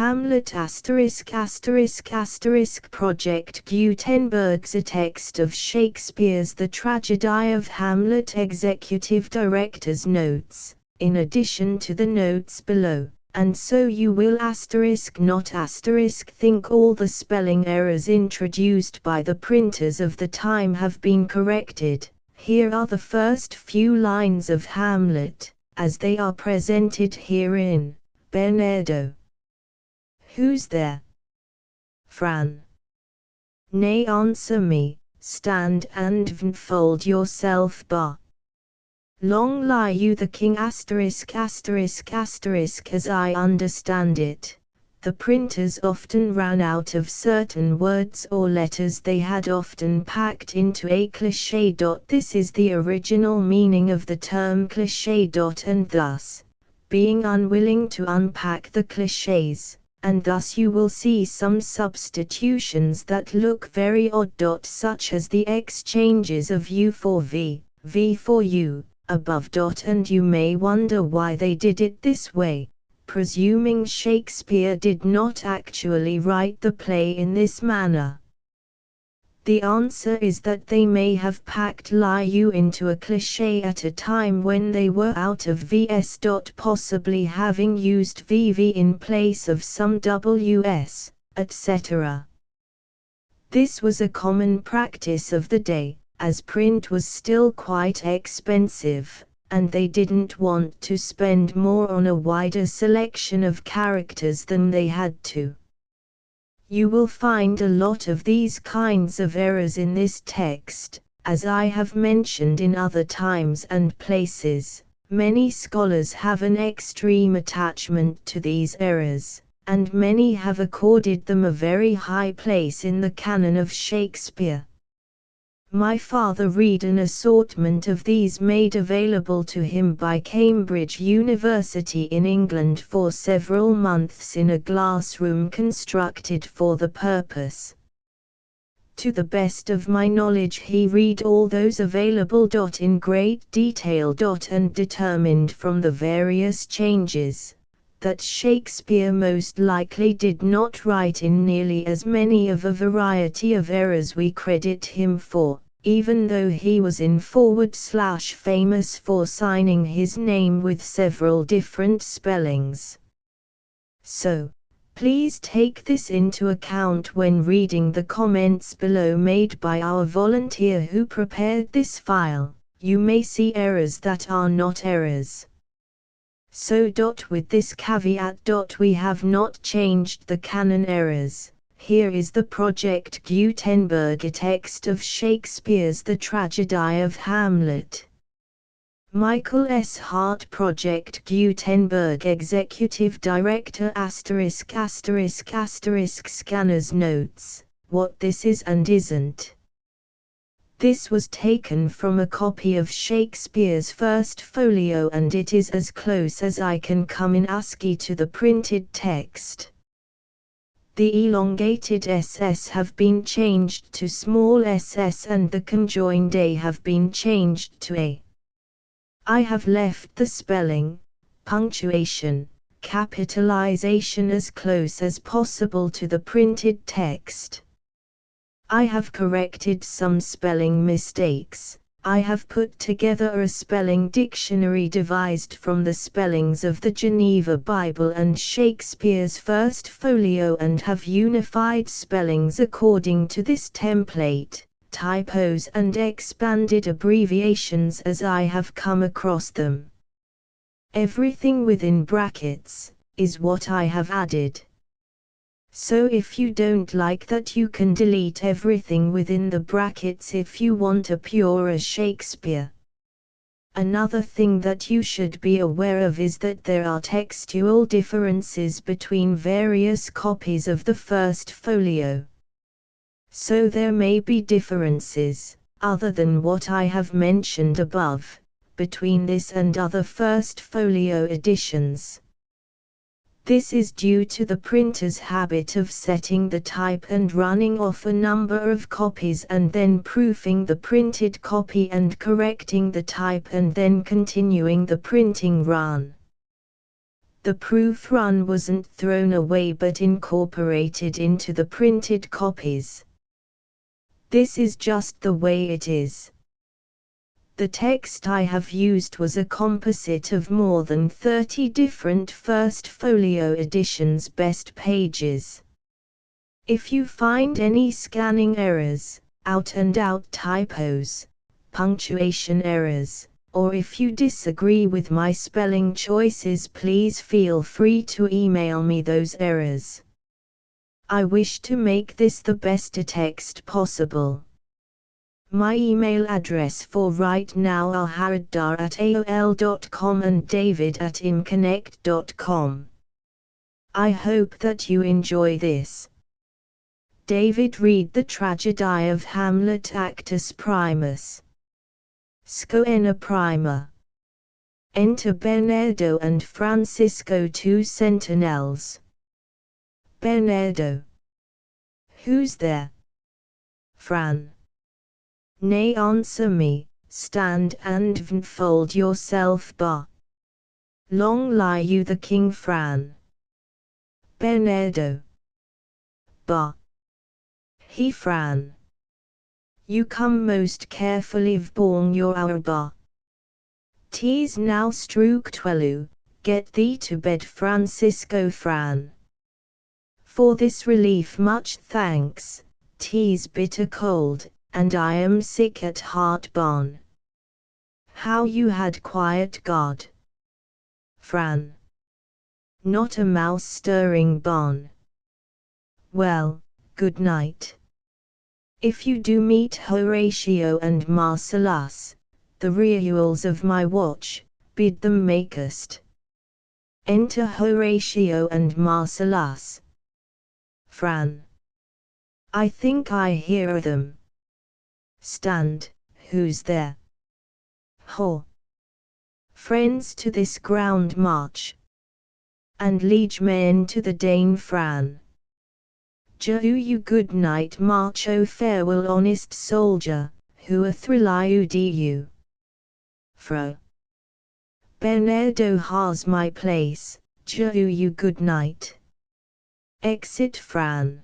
Hamlet Project Gutenberg's a text of Shakespeare's The Tragedy of Hamlet. Executive Director's Notes, in addition to the notes below, and so you will not think all the spelling errors introduced by the printers of the time have been corrected. Here are the first few lines of Hamlet, as they are presented herein. Bernardo. Who's there? Fran. Nay, answer me, stand and fold yourself bar. Long lie you the king. As I understand it, the printers often ran out of certain words or letters they had often packed into a cliché. This is the original meaning of the term cliché. And thus, being unwilling to unpack the clichés, and thus you will see some substitutions that look very odd. Such as the exchanges of U for V, V for U, above. And you may wonder why they did it this way, presuming Shakespeare did not actually write the play in this manner. The answer is that they may have packed "liu" into a cliché at a time when they were out of vs. Possibly having used VV in place of some WS, etc. This was a common practice of the day, as print was still quite expensive, and they didn't want to spend more on a wider selection of characters than they had to. You will find a lot of these kinds of errors in this text, as I have mentioned in other times and places. Many scholars have an extreme attachment to these errors, and many have accorded them a very high place in the canon of Shakespeare. My father read an assortment of these made available to him by Cambridge University in England for several months in a glass room constructed for the purpose. To the best of my knowledge, he read all those available in great detail and determined from the various changes that Shakespeare most likely did not write in nearly as many of a variety of errors we credit him for, even though he was in / famous for signing his name with several different spellings. So, please take this into account when reading the comments below made by our volunteer who prepared this file. You may see errors that are not errors. So. With this caveat. We have not changed the canon errors. Here is the Project Gutenberg text of Shakespeare's The Tragedy of Hamlet. Michael S. Hart, Project Gutenberg Executive Director. Scanner's notes, what this is and isn't. This was taken from a copy of Shakespeare's First Folio, and it is as close as I can come in ASCII to the printed text. The elongated SS have been changed to small ss and the conjoined A have been changed to A. I have left the spelling, punctuation, capitalization as close as possible to the printed text. I have corrected some spelling mistakes. I have put together a spelling dictionary devised from the spellings of the Geneva Bible and Shakespeare's First Folio and have unified spellings according to this template, typos and expanded abbreviations as I have come across them. Everything within brackets is what I have added. So if you don't like that, you can delete everything within the brackets if you want a purer Shakespeare. Another thing that you should be aware of is that there are textual differences between various copies of the First Folio. So there may be differences, other than what I have mentioned above, between this and other First Folio editions. This is due to the printer's habit of setting the type and running off a number of copies and then proofing the printed copy and correcting the type and then continuing the printing run. The proof run wasn't thrown away but incorporated into the printed copies. This is just the way it is. The text I have used was a composite of more than 30 different first folio editions best pages. If you find any scanning errors, out-and-out typos, punctuation errors, or if you disagree with my spelling choices, please feel free to email me those errors. I wish to make this the best text possible. My email address for right now are haradar@aol.com and david@imconnect.com. I hope that you enjoy this. David, read the tragedy of Hamlet Actus Primus. Scoena Prima. Enter Bernardo and Francisco, two sentinels. Bernardo. Who's there? Fran. Nay, answer me, stand and fold yourself, ba. Long lie you the king, Fran. Bernardo. Ba. He, Fran. You come most carefully vborn your hour, ba. 'Tis now strook 12, get thee to bed, Francisco, Fran. For this relief much thanks, 'tis bitter cold, and I am sick at heart, bon. How you had quiet, God. Fran. Not a mouse stirring, bon. Well, good night. If you do meet Horatio and Marcellus, the rerules of my watch, bid them makest. Enter Horatio and Marcellus. Fran. I think I hear them. Stand, who's there? Ho. Friends to this ground march, and liege men to the Dane, Fran. Jo you good night, march, O farewell, honest soldier, who a thrill do you. Fro. Bernardo has my place, Jo you good night. Exit Fran.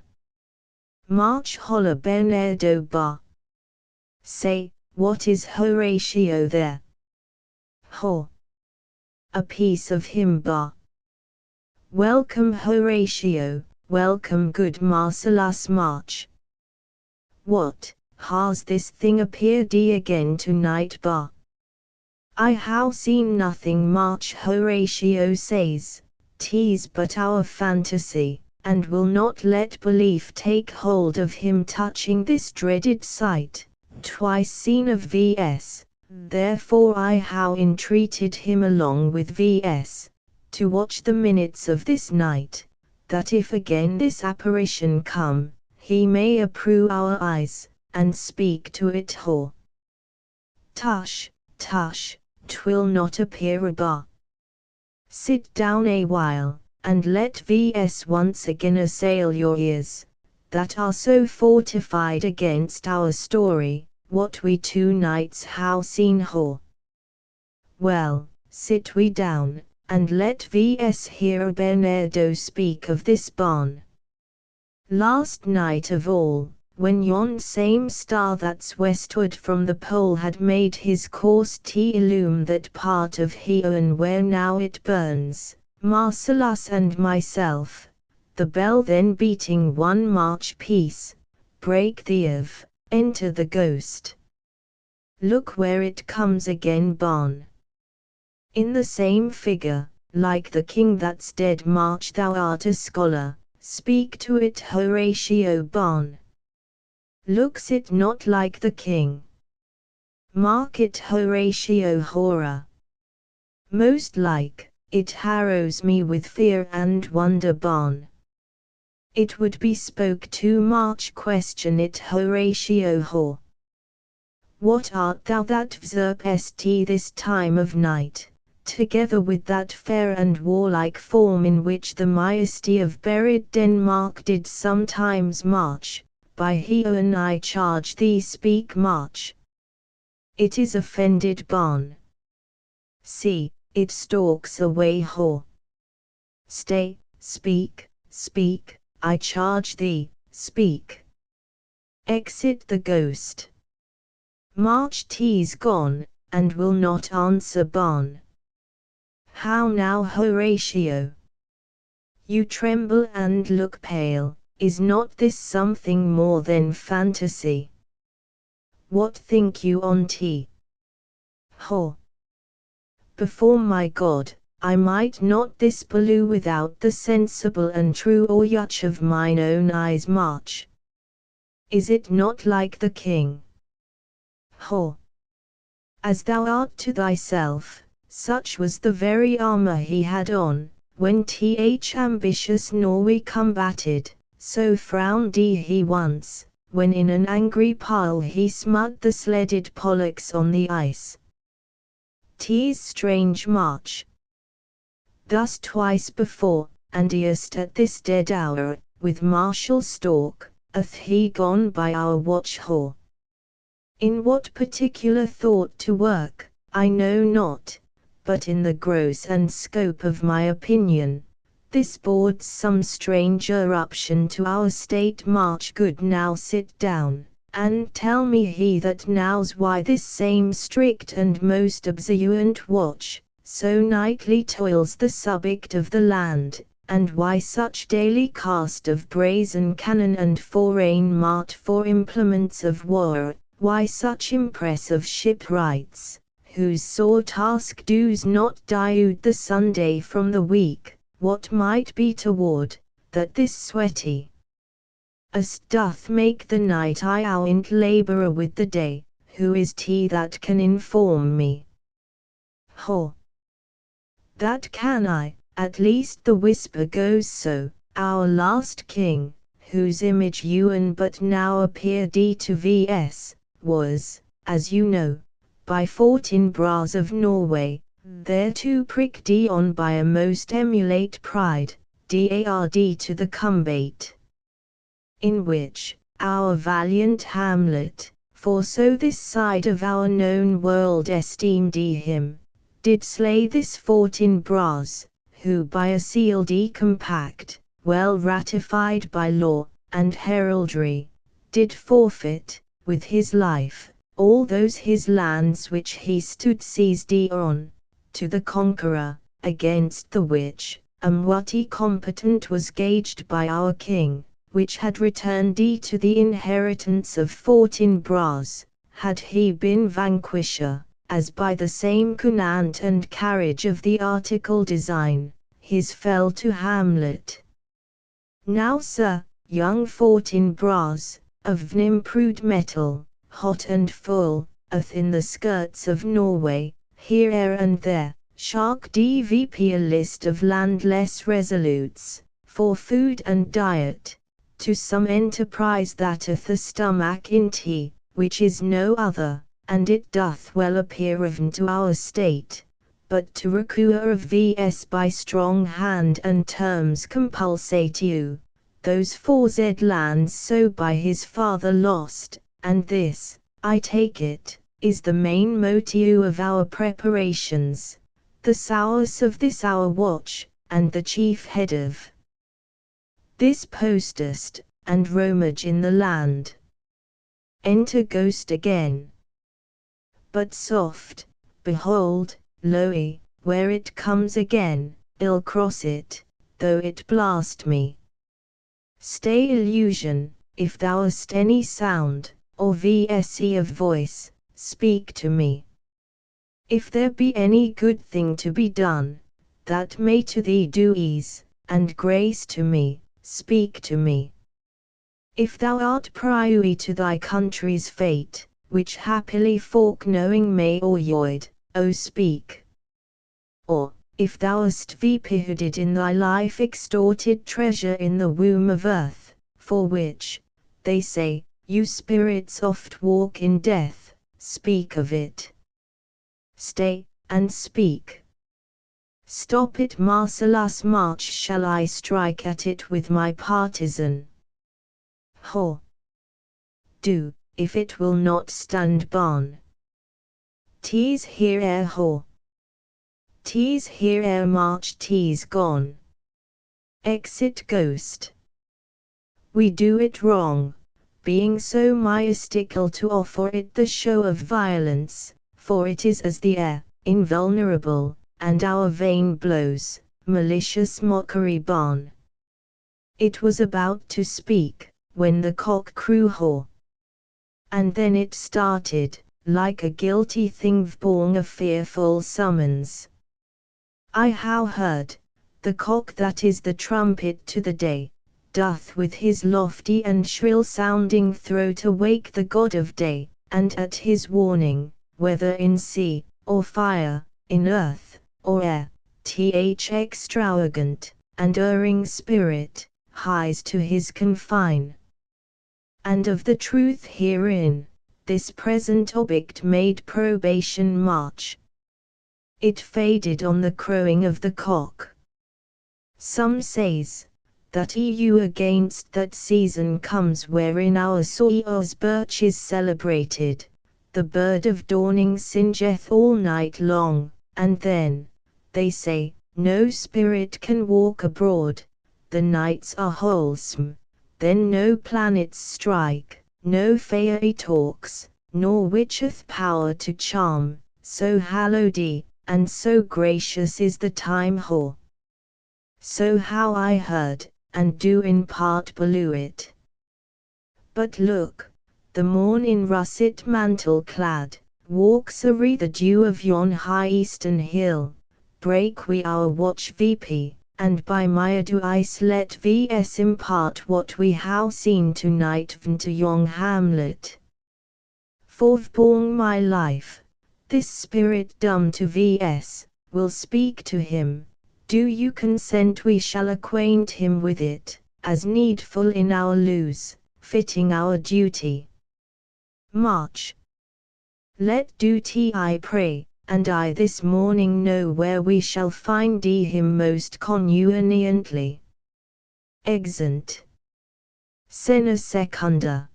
March holla Bernardo, ba. Say, what is Horatio there? Ho. A piece of him, ba. Welcome Horatio, welcome good Marcellus, march. What, has this thing appeared again tonight, ba? I how seen nothing, march. Horatio says, 'tis but our fantasy, and will not let belief take hold of him touching this dreaded sight, twice seen of vs. Therefore I how entreated him along with vs. to watch the minutes of this night, that if again this apparition come, he may approve our eyes, and speak to it. Ho. Tush, tush, 'twill not appear, ba. Sit down a while, and let vs once again assail your ears, that are so fortified against our story, what we 2 nights how seen. Ho. Well, sit we down, and let vs hear Bernardo speak of this bon. Last night of all, when yon same star that's westward from the pole had made his course to illume that part of Heon where now it burns, Marcellus and myself, the bell then beating one march piece, break the of, enter the ghost. Look where it comes again, bon. In the same figure, like the king that's dead, march. Thou art a scholar, speak to it, Horatio, bon. Looks it not like the king? Mark it, Horatio, horror. Most like, it harrows me with fear and wonder, bon. It would be spoke too much, question it, Horatio, ho. What art thou that vsurpest this time of night, together with that fair and warlike form in which the majesty of buried Denmark did sometimes march? By Heon I charge thee, speak, march. It is offended, bon. See, it stalks away, ho. Stay, speak, speak, I charge thee, speak. Exit the ghost. March, 'tis gone, and will not answer Bon. How now, Horatio? You tremble and look pale, is not this something more than fantasy? What think you on't? Ho! Before my God, I might not this believe without the sensible and true oyuch of mine own eyes. March. Is it not like the king? Ho! As thou art to thyself, such was the very armor he had on, when ambitious Norway combated, so frowned he once, when in an angry pile he smote the sledded Pollux on the ice. 'Tis strange, March. Thus twice before, and erst at this dead hour, with martial stalk, hath he gone by our watch. Ho! In what particular thought to work, I know not, but in the gross and scope of my opinion, this boards some strange eruption to our state. March, good, now sit down, and tell me he that knows why this same strict and most observant watch, so nightly toils the subject of the land, and why such daily cast of brazen cannon and foreign mart for implements of war, why such impress of shipwrights, whose sore task does not dilute the Sunday from the week, what might be toward, that this sweaty as doth make the night I own't laborer with the day, who is that can inform me? Ho! That can I, at least the whisper goes so, our last king, whose image you but now appear to vs, was, as you know, by Fortinbras of Norway, thereto pricked on by a most emulate pride, dard to the combat. In which, our valiant Hamlet, for so this side of our known world esteemed him, did slay this Fortinbras, who by a sealed compact, well ratified by law, and heraldry, did forfeit, with his life, all those his lands which he stood seized on, to the conqueror, against the which, what competent was gauged by our king, which had returned to the inheritance of Fortinbras, had he been vanquisher, as by the same command and carriage of the article design, his fell to Hamlet. Now, sir, young Fortinbras, of improved metal, hot and full, in the skirts of Norway, here and there, shark dvp a list of landless resolutes, for food and diet, to some enterprise that hath a stomach in tea, which is no other, and it doth well appear of to our state, but to recure of vs by strong hand and terms compulsatio, those 4z lands so by his father lost, and this, I take it, is the main motive of our preparations, the source of this our watch, and the chief head of this postest, and roamage in the land. Enter Ghost again. But soft, behold, loe, where it comes again, I'll cross it, though it blast me. Stay, illusion, if thou hast any sound, or vse of voice, speak to me. If there be any good thing to be done, that may to thee do ease, and grace to me, speak to me. If thou art privy to thy country's fate, which happily folk knowing may avoid, O speak. Or, if thou hast behooded in thy life extorted treasure in the womb of earth, for which, they say, you spirits oft walk in death, speak of it. Stay, and speak. Stop it, Marcellus. March, shall I strike at it with my partisan? Ho! Do, if it will not stand Bon. 'Tis here ere ho! 'Tis here ere March, 'tis gone. Exit Ghost. We do it wrong, being so mystical to offer it the show of violence, for it is as the air, invulnerable, and our vain blows, malicious mockery born. It was about to speak, when the cock crew haw. And then it started, like a guilty thing born a fearful summons. I how heard, the cock that is the trumpet to the day, doth with his lofty and shrill-sounding throat awake the god of day, and at his warning, whether in sea, or fire, in earth, or air, extravagant, and erring spirit, hies to his confine. And of the truth herein, this present object made probation march. It faded on the crowing of the cock. Some says, that against that season comes wherein our soil's birch is celebrated, the bird of dawning singeth all night long, and then, they say, no spirit can walk abroad, the nights are wholesome, then no planets strike, no fairy talks, nor witcheth power to charm, so hallowed and so gracious is the time haw. So how I heard, and do in part believe it. But look, the morn in russet mantle clad, walks awry the dew of yon high eastern hill, break we our watch VP, and by my advice let VS impart what we how seen to-night to young Hamlet. For born my life, this spirit dumb to VS, will speak to him. Do you consent we shall acquaint him with it, as needful in our loose, fitting our duty. March. Let duty I pray, and I this morning know where we shall find him most conveniently. Exeunt. Scena secunda.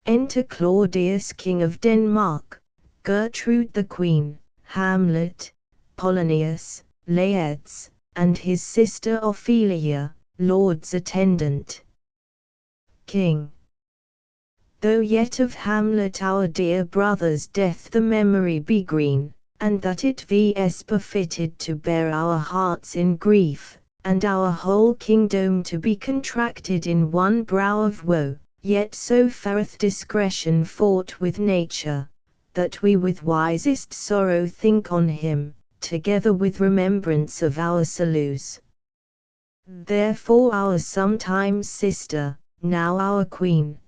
Enter Claudius King of Denmark, Gertrude the Queen, Hamlet, Polonius, Laertes, and his sister Ophelia, Lord's attendant. King. Though yet of Hamlet our dear brother's death the memory be green, and that it vs befitted to bear our hearts in grief, and our whole kingdom to be contracted in one brow of woe, yet so fareth discretion fought with nature, that we with wisest sorrow think on him, together with remembrance of our salus. Therefore our sometime sister, now our queen,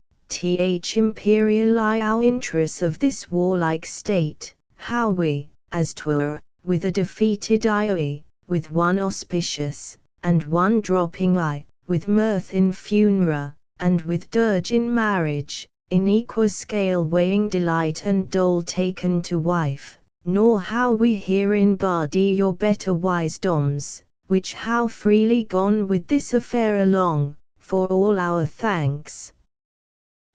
imperial our interests of this warlike state, how we, as 'twere, with a defeated eye, with one auspicious, and one dropping eye, with mirth in funera, and with dirge in marriage, in equal scale weighing delight and dole taken to wife, nor how we herein body your better wisdoms, which how freely gone with this affair along, for all our thanks.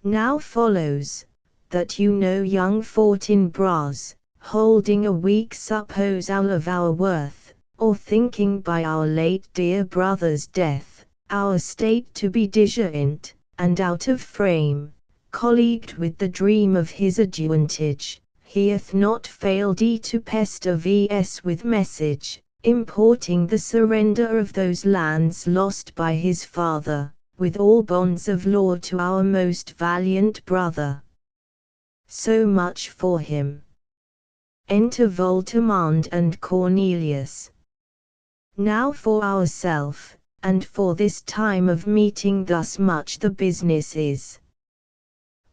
Now follows, that you know young Fortinbras, holding a weak supposal of our worth, or thinking by our late dear brother's death, our state to be degenerate, and out of frame, colleagued with the dream of his advantage, he hath not failed to pester vs with message, importing the surrender of those lands lost by his father, with all bonds of law to our most valiant brother. So much for him. Enter Voltimand and Cornelius. Now for ourself, and for this time of meeting thus much the business is.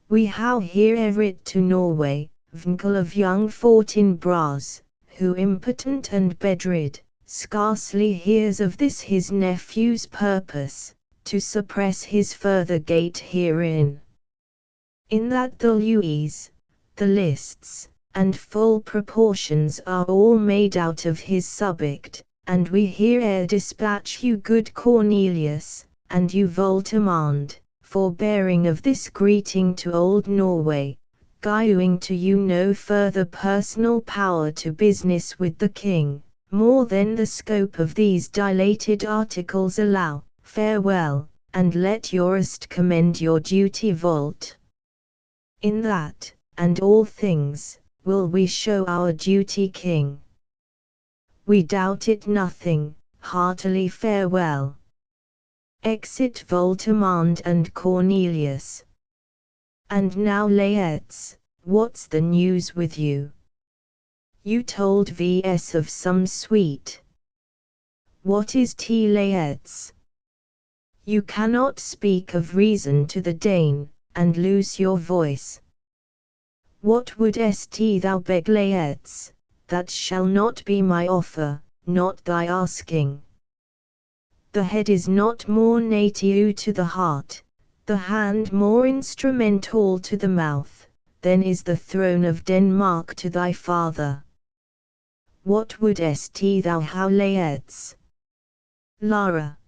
We how here erit to Norway, vnkel of young Fortinbras, who impotent and bedrid, scarcely hears of this his nephew's purpose, to suppress his further gait herein. In that the Louis, the lists, and full proportions are all made out of his subject, and we here dispatch you good Cornelius, and you Voltimand, for bearing of this greeting to old Norway, giving to you no further personal power to business with the king, more than the scope of these dilated articles allow. Farewell, and let yourest commend your duty vault. In that, and all things, will we show our duty king. We doubt it nothing, heartily farewell. Exit Voltimand and Cornelius. And now Laertes, what's the news with you? You told vs of some suite. What is T Laertes? You cannot speak of reason to the Dane, and lose your voice. What would st thou beg Laertes? That shall not be my offer, not thy asking. The head is not more native to the heart, the hand more instrumental to the mouth, than is the throne of Denmark to thy father. What would st thou how Laertes? Lara.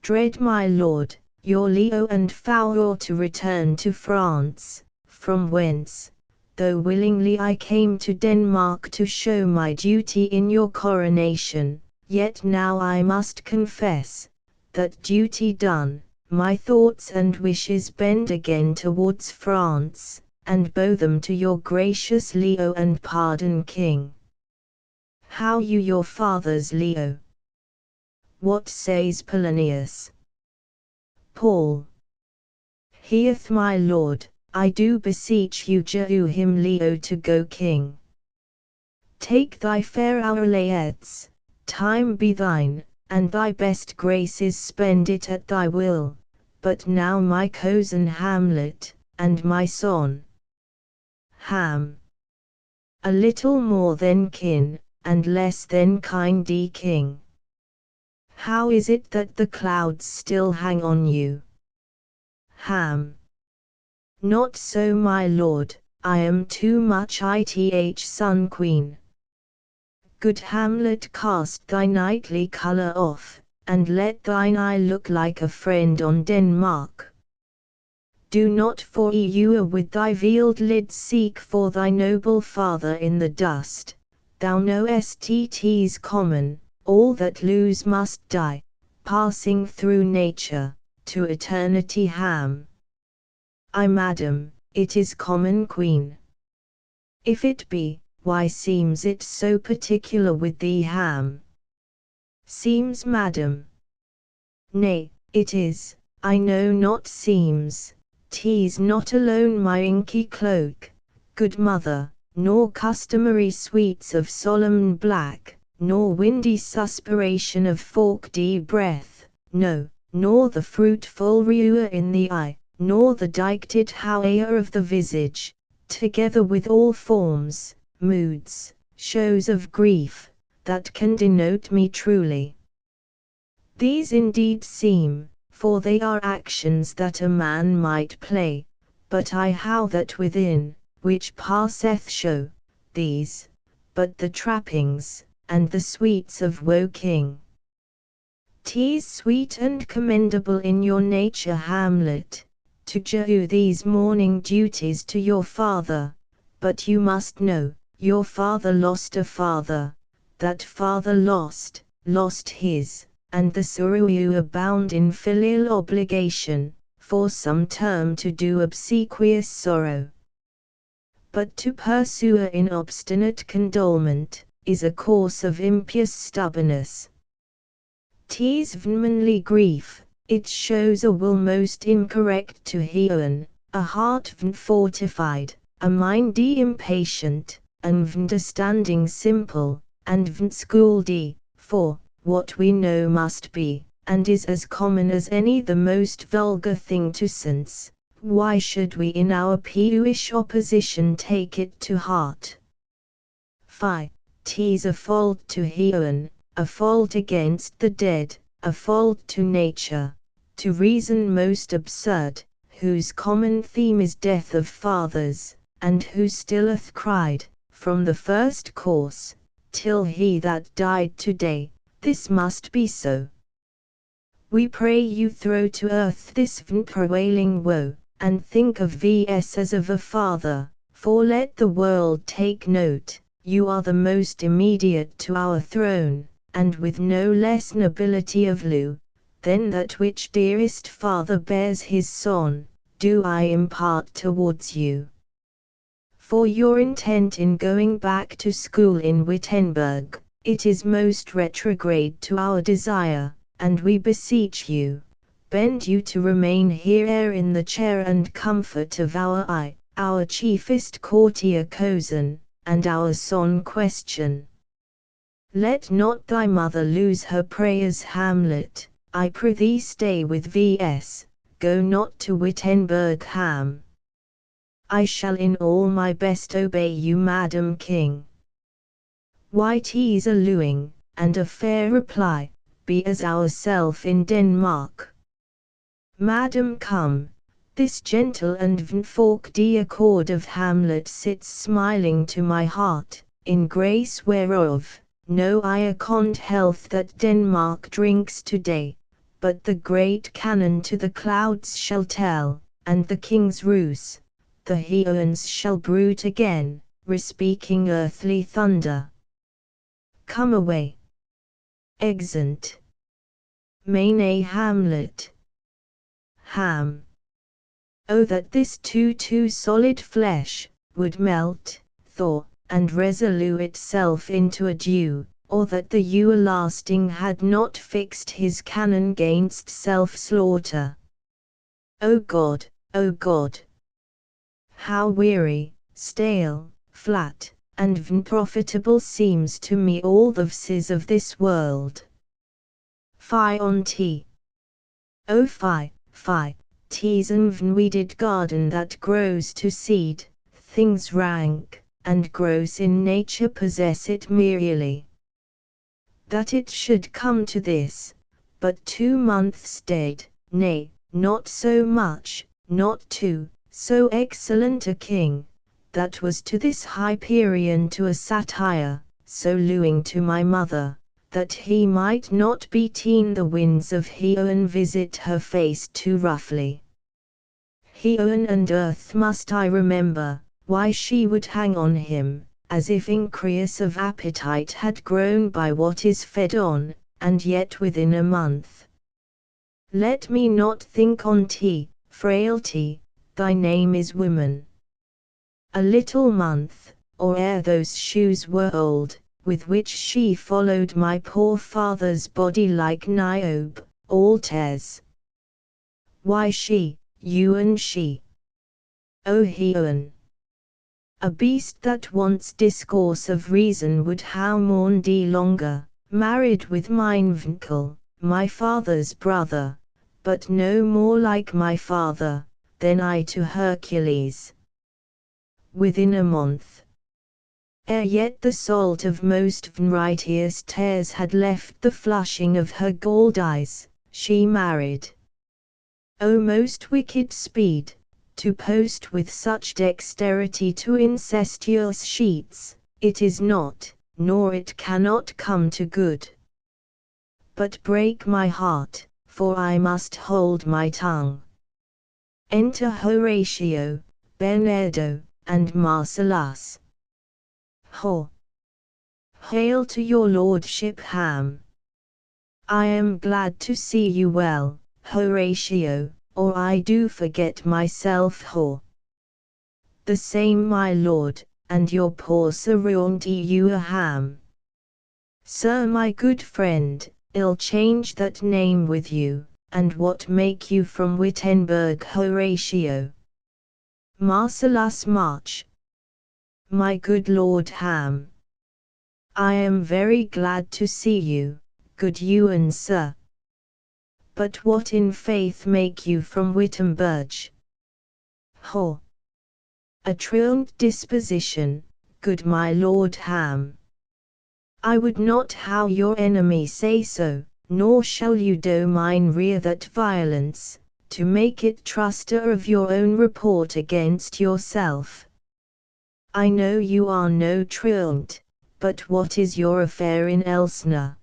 Dread my lord, your Leo and Four to return to France, from whence, though willingly I came to Denmark to show my duty in your coronation, yet now I must confess, that duty done, my thoughts and wishes bend again towards France, and bow them to your gracious Leo and pardon king. How you your father's Leo? What says Polonius? Paul. Heareth my lord, I do beseech you do him Leo to go king. Take thy fair hour Laertes, time be thine, and thy best graces spend it at thy will, but now my cousin Hamlet, and my son. Ham. A little more than kin, and less than kindy king. How is it that the clouds still hang on you? Ham. Not so my lord, I am too much ith son queen. Good Hamlet, cast thy knightly colour off, and let thine eye look like a friend on Denmark. Do not for you with thy veiled lids seek for thy noble father in the dust, thou knowest 'tis common. All that lose must die, passing through nature, to eternity. Ham. Ay madam, it is common queen. If it be, why seems it so particular with thee Ham? Seems madam. Nay, it is, I know not seems, 'tis not alone my inky cloak, good mother, nor customary sweets of solemn black, nor windy suspiration of forked breath, no, nor the fruitful rua in the eye, nor the dicted howe'er of the visage, together with all forms, moods, shows of grief, that can denote me truly. These indeed seem, for they are actions that a man might play, but I how that within, which passeth show, these, but the trappings, and the sweets of woe king. 'Tis sweet and commendable in your nature Hamlet, to do these morning duties to your father, but you must know, your father lost a father, that father lost his, and the sorrow abound in filial obligation, for some term to do obsequious sorrow. But to pursue in obstinate condolement, is a course of impious stubbornness. 'Tis vnmanly grief, it shows a will most incorrect to heoen, a heart fortified, a mindy impatient, an understanding simple, and schooledy, for, what we know must be, and is as common as any the most vulgar thing to sense, why should we in our peevish opposition take it to heart? Fie, 'tis a fault to heoen, a fault against the dead, a fault to nature, to reason most absurd, whose common theme is death of fathers, and who still hath cried, from the first course, till he that died today, this must be so. We pray you throw to earth this prevailing woe, and think of vs as of a father, for let the world take note, you are the most immediate to our throne, and with no less nobility of lieu than that which dearest father bears his son, do I impart towards you. For your intent in going back to school in Wittenberg, it is most retrograde to our desire, and we beseech you, bend you to remain here in the chair and comfort of our chiefest courtier cousin, and our son question. Let not thy mother lose her prayers, Hamlet, I prithee stay with vs, go not to Wittenberg, Ham. I shall in all my best obey you, Madam King. Why 'tis a luing, and a fair reply, be as ourself in Denmark. Madam, come, this gentle and folk accord of Hamlet sits smiling to my heart, in grace whereof, know I account health that Denmark drinks today, but the great cannon to the clouds shall tell, and the king's ruse, the Heoans shall bruit again, respeaking earthly thunder. Come away. Exeunt. Maine Hamlet. Ham. Oh, that this too solid flesh would melt, thaw, and resolve itself into a dew, or that the everlasting had not fixed his cannon gainst self-slaughter. O God, O God! How weary, stale, flat, and unprofitable seems to me all the vices of this world. Fie on tea! O fie, fie! 'Tis an unweeded garden that grows to seed, things rank and gross in nature possess it merely. That it should come to this, but 2 months dead, nay, not so much, not to so excellent a king, that was to this Hyperion to a satire, so luing to my mother, that he might not be teen the winds of Heoan visit her face too roughly. Heoan and earth must I remember, why she would hang on him, as if increase of appetite had grown by what is fed on, and yet within a month. Let me not think on tea, frailty, thy name is woman. A little month, or ere those shoes were old, with which she followed my poor father's body like Niobe, all tears. Why she, you and she? O Heoan! A beast that wants discourse of reason would how mourn thee longer, married with mine uncle, my father's brother, but no more like my father, than I to Hercules. Within a month. Ere yet the salt of most righteous tears had left the flushing of her gold eyes, she married. O most wicked speed, to post with such dexterity to incestuous sheets, it is not, nor it cannot come to good. But break my heart, for I must hold my tongue. Enter Horatio, Bernardo, and Marcellus. Ho! Hail to your lordship, Ham! I am glad to see you well, Horatio, or I do forget myself. Ho! The same, my lord, and your poor surround you a Ham. Sir, my good friend, I'll change that name with you, and what make you from Wittenberg, Horatio? Marcellus March. My good Lord Ham. I am very glad to see you, good Ewan, sir. But what in faith make you from Wittenberg? Ho! A truant disposition, good my Lord Ham. I would not how your enemy say so, nor shall you do mine rear that violence, to make it truster of your own report against yourself. I know you are no truant, but what is your affair in Elsner?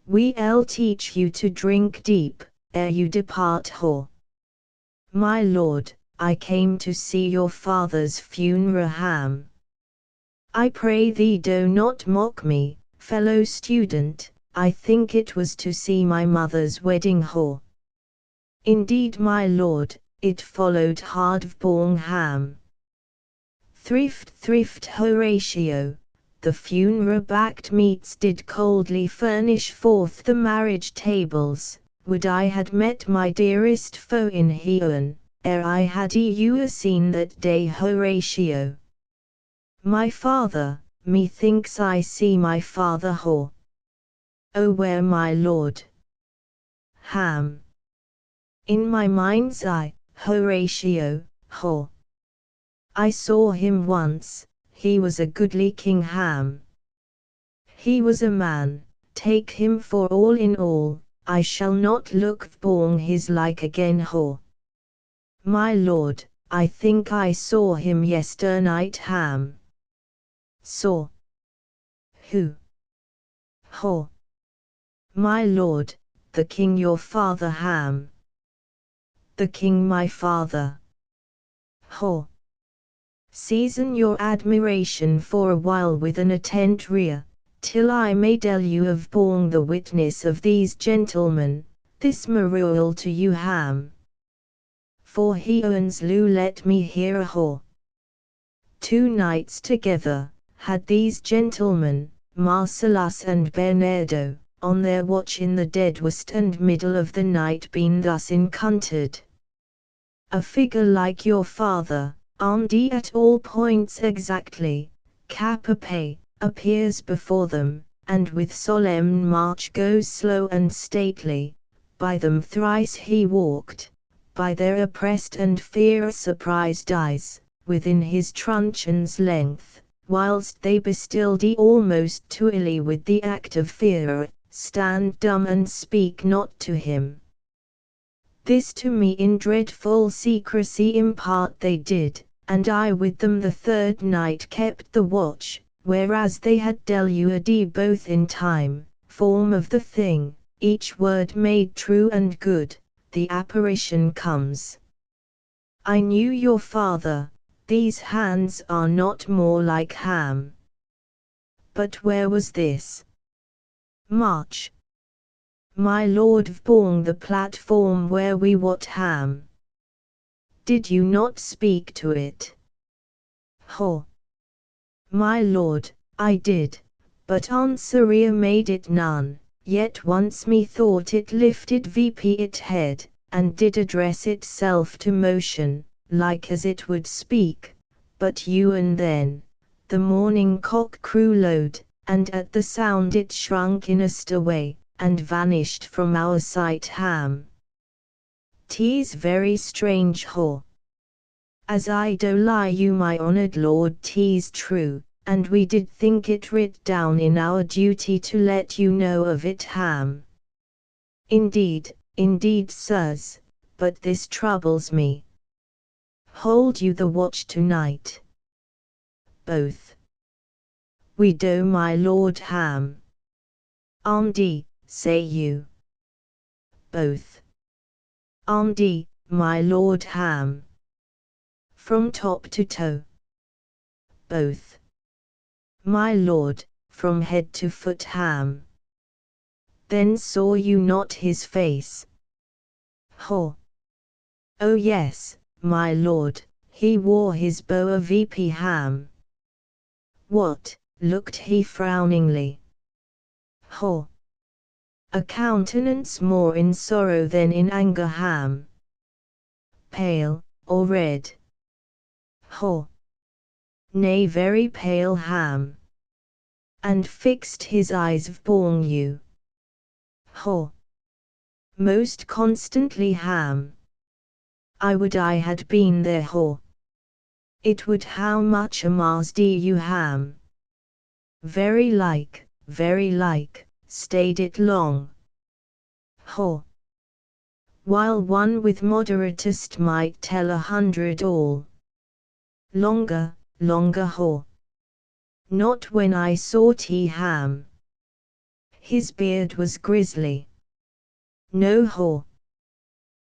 We'll teach you to drink deep, ere you depart. Ho! My lord, I came to see your father's funeral. Ham. I pray thee do not mock me, fellow student, I think it was to see my mother's wedding hall. Indeed my lord, it followed hard born ham. Thrift Horatio, the funeral-backed meats did coldly furnish forth the marriage tables, would I had met my dearest foe in Heon, ere I had you seen that day Horatio. My father, methinks I see my father ho. Oh where my lord? Ham. In my mind's eye, Horatio, ho. I saw him once, he was a goodly king ham. He was a man, take him for all in all, I shall not look born his like again ho. My lord, I think I saw him yesternight ham. Saw. Who? Ho. My lord, the king your father ham. The king my father. Ho. Season your admiration for a while with an attent rear, till I may tell you of born the witness of these gentlemen, this memorial to you ham. For he owns Lou let me hear a ho. 2 nights together, had these gentlemen, Marcellus and Bernardo, on their watch in the dead west and middle of the night been thus encountered. A figure like your father, Andy at all points exactly, cap a pay, appears before them, and with solemn march goes slow and stately, by them thrice he walked, by their oppressed and fear surprised eyes, within his truncheon's length, whilst they bestilled almost tooily with the act of fear, stand dumb and speak not to him. This to me in dreadful secrecy impart they did, and I with them the 3rd night kept the watch, whereas they had delued both in time, form of the thing, each word made true and good, the apparition comes. I knew your father, these hands are not more like ham. But where was this? March. My lord born the platform where we what ham. Did you not speak to it? Ho. My lord, I did, but answer made it none, yet once methought it lifted vp it head, and did address itself to motion, like as it would speak, but you and then, the morning cock crew lowed, and at the sound it shrunk innest away, and vanished from our sight ham. 'Tis very strange ho. As I do lie you my honoured lord 'tis true, and we did think it writ down in our duty to let you know of it ham. Indeed, sirs, but this troubles me. Hold you the watch tonight? Both. We do my lord ham. Andy, say you? Both. Andy, my lord ham. From top to toe? Both. My lord, from head to foot ham. Then saw you not his face? Ho. Oh yes, my lord, he wore his boa vp ham. What, looked he frowningly? Ho. A countenance more in sorrow than in anger ham. Pale, or red? Ho. Nay very pale ham. And fixed his eyes upon you? Ho. Most constantly ham. I would I had been there ho. It would how much amazed you ham. Very like, stayed it long. Ho. While one with moderatest might tell 100 all. Longer ho. Not when I saw T ham. His beard was grizzly. No ho.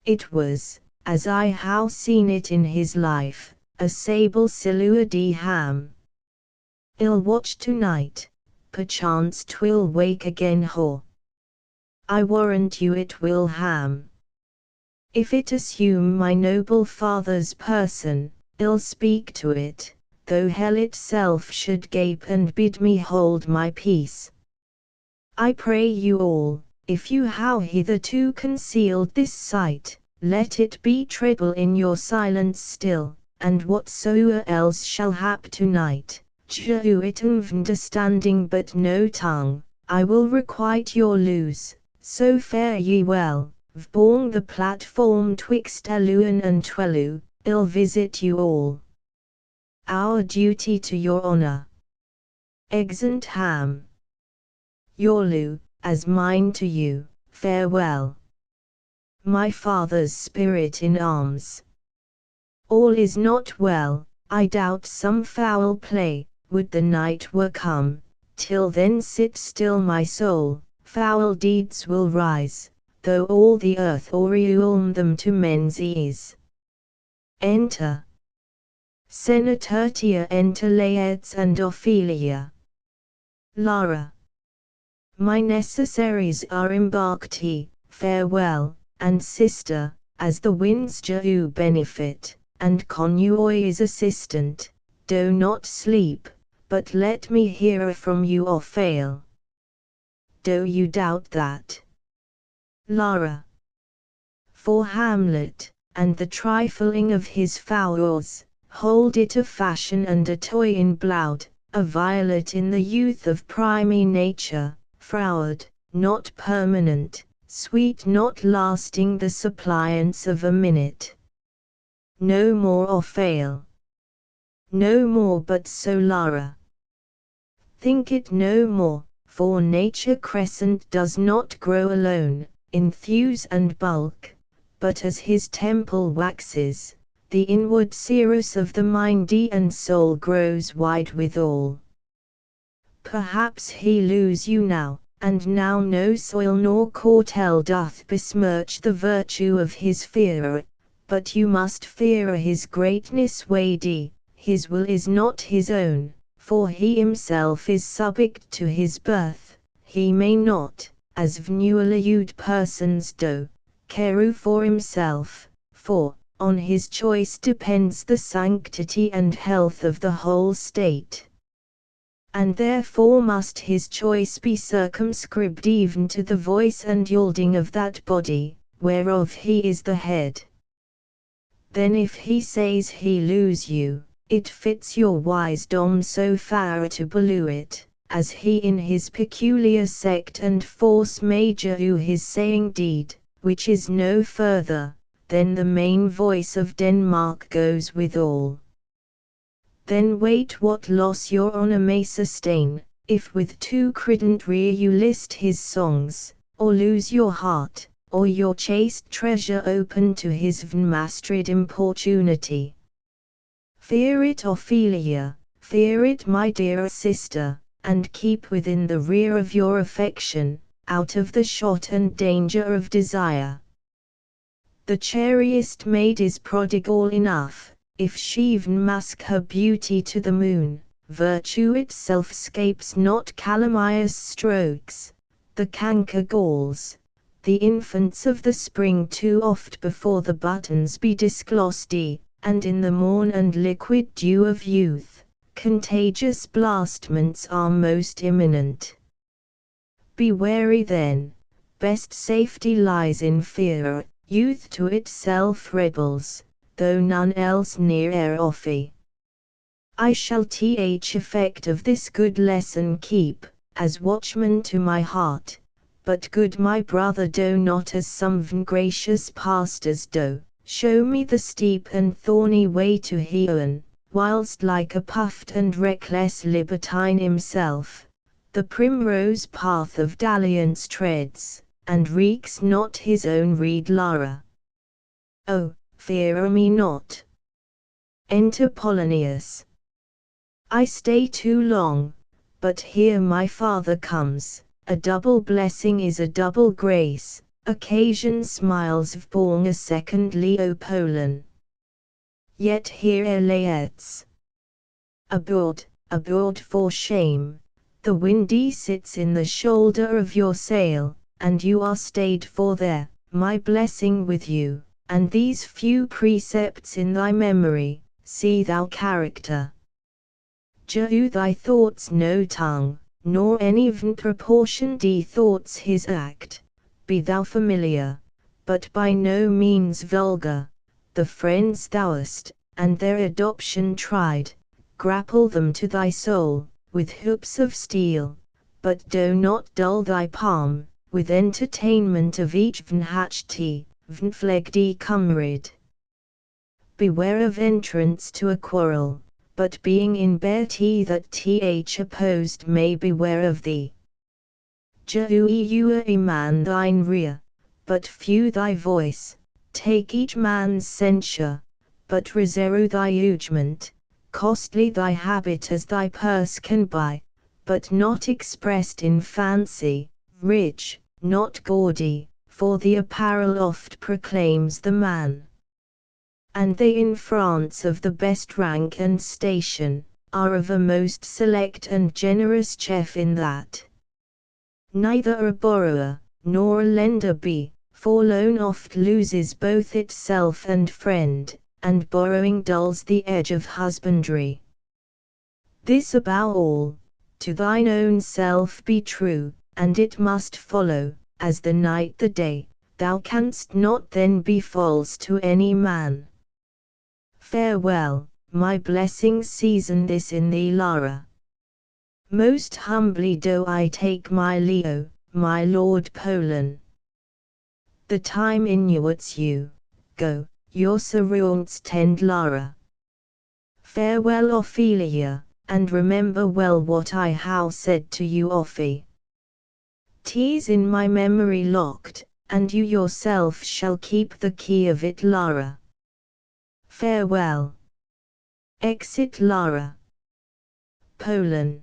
It was, as I how seen it in his life, a sable silhouette ham. I'll watch tonight, perchance 'twill wake again ho. I warrant you it will Ham. If it assume my noble father's person, I'll speak to it, though hell itself should gape and bid me hold my peace. I pray you all, if you how hitherto concealed this sight, let it be treble in your silence still, and whatsoever else shall hap tonight, do it understanding but no tongue, I will requite your lose, so fare ye well, vborn the platform twixt Eluan and Twelu, I'll visit you all. Our duty to your honour. Exeunt Ham. Yorlu, as mine to you, farewell. My father's spirit in arms. All is not well, I doubt some foul play, would the night were come, till then sit still my soul, foul deeds will rise, though all the earth aureole them to men's ease. Enter. Senatertia enter Laertes and Ophelia. Lara. My necessaries are embarked he, farewell, and sister, as the winds do benefit, and convoy is assistant, do not sleep, but let me hear from you or fail. Do you doubt that? Lara. For Hamlet, and the trifling of his fowls, hold it a fashion and a toy in blood, a violet in the youth of primy nature, froward, not permanent, sweet not lasting the suppliance of a minute. No more or fail. No more but so Lara. Think it no more, for nature crescent does not grow alone, in thews and bulk, but as his temple waxes, the inward cirrus of the mindy and soul grows wide withal. Perhaps he lose you now, and now no soil nor cortel doth besmirch the virtue of his fear, but you must fear his greatness wady, his will is not his own, for he himself is subject to his birth, he may not, as vnualiud persons do, care for himself, for, on his choice depends the sanctity and health of the whole state. And therefore must his choice be circumscribed even to the voice and yielding of that body, whereof he is the head. Then if he says he lose you, it fits your wisdom so far to belie it, as he in his peculiar sect and force major do his saying deed, which is no further, than the main voice of Denmark goes withal. Then wait what loss your honour may sustain, if with too credent rear you list his songs, or lose your heart, or your chaste treasure open to his vnmastrid importunity. Fear it Ophelia, fear it my dear sister, and keep within the rear of your affection, out of the shot and danger of desire. The chariest maid is prodigal enough, if she mask her beauty to the moon, virtue itself scapes not calamious strokes, the canker galls, the infants of the spring too oft before the buttons be disglossed, and in the morn and liquid dew of youth, contagious blastments are most imminent. Be wary then, best safety lies in fear, youth to itself rebels, though none else near offer. I shall effect of this good lesson keep, as watchman to my heart, but good my brother do not as some gracious pastors do, show me the steep and thorny way to heaven, whilst like a puffed and reckless libertine himself, the primrose path of dalliance treads, and reeks not his own reed Lara. Oh, fear me not. Enter Polonius. I stay too long, but here my father comes, a double blessing is a double grace, occasion smiles vborn a second Leopolan. Yet here Laertes. Abroad, abroad for shame. The windy sits in the shoulder of your sail, and you are stayed for there, my blessing with you, and these few precepts in thy memory, see thou character. Jehu thy thoughts no tongue, nor any vn proportion d thoughts his act, be thou familiar, but by no means vulgar, the friends thou'st, and their adoption tried, grapple them to thy soul, with hoops of steel, but do not dull thy palm, with entertainment of each vn hatchty, vn flegdy cumrid. Beware of entrance to a quarrel, but being in bearty that th opposed may beware of thee. Jehu you a man thine rear, but few thy voice, take each man's censure, but reserve thy judgment, costly thy habit as thy purse can buy, but not expressed in fancy, rich, not gaudy, for the apparel oft proclaims the man. And they in France of the best rank and station, are of a most select and generous chef in that. Neither a borrower, nor a lender be, for loan oft loses both itself and friend, and borrowing dulls the edge of husbandry. This above all, to thine own self be true, and it must follow, as the night the day, thou canst not then be false to any man. Farewell, my blessings season this in thee Lara. Most humbly do I take my Leo, my Lord Polan. The time inuits you, go, your servants tend Lara. Farewell Ophelia, and remember well what I how said to you Ophi. 'Tis in my memory locked, and you yourself shall keep the key of it Lara. Farewell. Exit Lara. Polan.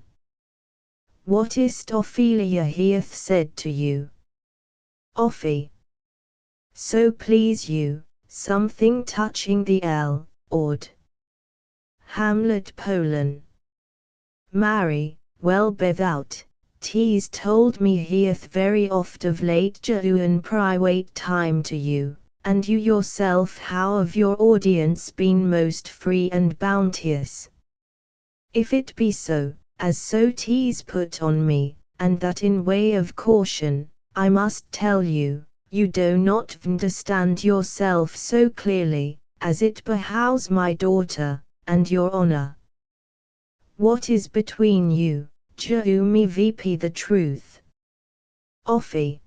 What is't Ophelia hath said to you? Ophi. So please you, something touching the Lord. Hamlet Polan. Marry, well without, 'tis told me he hath very oft of late Jehu in private time to you, and you yourself how of your audience been most free and bounteous. If it be so, as so 'tis put on me, and that in way of caution, I must tell you, you do not understand yourself so clearly, as it behows my daughter, and your honor. What is between you, Jehu me vp the truth? Ophi.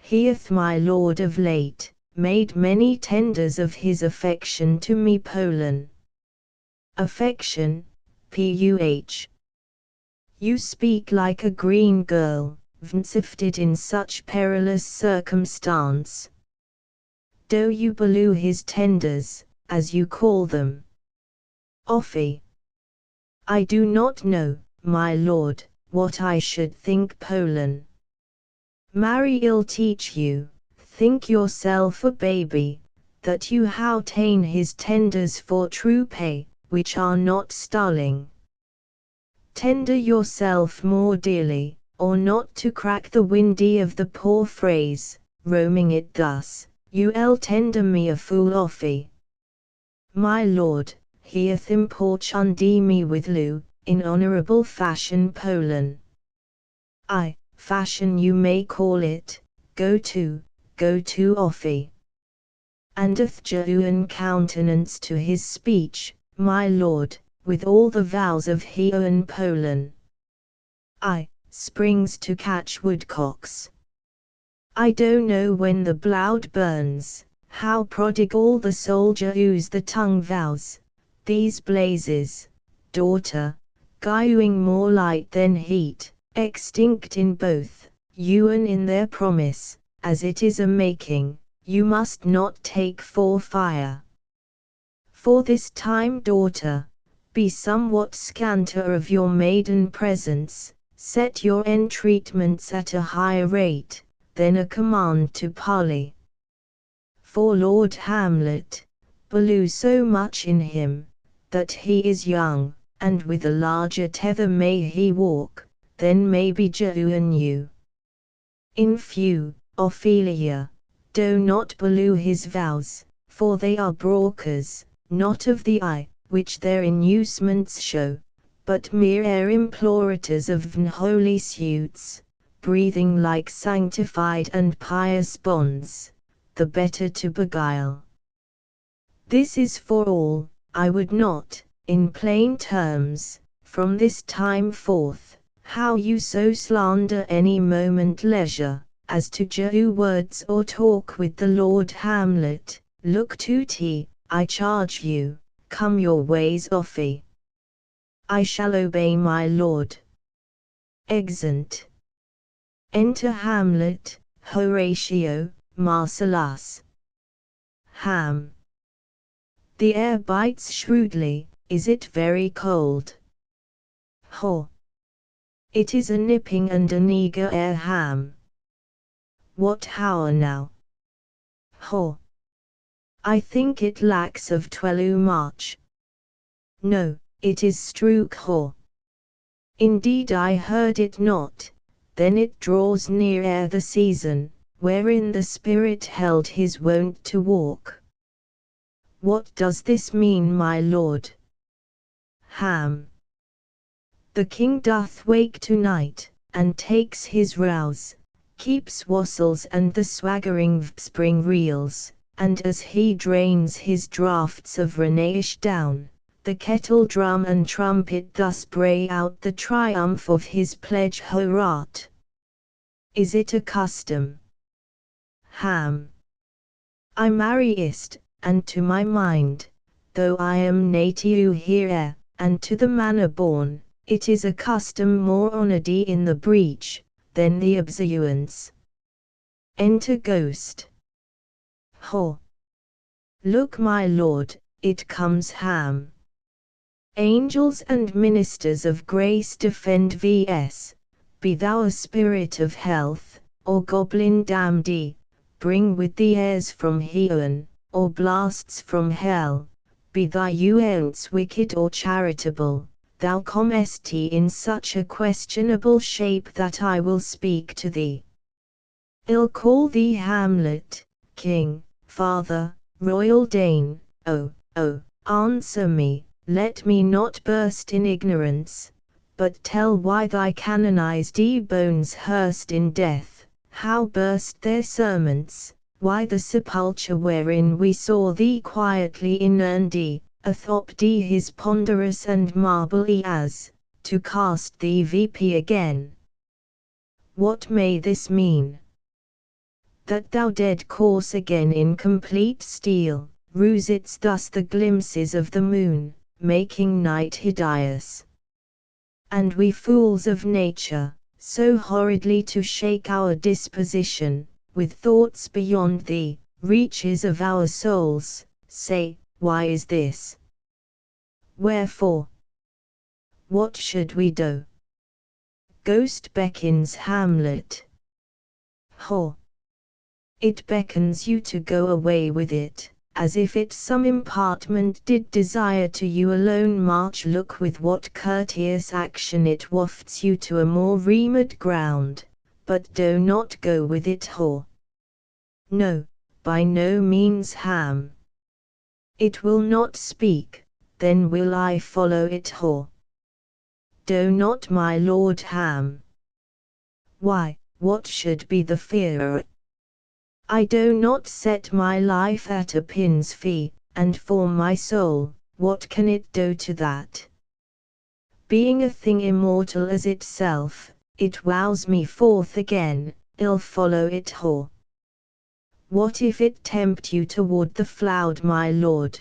He hath my lord of late, made many tenders of his affection to me Polan. Affection, puh. You speak like a green girl, sifted in such perilous circumstance. Do you believe his tenders, as you call them? Ophi. I do not know, my lord, what I should think Polan. Marry ill teach you, think yourself a baby, that you how ta'en his tenders for true pay, which are not starling. Tender yourself more dearly, or not to crack the windy of the poor phrase, roaming it thus, you'll tender me a fool Ophi. My lord, he hath importuned me with Lou, in honourable fashion Polan. Ay, fashion you may call it, go to Ophi. And doth Jehu countenance to his speech, my lord, with all the vows of Heo and Polan. Ay, springs to catch woodcocks. I do know when the blood burns, how prodigal the soldier whose the tongue vows, these blazes, daughter, guying more light than heat, extinct in both, ewen in their promise, as it is a making, you must not take for fire. For this time daughter, be somewhat scanter of your maiden presence, set your entreatments at a higher rate, than a command to parley. For Lord Hamlet, believe so much in him, that he is young, and with a larger tether may he walk, than may be Jehu and you. In few, Ophelia, do not belie his vows, for they are brokers, not of the eye, which their inducements show, but mere implorators of unholy suits, breathing like sanctified and pious bonds, the better to beguile. This is for all, I would not, in plain terms, from this time forth, how you so slander any moment leisure, as to Jehu words or talk with the Lord Hamlet, look to t, I charge you, come your ways Ophi. I shall obey my lord. Exeunt. Enter Hamlet, Horatio, Marcellus. Ham. The air bites shrewdly, is it very cold? Ho. It is a nipping and an eager air Ham. What hour now? Ho. I think it lacks of 12 March. No, it is stroke ho. Indeed I heard it not, then it draws near ere the season, wherein the spirit held his wont to walk. What does this mean my lord? Ham. The king doth wake to-night, and takes his rouse, keeps wassels and the swaggering spring reels, and as he drains his draughts of Renaish down, the kettle drum and trumpet thus bray out the triumph of his pledge Horat. Is it a custom? Ham. I marriest, and to my mind, though I am native here, and to the manor born, it is a custom more honoured in the breach, than the observance. Enter Ghost. Ho. Look my lord, it comes Ham. Angels and ministers of grace defend vs. Be thou a spirit of health, or goblin damned, bring with thee airs from heaven, or blasts from hell, be thy ence wicked or charitable, thou comest in such a questionable shape that I will speak to thee. I'll call thee Hamlet, king, father, royal Dane, oh, answer me, let me not burst in ignorance, but tell why thy canonized bones hearsed in death, how burst their serments, why the sepulchre wherein we saw thee quietly inurned, athop his ponderous and marble as, to cast thee vp again. What may this mean? That thou dead course again in complete steel, ruset's thus the glimpses of the moon, making night hideous. And we fools of nature, so horridly to shake our disposition, with thoughts beyond the reaches of our souls, say, why is this? Wherefore? What should we do? Ghost beckons Hamlet. Ho! It beckons you to go away with it, as if it some impartment did desire to you alone. March, look with what courteous action it wafts you to a more remote ground, but do not go with it ho. No, by no means Ham. It will not speak, then will I follow it ho. Do not my lord Ham. Why, what should be the fear? I do not set my life at a pin's fee, and for my soul, what can it do to that? Being a thing immortal as itself, it wows me forth again, I'll follow it ho. What if it tempt you toward the flood my lord?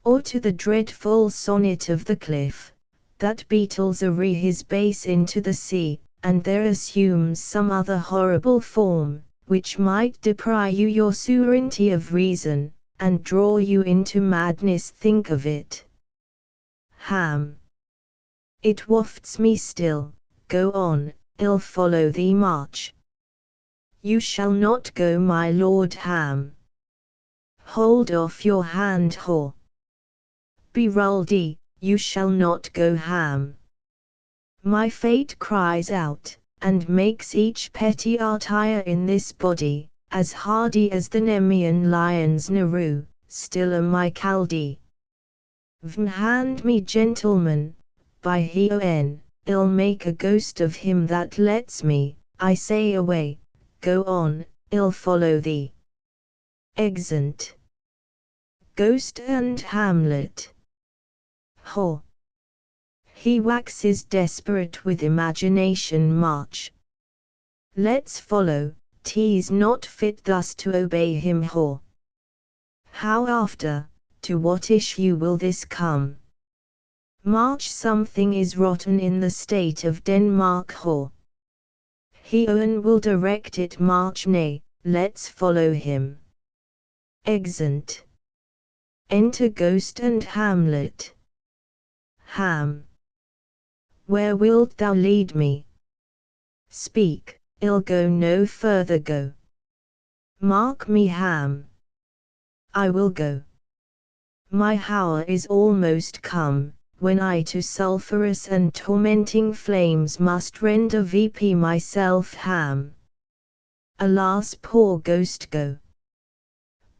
Or to the dreadful sonnet of the cliff, that beetles his base into the sea, and there assumes some other horrible form, which might deprive you your sovereignty of reason, and draw you into madness? Think of it. Ham. It wafts me still, go on, I'll follow thee. March. You shall not go my lord Ham. Hold off your hand ho. Berold, you shall not go ham. My fate cries out, and makes each petty artire in this body, as hardy as the Nemean lion's Naru, still am I Chaldee. Hand me gentleman, by Heon, I'll make a ghost of him that lets me, I say away, go on, I'll follow thee. Exeunt. Ghost and Hamlet. Ho! He waxes desperate with imagination march. Let's follow, 'tis not fit thus to obey him ho. How after, to what issue will this come? March something is rotten in the state of Denmark ho. Heon will direct it march nay, let's follow him. Exeunt. Enter Ghost and Hamlet. Ham. Where wilt thou lead me? Speak, I'll go no further go. Mark me Ham. I will go. My hour is almost come, when I to sulphurous and tormenting flames must render VP myself Ham. Alas, poor ghost, go.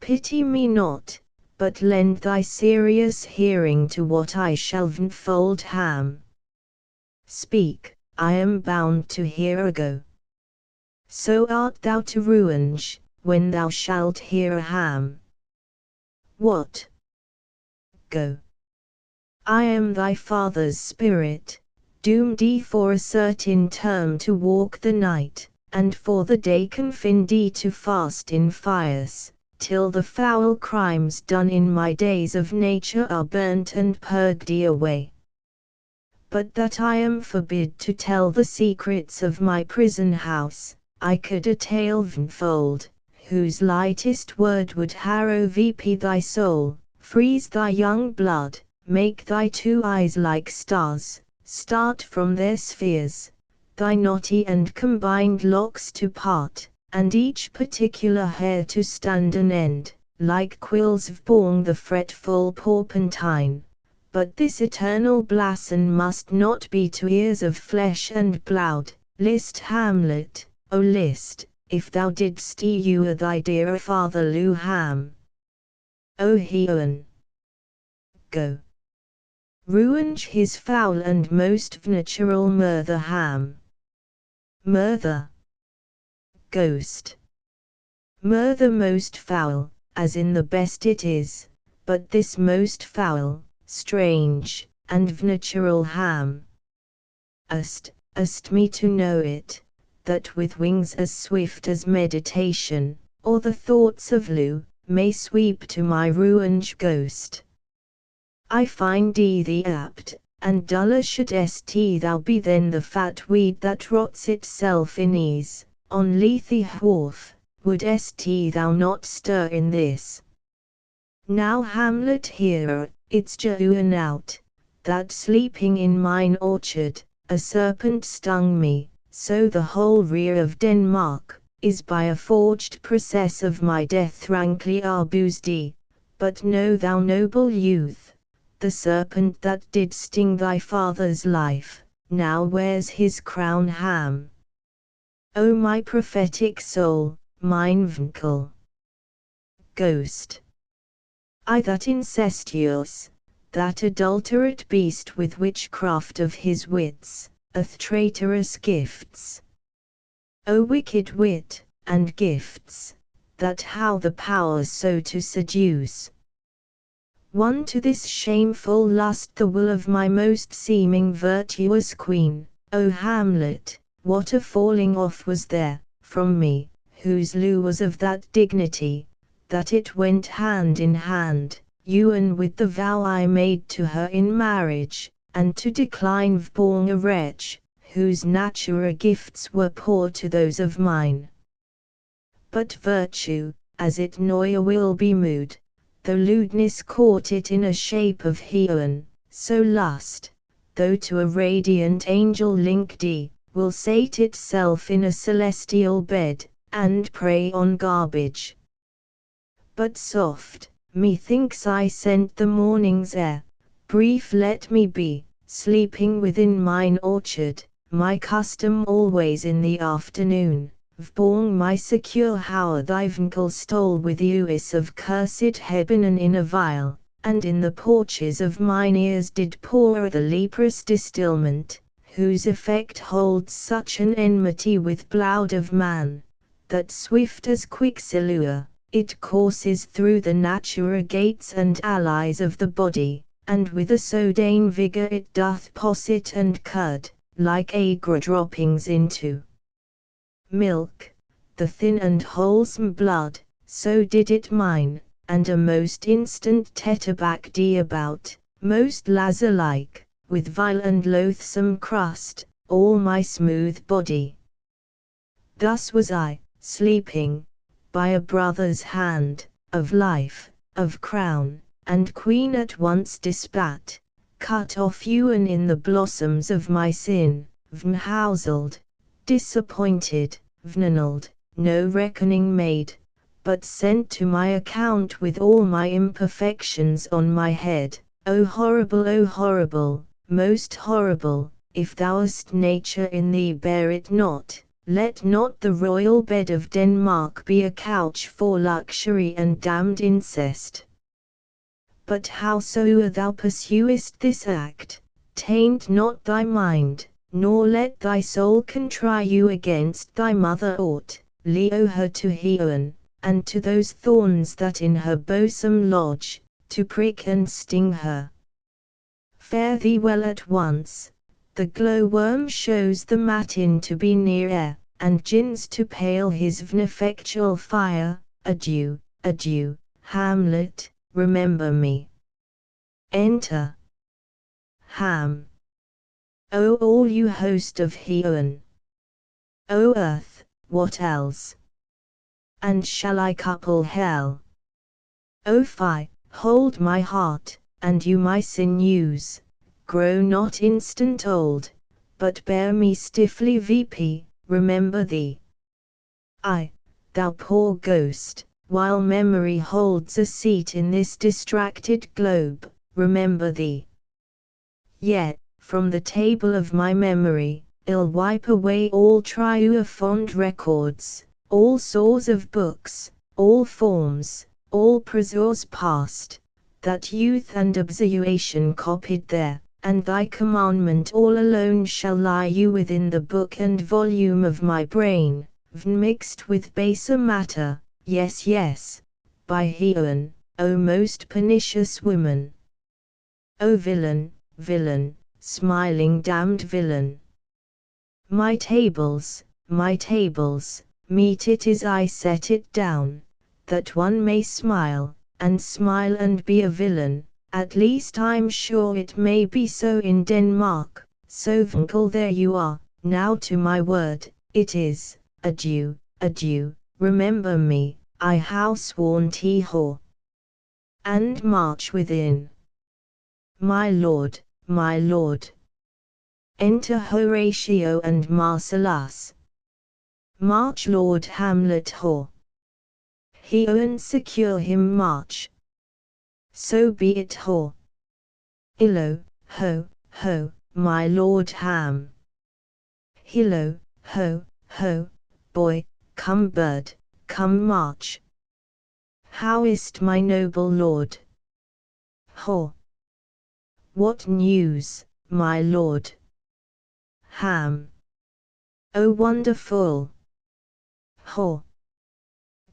Pity me not, but lend thy serious hearing to what I shall unfold Ham. Speak, I am bound to hear go. So art thou to ruinge, when thou shalt hear Ham. What? Go. I am thy father's spirit, doomed for a certain term to walk the night, and for the day confined to fast in fires, till the foul crimes done in my days of nature are burnt and purged away. But that I am forbid to tell the secrets of my prison house, I could a tale unfold, whose lightest word would harrow VP thy soul, freeze thy young blood, make thy two eyes like stars, start from their spheres, thy knotty and combined locks to part, and each particular hair to stand an end, like quills vborn the fretful porpentine. But this eternal blason must not be to ears of flesh and blood. List Hamlet, O list, if thou didst ewe thy dear father Lou Ham. O Heon, go. Ruinge his foul and most natural murther Ham. Murther. Ghost. Murther most foul, as in the best it is, but this most foul, strange, and natural Ham. Ast me to know it, that with wings as swift as meditation, or the thoughts of Lou, may sweep to my ruined ghost. I find thee apt, and duller shouldst thou be than the fat weed that rots itself in ease, on Lethe wharf, wouldst thou not stir in this. Now Hamlet here, it's Jehuan out, that sleeping in mine orchard, a serpent stung me, so the whole rear of Denmark, is by a forged process of my death rankly abused. But know thou, noble youth, the serpent that did sting thy father's life, now wears his crown Ham. O my prophetic soul, mine vincle. Ghost. I that incestuous, that adulterate beast with witchcraft of his wits, hath traitorous gifts. O wicked wit, and gifts, that how the powers so to seduce. One to this shameful lust the will of my most seeming virtuous queen, O Hamlet, what a falling off was there, from me, whose Lou was of that dignity, that it went hand in hand, ewen with the vow I made to her in marriage, and to decline vborn a wretch, whose natura gifts were poor to those of mine. But virtue, as it noya will be mood, though lewdness caught it in a shape of Heon, so lust, though to a radiant angel linked, will sate itself in a celestial bed, and prey on garbage. But soft, methinks I scent the morning's air, Brief let me be, sleeping within mine orchard, my custom always in the afternoon, vborg my secure hour thy vinkel stole with uis of cursed Hebenen in a vial, and in the porches of mine ears did pour the leprous distilment, whose effect holds such an enmity with blood of man, that swift as quicksilver, it courses through the natura gates and allies of the body, and with a sodane vigour it doth posset and curd, like agra droppings into milk, the thin and wholesome blood, so did it mine, and a most instant tetabacdy about, most lazar-like, with vile and loathsome crust, all my smooth body. Thus was I, sleeping, by a brother's hand, of life, of crown, and queen at once dispat, cut off ewen in the blossoms of my sin, vnhouseld, disappointed, vnannulled, no reckoning made, but sent to my account with all my imperfections on my head. O horrible, most horrible, if thou'st nature in thee bear it not, let not the royal bed of Denmark be a couch for luxury and damned incest. But howsoe'er thou pursuest this act, taint not thy mind, nor let thy soul contry you against thy mother aught, leo her to Heowen, and to those thorns that in her bosom lodge, to prick and sting her. Fare thee well at once, the glowworm shows the matin to be near, and gins to pale his vneffectual fire. Adieu, adieu, Hamlet, remember me. Enter Ham. O all you host of Heowen! O earth, what else? And shall I couple hell? O fie, hold my heart, and you my sinews, grow not instant old, but bear me stiffly vp, remember thee. I, thou poor ghost, while memory holds a seat in this distracted globe, remember thee. Yet, from the table of my memory, I'll wipe away all true fond records, all sores of books, all forms, all pleasures past, that youth and observation copied there, and thy commandment all alone shall lie you within the book and volume of my brain, mixed with baser matter, yes, by Heowen, O most pernicious woman. O villain, smiling damned villain. My tables, meet it is I set it down, that one may smile and be a villain, at least I'm sure it may be so in Denmark, so vnkel there you are, now to my word, it is, adieu, remember me, I how sworn whore. And march within. My lord. Enter Horatio and Marcellus. March Lord Hamlet whore. Heowen secure him march. So be it whore. Illo, ho, my Lord Ham. Hillo, ho, boy, come bird, come march. How is't my noble lord? Whore. What news, my lord? Ham. O wonderful. Whore.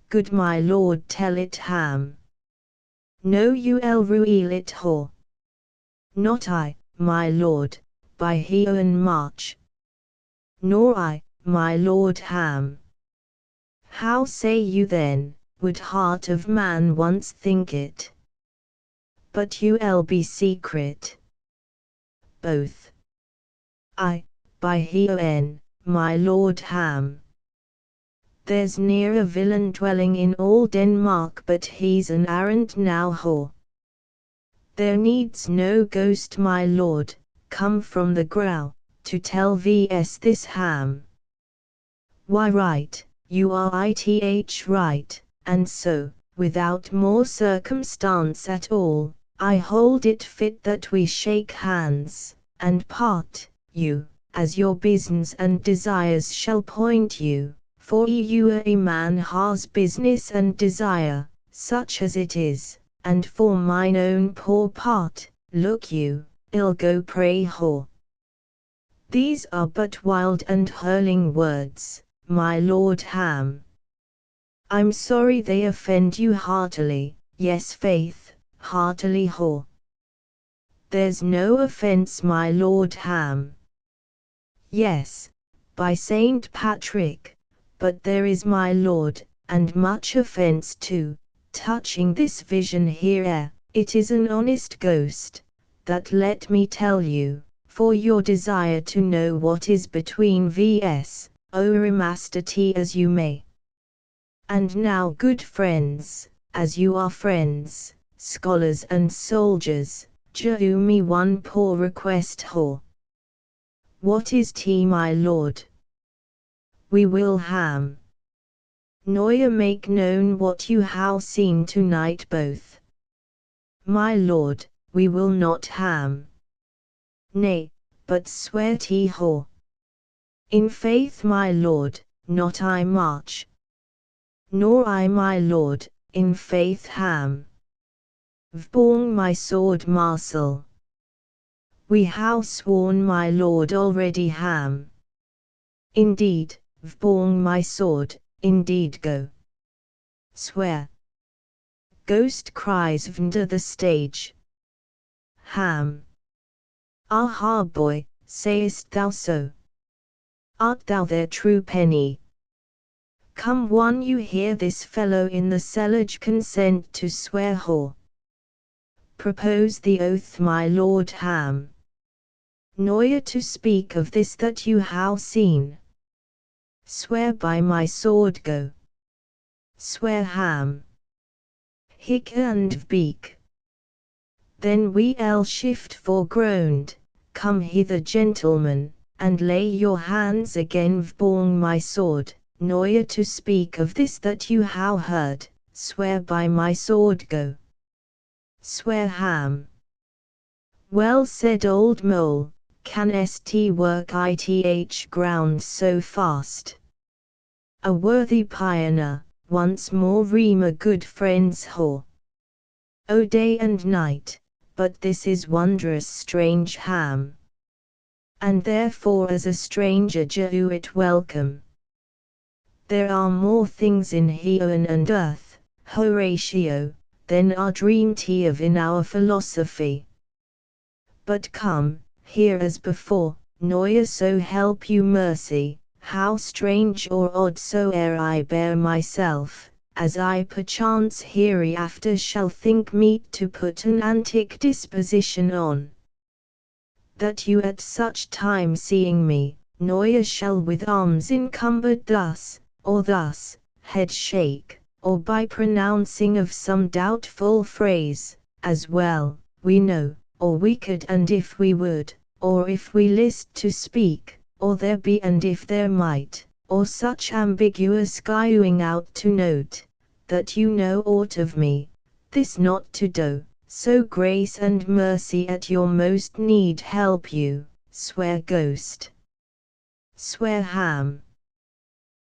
Good my lord tell it Ham. No ul ruil it whore. Not I, my lord, by Heowen march. Nor I, my lord Ham. How say you then, would heart of man once think it? But ul be secret. Both. I, by Heowen, my lord Ham. There's ne'er a villain dwelling in all Denmark but he's an arrant now whore. There needs no ghost my lord, come from the grow, to tell vs this Ham. Why right, you are ith right, and so, without more circumstance at all, I hold it fit that we shake hands, and part, you, as your business and desires shall point you, for you a man has business and desire, such as it is, and for mine own poor part, look you, I'll go pray ho. These are but wild and hurling words, my Lord Ham. I'm sorry they offend you heartily, yes faith, heartily ho. There's no offence my Lord Ham. Yes, by Saint Patrick, but there is my Lord, and much offence too, touching this vision here. It is an honest ghost, that let me tell you, for your desire to know what is between vs. O master T as you may. And now good friends, as you are friends, scholars and soldiers, do me one poor request ho. What is tea my lord? We will ham. Noya make known what you have seen tonight both. My lord, we will not ham. Nay, but swear tea ho. In faith my lord, not I march. Nor I my lord, in faith ham. Vborn my sword Marcel. We have sworn my lord already ham. Indeed, vborn my sword, indeed go. Swear. Ghost cries vnder the stage. Ham. Aha boy, sayest thou so? Art thou their true penny? Come one you hear this fellow in the cellage consent to swear ho. Propose the oath my Lord Ham. Noya to speak of this that you have seen. Swear by my sword go. Swear Ham. Hic and vbeak. Then we L shift for groaned, come hither gentlemen, and lay your hands again vborn my sword, Noya to speak of this that you have heard, swear by my sword go. Swear Ham. Well said old mole, can st work ith ground so fast. A worthy pioneer, once more ream good friends ho. O day and night, but this is wondrous strange Ham. And therefore as a stranger do it welcome. There are more things in heaven and earth, Horatio, than are dreamed of in our philosophy. But come, here as before, Noya so help you mercy, how strange or odd soe'er I bear myself, as I perchance hereafter shall think meet to put an antic disposition on. That you at such time seeing me, Noya shall with arms encumbered thus, or thus, head shake, or by pronouncing of some doubtful phrase, as well, we know, or we could and if we would, or if we list to speak, or there be and if there might, or such ambiguous guying out to note, that you know aught of me, this not to do, so grace and mercy at your most need help you, swear ghost. Swear Ham.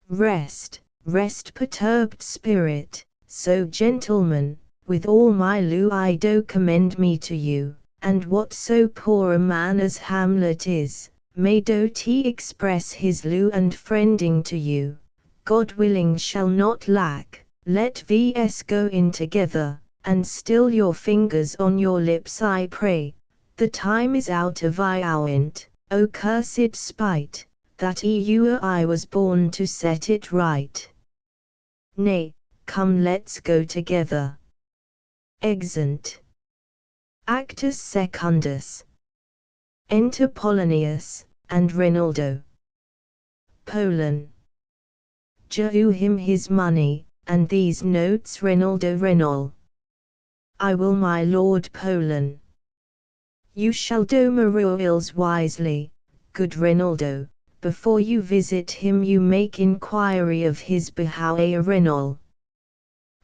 Rest, rest perturbed spirit, so gentlemen, with all my lieu I do commend me to you, and what so poor a man as Hamlet is, may do express his lieu and friending to you, God willing shall not lack, let vs go in together, and still your fingers on your lips I pray, the time is out of Iowant, O cursed spite, that I was born to set it right. Nay, come let's go together. Exeunt. Actus secundus. Enter Polonius, and Rinaldo. Polon. Jew him his money, and these notes Rinaldo Rinal. I will my lord Polon. You shall do Maruils wisely, good Rinaldo, before you visit him you make inquiry of his behaviour Rinal.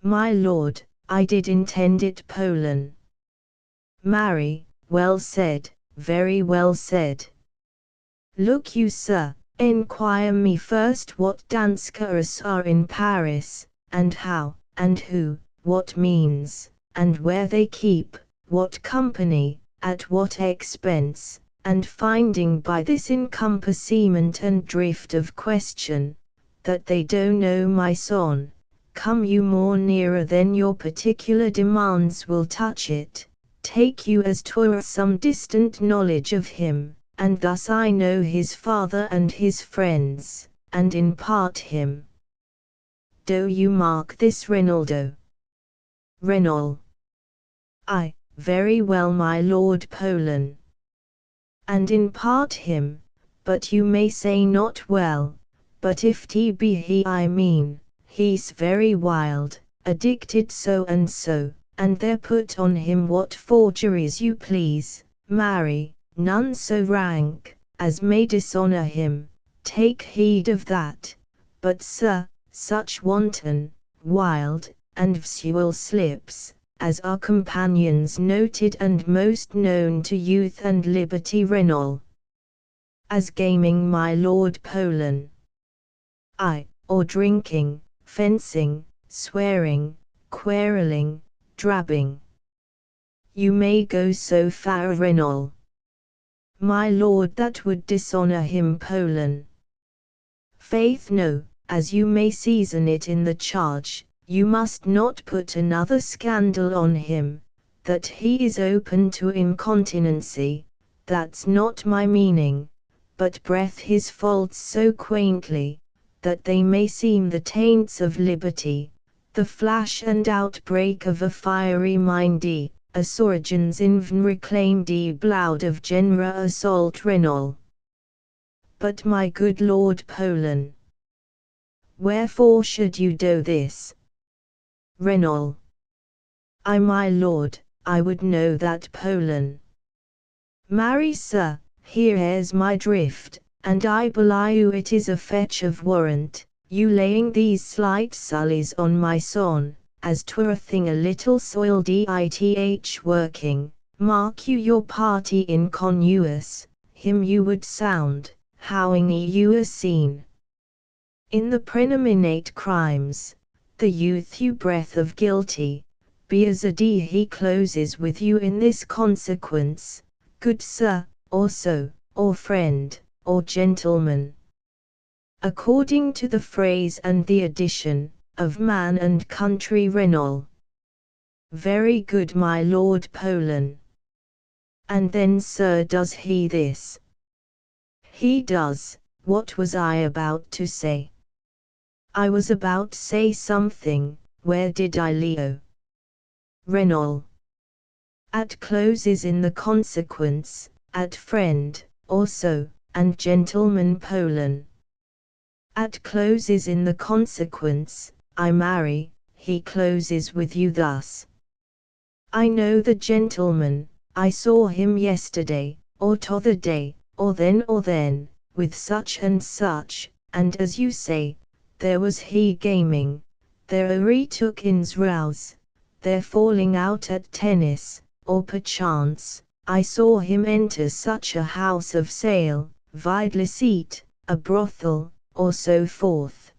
My lord, I did intend it Polon. Marry, well said, very well said. Look you, sir, enquire me first what dancers are in Paris, and how, and who, what means, and where they keep, what company, at what expense, and finding by this encompassment and drift of question, that they do know my son, come you more nearer than your particular demands will touch it, take you as 'twere some distant knowledge of him, and thus I know his father and his friends, and impart him. Do you mark this Rinaldo? Renal. I, very well my Lord Polan. And impart him, but you may say not well, but if he be he I mean, he's very wild, addicted so, and there put on him what forgeries you please, marry, none so rank, as may dishonour him, take heed of that, but sir, such wanton, wild, and visual slips, as are companions noted and most known to youth and liberty Renal. As gaming my Lord Polan. I, or drinking, fencing, swearing, quarrelling, drabbing. You may go so far Renal. My lord, that would dishonour him Polan. Faith no, as you may season it in the charge, you must not put another scandal on him, that he is open to incontinency, that's not my meaning, but breath his faults so quaintly, that they may seem the taints of liberty, the flash and outbreak of a fiery mindy, a surgeons in reclaim die bloud of genera assault Renal. But my good Lord Polan, wherefore should you do this? Renal. I my lord, I would know that Polan. Marry sir, here is my drift, and I belie you it is a fetch of warrant, you laying these slight sullies on my son, as 'twere a thing a little soiled ith working, mark you your party inconnuous, him you would sound, howing you are seen. In the prenominate crimes, the youth you breath of guilty, be as a d he closes with you in this consequence, good sir, or so, or friend, or gentleman. According to the phrase and the addition, of man and country Renal. Very good my Lord Polan. And then sir does he this? He does, what was I about to say? I was about say something, where did I Leo? Renal. At closes in the consequence, at friend, also, and gentleman Polan. At closes in the consequence, I marry, he closes with you thus. I know the gentleman, I saw him yesterday, or t'other day, or then, with such, and as you say, there was he gaming, there a retook-ins rouse, there falling out at tennis, or perchance, I saw him enter such a house of sale, vide licete, a brothel, or so forth.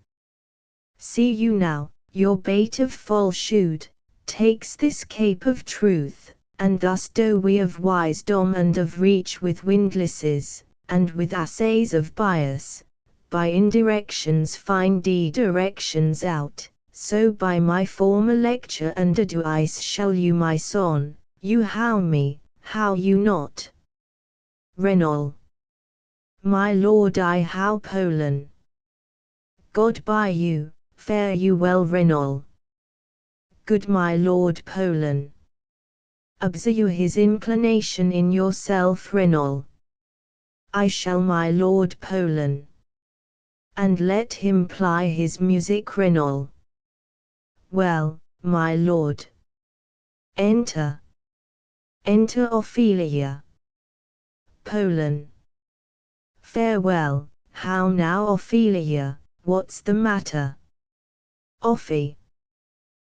See you now, your bait of falsehood takes this cape of truth, and thus do we of wisdom and of reach with windlasses, and with assays of bias, by indirections find directions out, so by my former lecture and advice shall you my son, you how me, how you not. Renal. My lord I how Polan. God by you, fare you well Renal. Good my Lord Polan. Observe you his inclination in yourself Renal. I shall my Lord Polan. And let him ply his music Renal. Well, my lord. Enter. Enter Ophelia. Polan. Farewell, how now Ophelia, what's the matter? Ophi.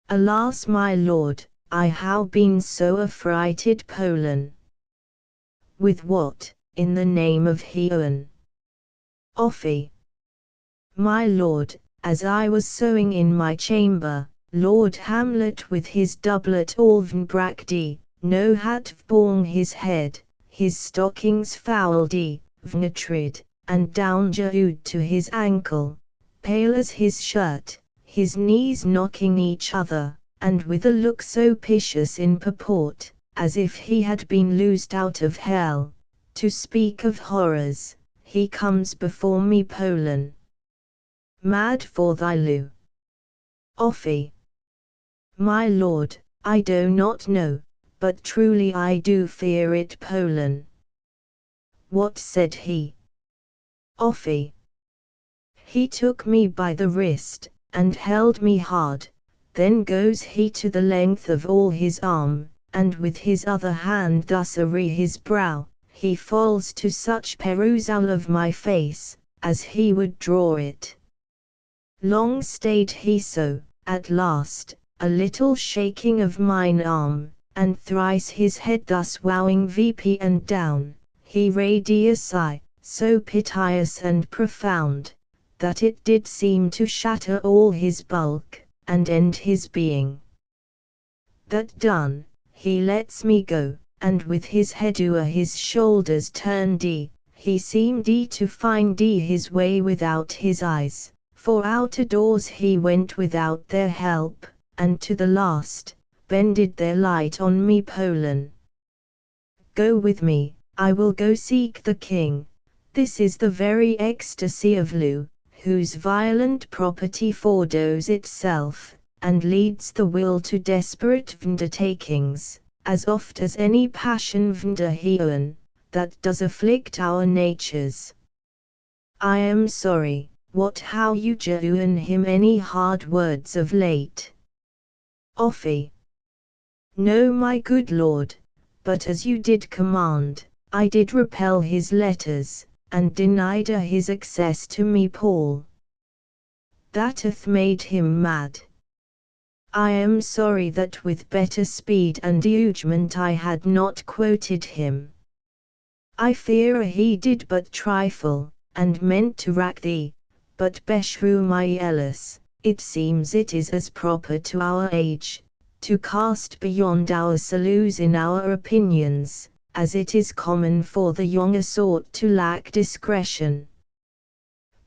Alas my lord, I how been so affrighted Polen. With what, in the name of Heowen? Offy. My lord, as I was sewing in my chamber, Lord Hamlet with his doublet all vnbrachdy, no hat vborn his head, his stockings fouldy, vnatrid, and down jawed to his ankle, pale as his shirt, his knees knocking each other, and with a look so piteous in purport, as if he had been loosed out of hell. To speak of horrors, he comes before me Polen. Mad for thy loo. Offy. My lord, I do not know, but truly I do fear it Polen. What said he? Offy. He took me by the wrist, and held me hard, then goes he to the length of all his arm, and with his other hand thus arre his brow, he falls to such perusal of my face, as he would draw it. Long stayed he so, at last, a little shaking of mine arm, and thrice his head thus wowing vp and down, he raised a sigh, so piteous and profound, that it did seem to shatter all his bulk, and end his being. That done, he lets me go, and with his head o'er his shoulders turned he seemed to find his way without his eyes. For out o' doors he went without their help, and to the last, bended their light on me Polen. Go with me, I will go seek the king. This is the very ecstasy of Lou, whose violent property foredoes itself, and leads the will to desperate undertakings, as oft as any passion Heowen, that does afflict our natures. I am sorry. What how you jouen him any hard words of late? Offy. No my good lord, but as you did command, I did repel his letters, and denied his access to me Paul. That hath made him mad. I am sorry that with better speed and judgment I had not quoted him. I fear he did but trifle, and meant to rack thee. But beshrew my Ellis, it seems it is as proper to our age, to cast beyond our saloons in our opinions, as it is common for the younger sort to lack discretion.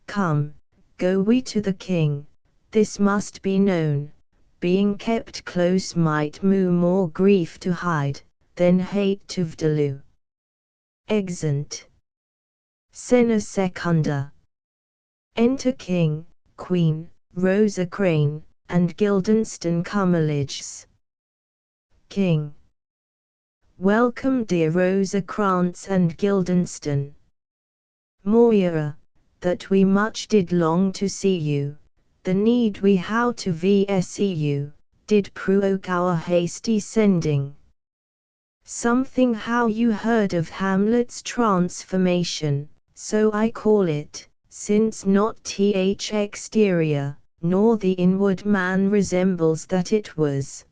Come, go we to the king, this must be known, being kept close might moo more grief to hide, than hate to vdaloo. Exeunt. Scena secunda. Enter King, Queen, Rosa Crane, and Guildenstern Cumberledges. King. Welcome dear Rosa Krantz and Guildenstern. Moira, that we much did long to see you, the need we how to vse you, did provoke our hasty sending. Something how you heard of Hamlet's transformation, so I call it, since not th exterior, nor the inward man resembles that it was.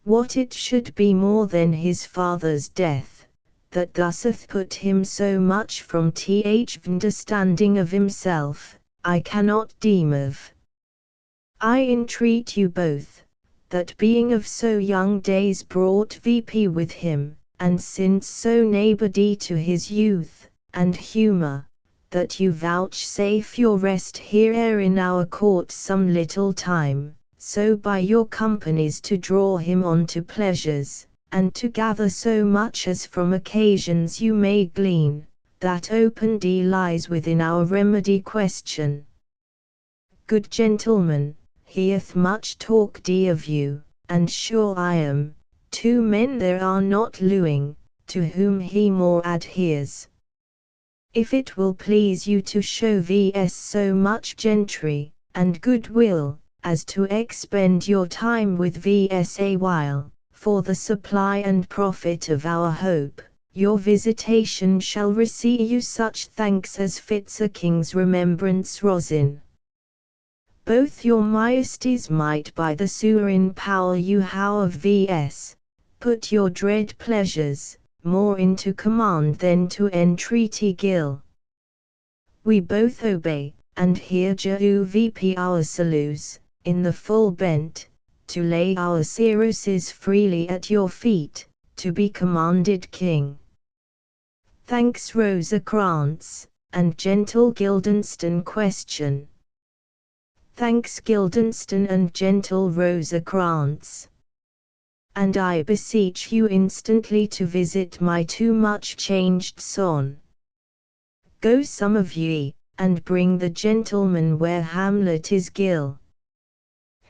What it should be more than his father's death, that thus hath put him so much from th understanding of himself, I cannot deem of. I entreat you both, that being of so young days brought vp with him, and since so neighbourly to his youth, and humour, that you vouchsafe your rest here in our court some little time, so by your companies to draw him on to pleasures, and to gather so much as from occasions you may glean, that open lies within our remedy question. Good gentlemen, he hath much talked of you, and sure I am, two men there are not lewing, to whom he more adheres. If it will please you to show vs so much gentry, and goodwill, as to expend your time with vs a while, for the supply and profit of our hope, your visitation shall receive you such thanks as fits a king's remembrance rosin. Both your majesties might by the sovereign power you have vs. put your dread pleasures, more into command than to entreaty gil. We both obey, and here Jehu vp our salus, in the full bent, to lay our services freely at your feet, to be commanded king. Thanks Rosekrantz, and gentle Guildenstern question. Thanks Guildenstern and gentle Rosekrantz. And I beseech you instantly to visit my too much changed son. Go some of ye, and bring the gentleman where Hamlet is gil.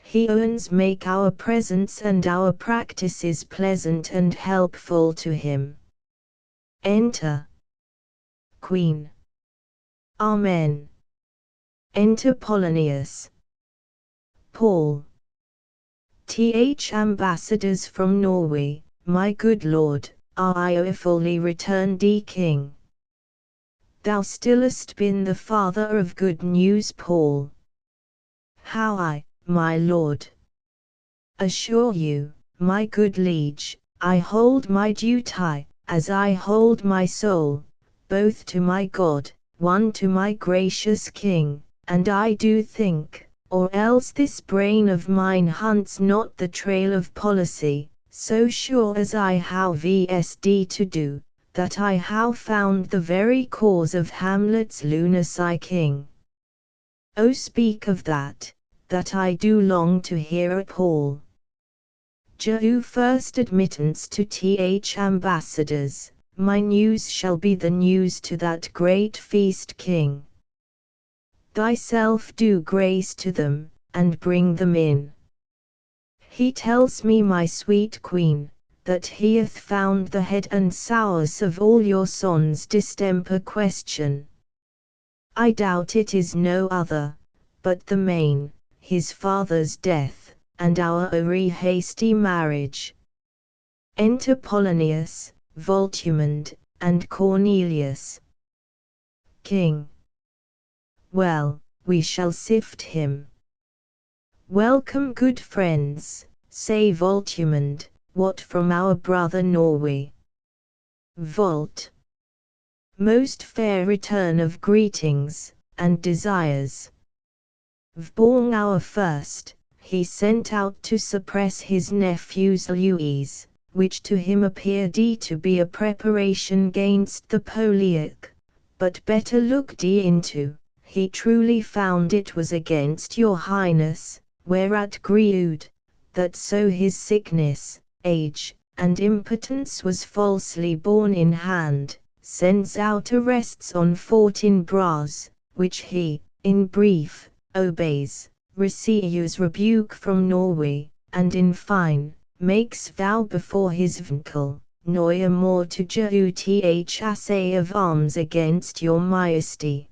He owns make our presence and our practices pleasant and helpful to him. Enter. Queen. Amen. Enter Polonius. Paul. Th ambassadors from Norway, my good lord, I fully returned thee king. Thou stillest been the father of good news Paul. How I, my lord, assure you, my good liege, I hold my duty, as I hold my soul, both to my God, one to my gracious king, and I do think, or else this brain of mine hunts not the trail of policy, so sure as I have vsd to do, that I have found the very cause of Hamlet's lunacy king. O speak of that I do long to hear it Paul. Jehu first admittance to th ambassadors, my news shall be the news to that great feast king. Thyself do grace to them, and bring them in. He tells me my sweet queen, that he hath found the head and source of all your son's distemper question. I doubt it is no other, but the main, his father's death, and our very hasty marriage. Enter Polonius, Voltimand, and Cornelius. King. Well, we shall sift him. Welcome good friends, say Voltimand, what from our brother Norway? Volt. Most fair return of greetings, and desires. Vborn our first, he sent out to suppress his nephew's Louis, which to him appeared to be a preparation gainst the Poliac, but better looked into, he truly found it was against your highness, whereat grieved, that so his sickness, age, and impotence was falsely borne in hand, sends out arrests on fort in Bras, which he, in brief, obeys, receives rebuke from Norway, and in fine, makes vow before his vincle, nor more to Jehu th assay of arms against your majesty.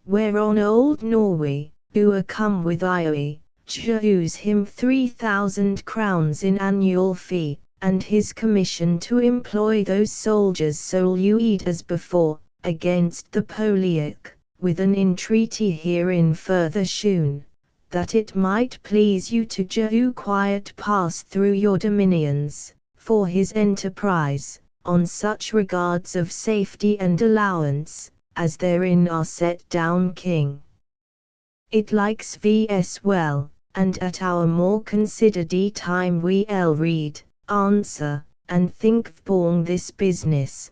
Whereon old Norway, who are come with Ioe, Jehu's him 3,000 crowns in annual fee, and his commission to employ those soldiers solely as before, against the Poliac, with an entreaty herein further shewn, that it might please you to Jehu quiet pass through your dominions, for his enterprise, on such regards of safety and allowance, as therein are set down king. It likes vs well, and at our more considered time we'll read, answer, and think vborn this business.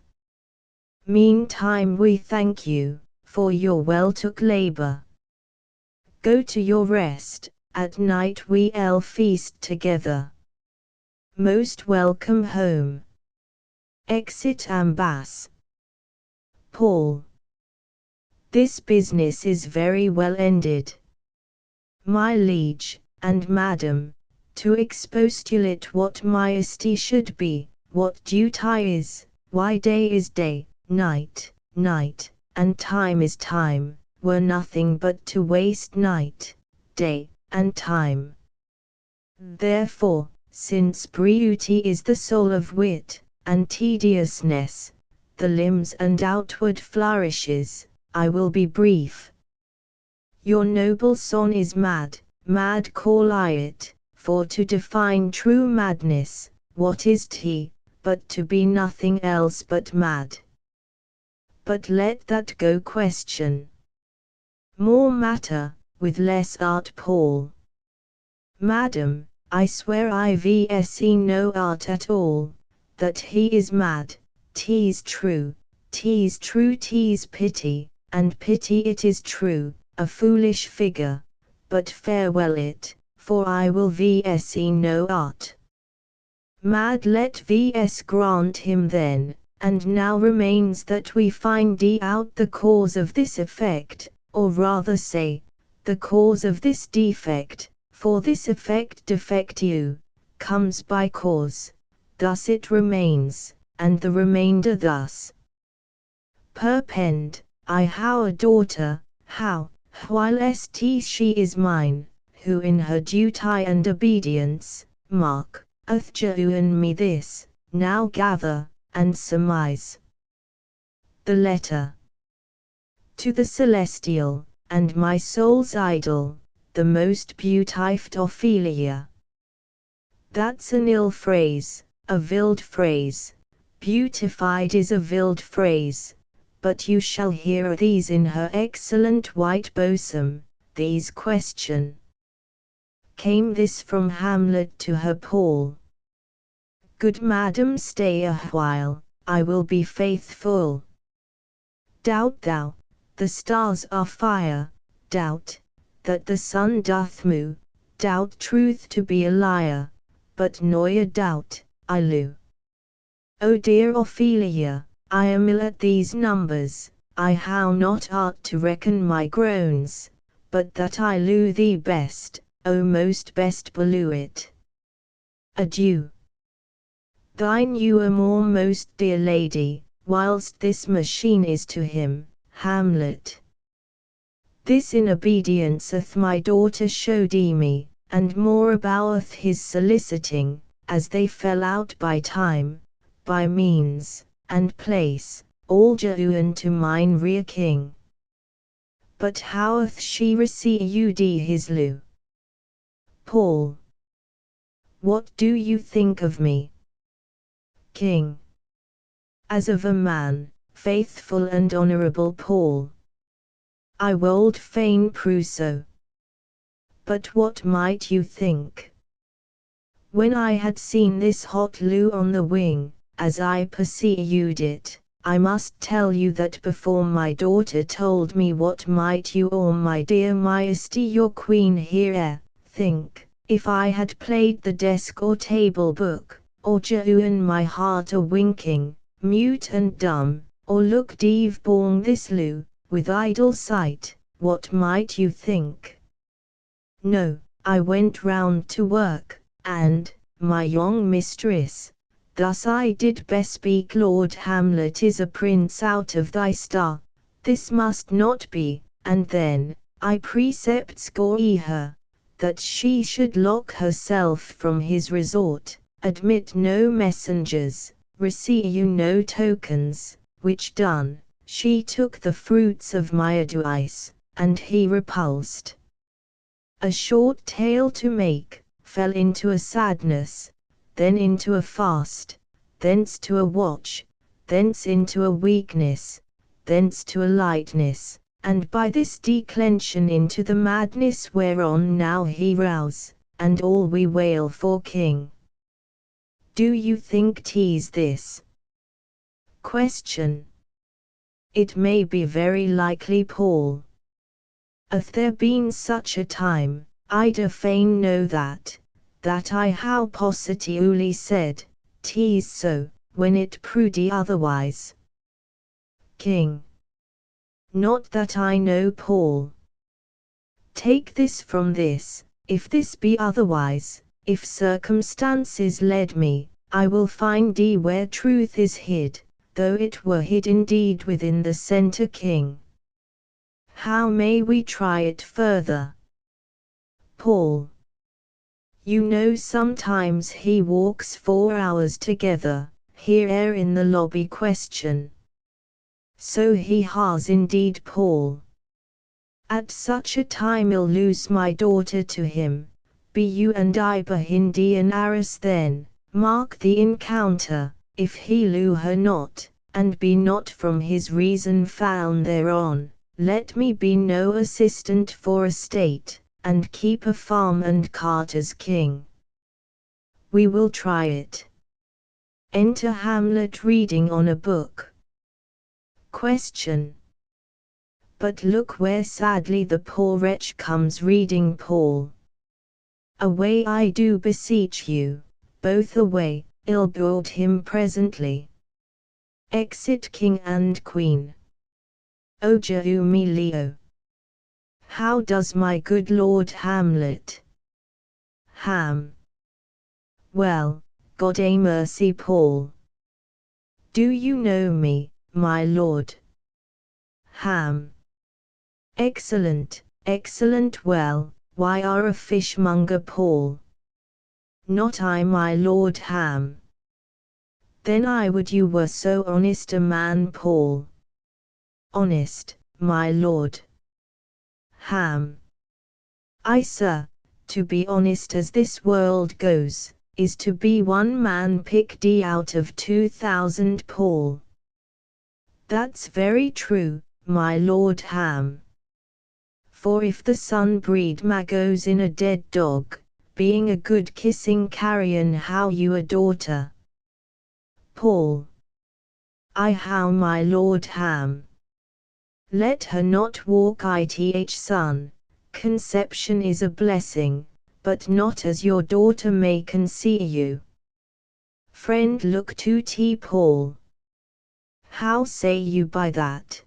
Meantime we thank you, for your well took labor. Go to your rest, at night we'll feast together. Most welcome home. Exit Ambass. Paul. This business is very well ended. My liege, and madam, to expostulate what majesty should be, what duty is, why day is day, night, night, and time is time, were nothing but to waste night, day, and time. Therefore, since beauty is the soul of wit, and tediousness, the limbs and outward flourishes, I will be brief. Your noble son is mad, mad call I it, for to define true madness, what is he, but to be nothing else but mad? But let that go question. More matter, with less art Paul. Madam, I swear I've seen no art at all, that he is mad, 'tis true, 'tis true 'tis pity, and pity it is true, a foolish figure, but farewell it, for I will see no art. Mad let vs grant him then, and now remains that we find out the cause of this effect, or rather say, the cause of this defect, for this effect defect you, comes by cause, thus it remains, and the remainder thus. Perpend, I how a daughter, how, while she is mine, who in her duty and obedience, mark, hath shown me this, now gather, and surmise. The letter to the celestial, and my soul's idol, the most beautiful Ophelia. That's an ill phrase, a vild phrase, beautified is a vild phrase, but you shall hear these in her excellent white bosom, these question. Came this from Hamlet to her Paul? Good madam, stay a while, I will be faithful. Doubt thou, the stars are fire, doubt, that the sun doth move, doubt truth to be a liar, but noya doubt, I loo. O dear Ophelia, I am ill at these numbers, I how not art to reckon my groans, but that I loo thee best, O most best below it. Adieu. Thine you are more most dear lady, whilst this machine is to him, Hamlet. This in obedience hath my daughter showed me, and more aboweth his soliciting, as they fell out by time, by means, and place, all jouen to mine rear king. But how hath she received his loo? Paul. What do you think of me? King. As of a man, faithful and honourable Paul. I wold fain prove so. But what might you think? When I had seen this hot loo on the wing, as I perceived it, I must tell you that before my daughter told me what might you or my dear majesty your queen here think, if I had played the desk or table book, or jouen my heart a winking, mute and dumb, or looked eve born this loo, with idle sight, what might you think? No, I went round to work, and, my young mistress, thus I did bespeak Lord Hamlet is a prince out of thy star, this must not be, and then, I precept score her, that she should lock herself from his resort, admit no messengers, receive no tokens, which done, she took the fruits of my advice, and he repulsed. A short tale to make, fell into a sadness, then into a fast, thence to a watch, thence into a weakness, thence to a lightness, and by this declension into the madness whereon now he rouse, and all we wail for king. Do you think 'tis this? Question. It may be very likely Paul. Hath there been such a time, I'd fain know that I how positively said, 'tis so, when it proved otherwise. King. Not that I know Paul. Take this from this, if this be otherwise, if circumstances led me, I will find where truth is hid, though it were hid indeed within the centre king. How may we try it further? Paul. You know sometimes he walks 4 hours together, here in the lobby question. So he has indeed Paul. At such a time I'll lose my daughter to him. Be you and I Bahindi and Aris then, mark the encounter, if he lure her not, and be not from his reason found thereon, let me be no assistant for a state, and keep a farm and cart as king. We will try it. Enter Hamlet reading on a book. Question. But look where sadly the poor wretch comes reading Paul. Away I do beseech you, both away, I'll board him presently. Exit King and Queen. O Jehu me Leo. How does my good Lord Hamlet? Ham. Well, God a mercy Paul. Do you know me, my lord? Ham. Excellent, excellent well, why are a fishmonger Paul? Not I my lord Ham. Then I would you were so honest a man Paul. Honest, my lord. Ham. I sir, to be honest as this world goes, is to be one man picked out of 2,000 Paul. That's very true, my lord Ham. For if the sun breed maggots in a dead dog, being a good kissing carrion how you a daughter? Paul. I how my lord Ham. Let her not walk ith son, conception is a blessing, but not as your daughter may conceive you. Friend look to T. Paul. How say you by that?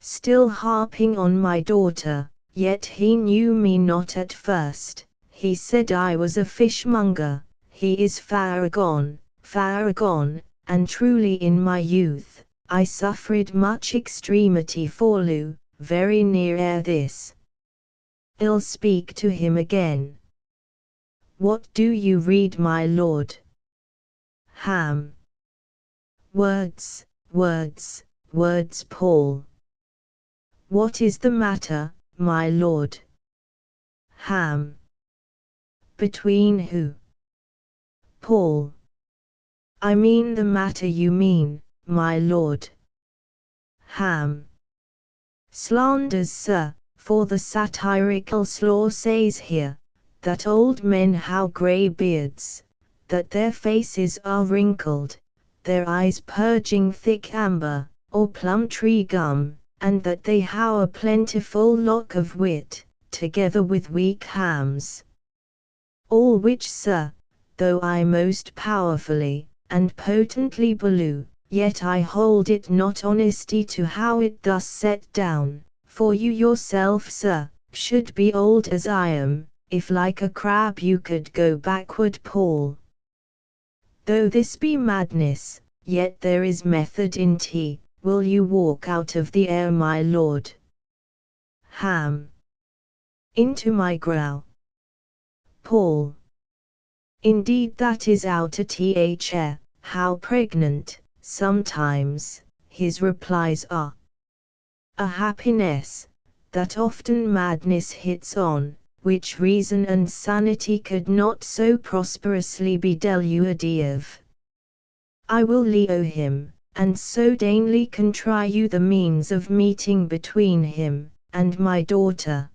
Still harping on my daughter, yet he knew me not at first, he said I was a fishmonger, he is far agone, and truly in my youth, I suffered much extremity for Lou, very near ere this. I'll speak to him again. What do you read my lord? Ham. Words, words, words Paul. What is the matter, my lord? Ham. Between who? Paul. I mean the matter you mean, my lord. Ham. Slanders sir, for the satirical slaw says here, that old men have grey beards, that their faces are wrinkled, their eyes purging thick amber, or plum tree gum, and that they have a plentiful lock of wit, together with weak hams. All which sir, though I most powerfully, and potently believe, yet I hold it not honesty to how it thus set down, for you yourself sir, should be old as I am, if like a crab you could go backward Paul. Though this be madness, yet there is method in tea. Will you walk out of the air my lord? Ham. Into my growl. Paul. Indeed that is out at air, how pregnant, sometimes, his replies are. A happiness, that often madness hits on, which reason and sanity could not so prosperously be deluded of. I will leo him, and so dainly contrive you the means of meeting between him, and my daughter.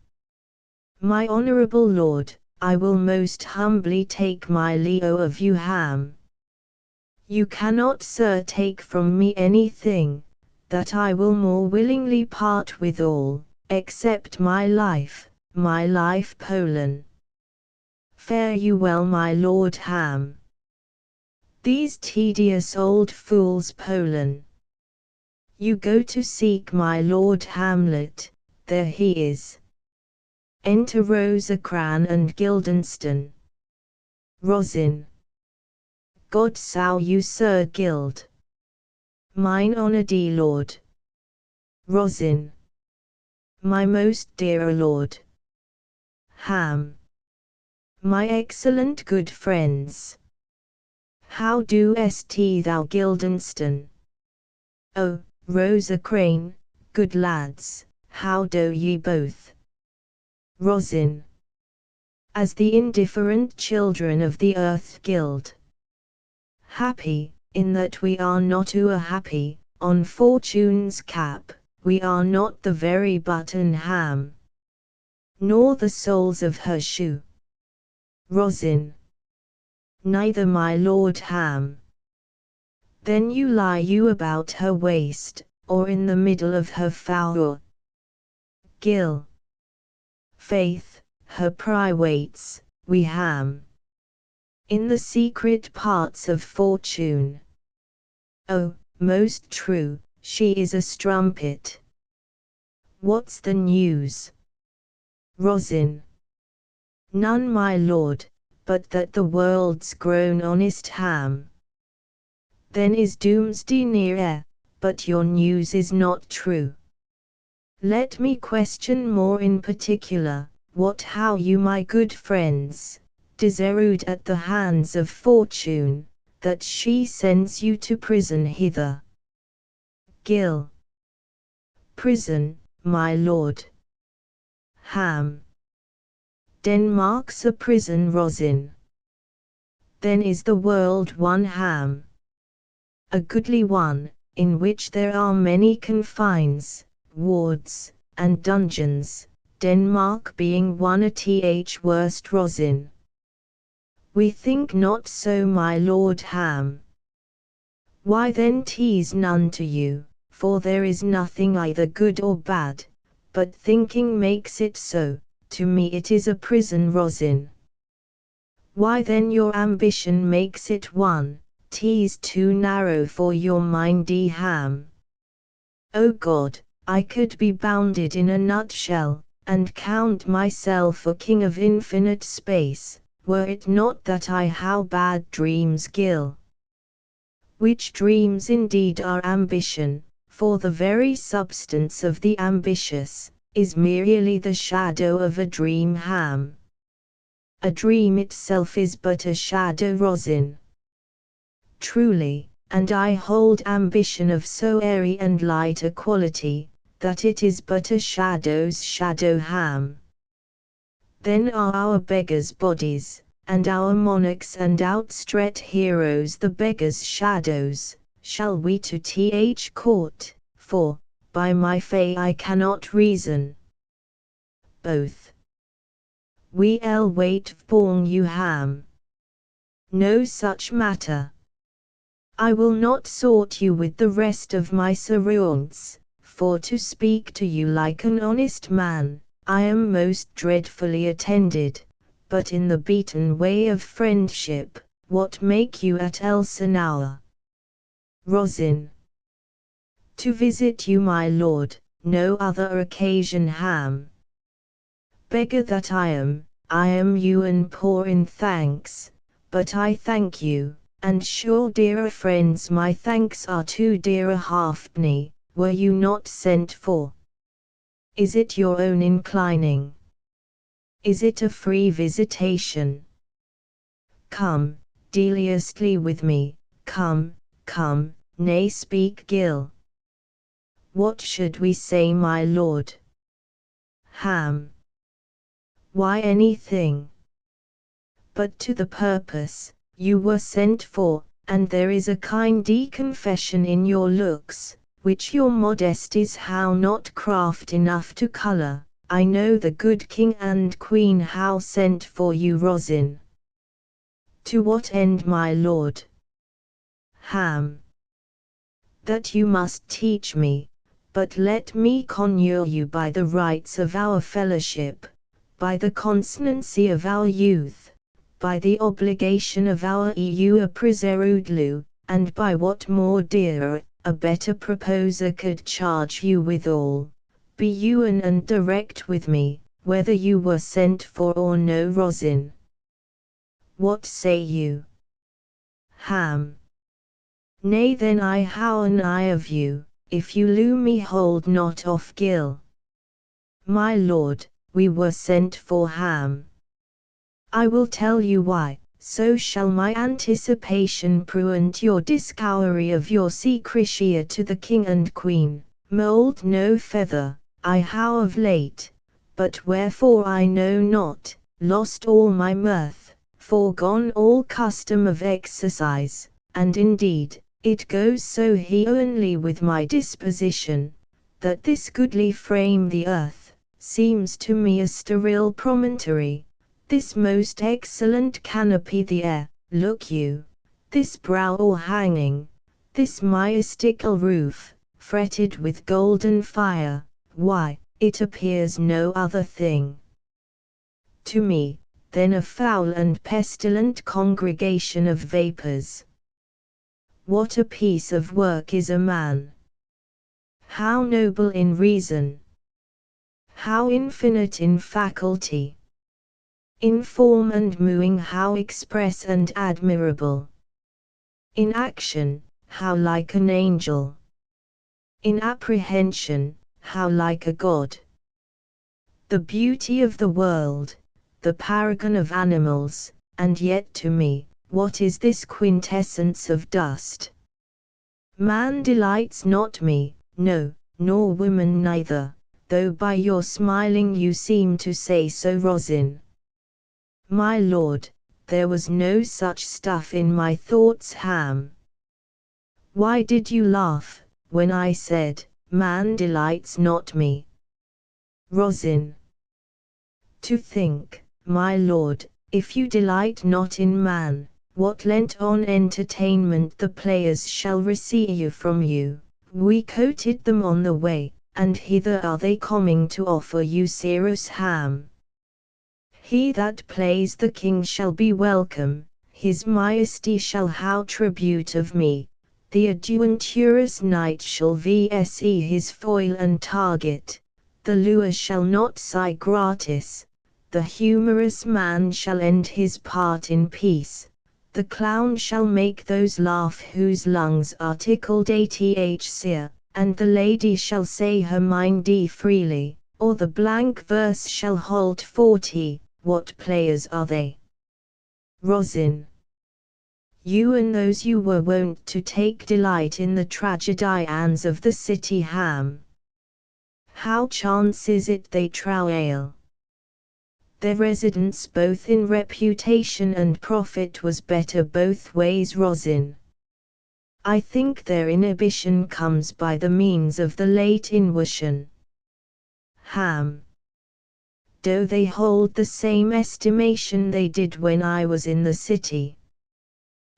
My honourable lord, I will most humbly take my leo of you Ham. You cannot sir take from me anything, that I will more willingly part with all, except my life Polan. Fare you well my lord Ham. These tedious old fools Polan. You go to seek my lord Hamlet, there he is. Enter Rosecran and Guildenstern. Rosin. God sow you Sir Guild. Mine honoured lord. Rosin. My most dear lord. Ham. My excellent good friends. How doest thou Guildenstern? Oh, Rosecrane, good lads, how do ye both? Rosin. As the indifferent children of the earth gild. Happy, in that we are not happy, on fortune's cap, we are not the very button Ham. Nor the soles of her shoe. Rosin. Neither my lord Ham. Then you lie you about her waist, or in the middle of her foul gill. Faith, her privates, we ham. In the secret parts of fortune. Oh, most true, she is a strumpet. What's the news? Rosin. None my lord, but that the world's grown honest Ham. Then is doomsday near, but your news is not true. Let me question more in particular, what how you my good friends, deserved at the hands of fortune, that she sends you to prison hither. Gil. Prison, my lord. Ham. Denmark's a prison, Rosin. Then is the world one Ham. A goodly one, in which there are many confines, wards, and dungeons, Denmark being one worst, Rosin. We think not so, my lord Ham. Why then 'tis none to you, for there is nothing either good or bad, but thinking makes it so. To me it is a prison, Rosin. Why then your ambition makes it one, 'tis too narrow for your mindy Ham. O God, I could be bounded in a nutshell, and count myself a king of infinite space, were it not that I how bad dreams gill. Which dreams indeed are ambition, for the very substance of the ambitious, is merely the shadow of a dream Ham. A dream itself is but a shadow, Rosin. Truly, and I hold ambition of so airy and light a quality, that it is but a shadow's shadow Ham. Then are our beggars' bodies, and our monarchs and outstretched heroes the beggars' shadows. Shall we to court, for, by my fay I cannot reason. Both. We'll wait for you Ham. No such matter. I will not sort you with the rest of my servants, for to speak to you like an honest man, I am most dreadfully attended, but in the beaten way of friendship, what make you at Elsinore? Rosin. To visit you my lord, no other occasion Ham. Beggar that I am you and poor in thanks, but I thank you, and sure dearer friends my thanks are too dear a halfpenny, were you not sent for. Is it your own inclining? Is it a free visitation? Come, deliously with me, come, nay speak Gil. What should we say my lord? Ham. Why anything. But to the purpose, you were sent for, and there is a kindy confession in your looks, which your modesties how not craft enough to colour. I know the good king and queen how sent for you Rosin. To what end my lord? Ham. That you must teach me, but let me conjure you by the rights of our fellowship, by the constancy of our youth, by the obligation of our a preserudlu, and by what more dearer, a better proposer could charge you withal, be you and direct with me, whether you were sent for or no Rosin. What say you? Ham. Nay then I how an eye of you, if you loo me hold not off Gil. My lord, we were sent for Ham. I will tell you why, so shall my anticipation prevent your discovery of your secretia to the king and queen, mold no feather, I how of late, but wherefore I know not, lost all my mirth, forgone all custom of exercise, and indeed, it goes so only with my disposition, that this goodly frame the earth, seems to me a sterile promontory, this most excellent canopy the air, look you, this brow o'erhanging, this majestical roof, fretted with golden fire, why, it appears no other thing to me, than a foul and pestilent congregation of vapors. What a piece of work is a man! How noble in reason! How infinite in faculty! In form and moving how express and admirable! In action, how like an angel! In apprehension, how like a god! The beauty of the world, the paragon of animals, and yet to me, what is this quintessence of dust? Man delights not me, no, nor woman neither, though by your smiling you seem to say so, Rosin. My lord, there was no such stuff in my thoughts, Ham. Why did you laugh, when I said, man delights not me? Rosin. To think, my lord, if you delight not in man, what lent on entertainment the players shall receive from you, we coted them on the way, and hither are they coming to offer you Cyrus Ham. He that plays the king shall be welcome, his majesty shall how tribute of me, the adventurous knight shall vse his foil and target, the lure shall not sigh gratis, the humorous man shall end his part in peace, the clown shall make those laugh whose lungs are tickled athc, and the lady shall say her mind freely, or the blank verse shall hold 40, what players are they? Rosin. You and those you were wont to take delight in the tragedians of the city, Ham. How chance is it they travail? Their residence both in reputation and profit was better both ways, Rosin. I think their inhibition comes by the means of the late inversion. Ham. Do they hold the same estimation they did when I was in the city?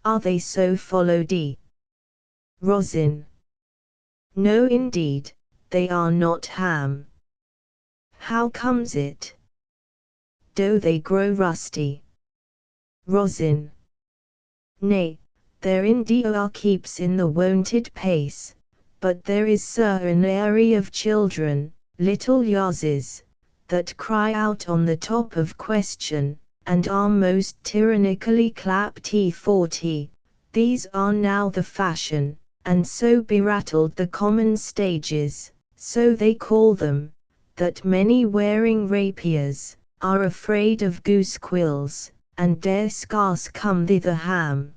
Are they so followed? Rosin. No indeed, they are not, Ham. How comes it? Do they grow rusty? Rosin. Nay, their indeed keeps in the wonted pace, but there is an array of children, little Yazes, that cry out on the top of question, and are most tyrannically clapped 40, these are now the fashion, and so berattled the common stages, so they call them, that many wearing rapiers, are afraid of goose quills, and dare scarce come thither, Ham.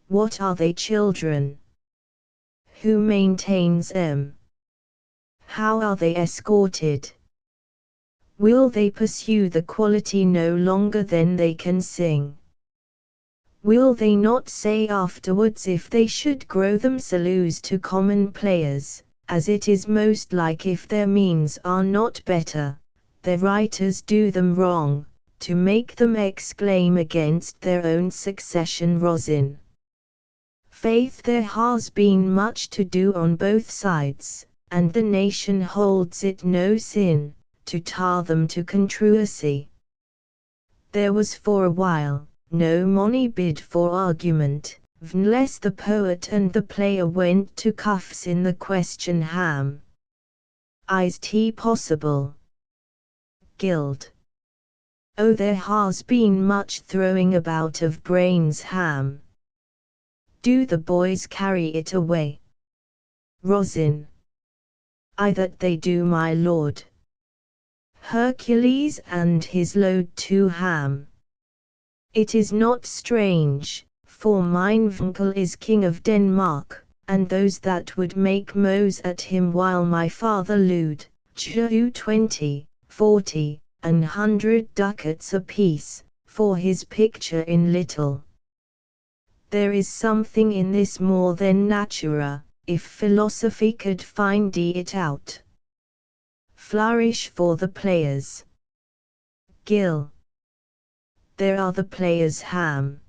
What are they, children? Who maintains them? How are they escorted? Will they pursue the quality no longer than they can sing? Will they not say afterwards, if they should grow themselves to common players, as it is most like if their means are not better, their writers do them wrong, to make them exclaim against their own succession, Rosin? Faith, there has been much to do on both sides, and the nation holds it no sin to tar them to controversy. There was for a while no money bid for argument, unless the poet and the player went to cuffs in the question, Ham. Is possible? Guild. Oh, there has been much throwing about of brains, Ham. Do the boys carry it away? Rosin. Aye, that they do, my lord. Hercules and his load too, Ham. It is not strange, for mine uncle is king of Denmark, and those that would make mows at him while my father lewd, Jew 20, 40, and 100 ducats apiece, for his picture in little. There is something in this more than natura, if philosophy could find it out. Flourish for the players. Gil. There are the players. Ham.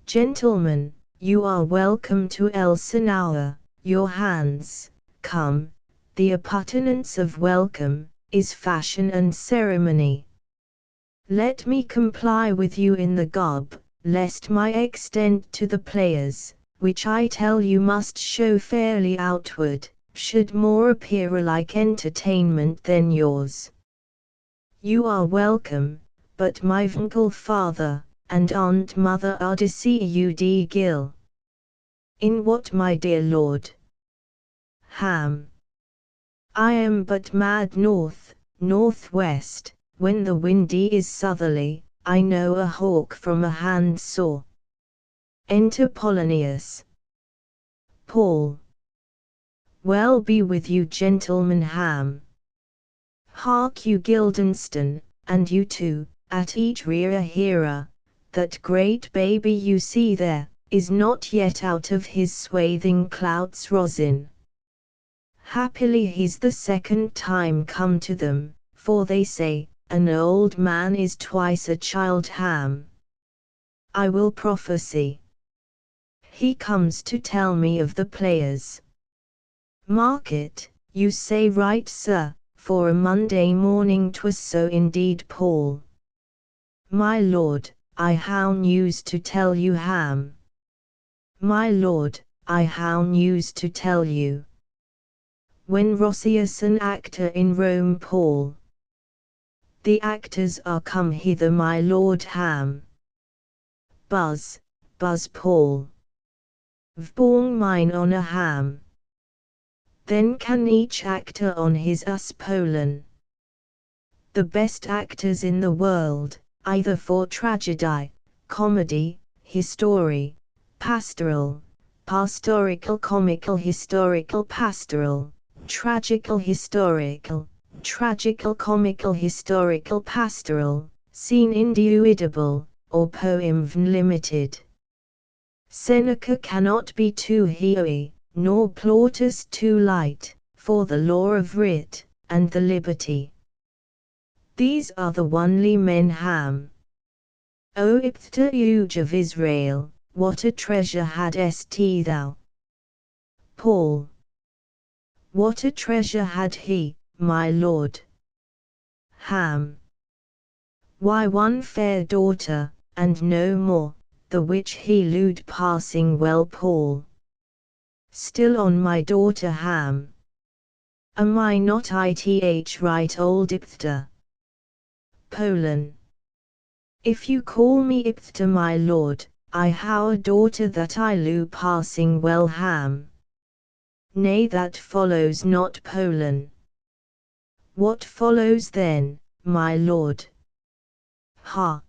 Gentlemen, you are welcome to Elsinore, your hands, come, the appurtenance of welcome, is fashion and ceremony. Let me comply with you in the garb, lest my extent to the players, which I tell you must show fairly outward, should more appear like entertainment than yours. You are welcome, but my uncle father, and aunt mother are to see you Gil. In what, my dear lord? Ham. I am but mad northwest, when the windy is southerly, I know a hawk from a hand saw. Enter Polonius. Paul. Well be with you gentlemen. Ham. Hark you Guildenstern, and you too, at each rear hearer, that great baby you see there, is not yet out of his swathing cloud's rosin. Happily he's the second time come to them, for they say, an old man is twice a child. Ham. I will prophesy. He comes to tell me of the players. Mark it, you say right sir, for a Monday morning 'twas so indeed. Paul. My lord, I have news to tell you. Ham. My lord, I have news to tell you. When Roscius an actor in Rome. Paul. The actors are come hither. My lord. Ham. Buzz, Paul. Vborn mine honour. Ham. Then can each actor on his us Poland. The best actors in the world, either for tragedy, comedy, history, pastoral, comical, historical, pastoral, tragical, historical, comical, historical, pastoral, scene individual, or poem limited. Seneca cannot be too heavy, nor Plautus too light, for the law of writ, and the liberty. These are the only men. Ham. O Iphtha huge of Israel, what a treasure hadst thou? Paul. What a treasure had he, my lord? Ham. Why, one fair daughter, and no more, the which he lewd passing well. Paul. Still on my daughter. Ham. Am I not ith right old Iphtha? Poland. If you call me Iphtha my lord, I have a daughter that I lew passing well. Ham. Nay, that follows not. Poland. What follows then, my lord? Ha.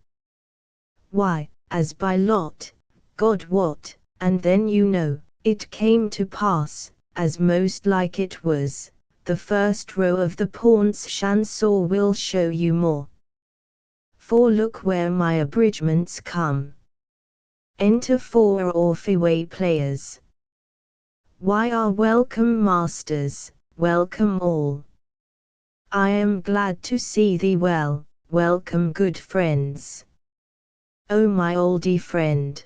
Why, as by lot, God wot, and then you know, it came to pass, as most like it was, the first row of the Paunce chanson will show you more. For look where my abridgments come. Enter 4 Orpheus players. Why are welcome masters, welcome all. I am glad to see thee well, welcome good friends. O my oldie friend.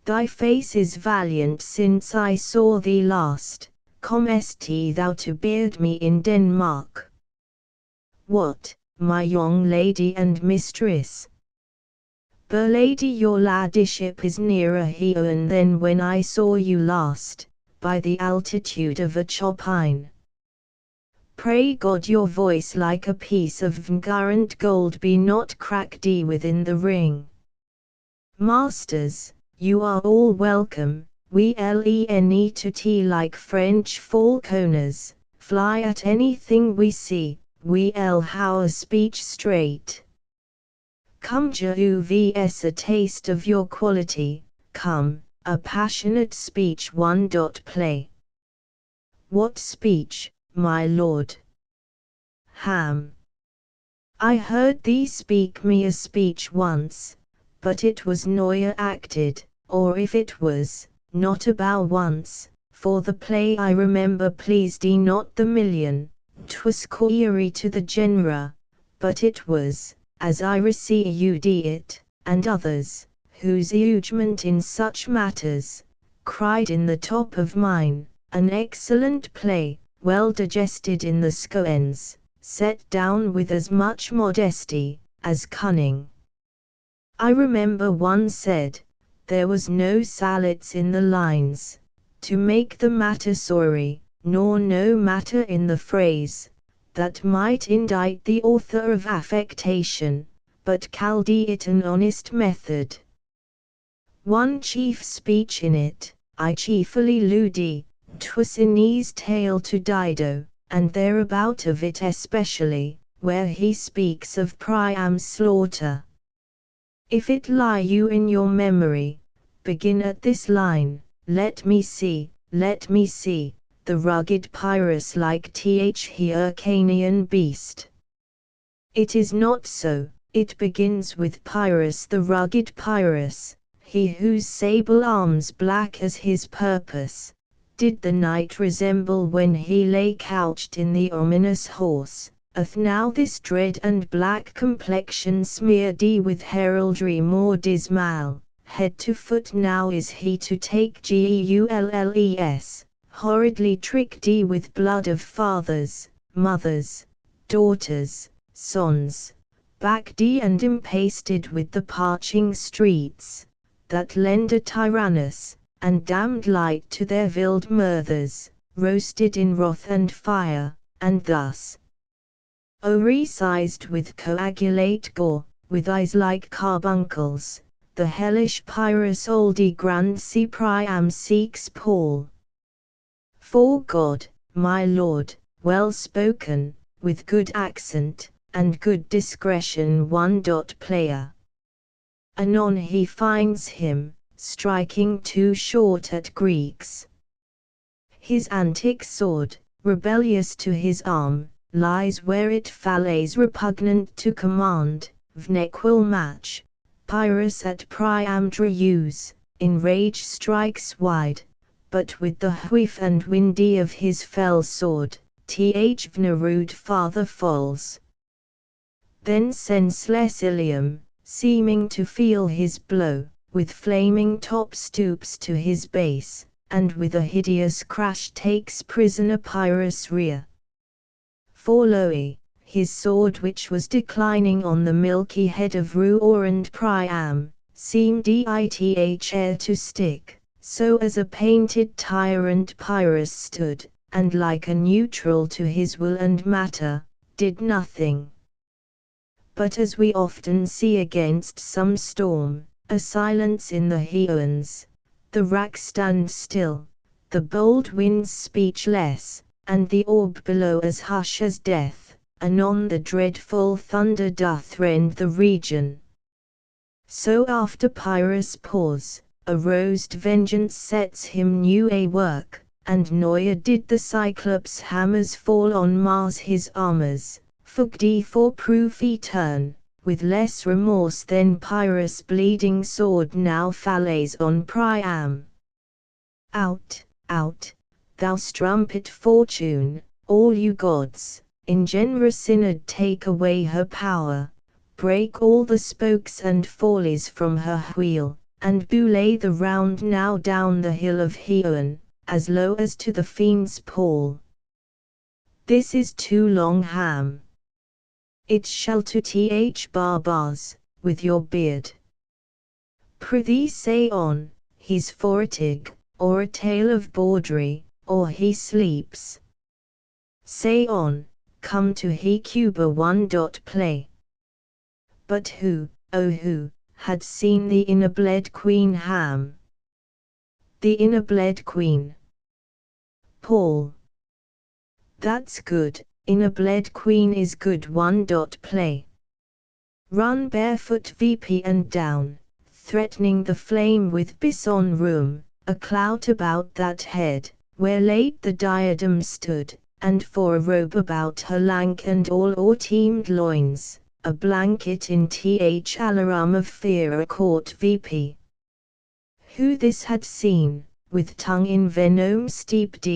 Thy face is valiant since I saw thee last, comest thou to beard me in Denmark? What, my young lady and mistress? Lady, your ladyship is nearer here than when I saw you last, by the altitude of a chopine. Pray God your voice like a piece of vgarant gold be not cracked within the ring. Masters, you are all welcome, we len to tea like French falconers, fly at anything we see, we how a speech straight. Come Juvs a taste of your quality, come, a passionate speech. Play. What speech, my lord. Ham. I heard thee speak me a speech once, but it was noya acted, or if it was, not about once, for the play I remember pleased thee not the million, 'twas query to the genre, but it was, as I received it, and others, whose judgment in such matters, cried in the top of mine, an excellent play, well digested in the scones, set down with as much modesty as cunning. I remember one said, there was no salience in the lines, to make the matter sorry, nor no matter in the phrase, that might indict the author of affectation, but called it an honest method. One chief speech in it, I chiefly ludi, 'twas Aeneas' tale to Dido, and thereabout of it especially, where he speaks of Priam's slaughter. If it lie you in your memory, begin at this line, let me see, the rugged Pyrrhus like Hyrcanian beast. It is not so, it begins with Pyrrhus the rugged Pyrrhus, he whose sable arms black as his purpose, did the knight resemble when he lay couched in the ominous horse, hath now this dread and black complexion smeared with heraldry more dismal, head to foot now is he to take Geulles, horridly tricked with blood of fathers, mothers, daughters, sons, backed and impasted with the parching streets, that lend a tyrannous, and damned light to their vild murthers, roasted in wrath and fire, and thus resized with coagulate gore, with eyes like carbuncles, the hellish Pyrrhus oldie grand si Priam seeks Paul. For God, my lord, well spoken, with good accent, and good discretion player. Anon he finds him, striking too short at Greeks. His antique sword, rebellious to his arm, lies where it fallays repugnant to command, vnequil match, Pyrrhus at Priam drews, in rage strikes wide, but with the hoof and windy of his fell sword, vnerude farther falls. Then senseless Ilium, seeming to feel his blow, with flaming top stoops to his base, and with a hideous crash takes prisoner Pyrrhus' rear. For lo, his sword which was declining on the milky head of ruined Priam, seemed ere to stick, so as a painted tyrant Pyrrhus stood, and like a neutral to his will and matter, did nothing. But as we often see against some storm, a silence in the heavens, the rack stand still, the bold winds speechless, and the orb below as hush as death, anon the dreadful thunder doth rend the region. So after Pyrrhus' pause, arosed vengeance sets him new a work, and Noia did the Cyclops' hammers fall on Mars his armors, fugdi for proof etern, with less remorse than Pyrrhus' bleeding sword now fallays on Priam. Out, out, thou strumpet fortune, all you gods, in genera synod take away her power, break all the spokes and follies from her wheel, and boulay the round now down the hill of Heon, as low as to the fiend's pole. This is too long, Ham. It shall to barbars, with your beard. Prithee say on, he's fortig, or a tale of bawdry, or he sleeps. Say on, come to he Cuba one play. But who, oh who, had seen the inner-bled queen Ham? The inner-bled queen. Paul. That's good, inner-bled queen is good one play. Run barefoot VP and down, threatening the flame with bison room, a clout about that head, where late the diadem stood, and for a robe about her lank and all o'erteemed loins, a blanket in th alarum of fear a court VP. Who this had seen, with tongue in venom steeped,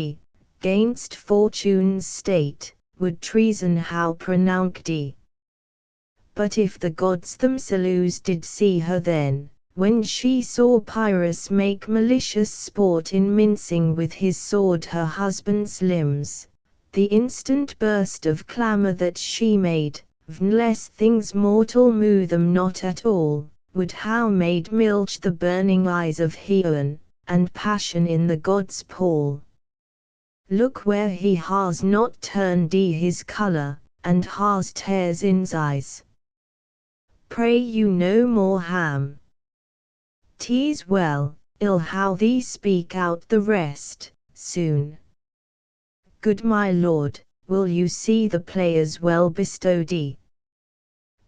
gainst fortune's state, would treason how pronounced. But if the gods themselves did see her then, when she saw Pyrrhus make malicious sport in mincing with his sword her husband's limbs, the instant burst of clamour that she made, unless things mortal move them not at all, would how made milch the burning eyes of Heon, and passion in the gods' pall. Look where he has not turned his colour, and has tears in's eyes. Pray you no more Ham. 'Tis well, ill how thee speak out the rest, soon. Good my lord, will you see the players well bestowed?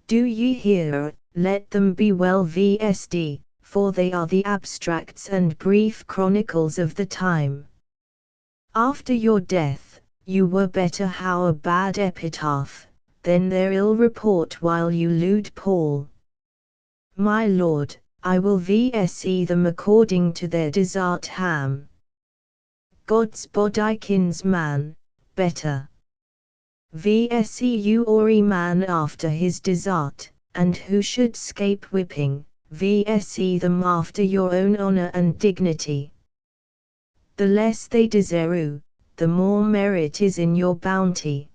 Do ye hear, let them be well vsd, for they are the abstracts and brief chronicles of the time. After your death, you were better how a bad epitaph, than their ill report while you lewd Paul. My lord, I will vse them according to their desert Ham. God's bodikins man, better. Vse ori man after his desert, and who should scape whipping, vse them after your own honour and dignity. The less they deserve, the more merit is in your bounty.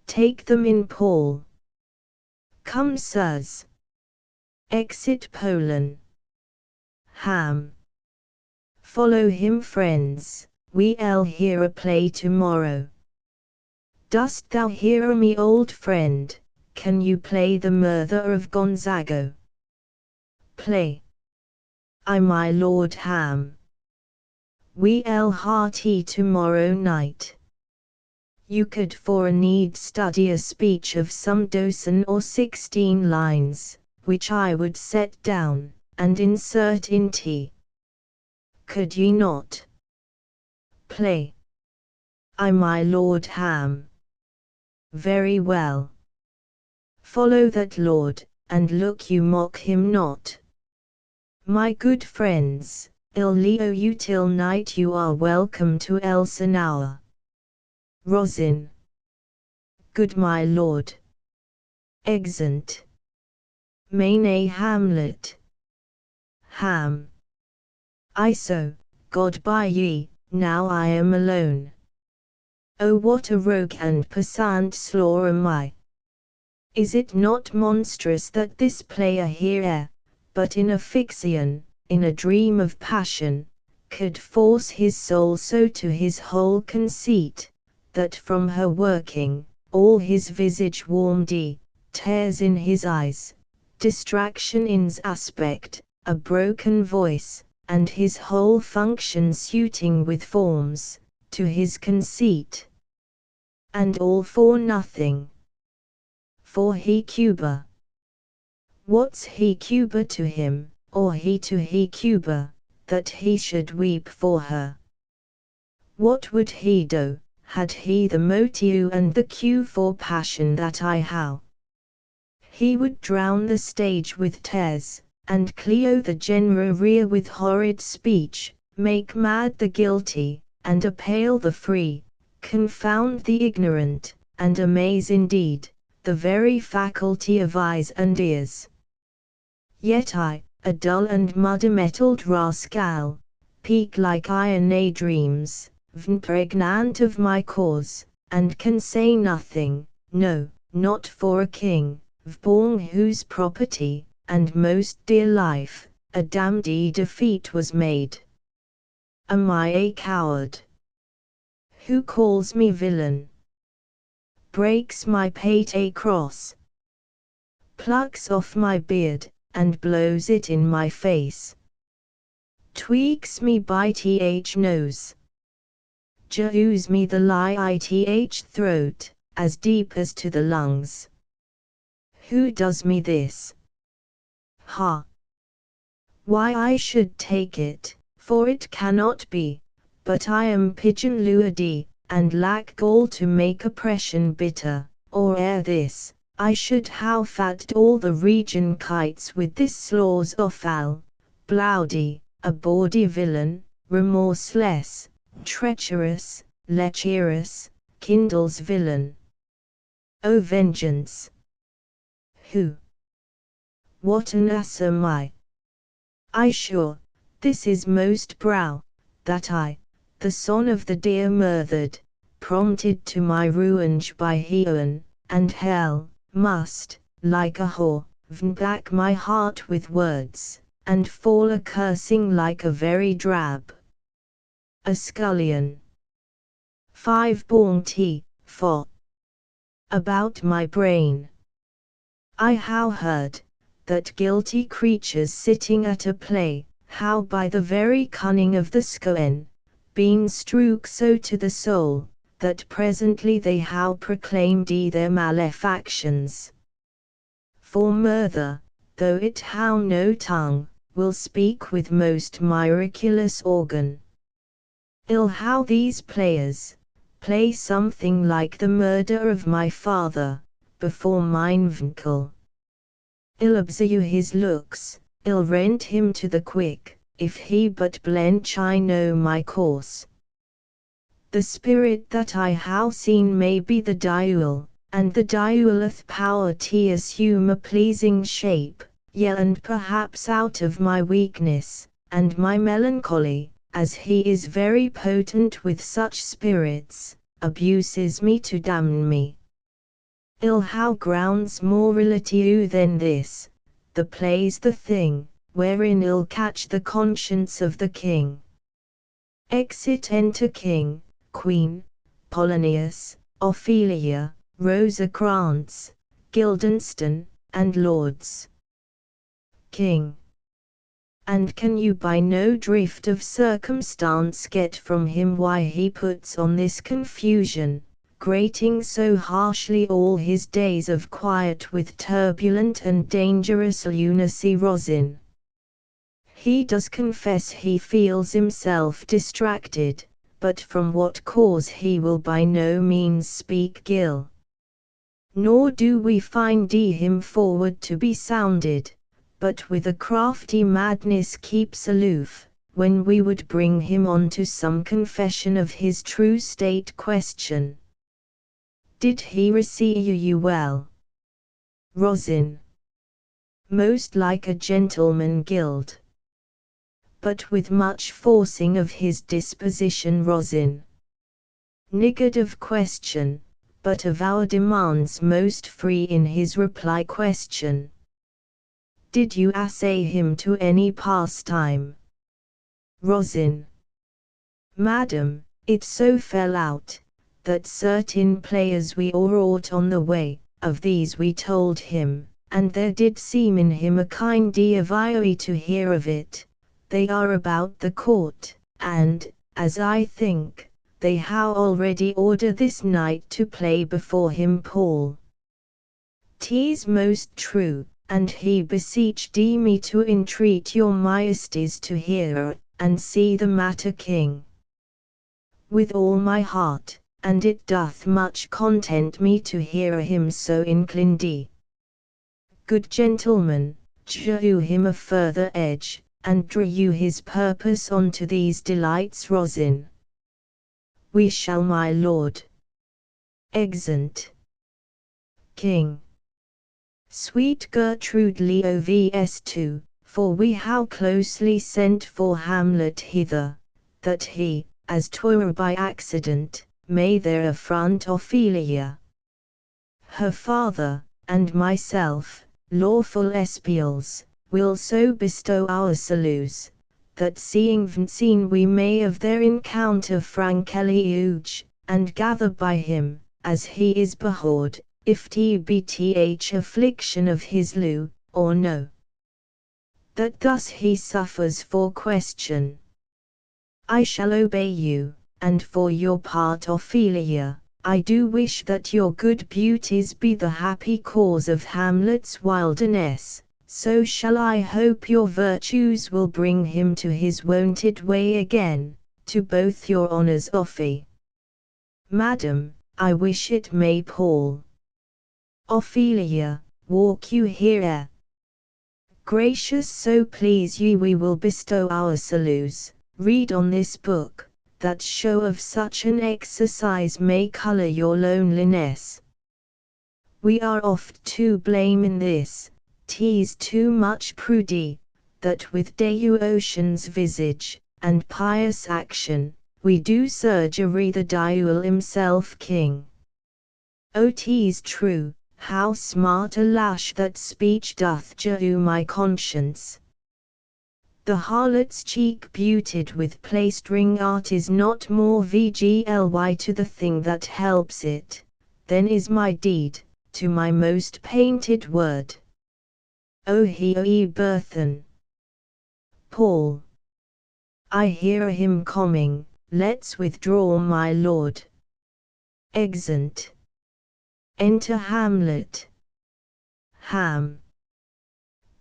Take them in Paul. Come sirs. Exit Poland. Ham. Follow him friends, we'll hear a play tomorrow. Dost thou hear me old friend, can you play the murder of Gonzago? Play. I my lord Ham. We'll hearty tomorrow night. You could for a need study a speech of some dozen or 16 lines, which I would set down, and insert in tea. Could ye not? Play. I my lord Ham. Very well. Follow that lord, and look you mock him not. My good friends, I'll leo you till night you are welcome to Elsinore. Rosin. Good my lord. Exeunt. Maine Hamlet. Ham. I so, God by ye, now I am alone. Oh what a rogue and passant slaw am I! Is it not monstrous that this player here, but in a fiction, in a dream of passion, could force his soul so to his whole conceit, that from her working, all his visage warmed, tears in his eyes, distraction in's aspect, a broken voice, and his whole function suiting with forms, to his conceit. And all for nothing. For he Cuba. What's he Cuba to him, or he to he Cuba, that he should weep for her? What would he do, had he the motive and the cue for passion that I how? He would drown the stage with tears, and Cleo the genre rear with horrid speech, make mad the guilty, and appale the free, confound the ignorant, and amaze indeed, the very faculty of eyes and ears. Yet I, a dull and muddy-mettled rascal, peak like iron dreams, pregnant of my cause, and can say nothing, no, not for a king, born whose property, and most dear life, a damned defeat was made. Am I a coward? Who calls me villain? Breaks my pate a cross, plucks off my beard, and blows it in my face, tweaks me by th nose, jews me the lie ith throat, as deep as to the lungs. Who does me this? Ha! Why I should take it, for it cannot be, but I am pigeon lured, and lack gall to make oppression bitter, or ere this, I should have fatted all the region kites with this slaughs offal, Blowdy, a bawdy villain, remorseless, treacherous, lecherous, kindles villain. O vengeance! Who? What an ass am I sure, this is most brow, that I, the son of the dear murthered, prompted to my ruin by heaven, and hell, must, like a whore, back my heart with words, and fall a cursing like a very drab. A scullion. 5 born T, for. About my brain. I how heard, that guilty creatures sitting at a play, how by the very cunning of the scoen, been strook so to the soul, that presently they how proclaimed their malefactions. For murder, though it how no tongue, will speak with most miraculous organ. Ill how these players, play something like the murder of my father, before mine vincle. Ill observe his looks, ill rent him to the quick, if he but blench I know my course. The spirit that I how seen may be the diul, and the diuleth power to assume a pleasing shape, yea and perhaps out of my weakness, and my melancholy, as he is very potent with such spirits, abuses me to damn me. Ill how grounds more relative than this, the play's the thing, wherein ill catch the conscience of the king. Exit enter king, queen, Polonius, Ophelia, Rosencrantz, Guildenstern, and lords. King. And can you by no drift of circumstance get from him why he puts on this confusion, grating so harshly all his days of quiet with turbulent and dangerous lunacy rosin? He does confess he feels himself distracted, but from what cause he will by no means speak Gil. Nor do we find him forward to be sounded, but with a crafty madness keeps aloof, when we would bring him on to some confession of his true state question. Did he receive you well? Rosin. Most like a gentleman guild. But with much forcing of his disposition Rosin. Niggard of question, but of our demands most free in his reply question. Did you assay him to any pastime? Rosin. Madam, it so fell out, that certain players we o'erwrought on the way, of these we told him, and there did seem in him a kind of eye to hear of it. They are about the court, and, as I think, they how already order this night to play before him Paul. 'Tis most true, and he beseeched me to entreat your majesties to hear, and see the matter king. With all my heart, and it doth much content me to hear him so inclined. Good gentlemen, shew him a further edge, and draw you his purpose on to these delights Rosin. We shall my lord. Exeunt. King. Sweet Gertrude Leo vs2, for we how closely sent for Hamlet hither, that he, as 'twere by accident, may there affront Ophelia, her father, and myself, lawful espials, will so bestow our salutes, that seen we may of their encounter frankly judge, and gather by him, as he is behold, if tbth affliction of his lieu, or no. That thus he suffers for question. I shall obey you, and for your part Ophelia, I do wish that your good beauties be the happy cause of Hamlet's wilderness, so shall I hope your virtues will bring him to his wonted way again, to both your honours Ophi. Madam, I wish it may Paul. Ophelia, walk you here. Gracious, so please ye we will bestow our salutes, read on this book, that show of such an exercise may colour your loneliness. We are oft to blame in this, 'tis too much prudy, that with devotion's visage, and pious action, we do surgery the diul himself king. O 'tis true, how smart a lash that speech doth jew my conscience. The harlot's cheek beautied with placed ring art is not more vgly to the thing that helps it, than is my deed, to my most painted word. O he Berthan. Paul. I hear him coming, let's withdraw my lord. Exeunt. Enter Hamlet. Ham.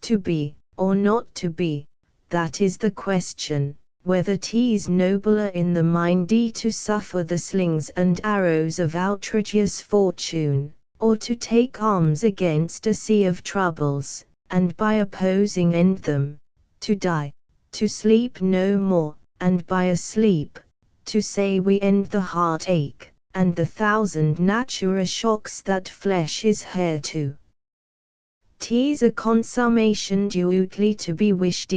To be, or not to be, that is the question, whether 'tis nobler in the mindy to suffer the slings and arrows of outrageous fortune, or to take arms against a sea of troubles, and by opposing end them, to die, to sleep no more, and by a sleep, to say we end the heartache, and the thousand natural shocks that flesh is heir to. 'Tis a consummation duly to be wished.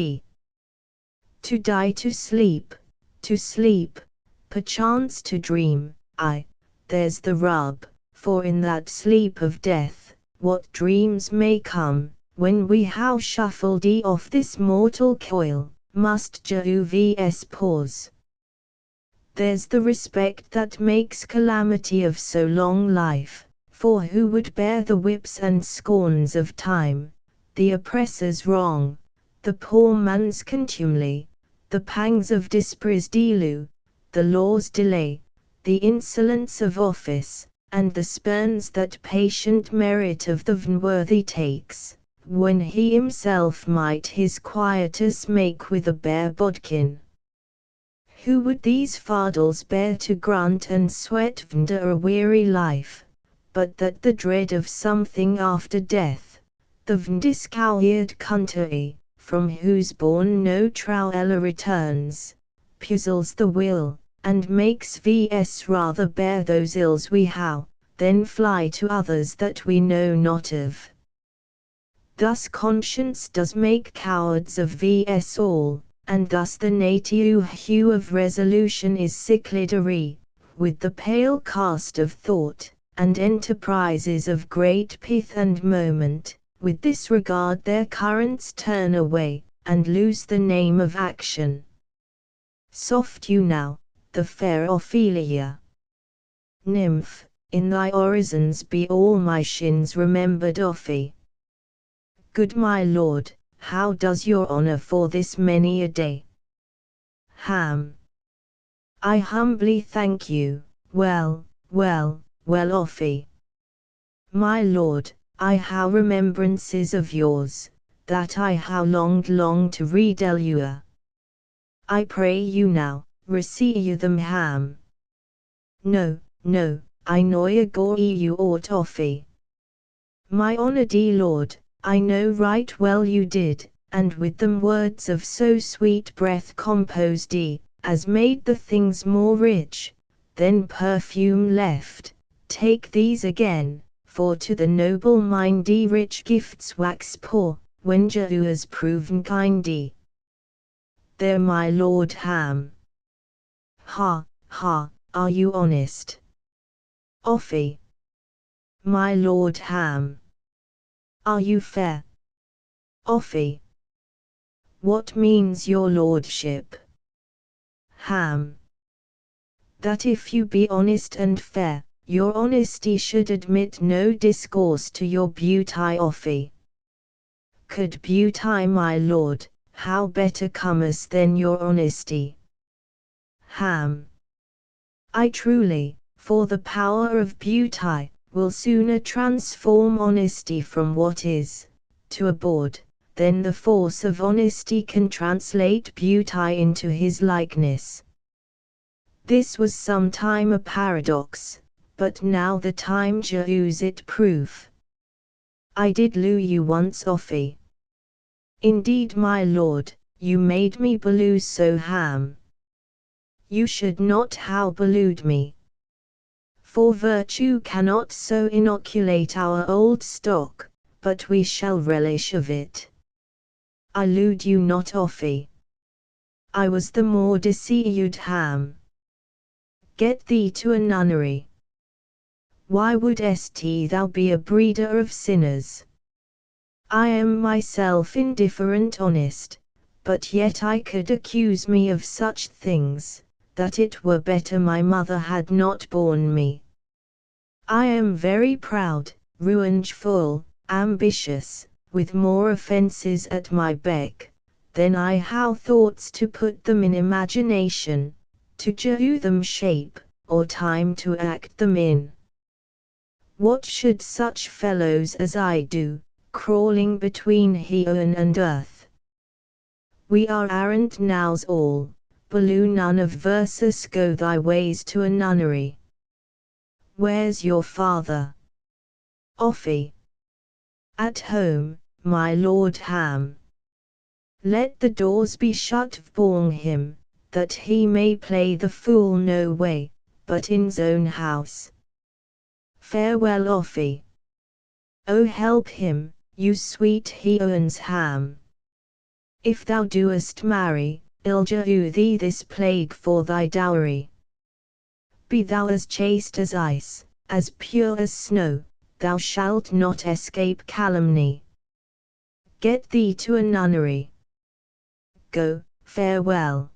To die to sleep, perchance to dream, aye, there's the rub, for in that sleep of death, what dreams may come, when we how shuffled off this mortal coil, must Juvs pause. There's the respect that makes calamity of so long life, for who would bear the whips and scorns of time, the oppressor's wrong, the poor man's contumely, the pangs of dispraise, the law's delay, the insolence of office, and the spurns that patient merit of the unworthy takes, when he himself might his quietus make with a bare bodkin. Who would these fardels bear to grunt and sweat under a weary life, but that the dread of something after death, the discowed country, from whose bourne no trowel returns, puzzles the will, and makes vs rather bear those ills we how, then fly to others that we know not of. Thus conscience does make cowards of vs all, and thus the native hue of resolution is ciclidery, with the pale cast of thought, and enterprises of great pith and moment, with this regard their currents turn away, and lose the name of action. Soft you now, the fair Ophelia. Nymph, in thy orisons be all my shins remembered, Ophi. Good my lord, how does your honour for this many a day? Ham. I humbly thank you, well, Ophi. My lord, I how remembrances of yours, that I how longed long to redellure. I pray you now, receive you them ham. No, I noy gore you aught Ophi. My honoured lord, I know right well you did, and with them words of so sweet breath composed as made the things more rich, then perfume left, take these again, for to the noble mindy rich gifts wax poor, when Jehu's proven kindy. There my lord Ham. Ha, are you honest? Ophi. My lord Ham. Are you fair? Ophi. What means your lordship? Ham. That if you be honest and fair, your honesty should admit no discourse to your beauty Ophi. Could beauty my lord, how better cometh than your honesty? Ham. I truly, for the power of beauty, will sooner transform honesty from what is, to a bawd, than the force of honesty can translate beauty into his likeness. This was sometime a paradox, but now the time Jews it prove. I did loo you once offy. Indeed my lord, you made me believe so ham. You should not how believed me. For virtue cannot so inoculate our old stock, but we shall relish of it. I lewd you not offy. I was the more deceived ham. Get thee to a nunnery. Why wouldst thou be a breeder of sinners? I am myself indifferent honest, but yet I could accuse me of such things, that it were better my mother had not borne me. I am very proud, revengeful, ambitious, with more offences at my beck, than I have thoughts to put them in imagination, to give them shape, or time to act them in. What should such fellows as I do, crawling between heaven and earth? We are arrant nows all, below none of versus go thy ways to a nunnery. Where's your father? Offy. At home, my lord ham. Let the doors be shut for him, that he may play the fool no way, but in's own house. Farewell Offy. O help him, you sweet heaven's ham. If thou doest marry, I'll do thee this plague for thy dowry. Be thou as chaste as ice, as pure as snow, thou shalt not escape calumny. Get thee to a nunnery. Go, farewell.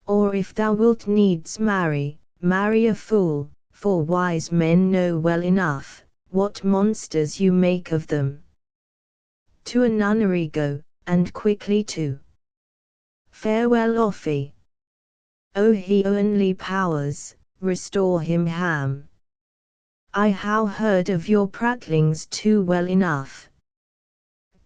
Or if thou wilt needs marry, marry a fool, for wise men know well enough, what monsters you make of them. To a nunnery go, and quickly too. Farewell Offy. O heavenly powers, restore him ham. I have heard of your prattlings too well enough.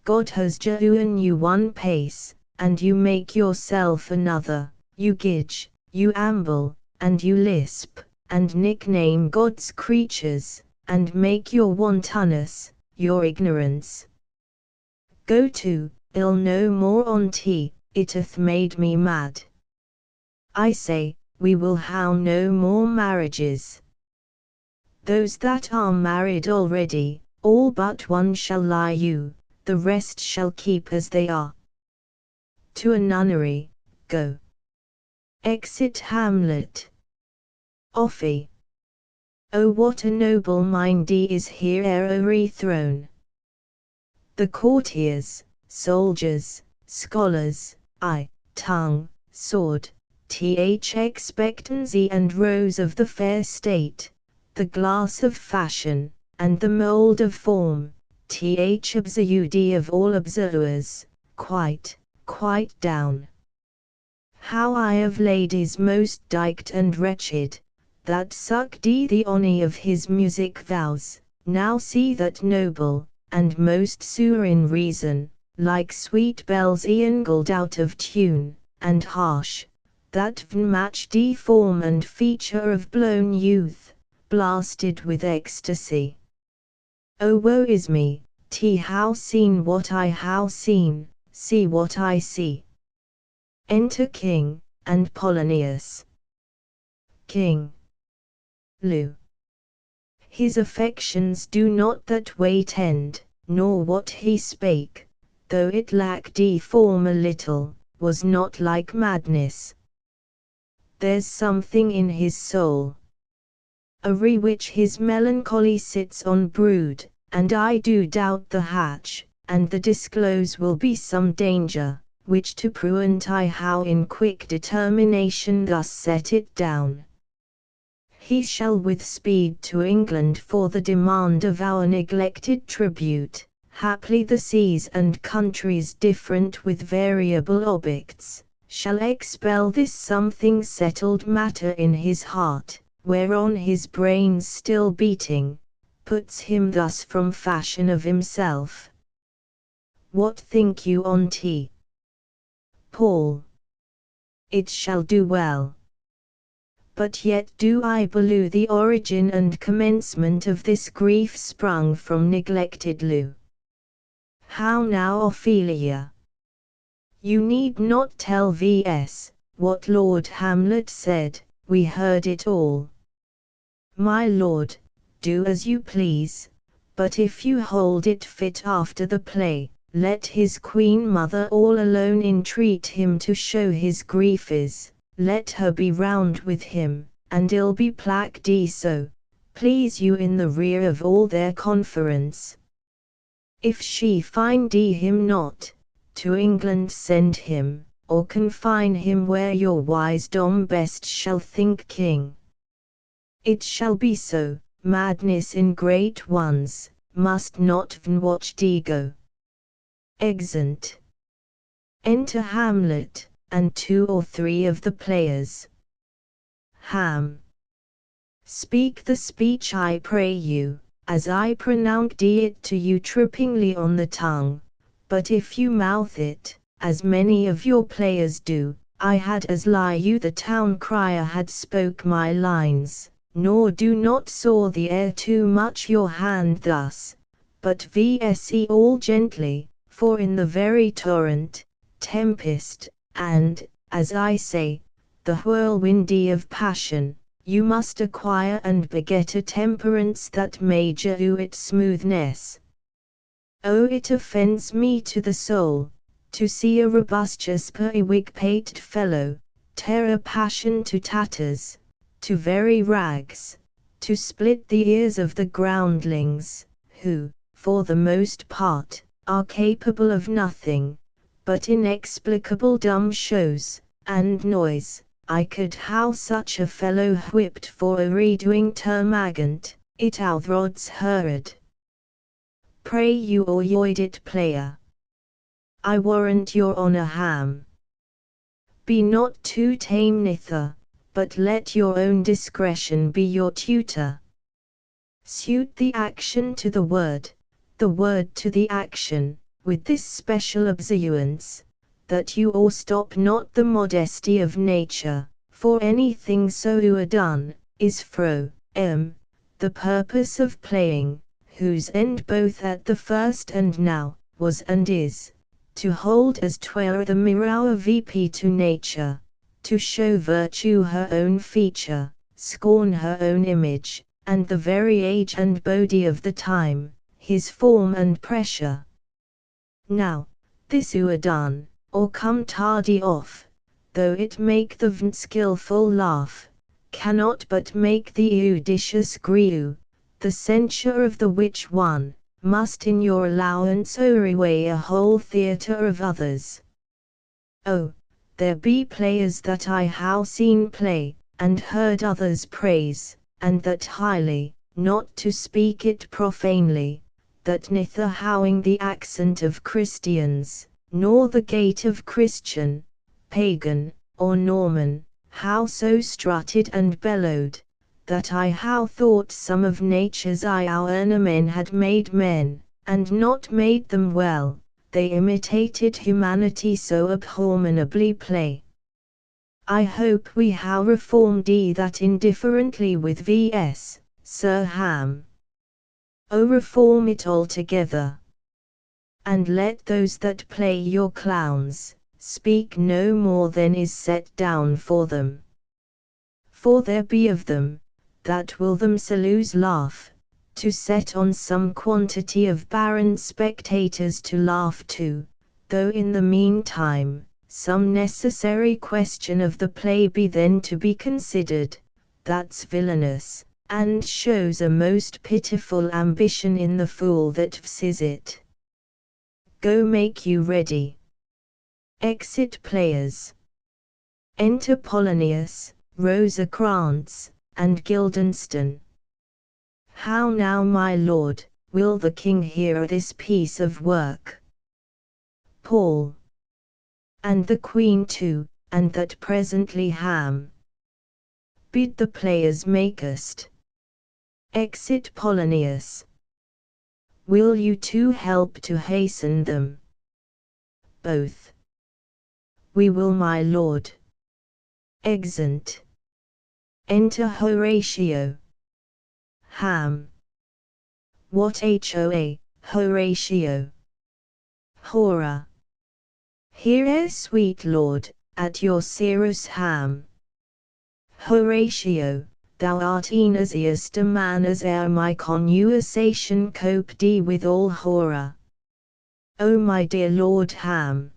God has given you one pace, and you make yourself another, you gidge, you amble, and you lisp, and nickname God's creatures, and make your wantonness, your ignorance. Go to, I'll no more on tea, it hath made me mad. I say, we will have no more marriages. Those that are married already, all but one shall lie you, the rest shall keep as they are. To a nunnery, go. Exit Hamlet. Offy. Oh what a noble mind is here o'erthrown. The courtiers, soldiers, scholars, eye, tongue, sword, expectancy and rose of the fair state, the glass of fashion, and the mould of form, absurde of all observers, quite down. How I have ladies most diked and wretched, that sucked the honey of his music vows, now see that noble, and most sure in reason, like sweet bells engled out of tune, and harsh, that match form and feature of blown youth, blasted with ecstasy. O woe is me, how seen what I how seen, see what I see. Enter King, and Polonius. King. Lu. His affections do not that way tend, nor what he spake, though it lacked form a little, was not like madness. There's something in his soul, a which his melancholy sits on brood, and I do doubt the hatch, and the disclose will be some danger, which to prevent I how in quick determination thus set it down. He shall with speed to England for the demand of our neglected tribute, haply the seas and countries different with variable objects, shall expel this something settled matter in his heart, whereon his brains still beating, puts him thus from fashion of himself. What think you on't? Paul. It shall do well. but yet do I believe the origin and commencement of this grief sprung from neglected Lou. How now, Ophelia? You need not tell vs. what Lord Hamlet said, we heard it all. My lord, do as you please, but if you hold it fit after the play, let his queen mother all alone entreat him to show his griefs, let her be round with him, and ill be placked so, please you in the rear of all their conference. If she find him not, to England send him, or confine him where your wisdom best shall think king. It shall be so, madness in great ones, must not watch go. Exeunt. Enter Hamlet, and 2 or 3 of the players. Ham. Speak the speech I pray you, as I pronounced it to you trippingly on the tongue, but if you mouth it, as many of your players do, I had as lie you the town crier had spoke my lines, nor do not saw the air too much your hand thus, but vse all gently, for in the very torrent, tempest, and, as I say, the whirlwindy of passion, you must acquire and beget a temperance that may do it smoothness. Oh, it offends me to the soul, to see a robustious periwig-pated fellow, tear a passion to tatters, to very rags, to split the ears of the groundlings, who, for the most part, are capable of nothing, but inexplicable dumb shows, and noise. I could how such a fellow whipped for a redoing termagant, it outhrods Herod. Pray you or yoid it player. I warrant your honour Ham. Be not too tame nither, but let your own discretion be your tutor. Suit the action to the word to the action, with this special observance, that you o'erstop not the modesty of nature, for anything so done, is the purpose of playing, whose end both at the first and now, was and is, to hold as 'twere the mirror vp to nature, to show virtue her own feature, scorn her own image, and the very age and body of the time, his form and pressure. Now, this done, or come tardy off, though it make the skilful laugh, cannot but make the judicious griew, the censure of the which one, must in your allowance o'erweigh a whole theatre of others. Oh, there be players that I have seen play, and heard others praise, and that highly, not to speak it profanely, that neither howing the accent of Christians, nor the gait of Christian, pagan, or Norman, how so strutted and bellowed, that I how thought some of nature's our men had made men, and not made them well, they imitated humanity so abominably play. I hope we how reformed that indifferently with vs. Sir Ham. O reform it altogether. And let those that play your clowns, speak no more than is set down for them. For there be of them, that will themselves laugh, to set on some quantity of barren spectators to laugh too, though in the meantime, some necessary question of the play be then to be considered, that's villainous, and shows a most pitiful ambition in the fool that sees it. Go make you ready. Exit players. Enter Polonius, Rosencrantz, and Guildenstern. How now, my lord, will the king hear this piece of work? Paul. And the queen too, and that presently Ham. Bid the players makest. Exit Polonius. Will you two help to hasten them? Both. We will, my lord. Exeunt. Enter Horatio. Ham. What hoa, Horatio? Hora. Here, sweet lord, at your Cirrus Ham. Horatio, thou art e'en as earst a man as ere my conversation coped with all Hora. O my dear Lord Ham!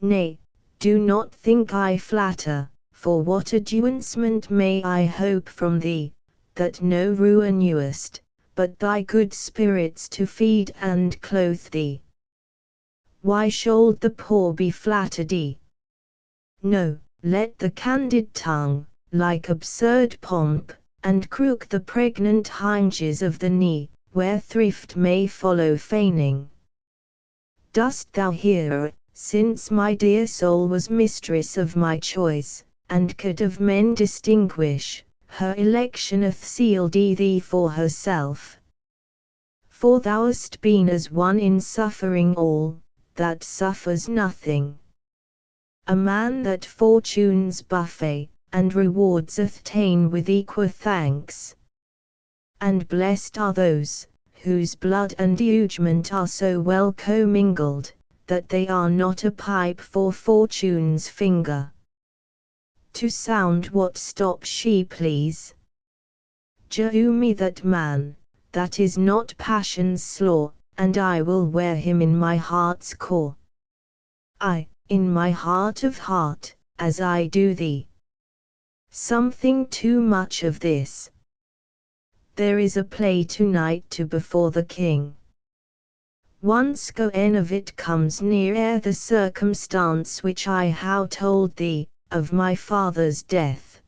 Nay, do not think I flatter, for what advancement may I hope from thee, that no ruin knewest, but thy good spirits to feed and clothe thee? Why should the poor be flattered? No, let the candid tongue, like absurd pomp, and crook the pregnant hinges of the knee, where thrift may follow feigning. Dost thou hear, since my dear soul was mistress of my choice, and could of men distinguish, her election hath sealed thee for herself. For thou hast been as one in suffering all, that suffers nothing. A man that fortune's buffet, and rewards attain with equal thanks. And blessed are those, whose blood and judgment are so well commingled, that they are not a pipe for fortune's finger, to sound what stop she please. Jew me that man, that is not passion's slaw, and I will wear him in my heart's core. I, in my heart of heart, as I do thee. Something too much of this. There is a play tonight to before the king. Once goen of it comes near ere the circumstance which I how told thee, of my father's death.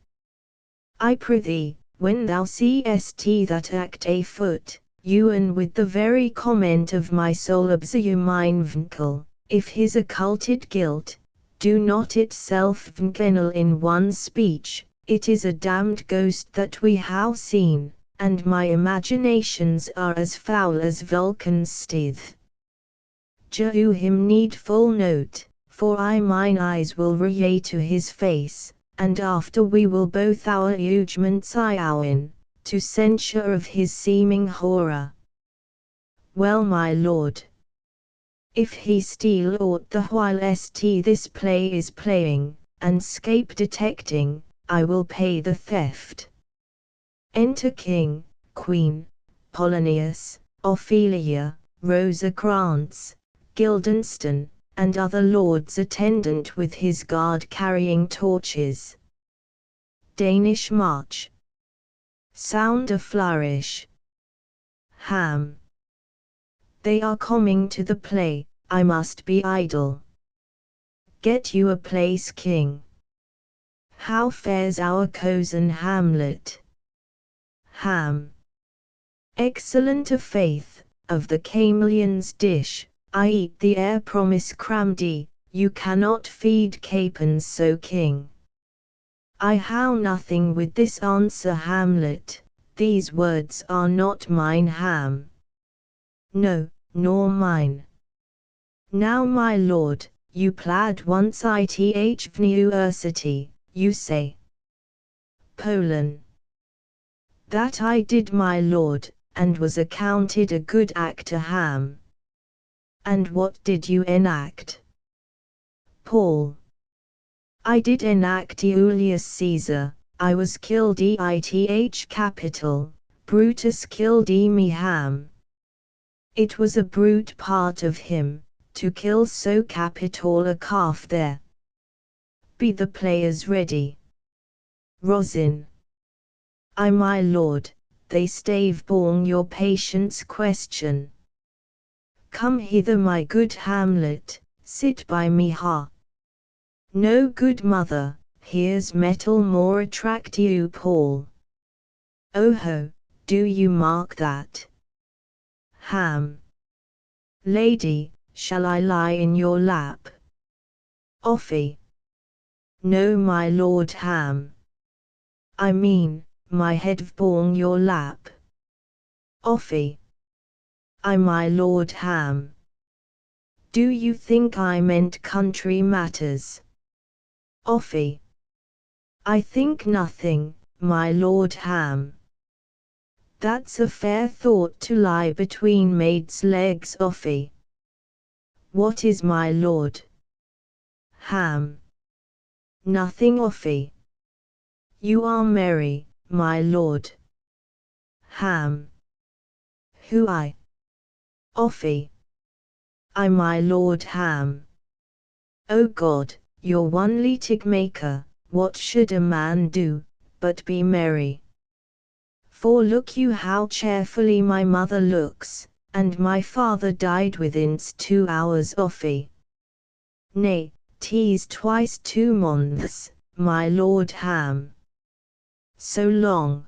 I prithee, when thou seest that act afoot, ewen with the very comment of my soul observe mine vincle, if his occulted guilt, do not itself vnkennel in one speech, it is a damned ghost that we how seen, and my imaginations are as foul as Vulcan's stith. Jew him needful note, for I mine eyes will ray to his face, and after we will both our judgments owen, to censure of his seeming horror. Well, my lord, if he steal aught the while this play is playing, and scape detecting, I will pay the theft. Enter King, Queen, Polonius, Ophelia, Rosencrantz, Guildenstern, and other lords attendant with his guard carrying torches. Danish march. Sound a flourish. Ham. They are coming to the play, I must be idle. Get you a place, king. How fares our cozen Hamlet? Ham. Excellent of faith, of the camelion's dish, I eat the air promise crammed, you cannot feed capons so king. I how nothing with this answer Hamlet, these words are not mine Ham. No, nor mine. Now my lord, you plaid once ith university, you say. Poland. That I did my lord, and was accounted a good actor Ham. And what did you enact? Paul. I did enact Julius Caesar, I was killed ith capital, Brutus killed me Ham. It was a brute part of him, to kill so capital a calf there. Be the players ready. Rosin. I my lord, they stave born your patience question. Come hither my good Hamlet, sit by me ha. No good mother, here's metal more attract you Paul. Oh ho, do you mark that? Ham. Lady, shall I lie in your lap? Offy. No my lord Ham. I mean, my head born your lap. Offy. I my lord Ham. Do you think I meant country matters? Offy. I think nothing, my Lord Ham. That's a fair thought to lie between maid's legs, Offy. What is my Lord Ham? Nothing, Offy. You are merry, my Lord Ham. Who I? Offy. I, my Lord Ham. O God, your one litig maker, what should a man do, but be merry? For look you how cheerfully my mother looks, and my father died within's 2 hours, Offy. Nay, 'tis twice 2 months, my Lord Ham. So long.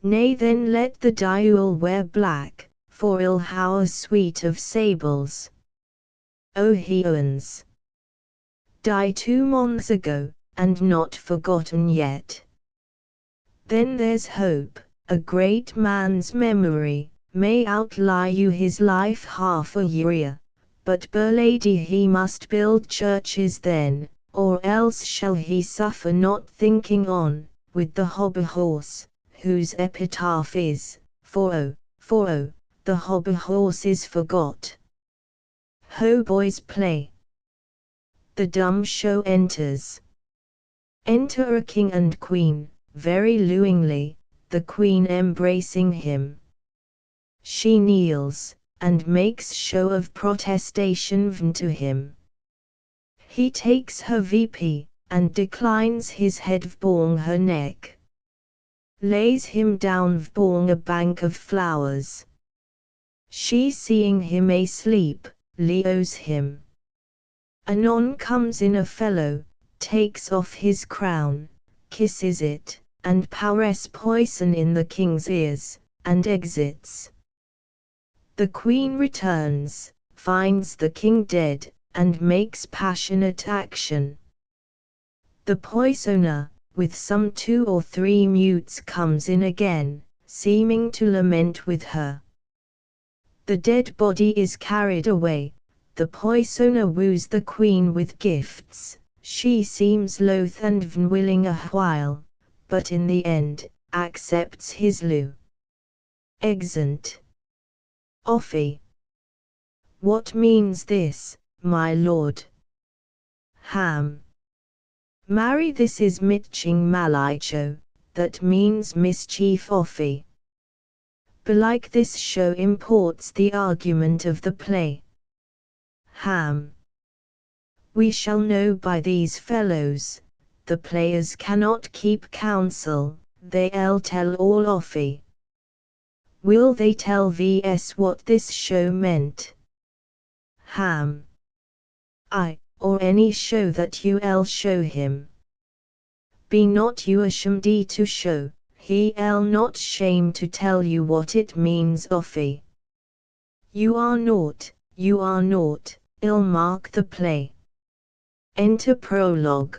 Nay then let the diule wear black, for ill how a suite of sables. O Heoans! Die 2 months ago, and not forgotten yet. Then there's hope, a great man's memory may outlie you his life half a year, but belady he must build churches then, or else shall he suffer not thinking on, with the hobby horse, whose epitaph is, for oh, the hobby horse is forgot. Ho boys play. The dumb show enters. Enter a king and queen, very lewingly, the queen embracing him. She kneels, and makes show of protestation to him. He takes her VP, and declines his head vbong her neck. Lays him down vbong a bank of flowers. She seeing him asleep, leos him. Anon comes in a fellow, takes off his crown, kisses it, and pours poison in the king's ears, and exits. The queen returns, finds the king dead, and makes passionate action. The poisoner, with some 2 or 3 mutes, comes in again, seeming to lament with her. The dead body is carried away. The poisoner woos the queen with gifts. She seems loath and unwilling a while, but in the end, accepts his lieu. Exeunt. Offy. What means this, my Lord Ham? Marry, this is mitching malicho, that means mischief, Offy. Belike this show imports the argument of the play. Ham. We shall know by these fellows, the players cannot keep counsel, they'll tell all, Offy. Will they tell vs what this show meant? Ham. Aye, or any show that you'll show him. Be not you ashamed to show, he'll not shame to tell you what it means, Offy. You are naught, ill mark the play. Enter prologue.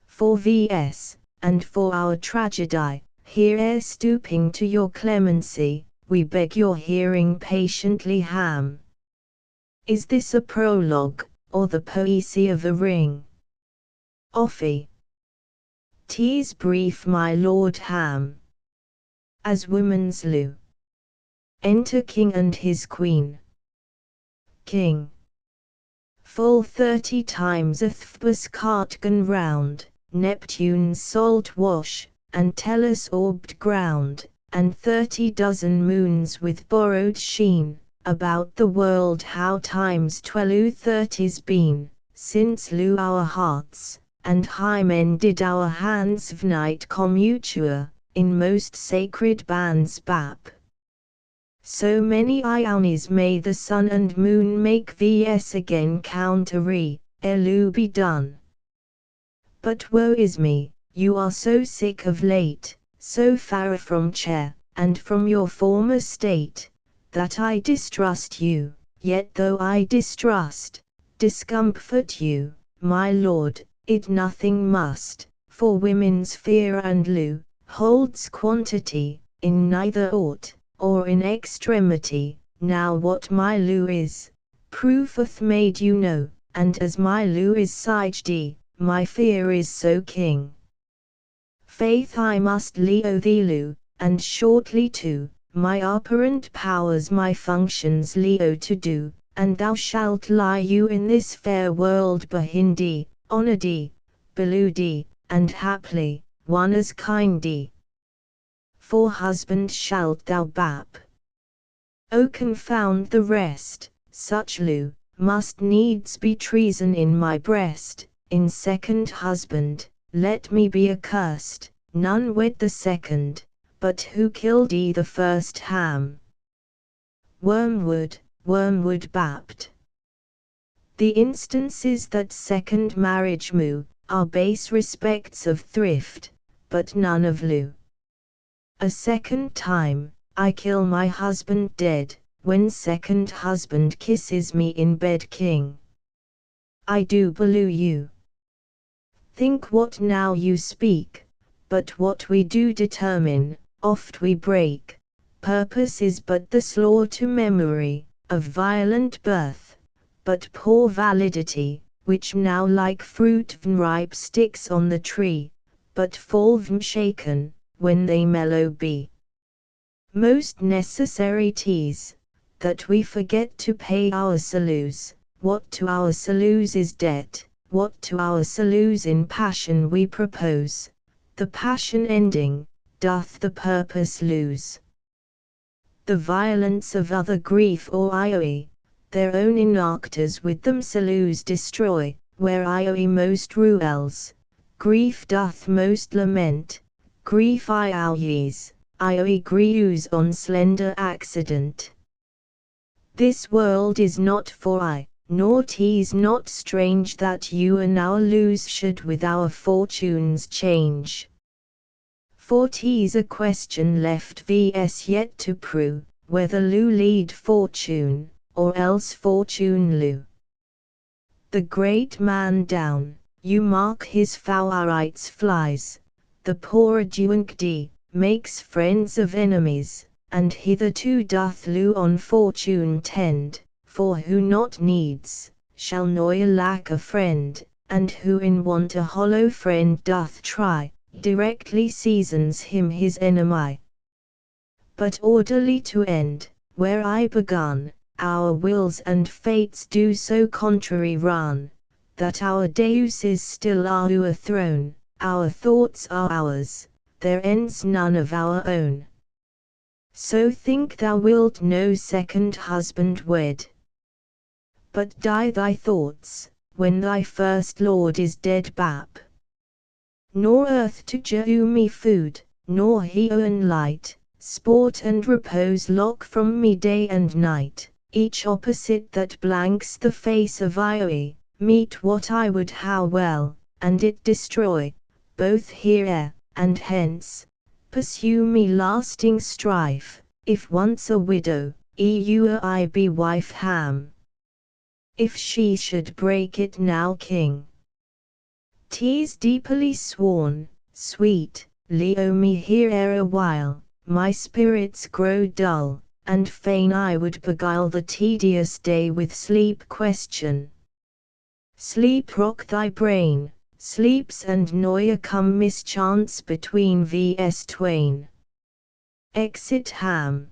For vs, and for our tragedy, here stooping to your clemency, we beg your hearing patiently. Ham. Is this a prologue, or the poesy of a ring? Offy. 'Tis brief, my Lord Ham. As woman's lieu. Enter king and his queen. King. Full 30 times a Thbus cart gone round, Neptune's salt wash, and Tellus orbed ground, and 30 dozen moons with borrowed sheen, about the world how times 1230's been, since lue our hearts, and high men did our hands vnight commutua, in most sacred bands bap. So many Iones may the sun and moon make vs again counterry, elu be done. But woe is me, you are so sick of late, so far from cheer, and from your former state, that I distrust you, yet though I distrust, discomfort you, my lord, it nothing must, for women's fear and lieu, holds quantity, in neither aught, or in extremity. Now what my lieu is, proofeth made you know, and as my lieu is sigd, my fear is so king. Faith I must leo thee Lu, and shortly too, my operant powers my functions leo to do, and thou shalt lie you in this fair world behindi, honouredy, beludi, and haply, one as kindy. For husband shalt thou bap. O confound the rest, such Lu, must needs be treason in my breast, in second husband, let me be accursed, none wed the second, but who killed the first Ham? Wormwood, wormwood bapt. The instances that second marriage moo, are base respects of thrift, but none of Lu. A second time, I kill my husband dead, when second husband kisses me in bed king. I do below you. Think what now you speak, but what we do determine, oft we break. Purpose is but the slaw to memory, of violent birth, but poor validity, which now like fruit ripe sticks on the tree, but fall shaken, when they mellow be. Most necessary tease, that we forget to pay our salus, what to our salus is debt, what to our salus in passion we propose, the passion ending, doth the purpose lose. The violence of other grief or ioe, their own inarctors with them salus destroy, where ioe most ruels, grief doth most lament, grief iaues, ioe grius on slender accident. This world is not for I, nor 'tis not strange that you and our lose should with our fortunes change. For 'tis a question left vs yet to prove, whether Lu lead fortune, or else fortune Lu. The great man down, you mark his favorite's flies, the poor adjunct makes friends of enemies, and hitherto doth Lu on fortune tend, for who not needs, shall noy lack a friend, and who in want a hollow friend doth try, directly seasons him his enemy. But orderly to end, where I begun, our wills and fates do so contrary run, that our deuses still are o'erthrown, our thoughts are ours, their ends none of our own. So think thou wilt no second husband wed. But die thy thoughts, when thy first lord is dead bap. Nor earth to jew me food, nor heon light, sport and repose lock from me day and night, each opposite that blanks the face of ioe, meet what I would how well, and it destroy, both here and hence, pursue me lasting strife, if once a widow, I be wife Ham. If she should break it now king. 'Tis deeply sworn, sweet, leo me here ere a while, my spirits grow dull, and fain I would beguile the tedious day with sleep question. Sleep rock thy brain, sleeps and noia come mischance between vs twain. Exit Ham.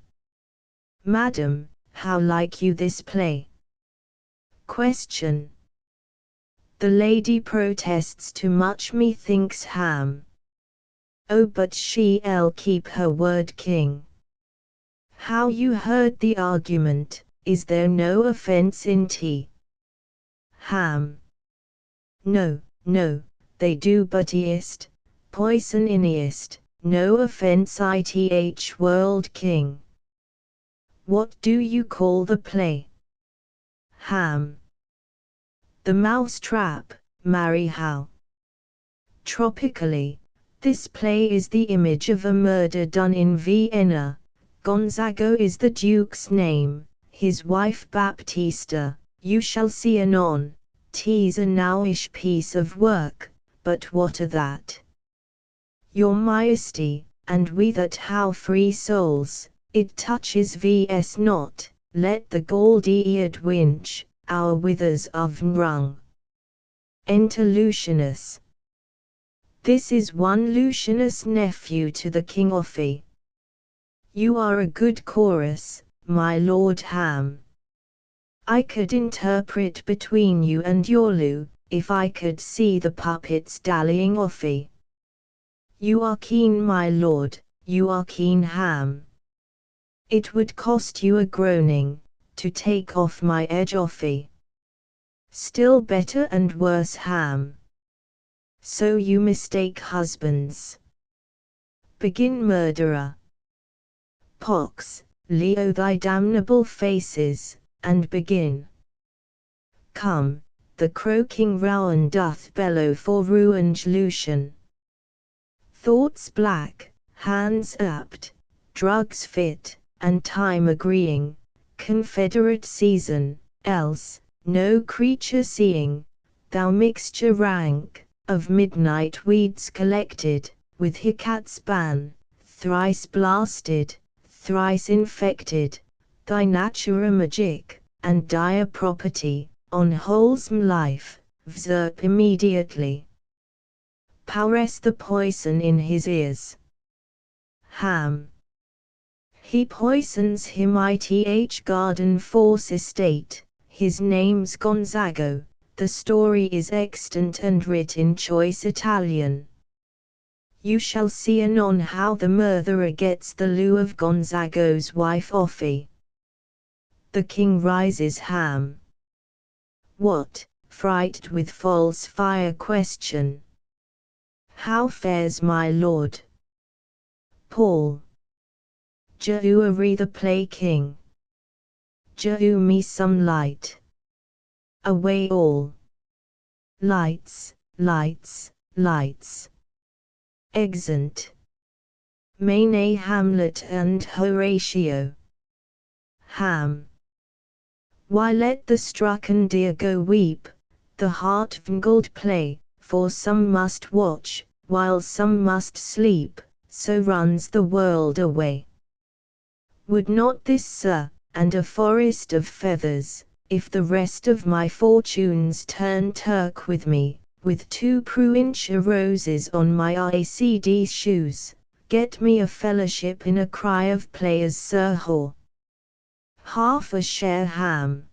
Madam, how like you this play? Question. The lady protests too much methinks Ham. Oh but she'll keep her word king. How you heard the argument, is there no offence in tea? Ham. No, no, they do but east, poison iniest, no offence ith world king. What do you call the play? Ham. The Mouse Trap, marry how? Tropically, this play is the image of a murder done in Vienna. Gonzago is the Duke's name, his wife Baptista, you shall see anon. 'Tis a nowish piece of work, but what of that? Your Majesty, and we that how free souls, it touches vs not, let the gold-eared winch, our withers of wrung. Enter Lucianus. This is one Lucianus' nephew to the king Offi. You are a good chorus, my lord Ham. I could interpret between you and Yorlu, if I could see the puppets dallying Offi. You are keen, my lord, you are keen, Ham. It would cost you a groaning, to take off my edge Offi. Still better and worse, Ham. So you mistake husbands. Begin, murderer. Pox, Leo thy damnable faces, and begin. Come, the croaking Rowan doth bellow for ruined Lucian. Thoughts black, hands apt, drugs fit, and time agreeing, confederate season, else, no creature seeing, thou mixture rank, of midnight weeds collected, with Hecat's ban, thrice blasted, thrice infected, thy natura magic, and dire property, on wholesome life, vzurp immediately. Powers the poison in his ears. Ham. He poisons him ith garden force estate, his name's Gonzago, the story is extant and writ in choice Italian. You shall see anon how the murderer gets the lieu of Gonzago's wife Offi. The king rises. Ham. What, frighted with false fire question? How fares my lord? Paul. Jeuary the play king. Jew me some light. Away all. Lights, lights, lights. Exeunt. Maine Hamlet and Horatio. Ham. Why let the strucken deer go weep, the heart-vingled play, for some must watch, while some must sleep, so runs the world away. Would not this, sir, and a forest of feathers, if the rest of my fortunes turn Turk with me, with 2 pruintia roses on my ICD shoes, get me a fellowship in a cry of players, Sir Haw. Half a share, Ham.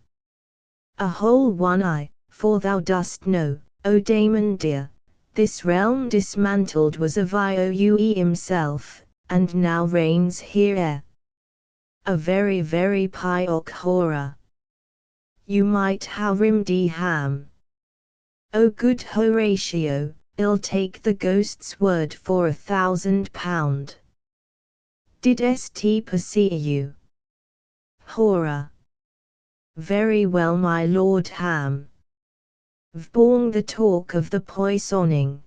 A whole one, for thou dost know, O Damon dear, this realm dismantled was of Ioue himself, and now reigns here. A very very pioc horror. You might howrimdy Ham. O good Horatio, I'll take the ghost's word for £1,000. Did st perceive you? Horror. Very well, my lord Ham. Vborn the talk of the poisoning.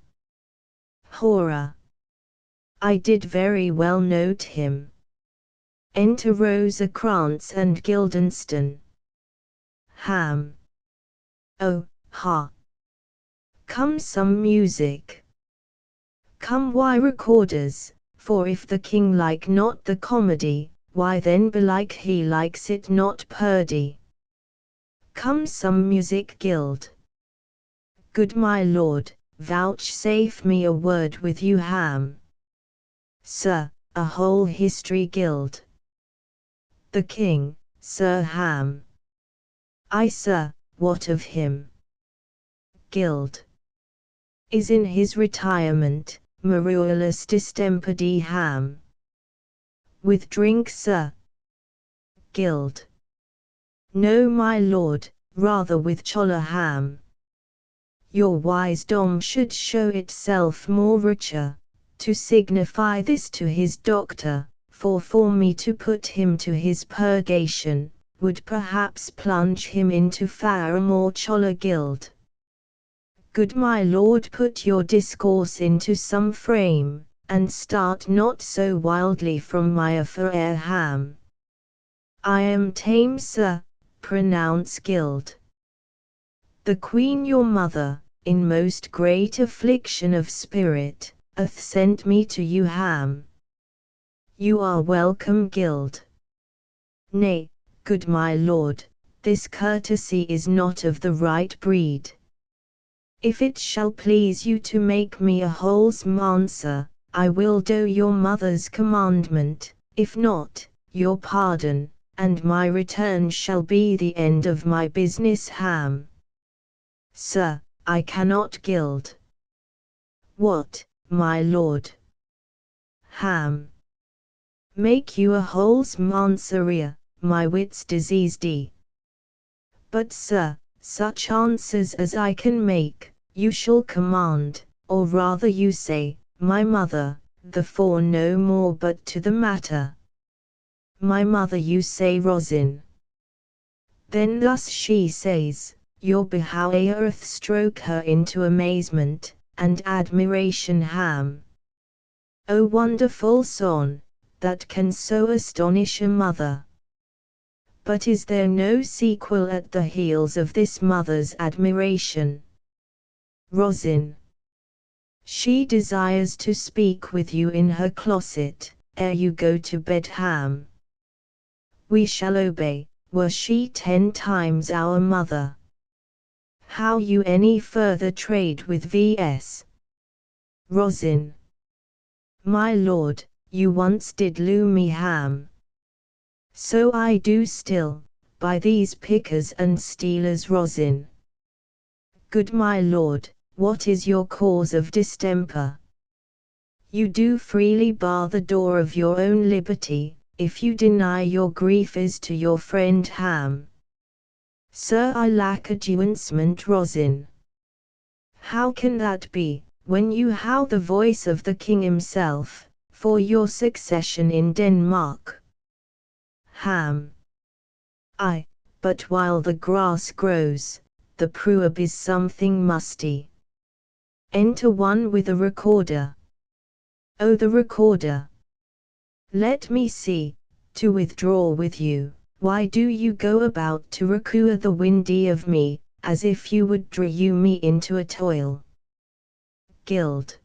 Horror. I did very well note him. Enter Rosencrantz and Guildenstern. Ham. Oh, ha. Come some music. Come, why recorders, for if the king like not the comedy, why then belike he likes it not purdy. Come some music guild. Good my lord, vouchsafe me a word with you, Ham. Sir, a whole history guild. The king, Sir Ham. I, sir, what of him? Guild. Is in his retirement, Marulus distempedi Ham. With drink, sir? Guild. No, my lord, rather with choler Ham. Your wisdom should show itself more richer, to signify this to his doctor, for me to put him to his purgation, would perhaps plunge him into fire more choler guild. Good my lord, put your discourse into some frame, and start not so wildly from my affair Ham. I am tame, sir, pronounce guild. The queen your mother, in most great affliction of spirit, hath sent me to you Ham. You are welcome, guild. Nay, good my lord, this courtesy is not of the right breed. If it shall please you to make me a wholesome answer, I will do your mother's commandment, if not, your pardon, and my return shall be the end of my business. Ham. Sir, I cannot gild. What, my lord? Ham. Make you a wholesome answer, my wit's diseased. But sir, such answers as I can make, you shall command, or rather you say, my mother, the for no more but to the matter. My mother you say Rosin. Then thus she says, your behowereth stroke her into amazement, and admiration. Ham. O wonderful son, that can so astonish a mother! But is there no sequel at the heels of this mother's admiration? Rosin. She desires to speak with you in her closet, ere you go to bed. Ham. We shall obey, were she 10 times our mother. How you any further trade with vs. Rosin. My lord, you once did loo me. Ham. So I do still, by these pickers and stealers. Rosin. Good my lord, what is your cause of distemper? You do freely bar the door of your own liberty, if you deny your grief is to your friend. Ham. Sir, I lack adjuncement. Rosin. How can that be, when you how the voice of the king himself, for your succession in Denmark? Ham. Aye, but while the grass grows, the proverb is something musty. Enter one with a recorder. Oh, the recorder! Let me see, to withdraw with you. Why do you go about to require the windy of me, as if you would draw me into a toil? Gild.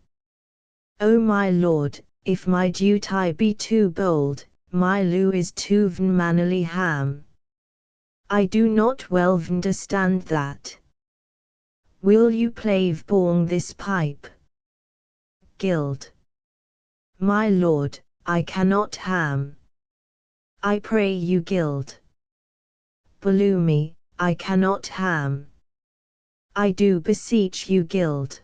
O my lord, if my duty be too bold, my loo is too mannerly. Ham. I do not well understand that. Will you plave bong this pipe? Gild. My lord, I cannot. Ham. I pray you. Gild. Below me, I cannot. Ham. I do beseech you. Gild.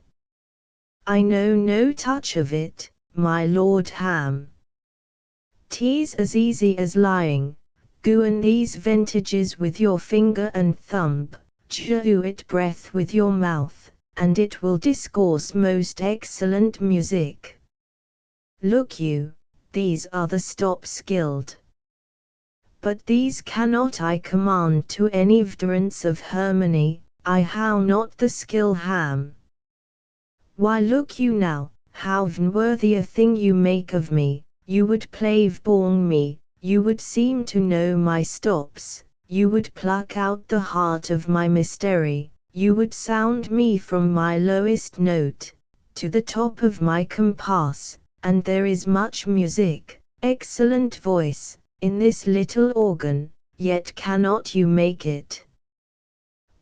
I know no touch of it, my lord. Ham. 'Tis as easy as lying. Go in these vintages with your finger and thumb, chew it breath with your mouth, and it will discourse most excellent music. Look you, these are the stops. Gild. But these cannot I command to any vdurance of harmony, I how not the skill. Ham. Why look you now, how worthy a thing you make of me, you would plave bong me, you would seem to know my stops, you would pluck out the heart of my mystery, you would sound me from my lowest note, to the top of my compass, and there is much music, excellent voice, in this little organ, yet cannot you make it.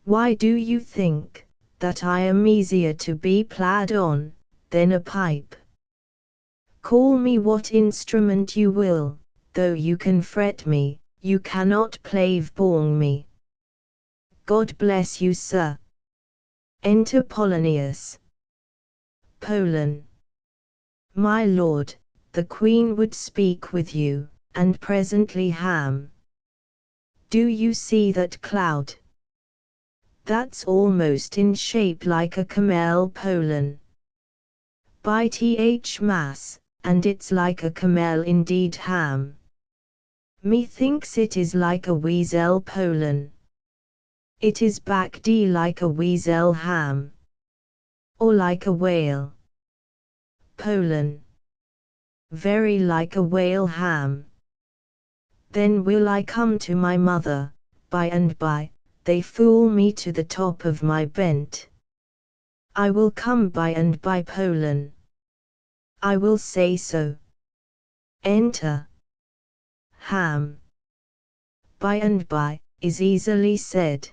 Why do you think, that I am easier to be played on, than a pipe? Call me what instrument you will, though you can fret me, you cannot plave bong me. God bless you, sir. Enter Polonius. Polon. My lord, the queen would speak with you, and presently. Ham. Do you see that cloud? That's almost in shape like a camel. Polon. By th mass, and it's like a camel indeed. Ham. Methinks it is like a weasel. Polon. It is back d like a weasel. Ham. Or like a whale. Polon. Very like a whale. Ham. Then will I come to my mother, by and by, they fool me to the top of my bent. I will come by and by. Polon. I will say so. Enter. Ham. By and by, is easily said.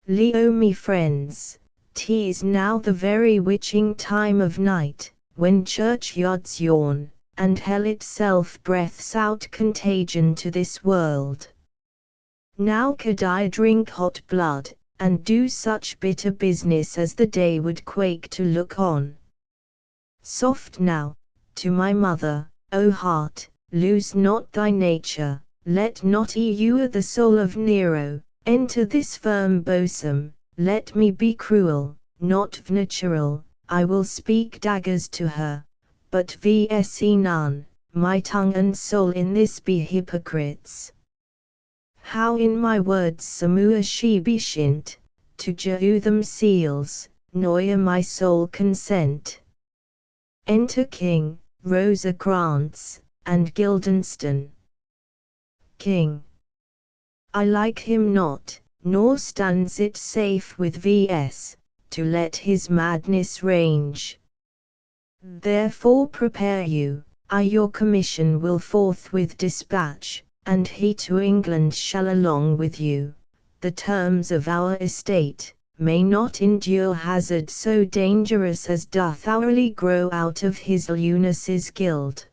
Leo me friends, 'tis now the very witching time of night, when churchyards yawn, and hell itself breathes out contagion to this world. Now could I drink hot blood, and do such bitter business as the day would quake to look on. Soft now, to my mother, O heart, lose not thy nature, let not you the soul of Nero, enter this firm bosom, let me be cruel, not natural, I will speak daggers to her, but vs none, my tongue and soul in this be hypocrites. How in my words samua she beshint, to Jehu them seals, noia my soul consent. Enter King, Rosencrantz, and Guildenstern. King. I like him not, nor stands it safe with vs, to let his madness range. Therefore prepare you, I your commission will forthwith dispatch, and he to England shall along with you. The terms of our estate may not endure hazard so dangerous as doth hourly grow out of his lunacy's guild.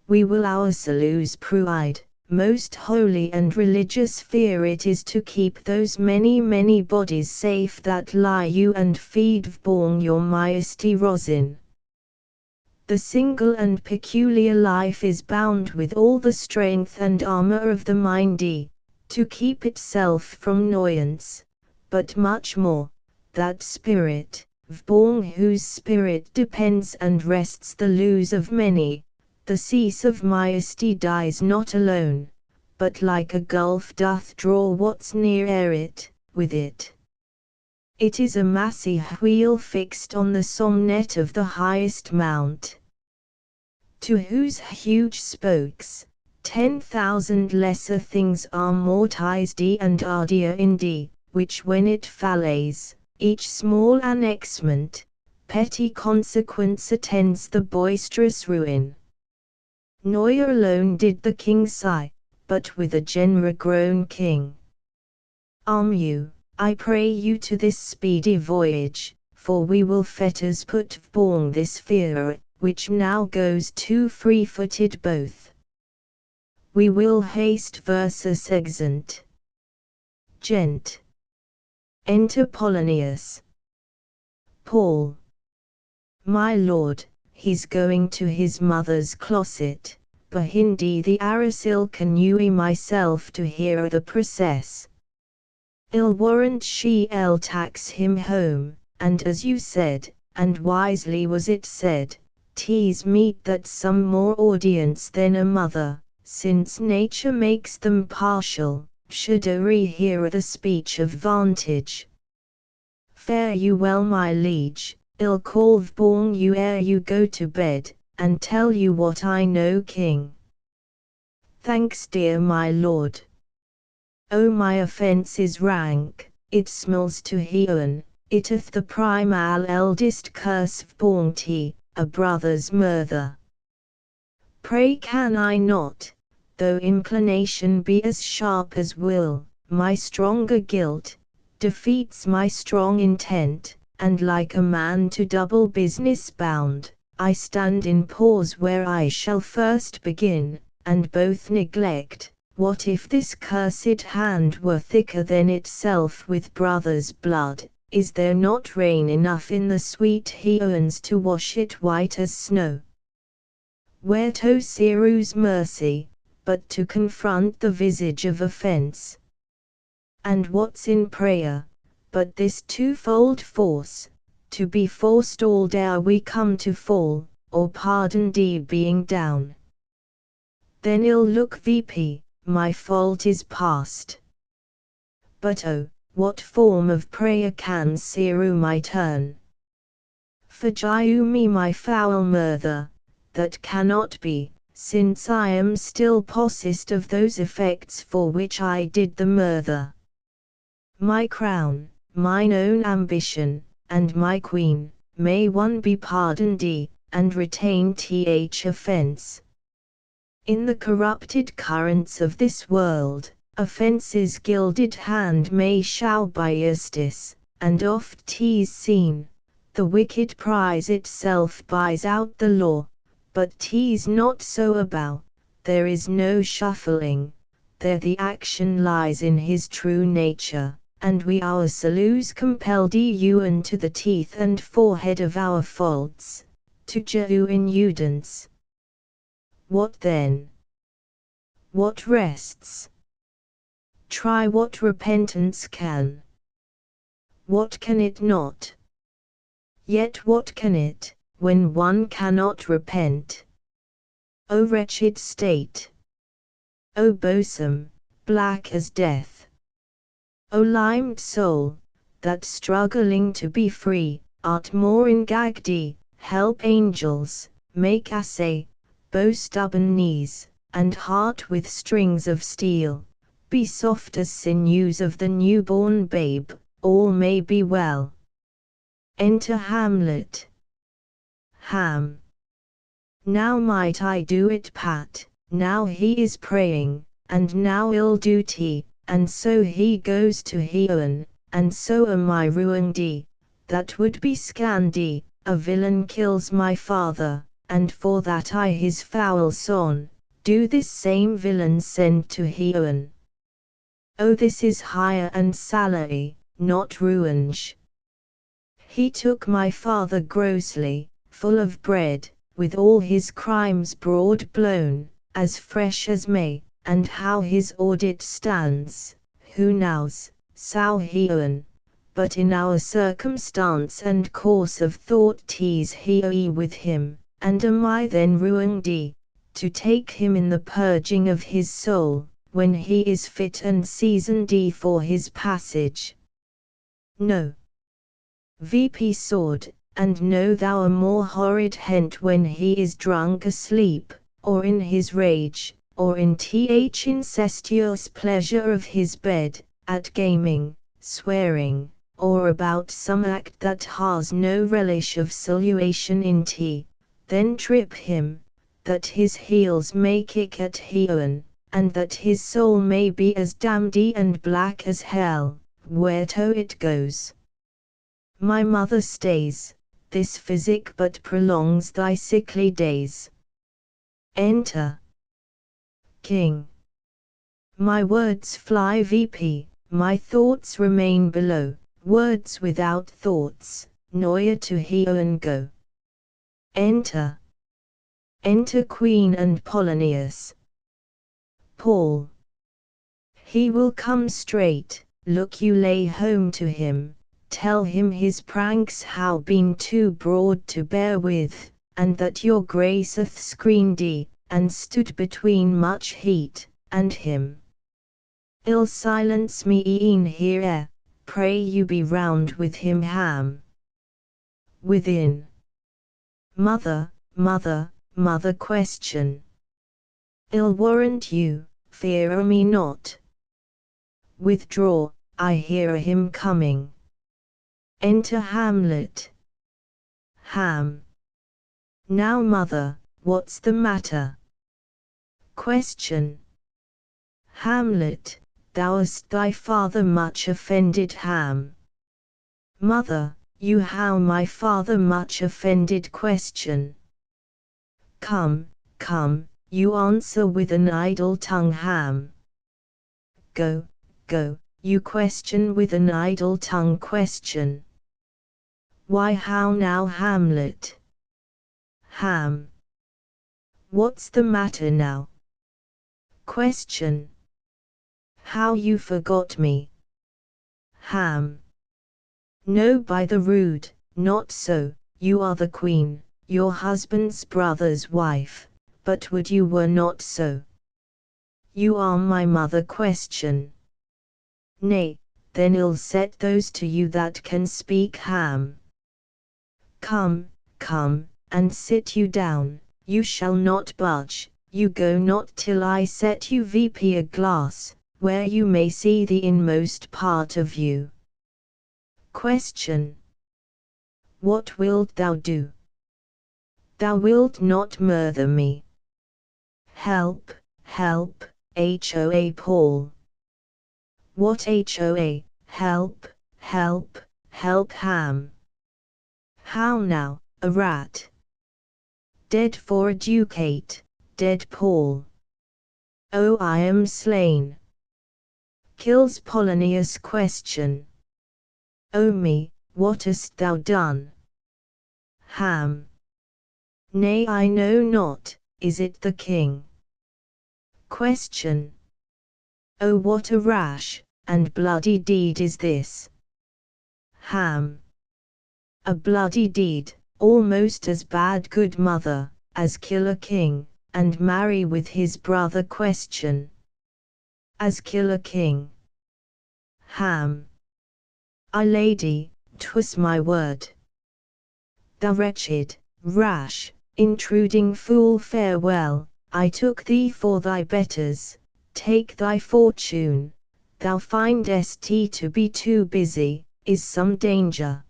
We will ourselves provide, most holy and religious fear it is to keep those many bodies safe that lie you and feed vborn your majesty Rosin. The single and peculiar life is bound with all the strength and armor of the mindy, to keep itself from annoyance, but much more, that spirit, vborn whose spirit depends and rests the lose of many, the cease of majesty dies not alone, but like a gulf doth draw what's near it, with it. It is a massy wheel fixed on the somnet of the highest mount, to whose huge spokes 10,000 lesser things are mortized and ardia indi, which when it fallays, each small annexment, petty consequence attends the boisterous ruin. Nor alone did the king sigh, but with a general groan king. Arm you, I pray you to this speedy voyage, for we will fetters put vborn this fear, which now goes too free-footed both. We will haste versus exeunt. Gent. Enter Polonius. Paul. My lord, he's going to his mother's closet, behindi the Arisil canui myself to hear the process. Ill warrant she'll tax him home, and as you said, and wisely was it said, 'tis meet that some more audience than a mother, since nature makes them partial, should hear the speech of vantage. Fare you well my liege, I'll call vborn you ere you go to bed, and tell you what I know king. Thanks dear my lord. Oh my offence is rank, it smells to heaven, it hath the primal eldest curse vborn te, a brother's murder. Pray can I not, though inclination be as sharp as will, my stronger guilt, defeats my strong intent, and like a man to double business bound, I stand in pause where I shall first begin, and both neglect. What if this cursed hand were thicker than itself with brother's blood? Is there not rain enough in the sweet Heoans to wash it white as snow? Where to Ceru's mercy, but to confront the visage of offense? And what's in prayer, but this twofold force, to be forestalled ere we come to fall, or pardoned being down? Then ill look VP, my fault is past. But oh, what form of prayer can Ceru my turn? Forgive me my foul murder, that cannot be, since I am still possessed of those effects for which I did the murder. My crown, mine own ambition, and my queen, may one be pardoned and retain th offense. In the corrupted currents of this world, offence's gilded hand may shall by justice, and oft 'tis seen, the wicked prize itself buys out the law, but 'tis not so abou, there is no shuffling, there the action lies in his true nature, and we ourselves compelled ewen to the teeth and forehead of our faults, to in udence. What then? What rests? Try what repentance can. What can it not? Yet what can it, when one cannot repent? O wretched state! O bosom, black as death! O limed soul, that struggling to be free, art more ingagged, help angels, make assay, bow stubborn knees, and heart with strings of steel, be soft as sinews of the newborn babe, all may be well. Enter Hamlet. Ham. Now might I do it pat, now he is praying, and now ill duty, and so he goes to heaven, and so am I ruined, that would be scandie, a villain kills my father, and for that I his foul son, do this same villain send to heaven. Oh, this is hire and salary, not ruinage. He took my father grossly, full of bread, with all his crimes broad blown, as fresh as May, and how his audit stands, who knows, sao heaven, but in our circumstance and course of thought 'tis he with him, and am I then ruined, to take him in the purging of his soul, when he is fit and seasoned for his passage? No. VP sword, and know thou a more horrid hent when he is drunk asleep, or in his rage, or in th incestuous pleasure of his bed, at gaming, swearing, or about some act that has no relish of salutation in tea, then trip him, that his heels may kick at heaven, and that his soul may be as damned and black as hell, whereto it goes. My mother stays, this physic but prolongs thy sickly days. Enter. King. My words fly VP, my thoughts remain below, words without thoughts, ne'er to heaven go. Enter. Enter Queen and Polonius. Paul. He will come straight, look you lay home to him, tell him his pranks how been too broad to bear with, and that your grace hath screened and stood between much heat, and him. Ill silence me e'en here, pray you be round with him Ham. Within. Mother, mother, mother question. Ill warrant you, fear me not. Withdraw, I hear him coming. Enter Hamlet. Ham. Now mother, what's the matter? Question. Hamlet, thou'st thy father much offended Ham. Mother, you how my father much offended question. Come, come, you answer with an idle tongue Ham. Go, go, you question with an idle tongue question. Why how now Hamlet? Ham. What's the matter now? Question. How you forgot me? Ham. No, by the rood, not so, you are the queen, your husband's brother's wife, but would you were not so. You are my mother question. Nay, then I'll set those to you that can speak Ham. Come, come, and sit you down, you shall not budge, you go not till I set you VP a glass, where you may see the inmost part of you. Question. What wilt thou do? Thou wilt not murder me. Help, help, HOA Paul. What HOA, help, help, help Ham. How now, a rat? Dead for a ducat, dead Paul. Oh, I am slain. Kills Polonius question. O me, what hast thou done? Ham. Nay, I know not, is it the king? Question. Oh, what a rash and bloody deed is this? Ham. A bloody deed, almost as bad, good mother, as kill a king, and marry with his brother question. As kill a king. Ham. Ay, lady, 'twas my word. Thou wretched, rash, intruding fool, farewell, I took thee for thy betters, take thy fortune, thou findest to be too busy, is some danger.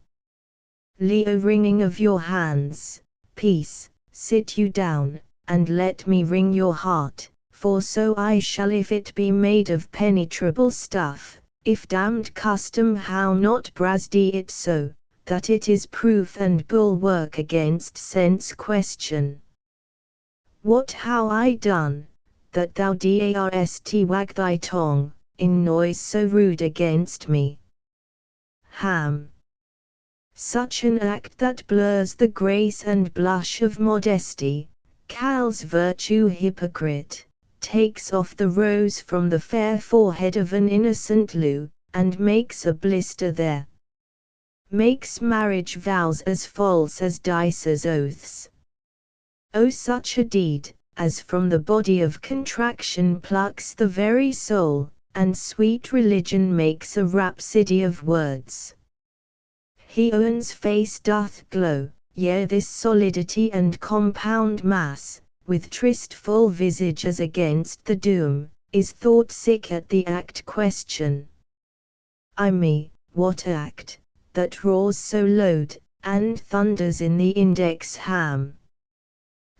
Leo, wringing of your hands, peace, sit you down, and let me wring your heart, for so I shall if it be made of penetrable stuff, if damned custom how not brasdy it so, that it is proof and bulwark against sense question. What how I done, that thou darst wag thy tongue, in noise so rude against me? Ham. Such an act that blurs the grace and blush of modesty, calls virtue hypocrite, takes off the rose from the fair forehead of an innocent Lou, and makes a blister there. Makes marriage vows as false as dice's oaths. O such a deed, as from the body of contraction plucks the very soul, and sweet religion makes a rhapsody of words. Heowen's face doth glow, yea, this solidity and compound mass, with tristful visage as against the doom, is thought sick at the act question. I me, what act, that roars so loud, and thunders in the index? Ham.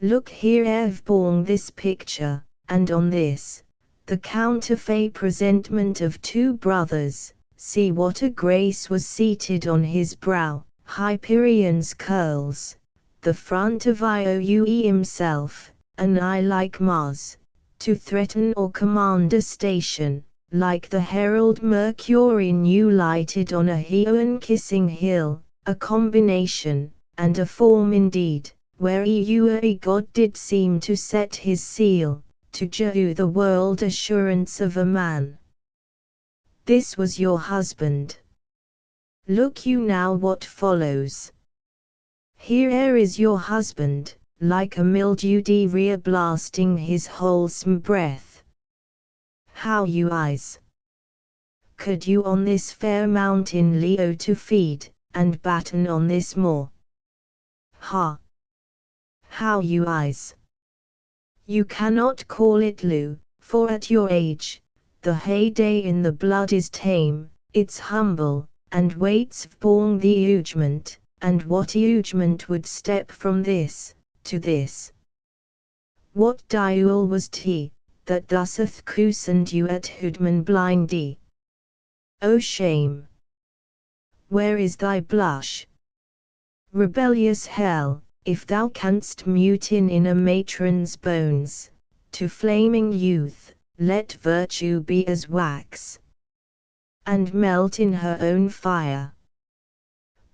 Look here, I've borne this picture, and on this, the counterfeit presentment of two brothers, see what a grace was seated on his brow, Hyperion's curls, the front of Ioue himself, an eye like Mars, to threaten or command a station, like the herald Mercury new lighted on a Heoan kissing hill, a combination, and a form indeed, where a god did seem to set his seal, to jew the world assurance of a man. This was your husband. Look you now what follows. Here is your husband, like a mildewy rear blasting his wholesome breath. How you eyes! Could you on this fair mountain Leo to feed, and batten on this moor? Ha! How you eyes! You cannot call it Lou, for at your age, the heyday in the blood is tame, it's humble, and waits for the ugement, and what ugement would step from this, to this? What duel was 't, that thus'th cozened you at hoodman blindy? O shame! Where is thy blush? Rebellious hell, if thou canst mutine in a matron's bones, to flaming youth, let virtue be as wax, and melt in her own fire.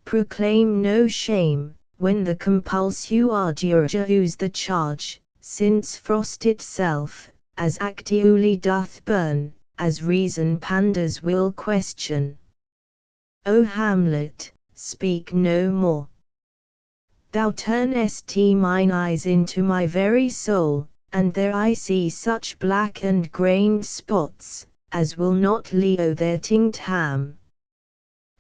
Proclaim no shame, when the compulsu ardura use the charge, since frost itself, as actiuli doth burn, as reason panders will question. O Hamlet, speak no more. Thou turnest mine eyes into my very soul, and there I see such black and grained spots, as will not Leo their tinct Ham.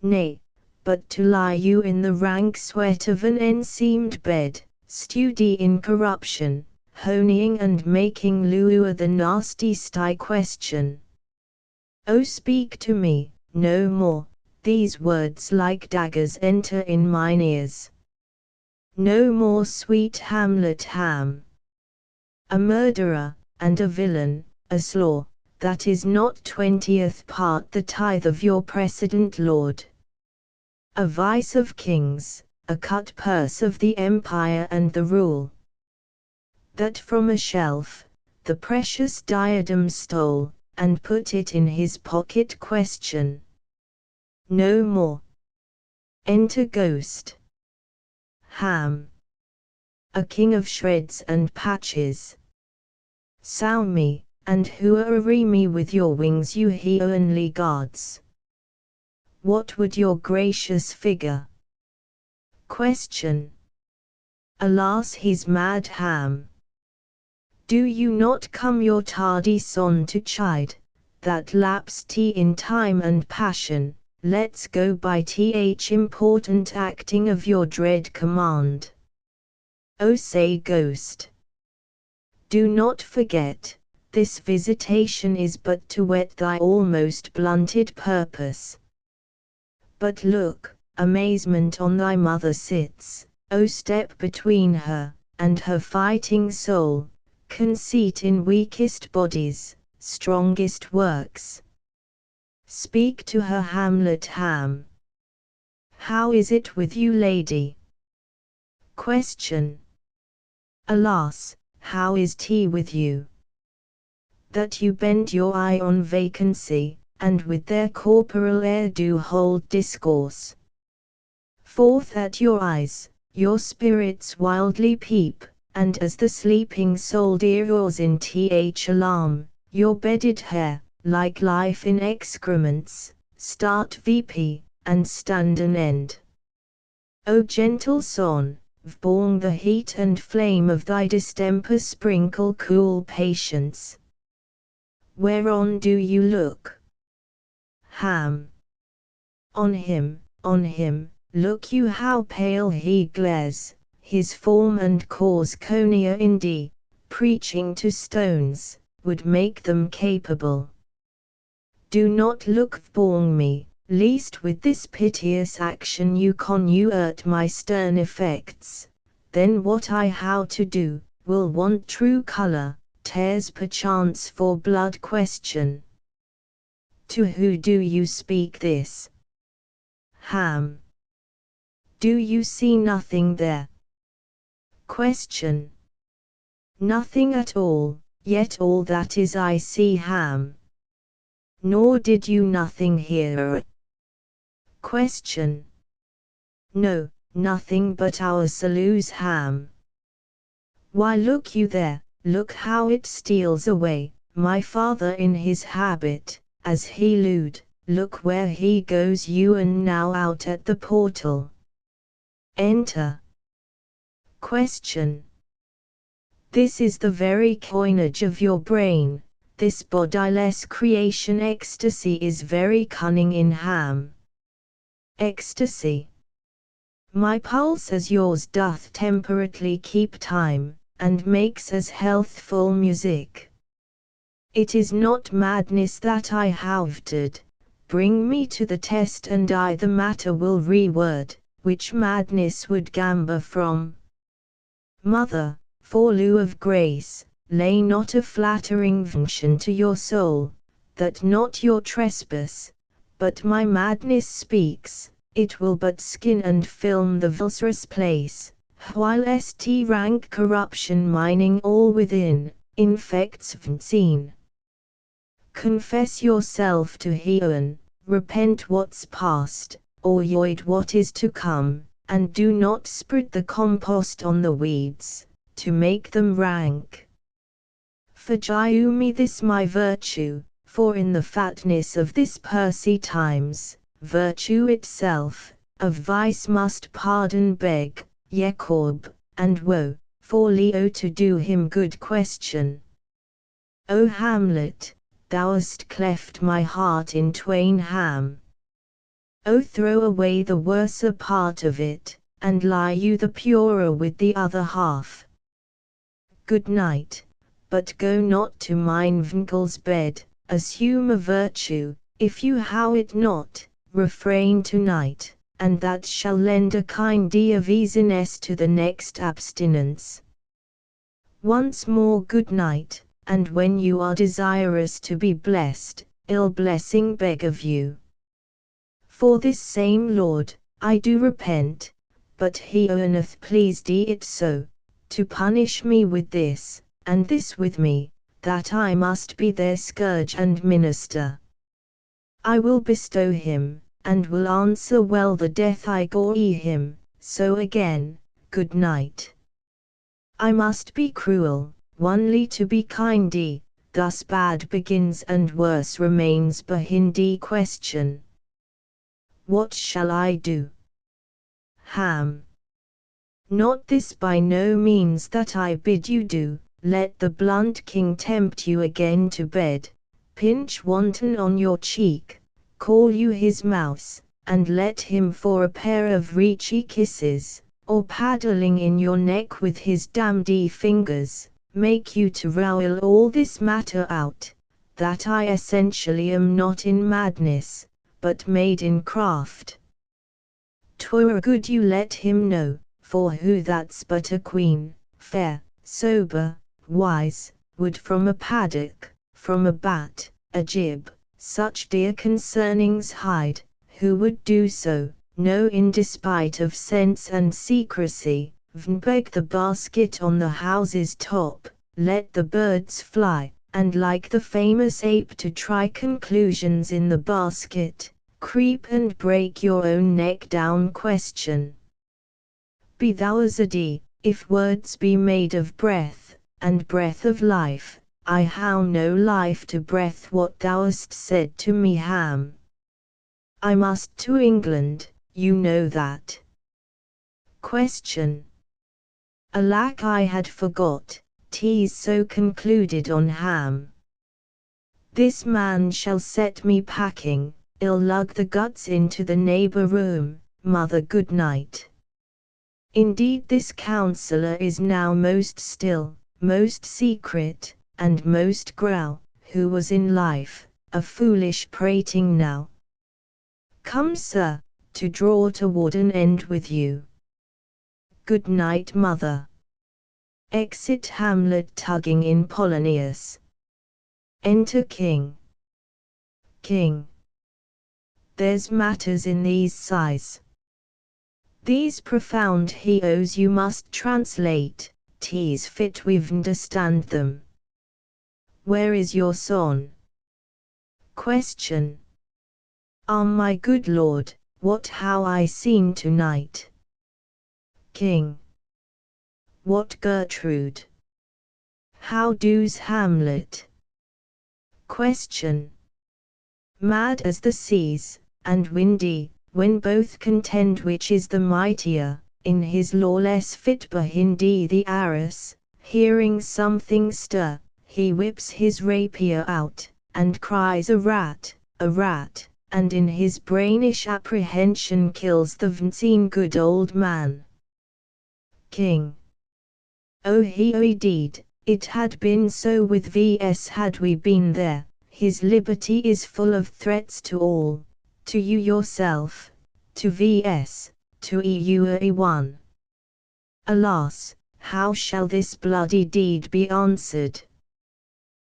Nay, but to lie you in the rank sweat of an enseamed bed, stewedy in corruption, honeying and making lure the nasty sty question. O speak to me, no more, these words like daggers enter in mine ears. No more, sweet Hamlet Ham. A murderer, and a villain, a slaw, that is not 20th part the tithe of your precedent lord. a vice of kings, a cut purse of the empire and the rule. That from a shelf, the precious diadem stole, and put it in his pocket. Question. No more. Enter Ghost. Ham. A king of shreds and patches. Sow me, and hooray me with your wings, you heavenly gods. What would your gracious figure? Question. Alas, he's mad. Ham. Do you not come your tardy son to chide, that lapsed in time and passion? Let's go by important acting of your dread command. O say Ghost. Do not forget, this visitation is but to whet thy almost blunted purpose. But look, amazement on thy mother sits, O step between her, and her fighting soul, conceit in weakest bodies, strongest works. Speak to her, Hamlet. Ham. How is it with you, lady? Question. Alas, how is 't with you? That you bend your eye on vacancy, and with their corporal air do hold discourse. Forth at your eyes, your spirits wildly peep, and as the sleeping soul deroars in alarm, your bedded hair, like life in excrements, start VP, and stand an end. O gentle son, vborn the heat and flame of thy distemper sprinkle cool patience. Whereon do you look? Ham. On him, look you how pale he glares, his form and cause conia indi, preaching to stones, would make them capable. Do not look vborn me, least with this piteous action you connuert my stern effects, then what I how to do, will want true colour, tears perchance for blood. Question. To who do you speak this? Ham. Do you see nothing there? Question. Nothing at all, yet all that is I see. Ham. Nor did you nothing hear? Question. No, nothing but our saloons. Ham. Why look you there, look how it steals away, my father in his habit, as he lewd, look where he goes. You and now out at the portal. Enter. Question. This is the very coinage of your brain, this bodiless creation. Ecstasy is very cunning in Ham. Ecstasy. My pulse as yours doth temperately keep time, and makes as healthful music. It is not madness that I haved, bring me to the test and I the matter will reword, which madness would gambler from. Mother, for lieu of grace, lay not a flattering function to your soul, that not your trespass, but my madness speaks, it will but skin and film the vulturous place, while rank corruption mining all within, infects vaccine. Confess yourself to Heaven, repent what's past, or yoid what is to come, and do not spread the compost on the weeds, to make them rank. Forgive me this my virtue, for in the fatness of this pursy times, virtue itself, of vice must pardon beg, Jacob, and woe, for Leo to do him good. Question. O Hamlet, thou hast cleft my heart in twain. Ham. O throw away the worser part of it, and lie you the purer with the other half. Good night, but go not to mine Winkle's bed, assume a virtue, if you how it not, refrain tonight, and that shall lend a kind of easiness to the next abstinence. Once more good night, and when you are desirous to be blessed, ill blessing beg of you. For this same Lord, I do repent, but he owneth pleased it so, to punish me with this, and this with me, that I must be their scourge and minister. I will bestow him, and will answer well the death I gore him, so again, good night. I must be cruel, only to be kind. Thus bad begins and worse remains behind. Question. What shall I do? Ham. Not this by no means that I bid you do, let the blunt king tempt you again to bed, pinch wanton on your cheek, call you his mouse, and let him for a pair of reachy kisses, or paddling in your neck with his damned fingers, make you to rowel all this matter out, that I essentially am not in madness, but made in craft. 'Twere good you let him know, for who that's but a queen, fair, sober, wise, would from a paddock, from a bat, a jib, such dear concernings hide, who would do so, no in despite of sense and secrecy, beg the basket on the house's top, let the birds fly, and like the famous ape to try conclusions in the basket, creep and break your own neck down. Question. Be thou as a d, if words be made of breath, and breath of life, I how no life to breath what thou hast said to me. Ham. I must to England, you know that. Question. Alack, I had forgot, 'tis so concluded on. Ham. This man shall set me packing, I'll lug the guts into the neighbor room, mother good night. Indeed this counsellor is now most still, most secret, and most growl, who was in life, a foolish prating now. Come sir, to draw toward an end with you. Good night mother. Exit Hamlet tugging in Polonius. Enter King. King. There's matters in these sighs. These profound he owes you must translate, 'tis fit we've understand them. Where is your son? Question. Ah my good lord, what how I seen tonight? King. What Gertrude? How do's Hamlet? Question. Mad as the seas, and windy, when both contend which is the mightier, in his lawless fit behind the arras, hearing something stir, he whips his rapier out, and cries a rat, and in his brainish apprehension kills the vanseen good old man. King. Oh indeed, it had been so with vs had we been there, his liberty is full of threats to all, to you yourself, to vs, to EU1. Alas, how shall this bloody deed be answered?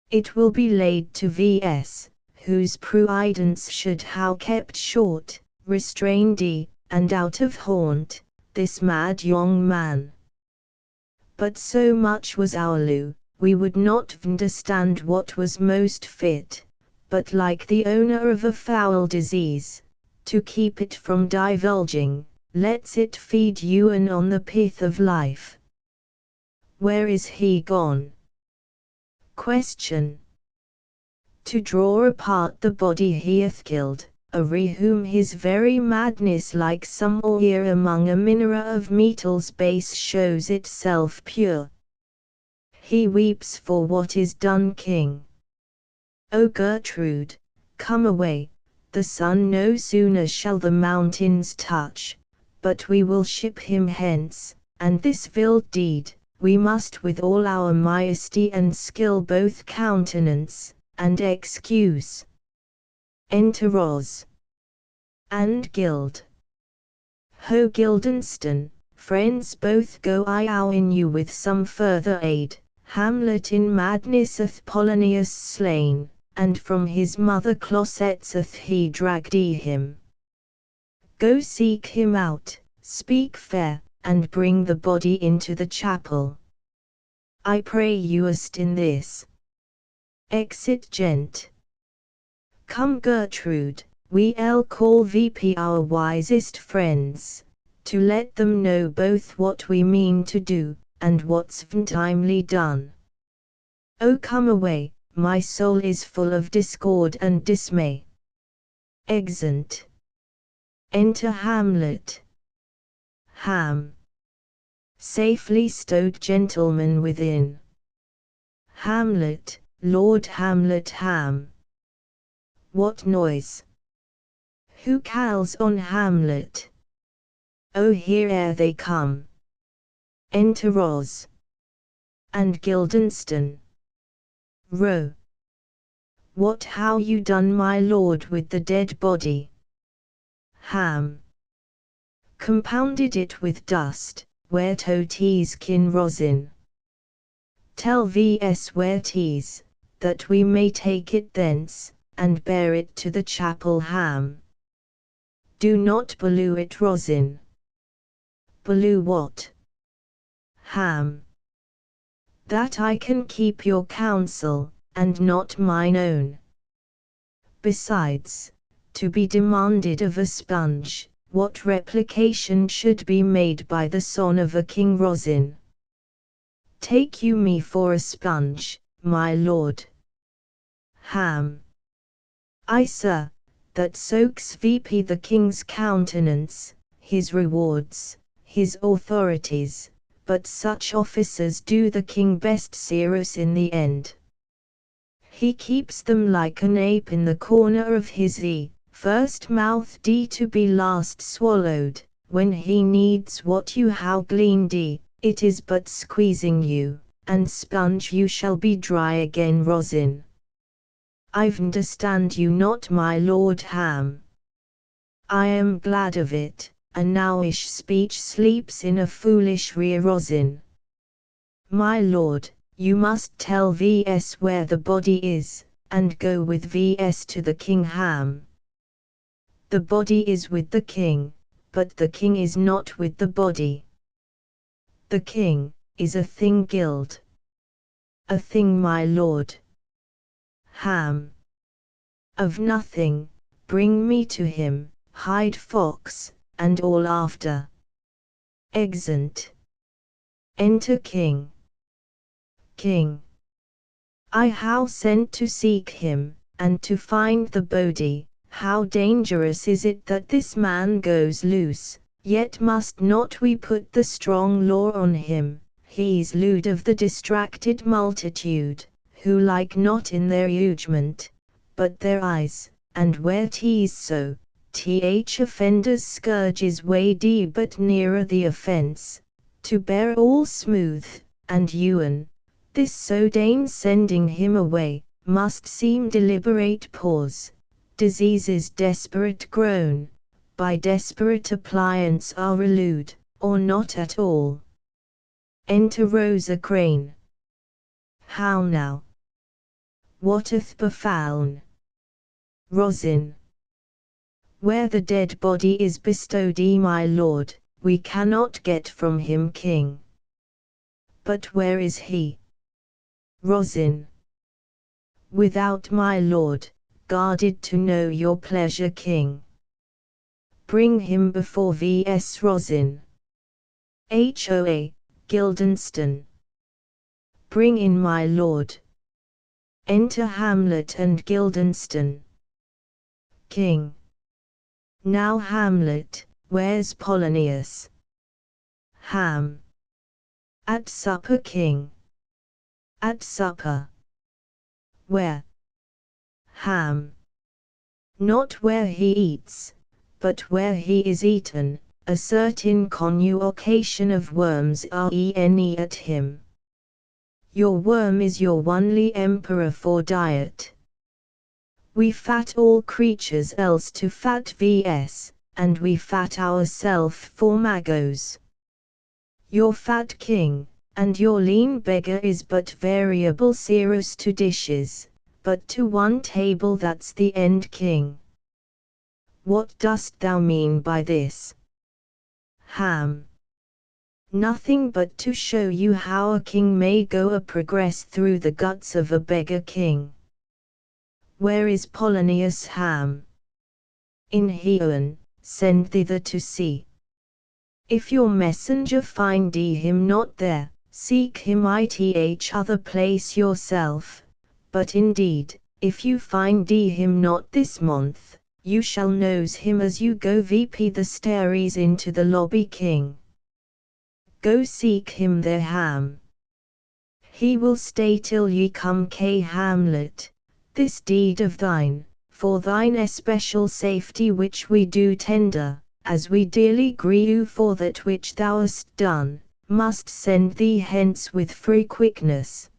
It will be laid to vs, whose prudence should how kept short, restrained and out of haunt, this mad young man. But so much was our lieu, we would not understand what was most fit, but like the owner of a foul disease, to keep it from divulging, lets it feed you and on the pith of life. Where is he gone? Question. To draw apart the body he hath killed, whom his very madness like some ore among a minera of metals base shows itself pure. He weeps for what is done. King. O Gertrude, come away, the sun no sooner shall the mountains touch, but we will ship him hence, and this vile deed, we must with all our majesty and skill both countenance, and excuse. Enter Ros. And Gild. Ho Guildenstern, friends both go I in you with some further aid, Hamlet in madness hath Polonius slain, and from his mother closets hath he dragged him. Go seek him out, speak fair, and bring the body into the chapel. I pray you assist in this. Exit gent. Come Gertrude, we'll call VP our wisest friends, to let them know both what we mean to do, and what's timely done. Oh come away, my soul is full of discord and dismay. Exeunt. Enter Hamlet. Ham. Safely stowed gentleman within. Hamlet, Lord Hamlet Ham. What noise? Who calls on Hamlet? Oh here they come. Enter Ros. And Guildenstern. Row. What how you done my lord with the dead body? Ham. Compounded it with dust, where to tease kin rosin. Tell vs where tease, that we may take it thence, and bear it to the chapel. Ham. Do not below it rosin. Below what? Ham. That I can keep your counsel, and not mine own. Besides, to be demanded of a sponge, what replication should be made by the son of a king rosin? Take you me for a sponge, my lord? Ham. I sir, that soaks VP the king's countenance, his rewards, his authorities, but such officers do the king best serious in the end. He keeps them like an ape in the corner of his first mouth to be last swallowed, when he needs what you how gleaned it is but squeezing you, and sponge you shall be dry again rosin. I've understand you not my lord Ham. I am glad of it, a nowish speech sleeps in a foolish rear rosin. My lord, you must tell vs where the body is, and go with vs to the king. Ham. The body is with the king, but the king is not with the body. The king is a thing guild. A thing my lord. Ham. Of nothing, bring me to him, hide fox, and all after. Exeunt. Enter king. King. I how sent to seek him, and to find the body. How dangerous is it that this man goes loose, yet must not we put the strong law on him? He's lewd of the distracted multitude, who like not in their judgment, but their eyes, and where 'tis so, offenders' scourge is way but nearer the offence, to bear all smooth, and ewen. This so deign sending him away, must seem deliberate pause, diseases desperate grown, by desperate appliance are elude, or not at all. Enter Rosa Crane. How now? What hath befallen? Rosin. Where the dead body is bestowed, my lord, we cannot get from him king. But where is he? Rosin. Without my lord, guarded to know your pleasure king. Bring him before vs Rosin. Hoa, Guildenstern. Bring in my lord. Enter Hamlet and Guildenstern. King. Now Hamlet, where's Polonius? Ham. At supper king. At supper. Where? Ham. Not where he eats, but where he is eaten, a certain convocation of worms are at him. Your worm is your only emperor for diet. We fat all creatures else to fat vs, and we fat ourself for magos. Your fat king, and your lean beggar is but variable serious to dishes, but to one table that's the end king. What dost thou mean by this? Ham. Nothing but to show you how a king may go a progress through the guts of a beggar king. Where is Polonius Ham? In Heon, send thither to see. If your messenger find him not there, seek him it other place yourself, but indeed, if you find him not this month, you shall knows him as you go vp the stairs into the lobby king. Go seek him there Ham. He will stay till ye come Hamlet, this deed of thine, for thine especial safety which we do tender, as we dearly gree you for that which thou hast done, must send thee hence with free quickness.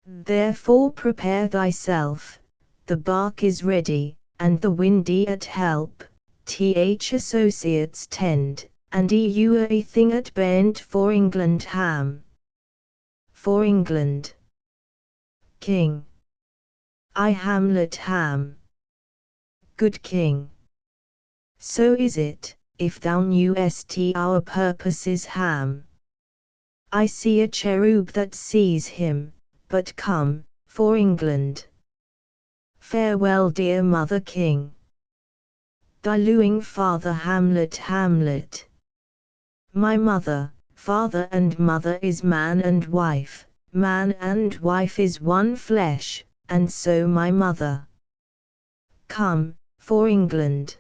Therefore prepare thyself, the bark is ready, and the windy at help, associates tend, and you a thing at bent for England Ham. For England. King. I Hamlet Ham. Good King. So is it, if thou knewest our purposes Ham. I see a cherub that sees him, but come, for England. Farewell dear mother King. Thy lewing father Hamlet Hamlet. My mother, father and mother is man and wife is one flesh, and so my mother. Come, for England.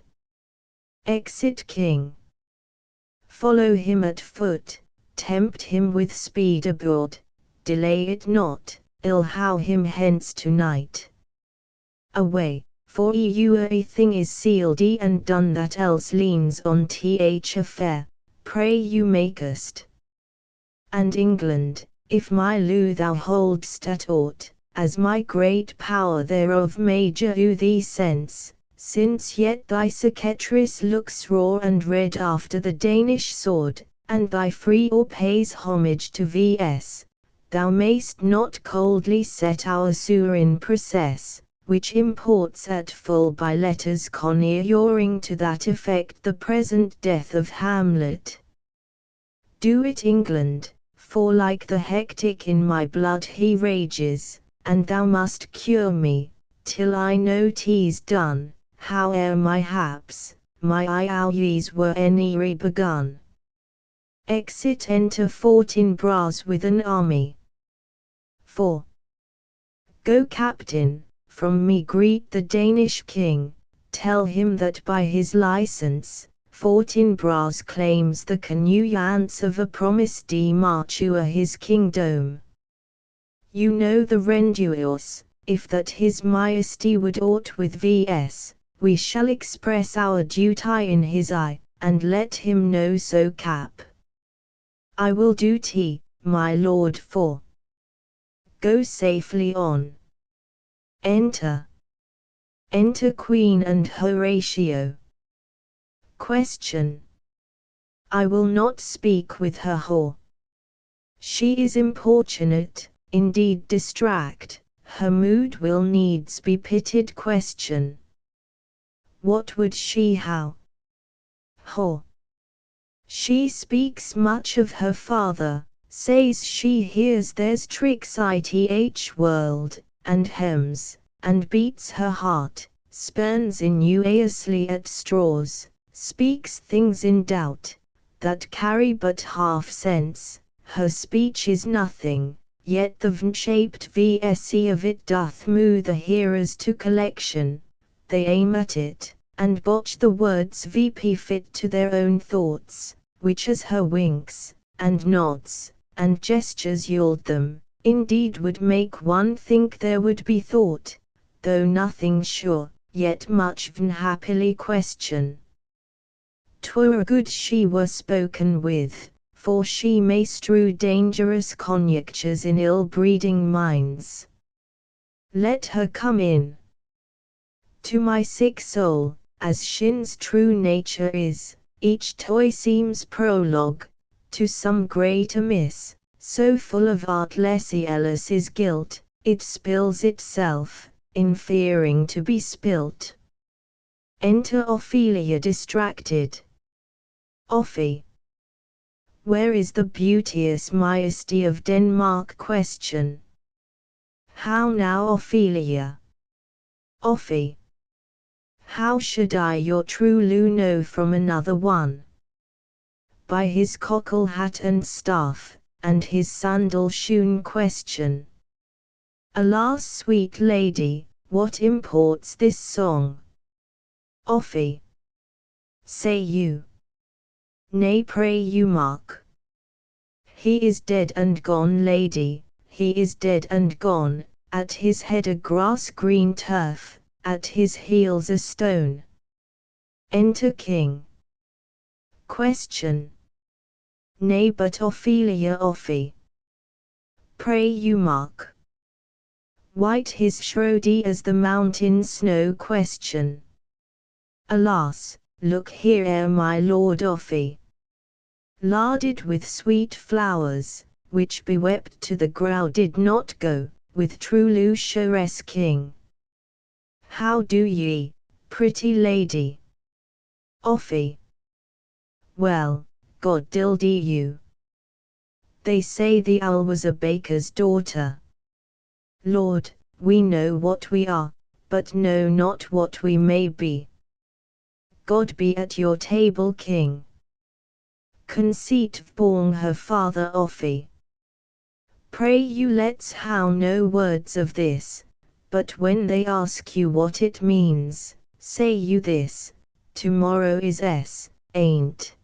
Exit King. Follow him at foot, tempt him with speed aboard, delay it not, ill how him hence tonight. Away, for a thing is sealed and done that else leans on affair, pray you makest. And England, if my lieu thou hold'st at aught, as my great power thereof may do thee sense, since yet thy cicatrice looks raw and red after the Danish sword, and thy free or pays homage to vs, thou mayst not coldly set our suit in process, which imports at full by letters conjuring to that effect the present death of Hamlet. Do it England, for like the hectic in my blood he rages, and thou must cure me, till I know 'tis done, howe'er my haps, my IOUs were any begun. Exit enter Fortinbras with an army. 4. Go captain, from me greet the Danish king, tell him that by his license, Fortinbras claims the connuyance of a promised march o'er his kingdom. You know the renduos, if that his majesty would aught with vs, we shall express our duty in his eye, and let him know so cap. I will do my lord for. Go safely on. Enter. Enter Queen and Horatio. Question. I will not speak with her whore. She is importunate, indeed distract, her mood will needs be pitied. Question. What would she how? Whore. She speaks much of her father, says she hears there's tricks ith world, and hems, and beats her heart, spurns innuously at straws, speaks things in doubt, that carry but half sense, her speech is nothing, yet the v-shaped vse of it doth move the hearers to collection, they aim at it, and botch the words vp fit to their own thoughts, which as her winks, and nods, and gestures yield them, indeed would make one think there would be thought, though nothing sure, yet much happily question. 'Twere good she were spoken with, for she may strew dangerous conjectures in ill-breeding minds. Let her come in. To my sick soul, as Shin's true nature is, each toy seems prologue to some great amiss, so full of Ellis's guilt, it spills itself, in fearing to be spilt. Enter Ophelia distracted. Offie. Where is the beauteous majesty of Denmark? Question. How now, Ophelia? Offie. How should I your true Lou know from another one? By his cockle hat and staff, and his sandal shoon. Question. Alas, sweet lady, what imports this song? Offie. Say you. Nay, pray you mark. He is dead and gone, lady, he is dead and gone, at his head a grass green turf, at his heels a stone. Enter King. Question. Nay, but Ophelia, Offie. Pray you mark. White his shrody as the mountain snow. Question. Alas, look here, ere my lord Offie. Larded with sweet flowers, which bewept to the grow, did not go, with true Luceress king. How do ye, pretty lady? Offie. Well, God dildy you. They say the owl was a baker's daughter. Lord, we know what we are, but know not what we may be. God be at your table, king. Conceit born her father Offie. Pray you let's how no words of this, but when they ask you what it means, say you this, tomorrow is ain't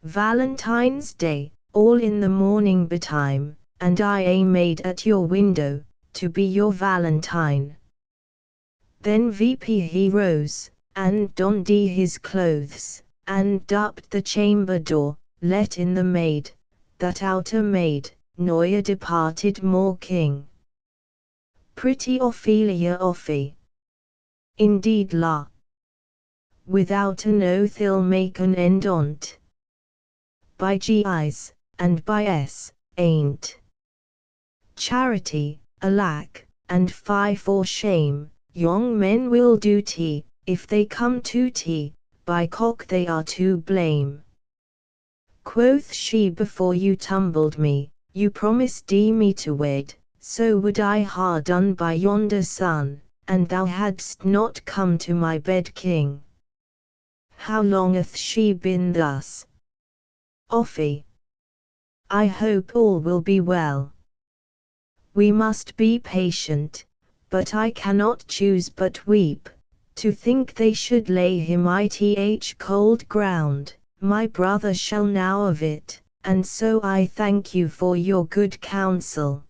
Valentine's Day, all in the morning betime, and I a maid at your window, to be your Valentine. Then VP he rose, and donned his clothes, and upped the chamber door, let in the maid, that outer maid, Noya departed more king. Pretty Ophelia Offie. Indeed la. Without an oath I'll make an end on't. By G's, and by ain't charity, alack, and fie for shame, young men will do tea, if they come to tea, by cock they are to blame. Quoth she, before you tumbled me, you promised me to wed, so would I ha done by yonder sun, and thou hadst not come to my bed, king. How long hath she been thus? Offie. I hope all will be well. We must be patient, but I cannot choose but weep, to think they should lay him ith cold ground. My brother shall now of it, and so I thank you for your good counsel.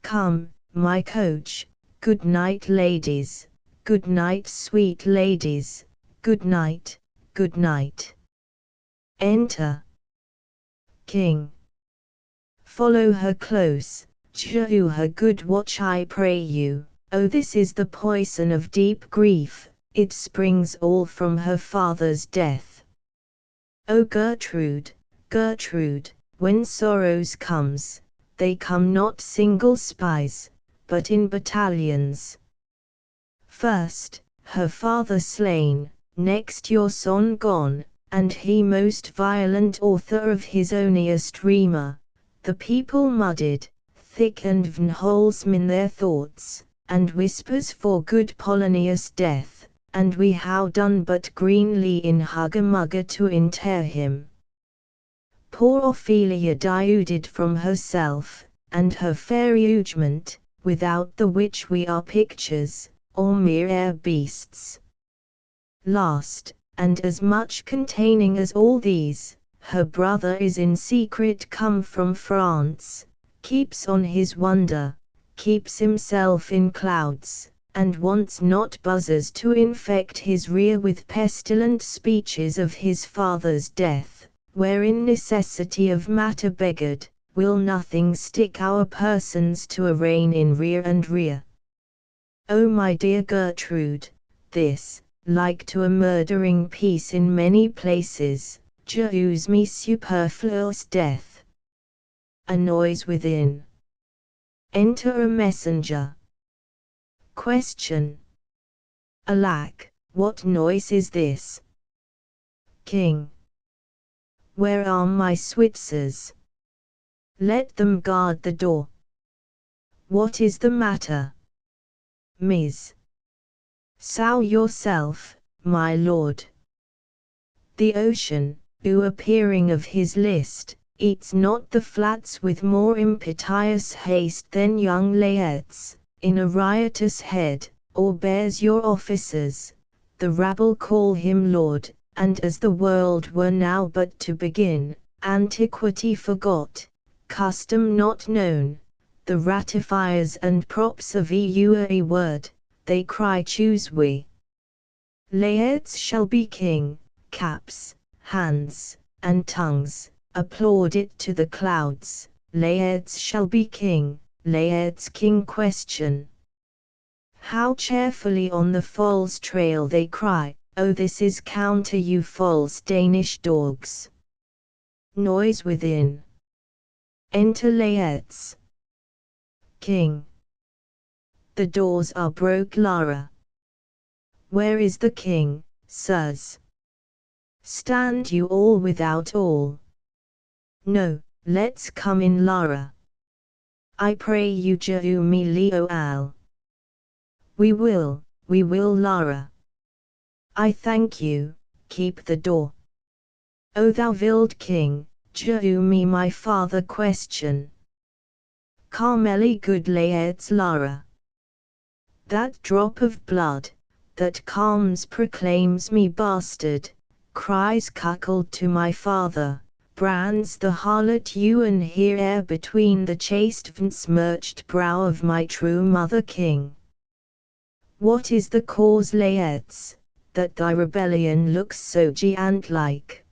Come, my coach, good night ladies, good night sweet ladies, good night, good night. Enter King. Follow her close, do her good watch I pray you. Oh, this is the poison of deep grief, it springs all from her father's death. O Gertrude, Gertrude, when sorrows comes, they come not single spies, but in battalions. First, her father slain, next your son gone, and he most violent author of his owniest reamer, the people mudded, thick and vn holes in their thoughts, and whispers for good Polonius' death. And we how done but greenly in hugger-mugger to inter him. Poor Ophelia diuded from herself, and her fair judgment, without the which we are pictures, or mere air beasts. Last, and as much containing as all these, her brother is in secret come from France, keeps on his wonder, keeps himself in clouds, and wants not buzzers to infect his rear with pestilent speeches of his father's death, wherein necessity of matter beggared, will nothing stick our persons to arraign in rear and rear. O my dear Gertrude, this, like to a murdering piece in many places, jures me superfluous death. A noise within. Enter a messenger. Question. Alack, What noise is this? King. Where are my Switzers? Let them guard the door. What is the matter? Ms. Sow yourself, my lord. The ocean, who appearing of his list, eats not the flats with more impetuous haste than young Laertes, in a riotous head, or bears your officers, the rabble call him lord, and as the world were now but to begin, antiquity forgot, custom not known, the ratifiers and props of a word, they cry choose we. Laertes shall be king, caps, hands, and tongues, applaud it to the clouds, Laertes shall be king, Laertes king question. How cheerfully on the false trail they cry, oh this is counter you false Danish dogs. Noise within. Enter Laertes. King. The doors are broke Lara. Where is the king, sirs? Stand you all without all? No, let's come in Lara. I pray you do me Leo al. We will Lara. I thank you, keep the door. O thou vild king, do me my father question. Carmeli good Laertes Lara. That drop of blood, that calms proclaims me bastard, cries cuckold to my father, brands the harlot Ewan here between the chaste and smirched brow of my true mother king. What is the cause Laertes, that thy rebellion looks so giant-like?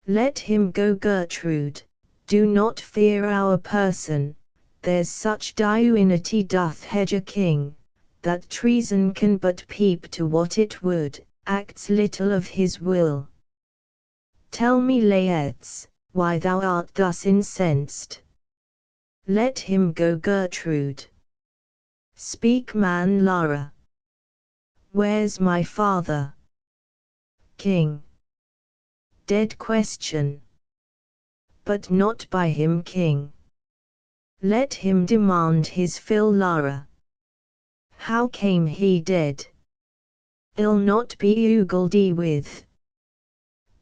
Let him go Gertrude, do not fear our person, there's such divinity doth hedge a king, that treason can but peep to what it would, acts little of his will. Tell me Laertes, why thou art thus incensed? Let him go Gertrude. Speak man Lara. Where's my father? King. Dead question. But not by him king. Let him demand his fill Lara. How came he dead? I'll not be ugledy with.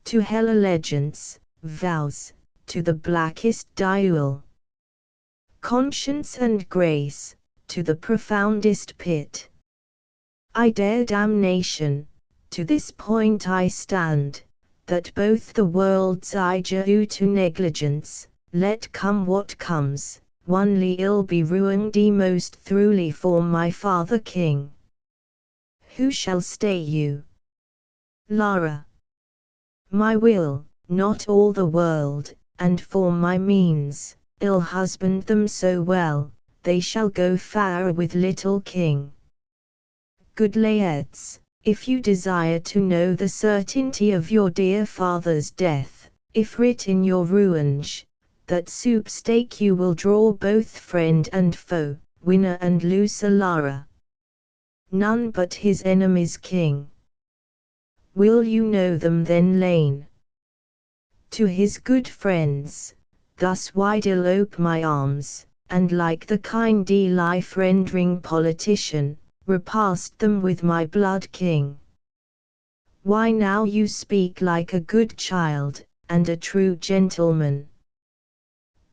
To hell allegiance, vows, to the blackest duel. Conscience and grace, to the profoundest pit. I dare damnation, to this point I stand, that both the worlds I due to negligence, let come what comes, onely ill be ruined most throughly for my father king. Who shall stay you? Lara. My will, not all the world, and for my means, I'll husband them so well, they shall go far with little king. Good Laertes, if you desire to know the certainty of your dear father's death, if writ in your ruinge, that soup stake you will draw both friend and foe, winner and loser Lara. None but his enemies king. Will you know them then lain? To his good friends, thus wide elope my arms, and like the kindly life-rendering politician, repast them with my blood king. Why now you speak like a good child, and a true gentleman.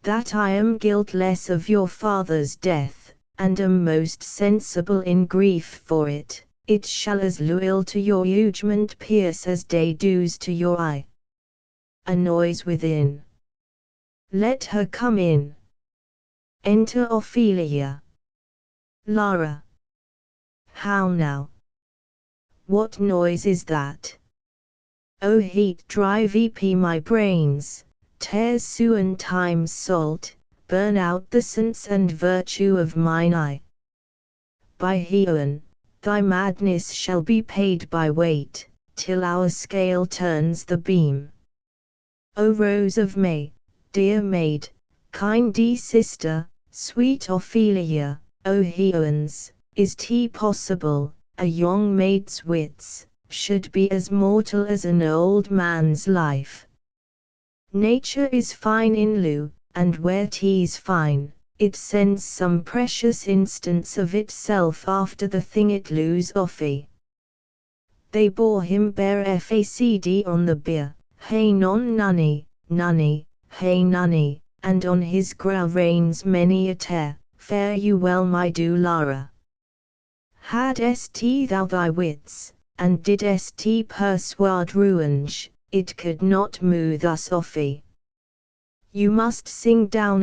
That I am guiltless of your father's death, and am most sensible in grief for it, it shall as loyal to your judgment pierce as day dews to your eye. A noise within. Let her come in. Enter Ophelia. Lara. How now? What noise is that? O heat drive my brains, tears suon time's salt, burn out the sense and virtue of mine eye. By Heon, thy madness shall be paid by weight, till our scale turns the beam. O Rose of May, dear maid, kindly sister, sweet Ophelia, O Heons, is 't possible, a young maid's wits, should be as mortal as an old man's life. Nature is fine in lieu, and where 'tis fine, it sends some precious instance of itself after the thing it lose offy. They bore him bare facd on the bier, hey non nunny, nunny, hey nunny, and on his brow reigns many a tear. Fare you well, my do Lara. Had st thou thy wits, and did st persuade ruinge, it could not move thus offy. You must sing down,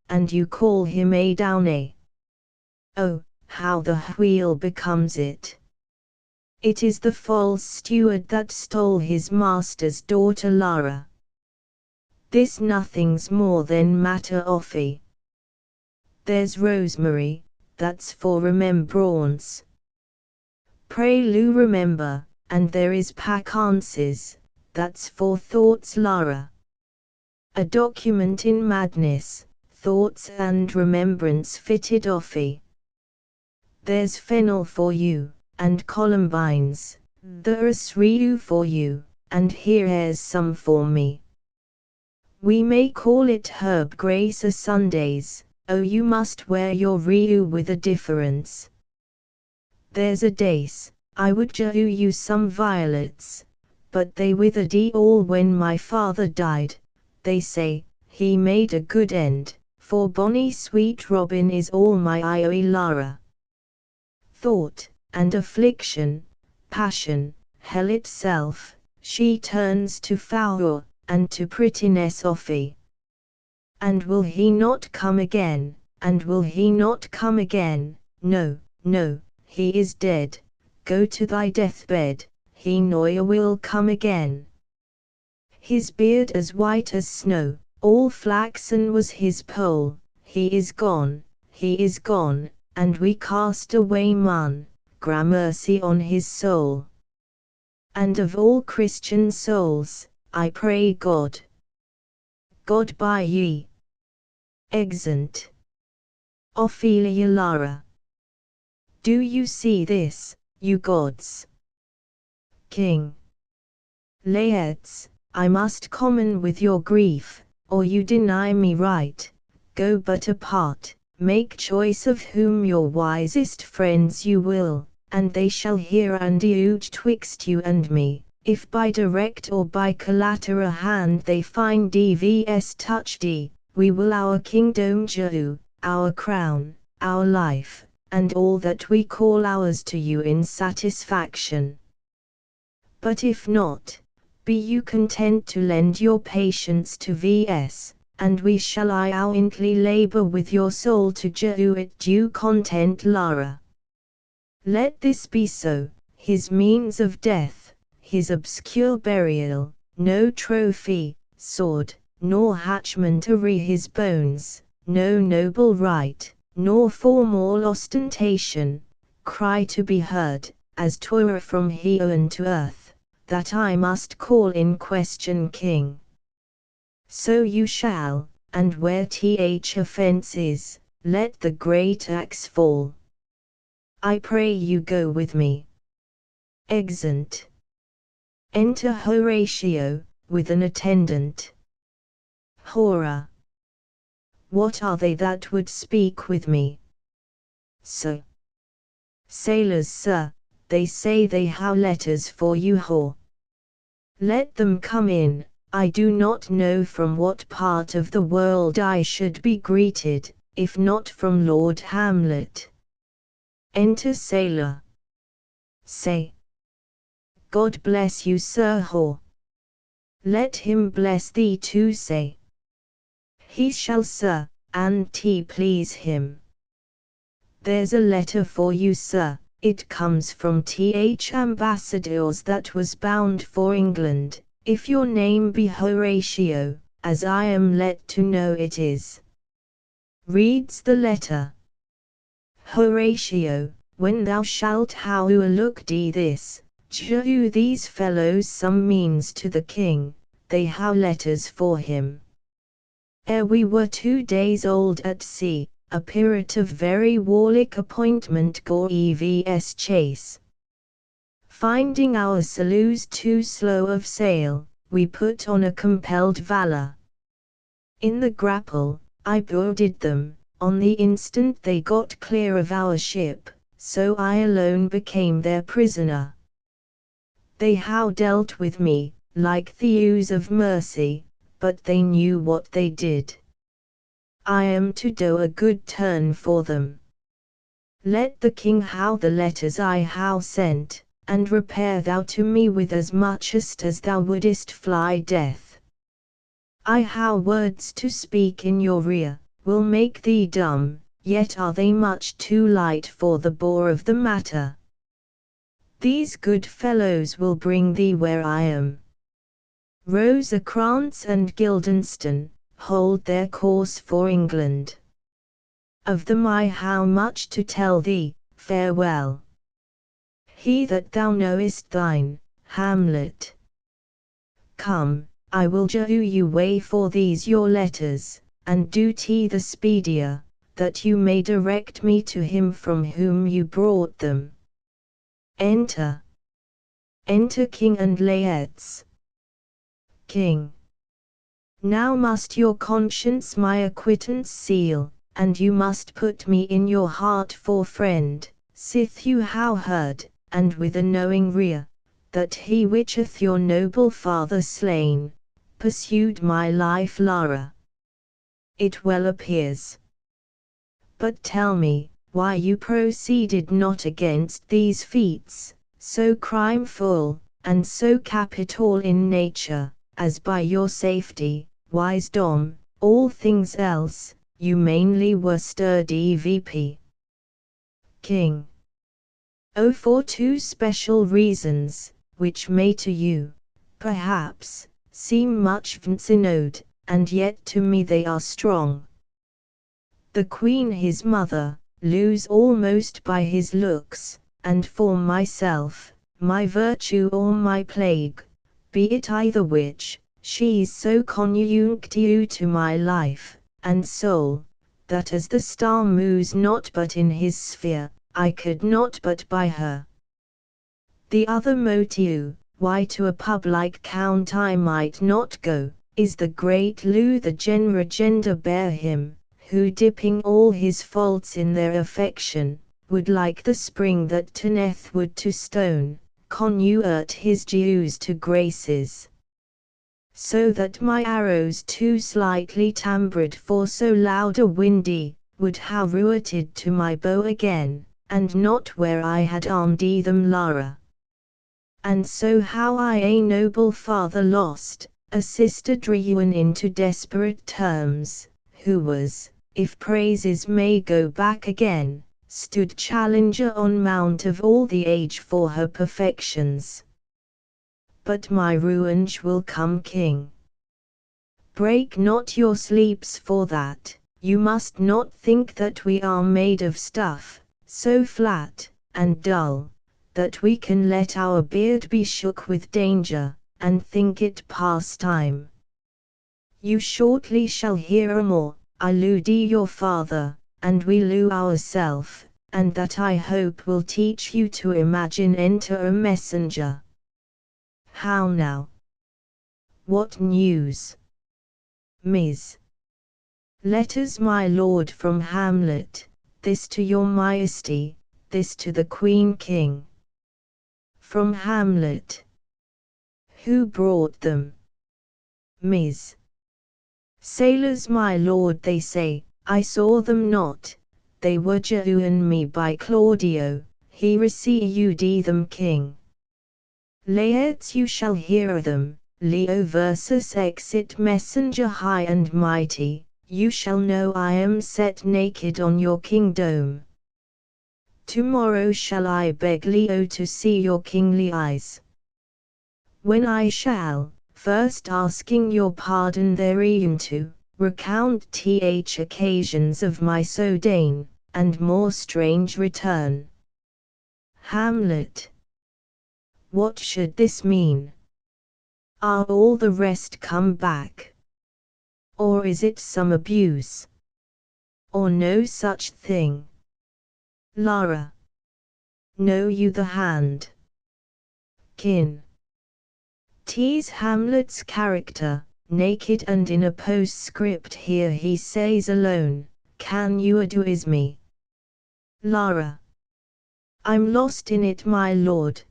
and you call him a down a. Oh, how the wheel becomes it! It is the false steward that stole his master's daughter Lara. This nothing's more than matter offy. There's rosemary, that's for remembrance. Pray Lou remember, and there is pacances, that's for thoughts Lara. A document in madness, thoughts and remembrance fitted offy. There's fennel for you, and columbines, there's rue for you, and here's some for me. We may call it herb grace a Sundays, oh you must wear your rue with a difference. There's a dace, I would jew you some violets, but they withered all when my father died. They say, he made a good end, for bonny sweet Robin is all my ioe Lara. Thought, and affliction, passion, hell itself, she turns to foul, and to prettiness offy. And will he not come again, and will he not come again? No, no, he is dead, go to thy deathbed, he ne'er will come again. His beard as white as snow, all flaxen was his poll, he is gone, and we cast away man, gramercy on his soul. And of all Christian souls, I pray God. God by ye. Exeunt. Ophelia Lara. Do you see this, you gods? King. Laerts, I must common with your grief, or you deny me right. Go but apart, make choice of whom your wisest friends you will, and they shall hear and judge twixt you and me, if by direct or by collateral hand they find dvs touch d, we will our kingdom jew, our crown, our life, and all that we call ours to you in satisfaction. But if not, be you content to lend your patience to vs, and we shall iowently labor with your soul to jew it due content Lara. Let this be so, his means of death, his obscure burial, no trophy, sword, nor hatchment to re his bones, no noble rite, nor formal ostentation, cry to be heard, as 'twere from heaven to earth, that I must call in question king. So you shall, and where th offense is, let the great axe fall. I pray you go with me. Exeunt. Enter Horatio, with an attendant. Hora. What are they that would speak with me? Sir. Sailors, sir, they say they have letters for you, Hor. Let them come in. I do not know from what part of the world I should be greeted, if not from Lord Hamlet. Enter sailor. Say. God bless you, Sir Hor. Let him bless thee too, say. He shall, sir, and t please him. There's a letter for you, sir, it comes from th ambassadors that was bound for England, if your name be Horatio, as I am let to know it is. Reads the letter. Horatio, when thou shalt however look this, jew these fellows some means to the king, they have letters for him. Ere we were 2 days old at sea, a pirate of very warlike appointment gore evs chase. Finding our saloons too slow of sail, we put on a compelled valor. In the grapple, I boarded them, on the instant they got clear of our ship, so I alone became their prisoner. They how dealt with me, like thieves of mercy, but they knew what they did. I am to do a good turn for them. Let the king how the letters I how sent, and repair thou to me with as much as thou wouldest fly death. I how words to speak in your rear, will make thee dumb, yet are they much too light for the bore of the matter. These good fellows will bring thee where I am. Rosencrantz and Guildenstern hold their course for England. Of them I how much to tell thee, farewell. He that thou knowest thine, Hamlet. Come, I will show you way for these your letters, and do te the speedier, that you may direct me to him from whom you brought them. Enter. Enter King and Laertes. King. Now must your conscience my acquittance seal, and you must put me in your heart for friend, sith you how heard, and with a knowing rear, that he which hath your noble father slain, pursued my life Lara. It well appears. But tell me, why you proceeded not against these feats, so crimeful, and so capital in nature, as by your safety, wisdom, all things else, you mainly were sturdy VP. King. Oh, for two special reasons, which may to you, perhaps, seem much synod, and yet to me they are strong. The Queen his mother, lose almost by his looks, and for myself, my virtue or my plague, be it either which, she's so conjunctive to my life and soul, that as the star moves not but in his sphere, I could not but by her. The other motive, why to a pub like count I might not go, is the great Lou the Regenda bear him, who dipping all his faults in their affection, would like the spring that turneth wood to stone, convert his Jews to graces. So that my arrows too slightly timbred for so loud a windy, would have routed to my bow again, and not where I had armed them Lara. And so how I a noble father lost, a sister driven into desperate terms, who was, if praises may go back again, stood challenger on mount of all the age for her perfections. But my ruinage will come, King. Break not your sleeps for that, you must not think that we are made of stuff, so flat, and dull, that we can let our beard be shook with danger, and think it pastime. You shortly shall hear more, I lou your father, and we lou ourself, and that I hope will teach you to imagine enter a messenger. How now? What news? Ms. Letters my lord from Hamlet, this to your majesty, this to the Queen King. From Hamlet. Who brought them? Ms. Sailors my lord they say, I saw them not, they were given me by Claudio, he received them King. Laertes you shall hear them, Leo versus exit messenger high and mighty, you shall know I am set naked on your kingdom. Tomorrow shall I beg Leo to see your kingly eyes. When I shall, first asking your pardon therein to, recount th occasions of my sojourn, and more strange return. Hamlet. What should this mean? Are all the rest come back? Or is it some abuse? Or no such thing? Lara. Know you the hand? Kin. T's Hamlet's character, naked and in a postscript here he says alone, can you advise me? Lara. I'm lost in it my lord,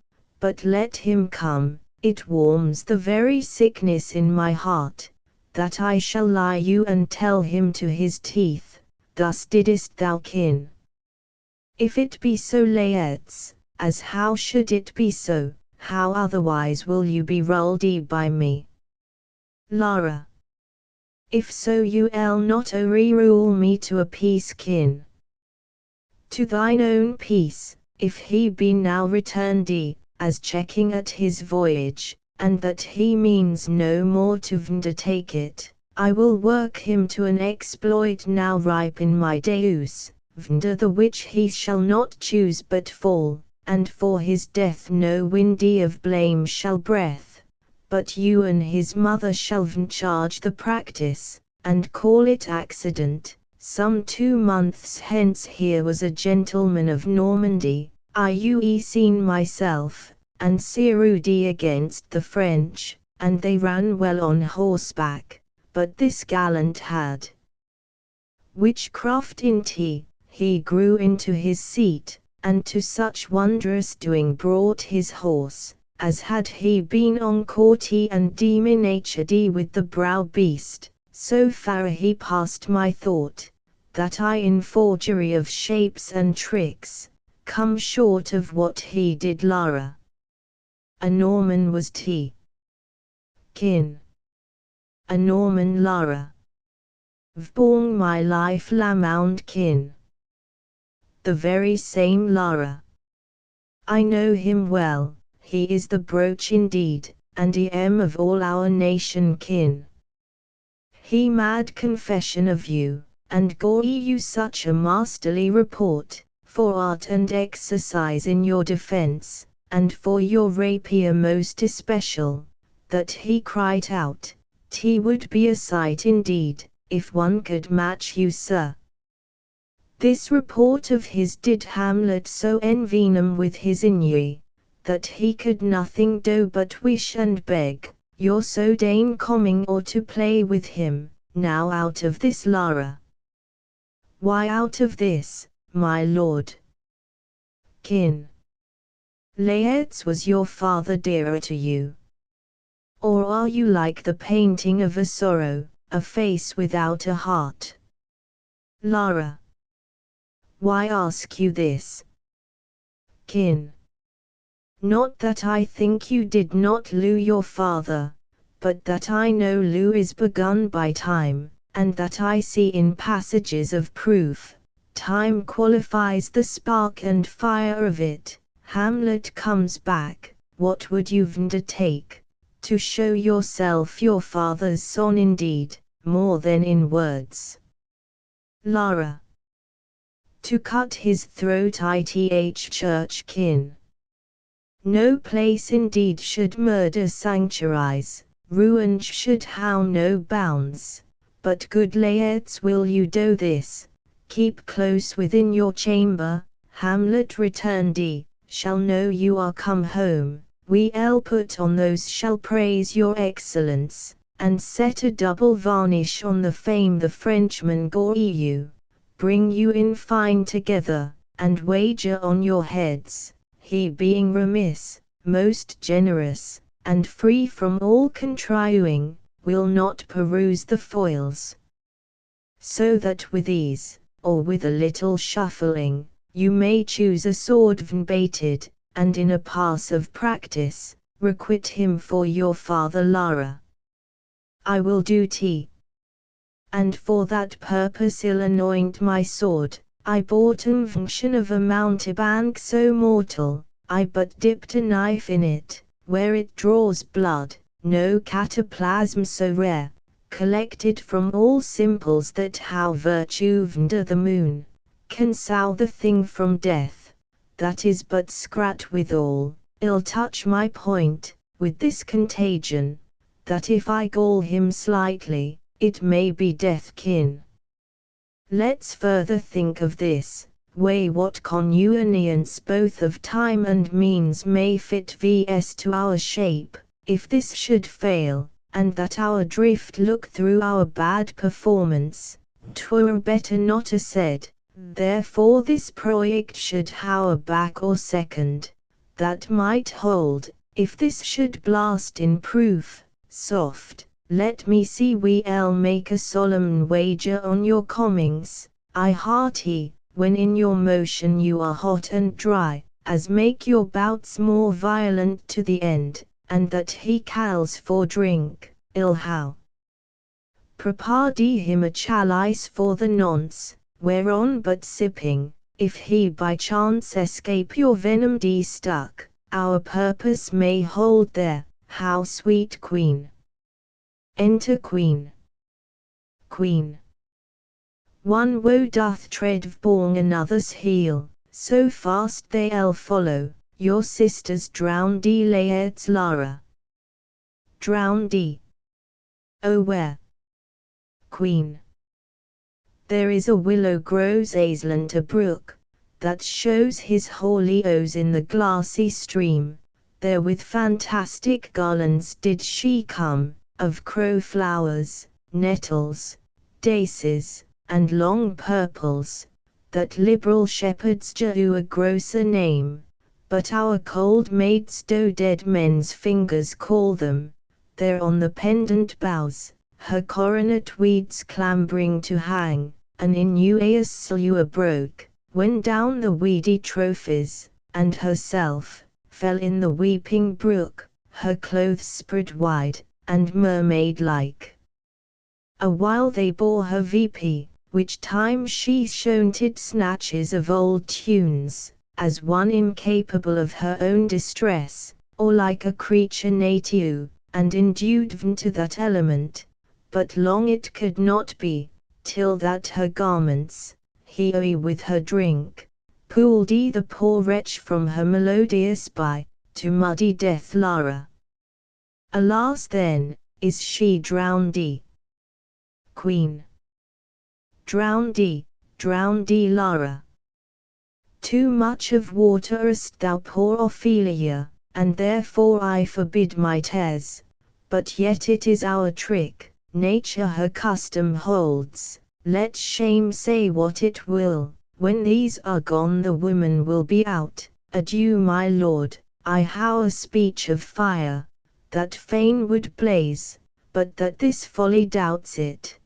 but let him come, it warms the very sickness in my heart, that I shall lie you and tell him to his teeth, thus didst thou Kin. If it be so Laertes, as how should it be so, how otherwise will you be ruled by me? Lara. If so you'll not rule me to a peace Kin. To thine own peace, if he be now returned as checking at his voyage, and that he means no more to undertake it, I will work him to an exploit now ripe in my deus, under the which he shall not choose but fall, and for his death no windy of blame shall breath, but you and his mother shall charge the practice, and call it accident. Some 2 months hence here was a gentleman of Normandy, I seen myself, and Cerudi against the French, and they ran well on horseback, but this gallant had witchcraft in he grew into his seat, and to such wondrous doing brought his horse, as had he been on courty and demonatured with the brow beast, so far he passed my thought, that I in forgery of shapes and tricks, come short of what he did Lara. A Norman was Kin. A Norman Lara. Vborn my life Lamound Kin. The very same Lara. I know him well, he is the brooch indeed, and em of all our nation Kin. He mad confession of you, and gore you such a masterly report, for art and exercise in your defense, and for your rapier most especial, that he cried out, would be a sight indeed, if one could match you sir. This report of his did Hamlet so envenom with his ennui, that he could nothing do but wish and beg, your so deign coming or to play with him, now out of this Lara. Why out of this, my lord? Kin. Laertes was your father dearer to you? Or are you like the painting of a sorrow, a face without a heart? Lara. Why ask you this? Kin. Not that I think you did not lose your father, but that I know Lou is begun by time, and that I see in passages of proof, time qualifies the spark and fire of it. Hamlet comes back, what would you undertake, to show yourself your father's son indeed, more than in words? Lara. To cut his throat ith church Kin. No place indeed should murder sanctuarize, ruin should how no bounds, but good Laertes will you do this, keep close within your chamber, Hamlet returned shall know you are come home, we'll put on those shall praise your excellence, and set a double varnish on the fame the Frenchman gore you, bring you in fine together, and wager on your heads, he being remiss, most generous, and free from all contriving, will not peruse the foils. So that with ease, or with a little shuffling, you may choose a sword baited, and in a pass of practice, requite him for your father Lara. I will do and for that purpose I'll anoint my sword. I bought an function of a mountebank so mortal, I but dipped a knife in it, where it draws blood, no cataplasm so rare, collected from all simples that how virtue under the moon, can sow the thing from death, that is but scratch withal, I'll touch my point, with this contagion, that if I gall him slightly, it may be death Kin. Let's further think of this, weigh what convenience both of time and means may fit vs to our shape, if this should fail, and that our drift look through our bad performance, 'twere better not a said, therefore this project should hower back or second, that might hold, if this should blast in proof, soft, let me see we'll make a solemn wager on your comings, I hearty, when in your motion you are hot and dry, as make your bouts more violent to the end, and that he calls for drink, ill how. Prepare him a chalice for the nonce, whereon but sipping, if he by chance escape your venom stuck, our purpose may hold there, how sweet Queen. Enter Queen. Queen. One woe doth tread vpon another's heel, so fast they'll follow, your sisters drowned laerts Lara. Drowned. Oh where? Queen. There is a willow grows aslant a brook, that shows his holy oes in the glassy stream, there with fantastic garlands did she come, of crow flowers, nettles, daces, and long purples, that liberal shepherds do a grosser name, but our cold maids do dead men's fingers call them, there on the pendant boughs, her coronet weeds clambering to hang, an innuaeus slua broke, when down the weedy trophies, and herself, fell in the weeping brook, her clothes spread wide, and mermaid-like. A while they bore her VP, which time she shonted snatches of old tunes, as one incapable of her own distress, or like a creature native, and endued to that element, but long it could not be, till that her garments, heavy with her drink, pulled the poor wretch from her melodious by, to muddy death Lara. Alas then, is she drowned? Queen. Drowned, Lara. Too much of waterest thou poor Ophelia, and therefore I forbid my tears, but yet it is our trick, nature her custom holds, let shame say what it will, when these are gone the woman will be out, adieu my lord, I how a speech of fire, that fain would blaze, but that this folly doubts it.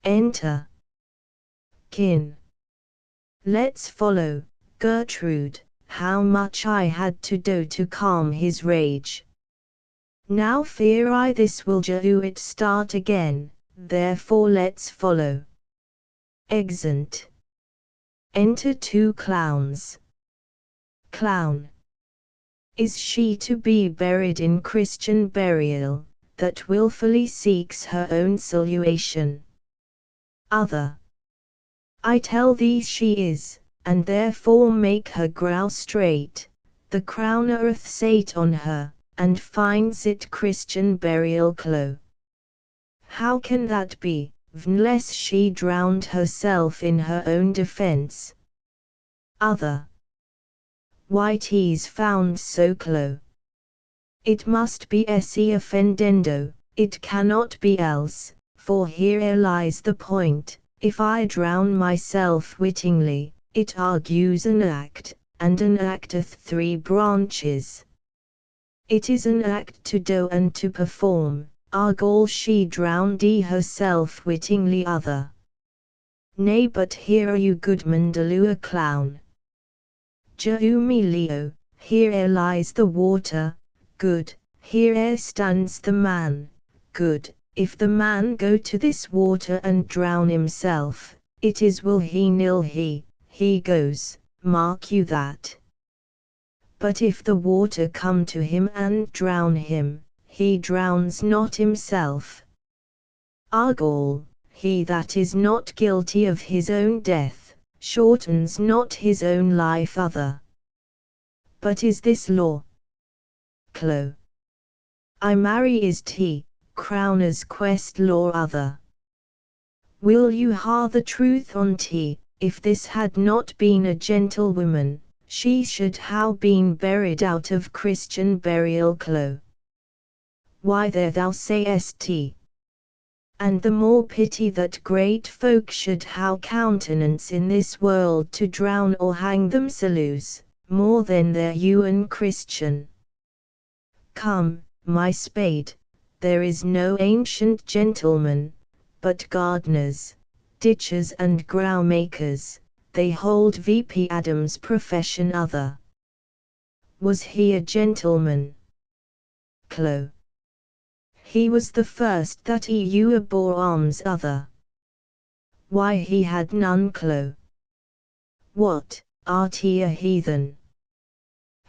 Enter. Kin. Let's follow, Gertrude, how much I had to do to calm his rage. Now fear I this will do it start again, therefore let's follow. Exeunt. Enter two clowns. Clown. Is she to be buried in Christian burial, that wilfully seeks her own salutation? Other. I tell thee she is, and therefore make her brow straight, the crown earth sate on her, and finds it Christian burial clo. How can that be, unless she drowned herself in her own defense? Other. Why 'tis found so clo. It must be esse offendendo, it cannot be else, for here lies the point, if I drown myself wittingly, it argues an act, and an act hath three branches. It is an act to do and to perform, argal she drowned herself wittingly other. Nay but here are you goodman Delua clown. Jeumi Leo, here lies the water, good, here stands the man, good, if the man go to this water and drown himself, it is will he nil he goes, mark you that. But if the water come to him and drown him, he drowns not himself. Argal, he that is not guilty of his own death, shortens not his own life other. But is this law? Clo. I marry is t, crowner's quest law other. Will you ha the truth on t, if this had not been a gentlewoman, she should have been buried out of Christian burial clo. Why there thou sayest, and the more pity that great folk should have countenance in this world to drown or hang themselves, more than their ewen Christian. Come, my spade, there is no ancient gentleman, but gardeners, ditchers and ground makers, they hold V.P. Adams' profession other. Was he a gentleman? Clo. He was the first that ever bore arms other. Why he had none clo. What, art he a heathen?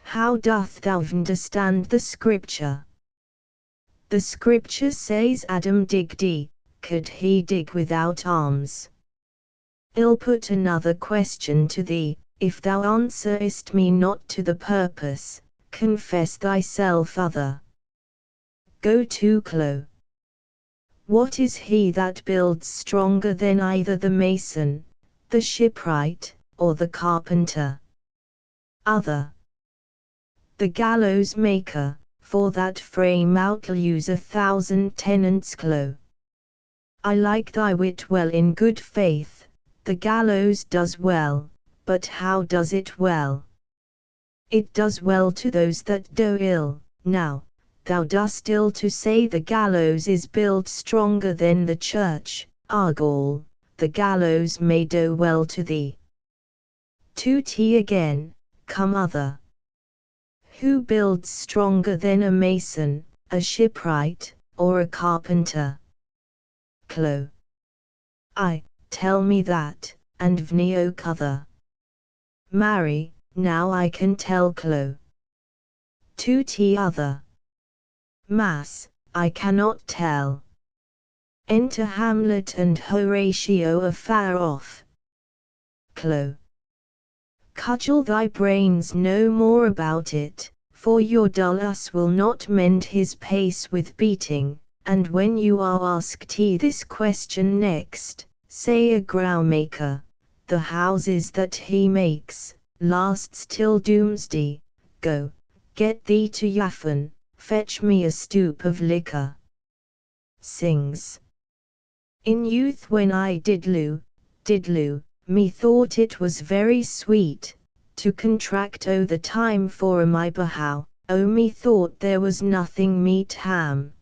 How doth thou understand the scripture? The scripture says Adam digged, could he dig without arms? I'll put another question to thee, if thou answerest me not to the purpose, confess thyself other. Go to clo. What is he that builds stronger than either the mason, the shipwright, or the carpenter? Other. The gallows maker, for that frame out'll use 1,000 tenants clo. I like thy wit well in good faith, the gallows does well, but how does it well? It does well to those that do ill. Now, thou dost ill to say the gallows is built stronger than the church, Argall, the gallows may do well to thee. To tea again, come other. Who builds stronger than a mason, a shipwright, or a carpenter? Clo. I, tell me that, and vneok other. Marry, now I can tell clo. To tea other. Mass, I cannot tell. Enter Hamlet and Horatio afar off. Clo. Cudgel thy brains no more about it, for your dull ass will not mend his pace with beating, and when you are asked this question next, say a growmaker, the houses that he makes, lasts till doomsday. Go, get thee to Yaffin, fetch me a stoup of liquor. Sings. In youth when I did loo, methought it was very sweet, to contract o' the time for my bohow, methought there was nothing meet ham.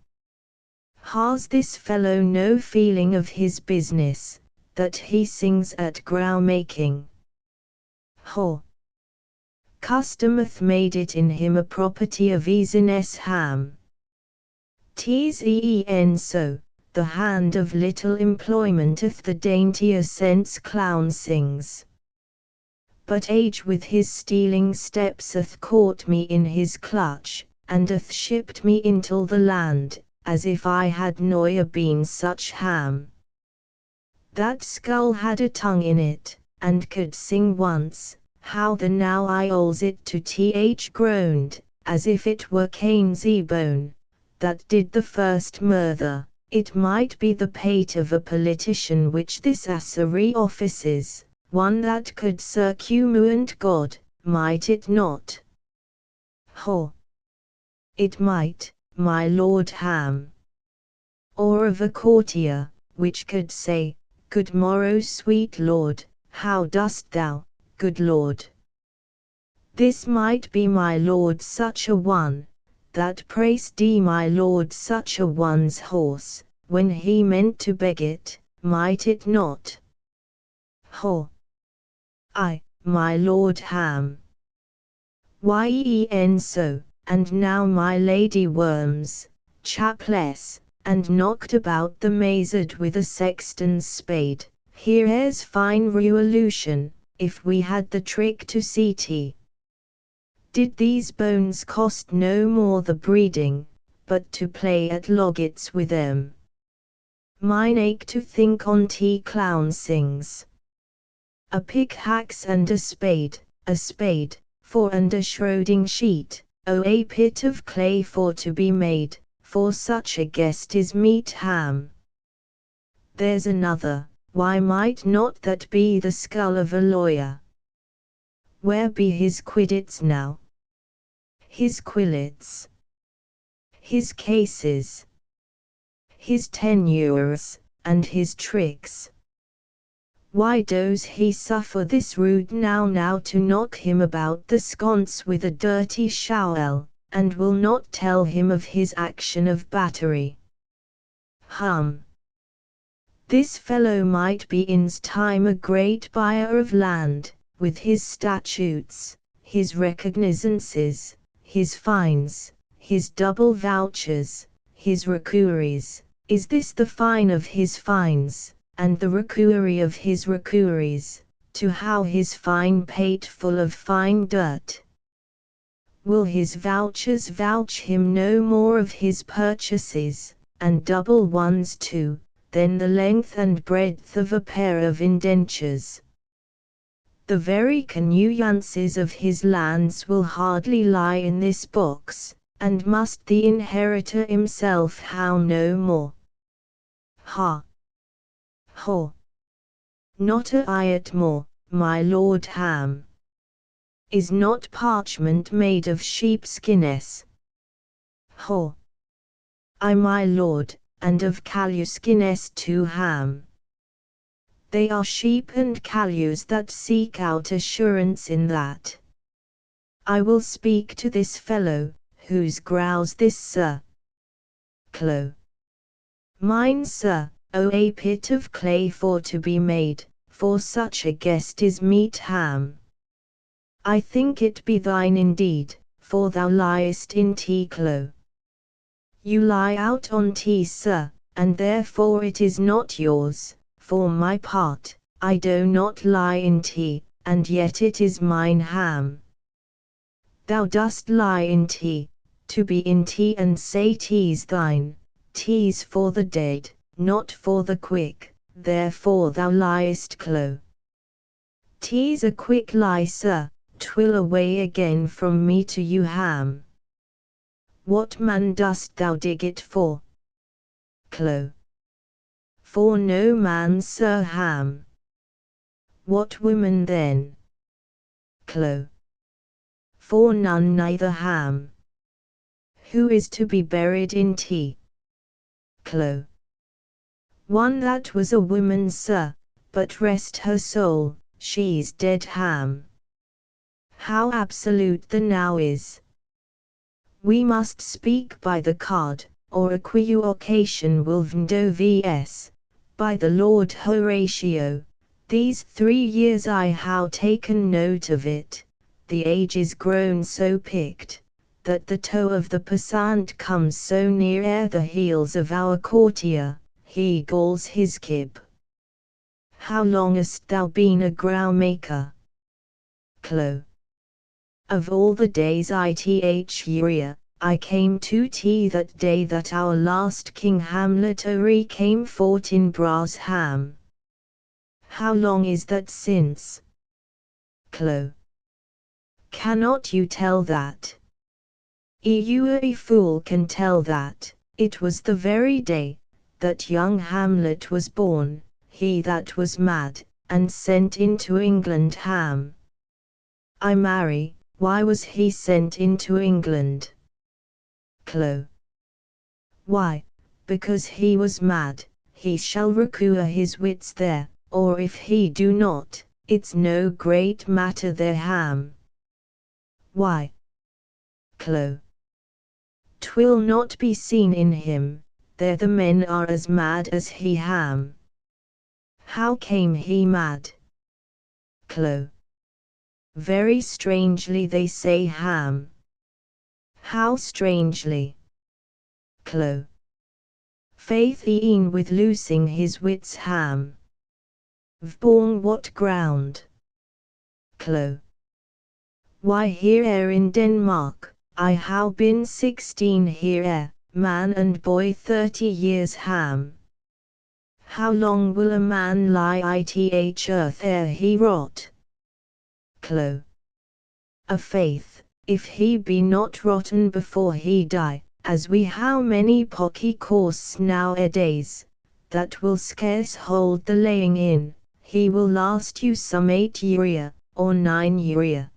Has this fellow no feeling of his business, that he sings at ground-making? Ho! Custom hath made it in him a property of easiness ham. 'Tis e'en so, the hand of little employment hath the daintier sense clown sings. But age with his stealing steps hath caught me in his clutch, and hath shipped me into the land, as if I had noya been such ham. That skull had a tongue in it, and could sing once, how the now I alls it to th groaned, as if it were Cain's bone, that did the first murther. It might be the pate of a politician which this assery offices, one that could circumvent God, might it not? Ho! It might, my Lord Ham. Or of a courtier, which could say, Good morrow sweet Lord, how dost thou, good Lord? This might be my Lord such a one, that praised my Lord such a one's horse, when he meant to beg it, might it not? Ho! I, my Lord Ham. Yen so, and now my Lady Worms, chapless, and knocked about the mazard with a sexton's spade. Here's fine revolution, if we had the trick to see tea. Did these bones cost no more the breeding, but to play at loggets with them? Mine ache to think on tea clown sings. A pickaxe and a spade, for and a shrouding sheet, a pit of clay for to be made, for such a guest is meat ham. There's another, why might not that be the skull of a lawyer? Where be his quiddits now? His quillets? His cases? His tenures, and his tricks? Why does he suffer this rude now to knock him about the sconce with a dirty shovel, and will not tell him of his action of battery? This fellow might be in's time a great buyer of land, with his statutes, his recognizances, his fines, his double vouchers, his recoueries. Is this the fine of his fines, and the recouerie of his recoueries, to how his fine pate full of fine dirt? Will his vouchers vouch him no more of his purchases, and double ones too, than the length and breadth of a pair of indentures? The very conveyances of his lands will hardly lie in this box, and must the inheritor himself how no more? Not a iot more, my Lord Ham. Is not parchment made of sheepskins? I my lord, and of calluskins too Ham. They are sheep and callows that seek out assurance in that. I will speak to this fellow, whose growls this sir? Mine sir, O a pit of clay for to be made, for such a guest is meet Ham. I think it be thine indeed, for thou liest in tea clo. You lie out on tea sir, and therefore it is not yours. For my part, I do not lie in tea, and yet it is mine Ham. Thou dost lie in tea, to be in tea and say tea's thine, tea's for the dead, not for the quick, therefore thou liest clo. Tea's a quick lie sir, 'twill away again from me to you Ham. What man dost thou dig it for? For no man sir Ham. What woman then? For none neither Ham. Who is to be buried in tea? One that was a woman sir, but rest her soul, she's dead Ham. How absolute the now is. We must speak by the card, or equivocation will vndo vs. By the Lord Horatio, these 3 years I how taken note of it, the age is grown so picked, that the toe of the passant comes so near ere the heels of our courtier, he galls his kib. How long hast thou been a growmaker? Of all the days year, I came to tea that day that our last King Hamlet came fort in Brass Ham. How long is that since? Cannot you tell that? You a fool can tell that, it was the very day, that young Hamlet was born, he that was mad, and sent into England Ham. I marry, why was he sent into England? Why, because he was mad, he shall recover his wits there, or if he do not, it's no great matter there Ham. Why? 'Twill not be seen in him, there the men are as mad as he Ham. How came he mad? Very strangely they say Ham. How strangely? Faith e'en with losing his wits Ham. Vborn what ground? Why here in Denmark, I how been 16 here, man and boy 30 years Ham. How long will a man lie ith earth ere he rot? A faith, if he be not rotten before he die, as we how many pocky course nowadays, that will scarce hold the laying in, he will last you some 8 year, or 9 year.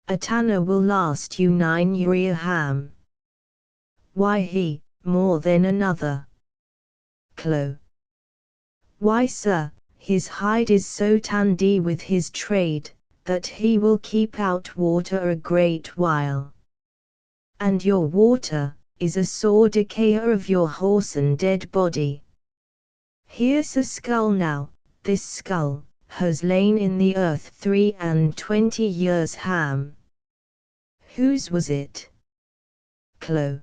A tanner will last you 9 year ham. Why he, more than another? Clo. Why sir, his hide is so tandy with his trade, that he will keep out water a great while. And your water, is a sore decayer of your whoreson dead body. Here's a skull now, this skull, has lain in the earth 23 years ham. Whose was it? Clo.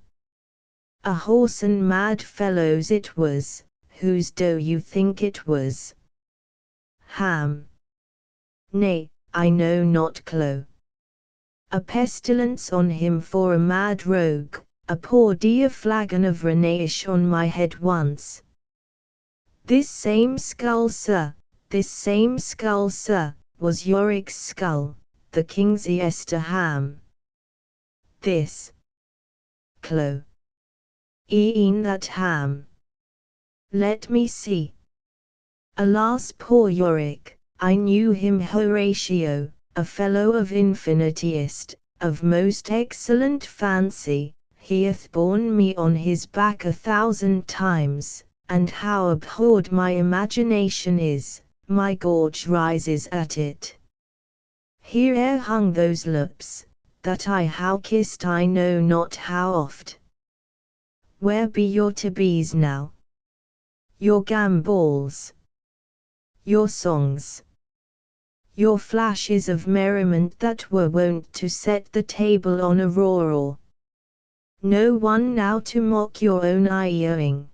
A whoreson mad fellow's it was, whose do you think it was? Ham. Nay, I know not Clo. A pestilence on him for a mad rogue, a poor dear flagon of Renéish on my head once. This same skull sir, this same skull sir, was Yorick's skull, the king's Esther ham. This. Clo. E'en that ham. Let me see. Alas poor Yorick, I knew him Horatio, a fellow of infinitiest, of most excellent fancy, he hath borne me on his back 1,000 times, and how abhorred my imagination is, my gorge rises at it. Here hung those lips, that I how kissed I know not how oft. Where be your to-be's now? Your gambols? Your songs? Your flashes of merriment that were wont to set the table on a roar? No one now to mock your own eye-owing.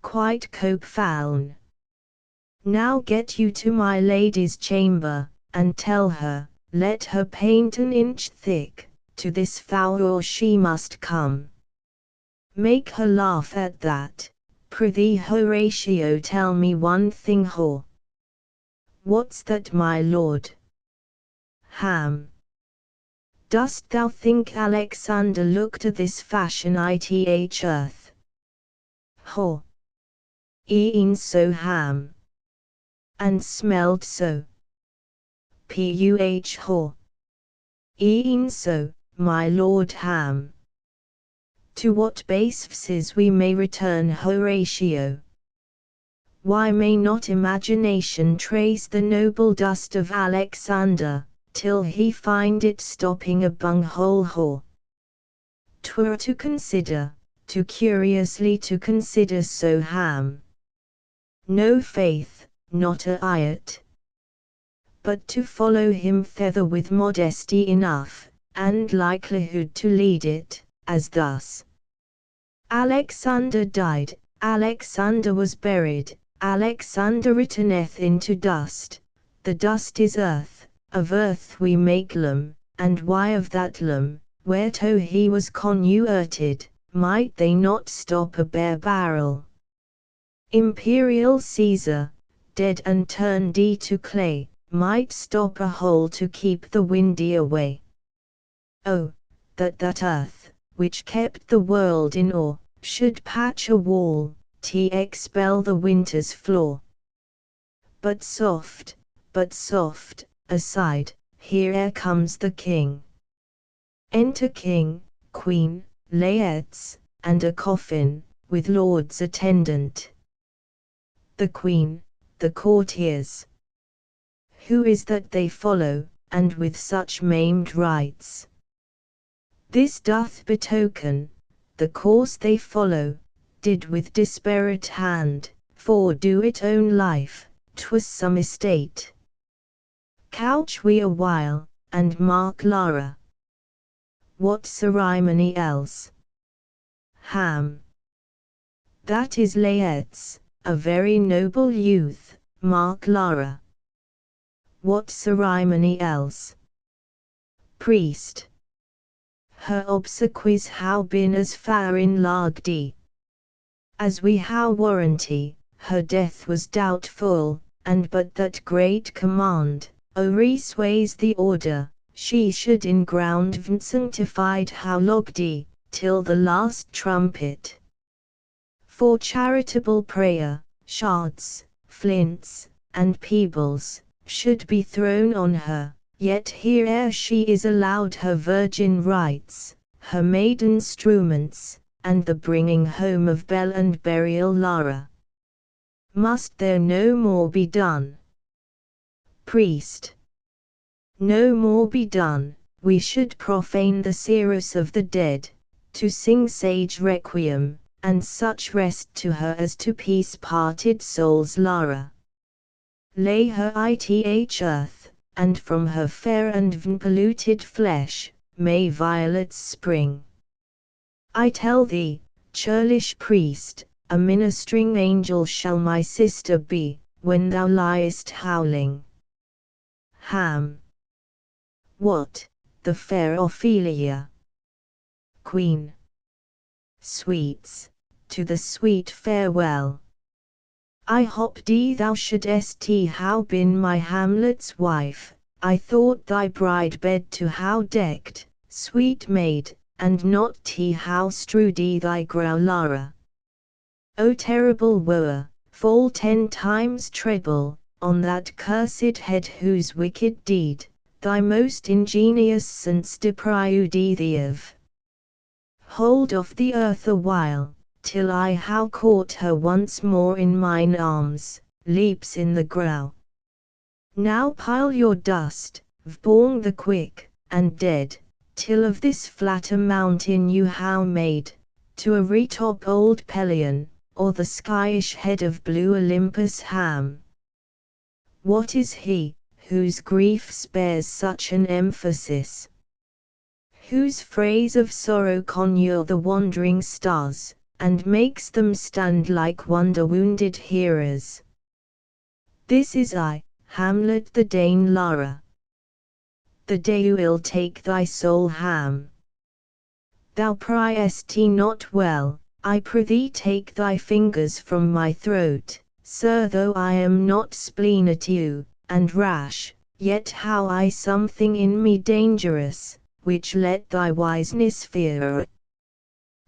Quite cope foul. Now get you to my lady's chamber, and tell her, let her paint an inch thick, to this fowl or she must come. Make her laugh at that. Prithee Horatio, tell me one thing whore. What's that my lord? Ham. Dost thou think Alexander looked to this fashion ith earth? Whore. E'en so ham. And smelled so. Puh whore. E'en so, my lord ham. To what bases we may return Horatio? Why may not imagination trace the noble dust of Alexander, till he find it stopping a bunghole whore? 'Twere to consider, to curiously to consider so ham. No faith, not a iot. But to follow him thither with modesty enough, and likelihood to lead it, as thus. Alexander died, Alexander was buried, Alexander returneth into dust, the dust is earth, of earth we make loam, and why of that loam, whereto he was converted, might they not stop a bare barrel? Imperial Caesar, dead and turned to clay, might stop a hole to keep the windy away. Oh, that earth, which kept the world in awe, should patch a wall, to expel the winter's flaw. But soft, aside, here comes the king. Enter king, queen, layettes, and a coffin, with lords attendant. The queen, the courtiers. Who is that they follow, and with such maimed rites? This doth betoken, the course they follow, did with desperate hand, fordo it own life, 'twas some estate. Couch we a while, and mark Lara. What ceremony else? Ham. That is Laertes, a very noble youth, mark Lara. What ceremony else? Priest. Her obsequies how been as far in Lagdi. As we how warranty, her death was doubtful, and but that great command, resways the order, she should in ground sanctified how Lagdi, till the last trumpet. For charitable prayer, shards, flints, and pebbles, should be thrown on her, yet here ere she is allowed her virgin rites, her maiden struments, and the bringing home of bell and burial Lara. Must there no more be done? Priest. No more be done, we should profane the seeress of the dead, to sing sage requiem, and such rest to her as to peace parted souls Lara. Lay her ith earth, and from her fair and polluted flesh, may violets spring. I tell thee, churlish priest, a ministering angel shall my sister be, when thou liest howling. Ham. What, the fair Ophelia? Queen. Sweets, to the sweet farewell. I hopped thou shouldst how been my Hamlet's wife, I thought thy bride bed to how decked, sweet maid, and not how strewed thy brow Lara. O terrible woe, fall 10 times treble, on that cursed head whose wicked deed, thy most ingenious sense deprived thee of. Hold off the earth a while, till I how caught her once more in mine arms, leaps in the grow. Now pile your dust, vborn the quick, and dead, till of this flatter mountain you how made, to a retop old Pelion, or the skyish head of blue Olympus Ham. What is he, whose grief spares such an emphasis? Whose phrase of sorrow conjure the wandering stars, and makes them stand like wonder-wounded hearers? This is I, Hamlet the Dane Lara. The day will take thy soul Ham. Thou priest not well, I prithee take thy fingers from my throat, sir, though I am not splenetew, and rash, yet how I something in me dangerous, which let thy wiseness fear.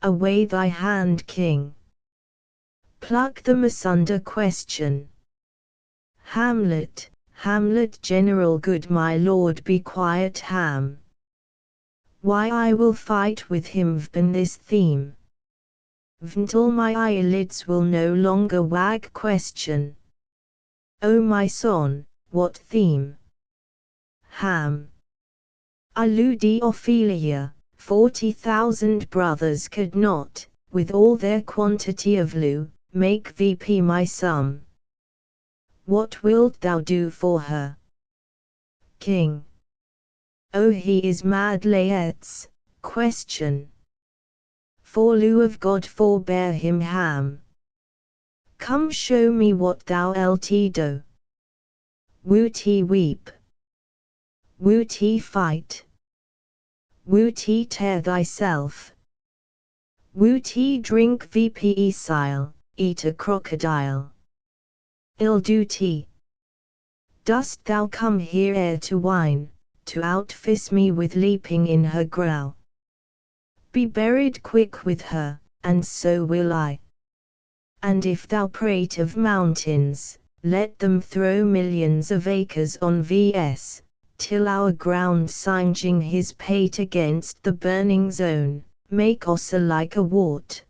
Away thy hand, king. Pluck them asunder. Question. Hamlet, Hamlet general good my lord, be quiet Ham. Why I will fight with him vn this theme. Vntil my eyelids will no longer wag. Question. O my son, what theme? Ham. I ludi Ophelia, 40,000 brothers could not, with all their quantity of loo, make VP my sum. What wilt thou do for her? King. O he is mad Laets. Question. For lieu of God forbear him Ham. Come show me what thou lt do. Wooty weep. Wooty fight. Wooty tear thyself. Wooty drink VP sile, eat a crocodile. Ill duty. Dost thou come here ere to whine, to outfis me with leaping in her grow? Be buried quick with her, and so will I. And if thou prate of mountains, let them throw millions of acres on vs, till our ground singeing his pate against the burning zone, make us like a wart.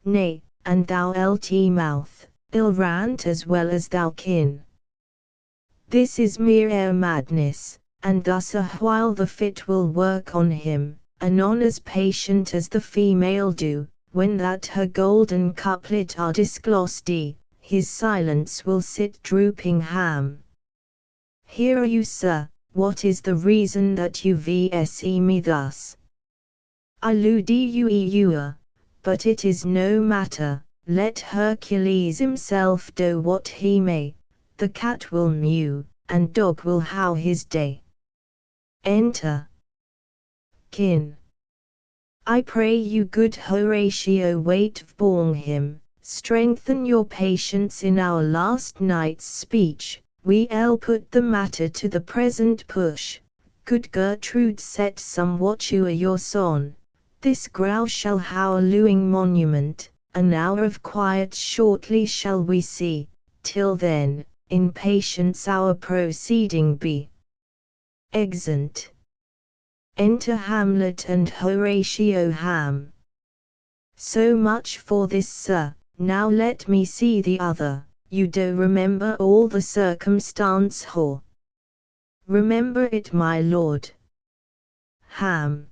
Nay, and thou lt mouth, ill rant as well as thou kin. This is mere madness, and thus a while the fit will work on him, anon as patient as the female do, when that her golden couplet are disglossed, his silence will sit drooping Ham. Hear you, sir, what is the reason that you vse me thus? I ludi you, but it is no matter, let Hercules himself do what he may, the cat will mew, and dog will howl his day. Enter. Kin. I pray you, good Horatio, wait vborn him, strengthen your patience in our last night's speech, we'll put the matter to the present push. Good Gertrude, set some watch your son, this growl shall how a lewing monument, an hour of quiet shortly shall we see, till then, in patience our proceeding be. Exeunt. Enter Hamlet and Horatio. Ham. So much for this, sir, now let me see the other. You do remember all the circumstance, Hor? Remember it, my lord. Ham.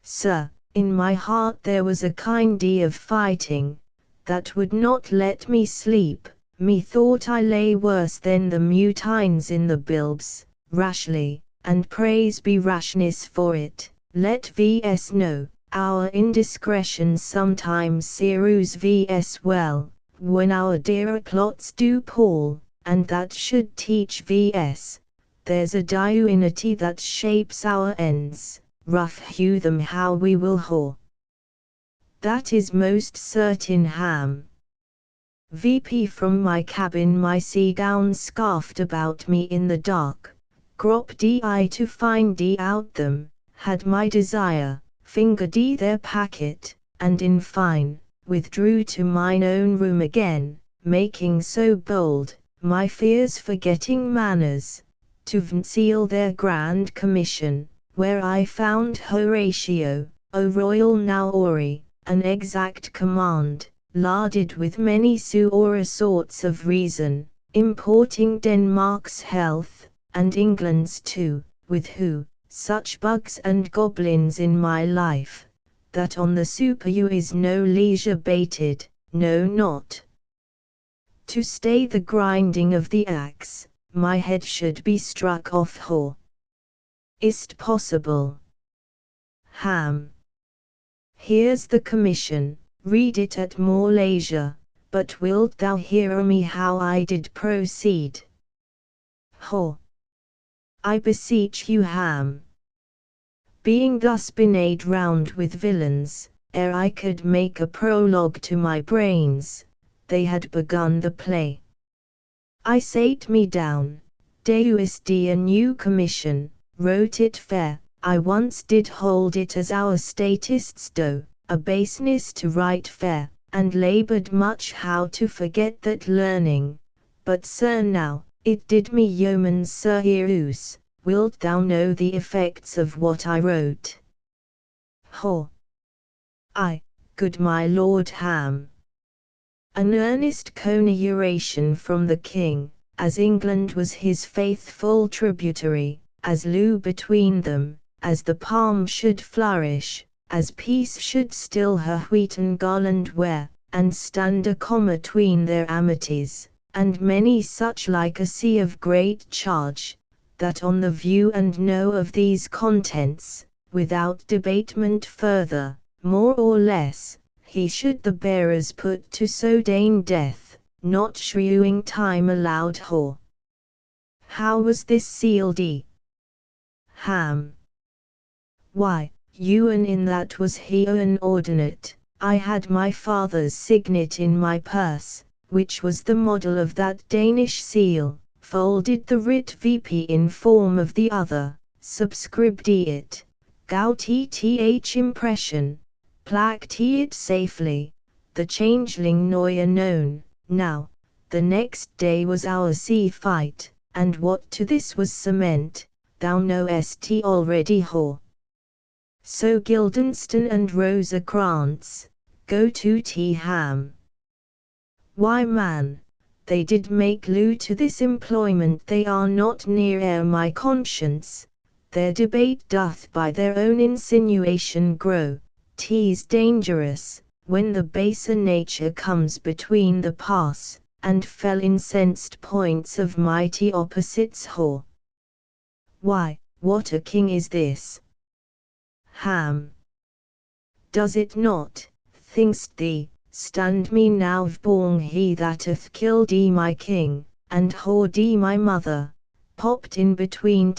Sir, in my heart there was a kind of fighting, that would not let me sleep. Methought I lay worse than the mutines in the bilbs, rashly, and praise be rashness for it. Let vs know, our indiscretion sometimes serves vs well, when our dearer plots do pall, and that should teach vs. There's a divinity that shapes our ends, rough hew them how we will, Hor. That is most certain, Ham. VP from my cabin my sea gown scarfed about me in the dark, gropped I to find out them, had my desire, fingered their packet, and in fine, withdrew to mine own room again, making so bold, my fears forgetting manners, to seal their grand commission, where I found Horatio, O royal now Ori, an exact command, larded with many surer sorts of reason, importing Denmark's health, and England's too, with who, such bugs and goblins in my life, that on the super is no leisure baited, no not. To stay the grinding of the axe, my head should be struck off, Hor. Is't possible? Ham. Here's the commission, read it at more leisure, but wilt thou hear me how I did proceed? Hor. I beseech you, Ham. Being thus benayed round with villains, ere I could make a prologue to my brains, they had begun the play. I sate me down, deused a new commission, wrote it fair. I once did hold it as our statists do, a baseness to write fair, and labored much how to forget that learning. But sir, now, it did me yeoman's use. Wilt thou know the effects of what I wrote? Hor. I, good my lord Ham. An earnest conjuration from the king, as England was his faithful tributary, as lieu between them, as the palm should flourish, as peace should still her wheaten garland wear, and stand a comma tween their amities, and many such like a sea of great charge, that on the view and know of these contents, without debatement further, more or less, he should the bearers put to so dane death, not shrewing time allowed, Hor. How was this sealed? Ham. Why, ewen in that was he an ordinate, I had my father's signet in my purse, which was the model of that Danish seal, folded the writ VP in form of the other, subscribed it, gout eth impression, placked it safely, the changeling Noya known. Now, the next day was our sea fight, and what to this was cement, thou knowest already, Hor. So Guildenstern and Rosekrantz, go to Ham. Why, man, they did make lieu to this employment, they are not near my conscience, their debate doth by their own insinuation grow, 'tis dangerous, when the baser nature comes between the pass, and fell incensed points of mighty opposites, Hor. Why, what a king is this? Ham. Does it not, think'st thee, stand me now born he that hath killed my king, and whored my mother, popped in between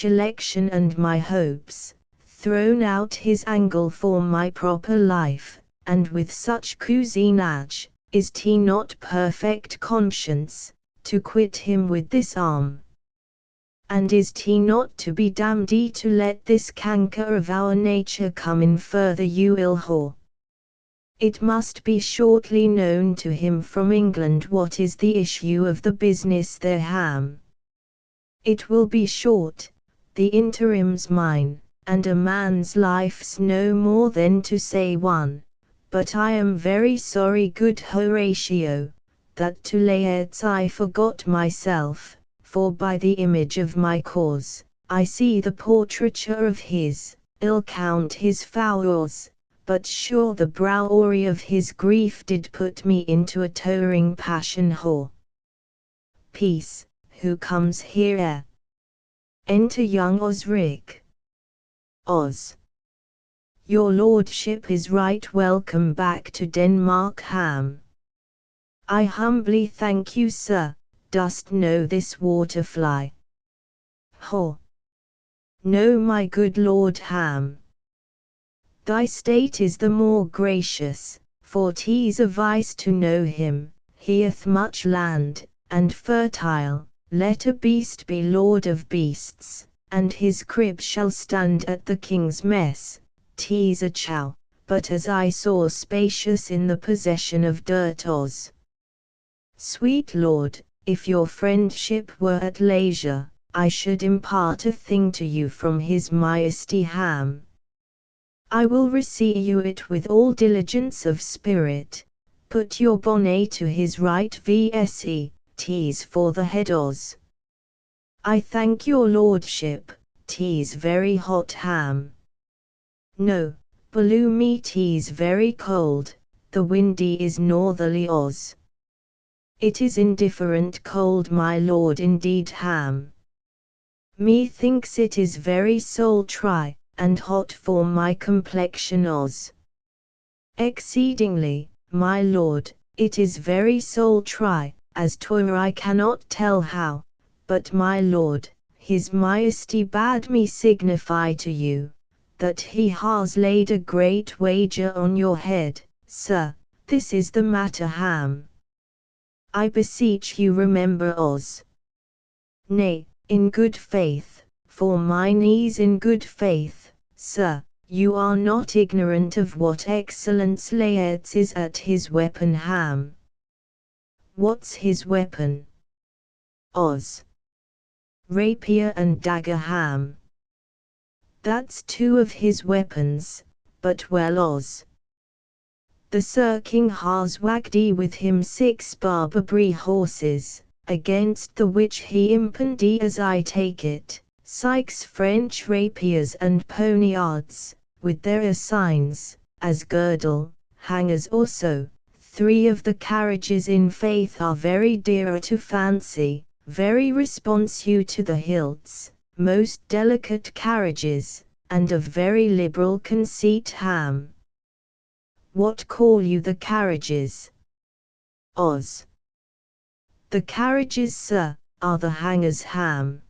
election and my hopes, thrown out his angle for my proper life, and with such cousinage, is not perfect conscience, to quit him with this arm? And is not to be damned to let this canker of our nature come in further Hor? It must be shortly known to him from England what is the issue of the business there, Ham. It will be short, the interim's mine, and a man's life's no more than to say one. But I am very sorry, good Horatio, that to Laertes I forgot myself, for by the image of my cause, I see the portraiture of his, I'll count his fowls, but sure the browery of his grief did put me into a towering passion. Whore. Peace, who comes here? Enter young Osric. Os. Your lordship is right welcome back to Denmark, Ham. I humbly thank you, sir. Dost know this waterfly? Ho! No, my good Lord Ham. Thy state is the more gracious, for 'tis a vice to know him. He hath much land, and fertile. Let a beast be lord of beasts, and his crib shall stand at the king's mess. 'Tis a chow, but as I saw spacious in the possession of Dirtos. Sweet lord, if your friendship were at leisure, I should impart a thing to you from his majesty Ham. I will receive you it with all diligence of spirit. Put your bonnet to his right vse, 'tis for the head Os. I thank your lordship, 'tis very hot Ham. No, below me 'tis very cold, the windy is northerly Os. It is indifferent cold, my lord, indeed Ham. Methinks it is very sultry, and hot for my complexion Os. Exceedingly, my lord, it is very sultry, as 'twere I cannot tell how, but my lord, his majesty bade me signify to you, that he has laid a great wager on your head, sir. This is the matter Ham. I beseech you remember Os. Nay, in good faith, for my knees in good faith, sir, you are not ignorant of what excellence Laertes is at his weapon Ham. What's his weapon? Os. Rapier and dagger Ham. That's two of his weapons, but well Os. The Sir King has wagged with him 6 Barbary horses, against the which he impended, as I take it, 6 French rapiers and poniards, with their assigns, as girdle, hangers also. 3 of the carriages in faith are very dear to fancy, very responsive to the hilts, most delicate carriages, and of very liberal conceit Ham. What call you the carriages? Os. The carriages, sir, are the hangers Ham.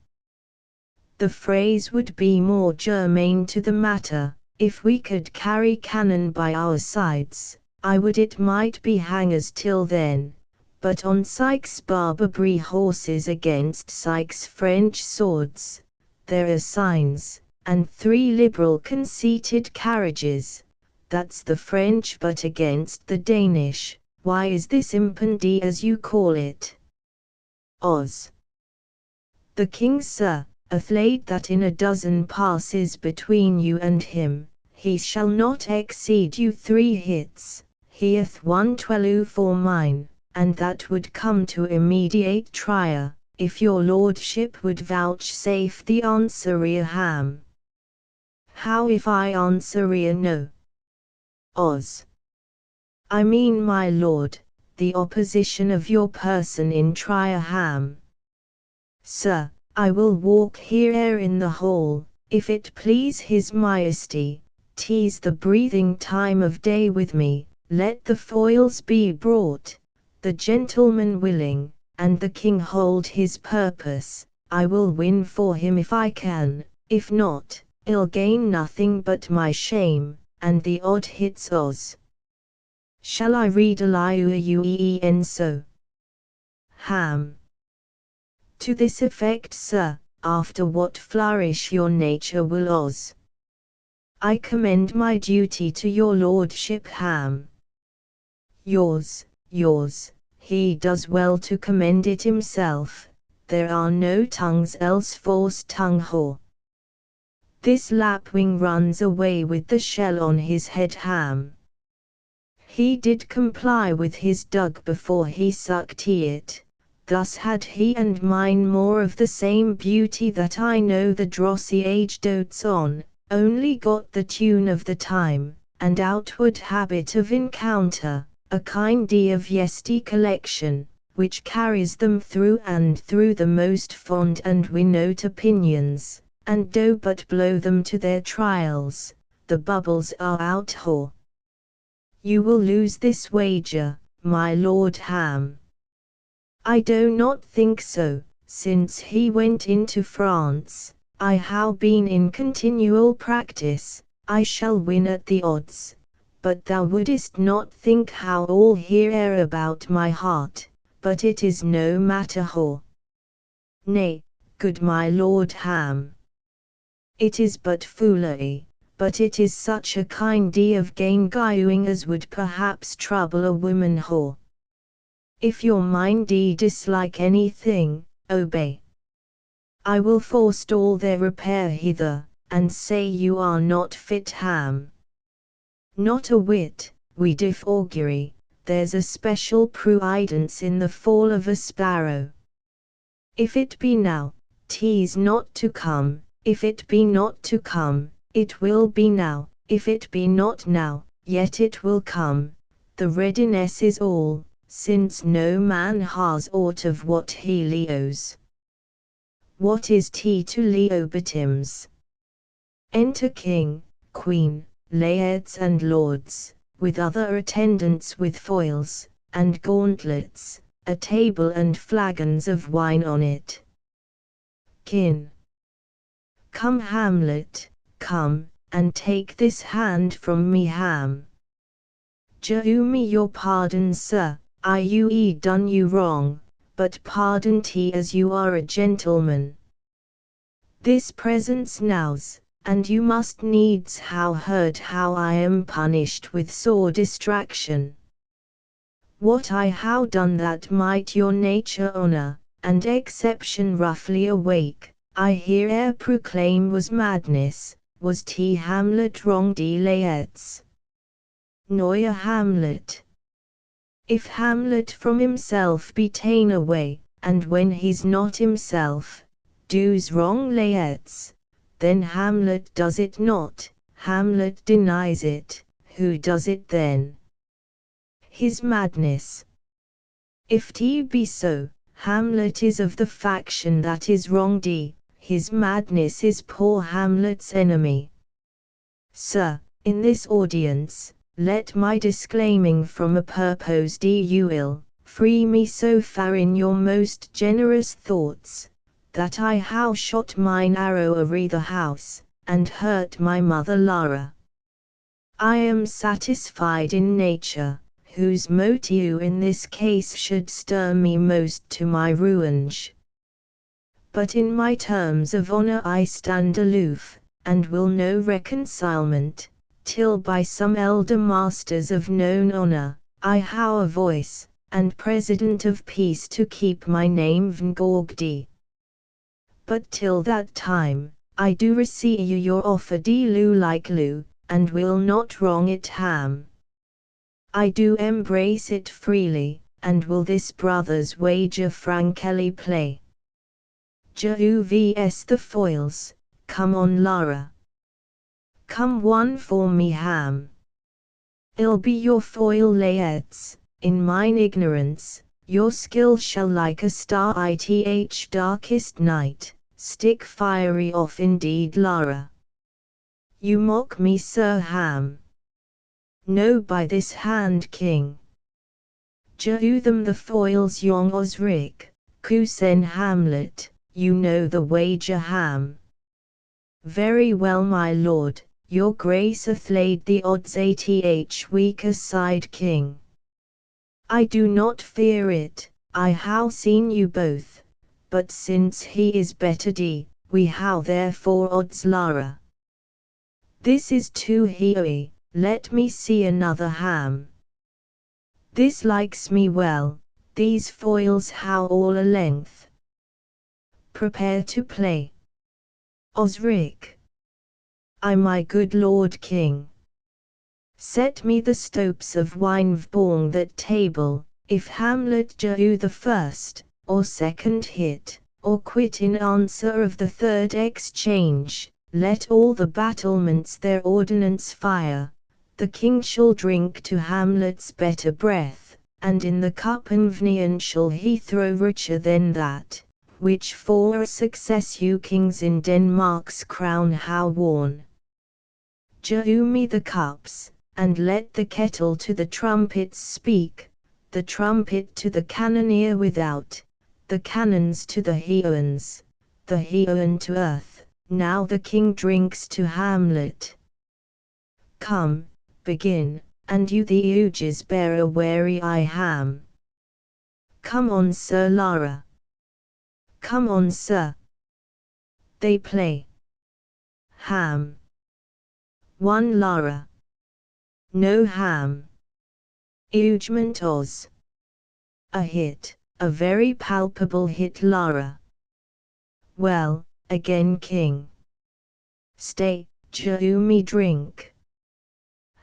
The phrase would be more germane to the matter. If we could carry cannon by our sides, I would it might be hangers till then, but on 6 Barbary horses against 6 French swords, there are signs, and 3 liberal conceited carriages. That's the French, but against the Danish. Why is this impended as you call it? Os. The king, sir, hath laid that in a dozen passes between you and him, he shall not exceed you 3 hits. He hath won 12 for mine, and that would come to immediate trial, if your lordship would vouchsafe the answer Ham. How if I answer no? Os. I mean, my lord, the opposition of your person in trial Ham. Sir, I will walk here in the hall, if it please his majesty. 'Tis the breathing time of day with me. Let the foils be brought, the gentleman willing, and the king hold his purpose. I will win for him if I can, if not, I'll gain nothing but my shame, and the odd hits Os. Shall I read a liuen so? Ham. To this effect, sir, after what flourish your nature will Os. I commend my duty to your lordship Ham. Yours, he does well to commend it himself, there are no tongues else force tongue ho. This lapwing runs away with the shell on his head ham. He did comply with his dug before he sucked it, thus had he and mine more of the same beauty that I know the drossy age dotes on, only got the tune of the time, and outward habit of encounter, a kind of yesty collection, which carries them through and through the most fond and winnowed opinions, and do but blow them to their trials, the bubbles are out ho. You will lose this wager, my Lord Ham. I do not think so, since he went into France, I have been in continual practice, I shall win at the odds. But thou wouldest not think how all here are about my heart, but it is no matter ho. Nay, good my Lord Ham. It is but foolery, but it is such a kind of gain-guying as would perhaps trouble a woman ho. If your mind dislike anything, obey. I will forestall their repair hither, and say you are not fit Ham. Not a whit, we diff augury, there's a special prudence in the fall of a sparrow. If it be now, 'tis not to come, if it be not to come, it will be now, if it be not now, yet it will come, the readiness is all, since no man has aught of what he leos. What is tea to Leo betimes? Enter king, queen, lairds and lords, with other attendants with foils, and gauntlets, a table and flagons of wine on it. Kin. Come Hamlet, come, and take this hand from me Ham. Do me your pardon sir, done you wrong, but pardon te as you are a gentleman. This presence nows, and you must needs have heard how I am punished with sore distraction. What I have done that might your nature honor, and exception roughly awake, I here proclaim was madness, was t Hamlet wrong de laets. Neue Hamlet. If Hamlet from himself be ta'en away, and when he's not himself, does wrong laets, then Hamlet does it not, Hamlet denies it, who does it then? His madness. If 't be so, Hamlet is of the faction that is wrong his madness is poor Hamlet's enemy. Sir, in this audience, let my disclaiming from a purpose you ill, free me so far in your most generous thoughts, that I have shot mine arrow a the house, and hurt my mother Lara. I am satisfied in nature, whose motive in this case should stir me most to my ruinage. But in my terms of honor I stand aloof, and will no reconcilement, till by some elder masters of known honor, I have a voice, and president of peace to keep my name vngorgdi. But till that time, I do receive your offer lu like lu, and will not wrong it Ham. I do embrace it freely, and will this brother's wager frankly play. Vs the foils, come on Lara. Come one for me Ham. I'll be your foil laets, in mine ignorance, your skill shall like a star ith darkest night, stick fiery off indeed Lara. You mock me Sir Ham. No by this hand king. Do them the foils yong Osric, Kusen Hamlet, you know the wager Ham. Very well my lord, your grace hath laid the odds weaker side king. I do not fear it, I have seen you both, but since he is better we have therefore odds Lara. This is too heoey, let me see another Ham. This likes me well, these foils how all a length. Prepare to play. Osric. I my good lord king. Set me the stopes of wine vborn that table, if Hamlet Jehu the first, or second hit, or quit in answer of the third exchange, let all the battlements their ordnance fire, the king shall drink to Hamlet's better breath, and in the cup envenian shall he throw richer than that, which for a success you kings in Denmark's crown how worn. Jehu me the cups, and let the kettle to the trumpets speak, the trumpet to the cannoneer without, the cannons to the Heoans, the Heoan to earth. Now the king drinks to Hamlet. Come, begin, and you the uges bear a wary eye ham. Come on Sir Lara. Come on Sir. They play. Ham. 1 Lara. No ham. Ugement Oz. A hit, a very palpable hit Lara. Well, again king. Stay, Jehu me drink.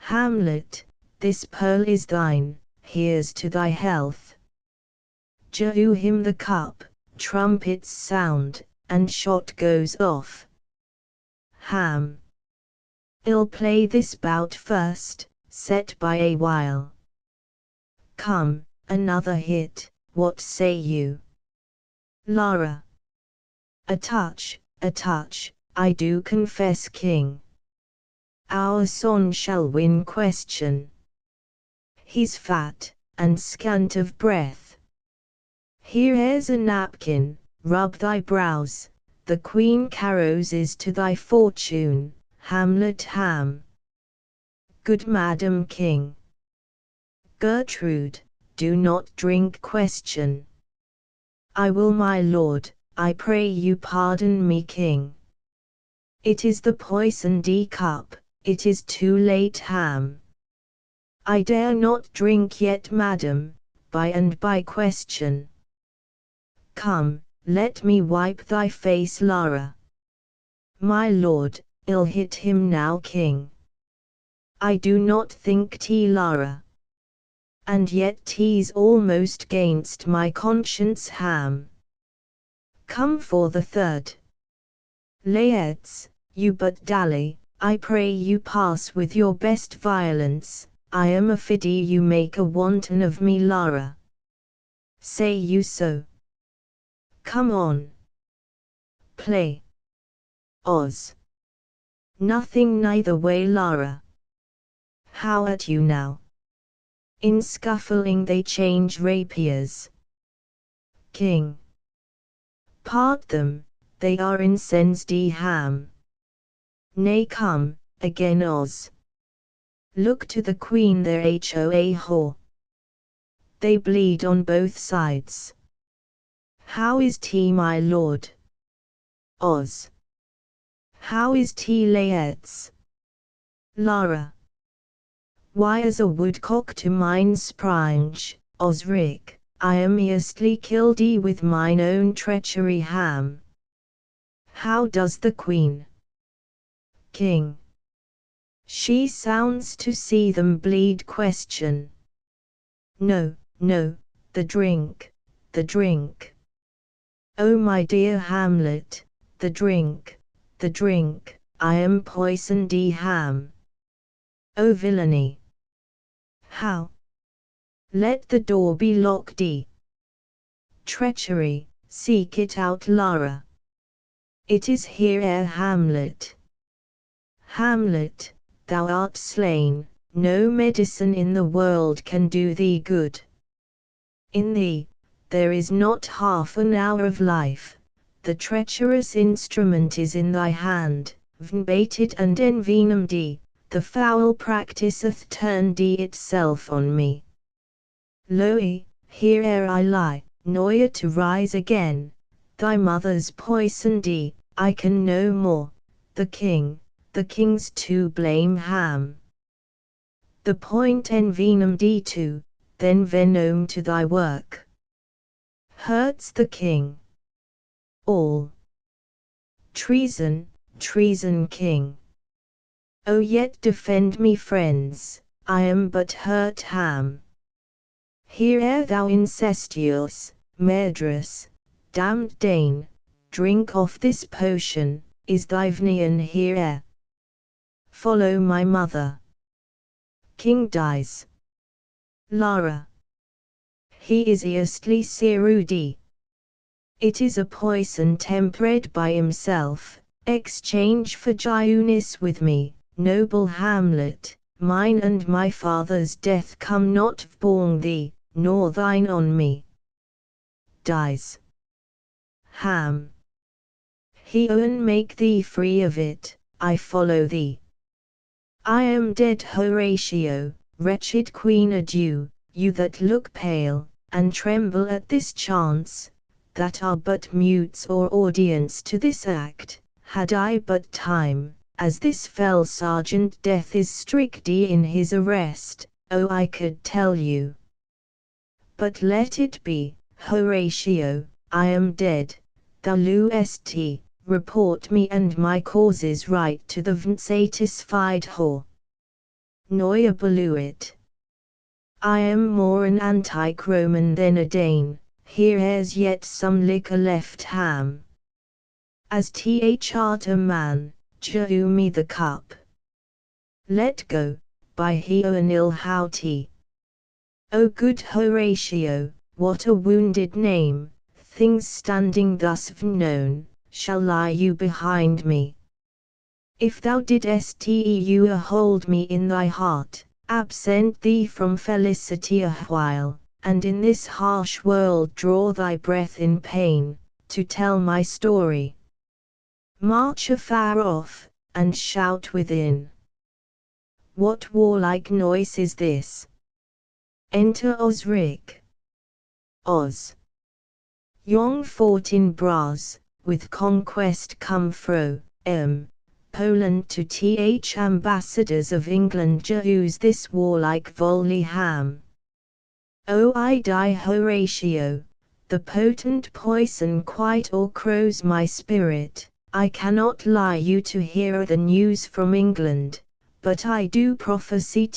Hamlet, this pearl is thine, here's to thy health. Jehu him the cup, trumpets sound, and shot goes off. Ham. I'll play this bout first, set by a while. Come, another hit, what say you? Lara. A touch, I do confess king. Our son shall win question. He's fat, and scant of breath. Here's a napkin, rub thy brows, the queen carouse is to thy fortune, Hamlet ham. Good madam king. Gertrude, do not drink question. I will my lord, I pray you pardon me king. It is the poisoned cup, it is too late ham. I dare not drink yet madam, by and by question. Come, let me wipe thy face Lara. My lord, I'll hit him now king. I do not think tea Lara. And yet tea's almost gainst my conscience ham. Come for the third. Laertes, you but dally, I pray you pass with your best violence, I am afraid you make a wanton of me Lara. Say you so? Come on. Play. Oz. Nothing neither way Lara. How at you now? In scuffling they change rapiers. King. Part them, they are incensed ham. Nay come, again Oz. Look to the queen their hoa whore. They bleed on both sides. How is tea my lord? Oz. How is tea Laertes? Lara. Why as a woodcock to mine springe, Osric, I am earstly killed with mine own treachery ham. How does the queen? King. She sounds to see them bleed question. No, no, the drink, the drink. Oh my dear Hamlet, the drink, I am poisoned ham. Oh villainy. How? Let the door be locked. Treachery, seek it out Lara. It is here Hamlet. Hamlet, thou art slain, no medicine in the world can do thee good. In thee, there is not half an hour of life, the treacherous instrument is in thy hand, baited and envenomed, the foul practiseth turned itself on me. Lo, here I lie, nor to rise again, thy mother's poisoned, I can no more, the king's to blame ham. The point envenomed to, then venom to thy work. Hurts the king. All. Treason, treason king. O yet defend me friends, I am but hurt Ham. Hear thou incestuous, murderous, damned Dane, drink of this potion, is thy vnean here? Follow my mother. King dies. Lara. He is eastly Cerudi. It is a poison tempered by himself, exchange for Giunis with me, noble Hamlet, mine and my father's death come not born thee, nor thine on me. Dies. Ham. He own make thee free of it, I follow thee. I am dead Horatio, wretched queen adieu, you that look pale, and tremble at this chance, that are but mutes or audience to this act, had I but time, as this fell sergeant death is strictly in his arrest, oh I could tell you. But let it be, Horatio, I am dead, thou lust, report me and my causes right to the satisfied whore. Noia beluit. I am more an antique Roman than a Dane, here's yet some liquor left Ham. As art a man, jew me the cup. Let go, by heo an ill howty. O good Horatio, what a wounded name, things standing thus known, shall lie you behind me. If thou didst hold me in thy heart, absent thee from felicity a while, and in this harsh world draw thy breath in pain, to tell my story. March afar off, and shout within. What warlike noise is this? Enter Osric. Os. Yong fought in Bras, with conquest come fro, Poland to ambassadors of England use this warlike volley Ham. O I die Horatio, the potent poison quite o'ercrows my spirit, I cannot lie you to hear the news from England, but I do prophesy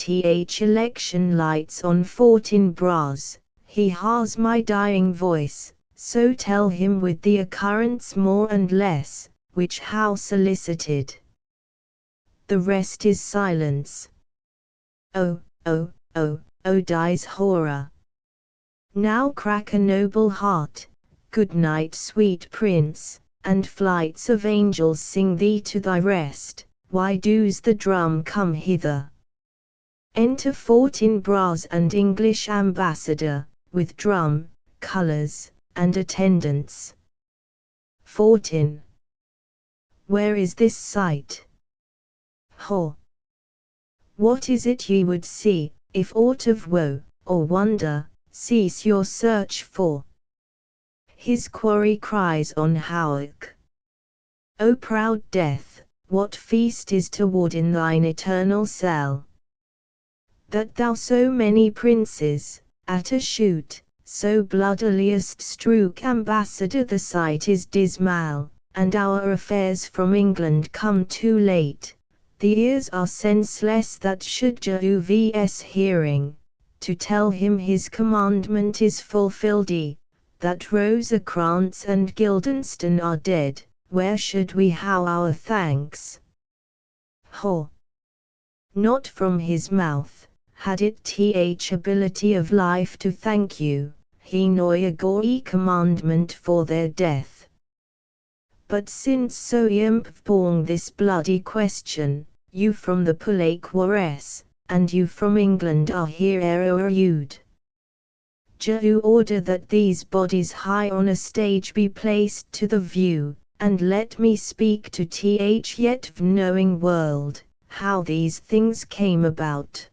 election lights on fort in Bras, he has my dying voice, so tell him with the occurrence more and less, which how solicited. The rest is silence. Oh, oh, oh, oh dies horror. Now crack a noble heart, good night sweet prince, and flights of angels sing thee to thy rest, why does the drum come hither? Enter fort in Bras and English ambassador, with drum, colours, and attendants. Fortin. Where is this sight? Ho! What is it ye would see, if aught of woe, or wonder, cease your search for? His quarry cries on Howick. O proud death, what feast is toward in thine eternal cell? That thou so many princes, at a shoot, so bloodiliest strook ambassador the sight is dismal, and our affairs from England come too late, the ears are senseless that should Jehovah's hearing, to tell him his commandment is fulfilled that Rosencrantz and Guildenstern are dead, where should we how our thanks? Ho! Not from his mouth, had it ability of life to thank you, he nor a gory commandment for their death. But since so born this bloody question, you from the Pulake Wars, and you from England are here arrowed. Jehu order that these bodies high on a stage be placed to the view, and let me speak to yet knowing world, how these things came about.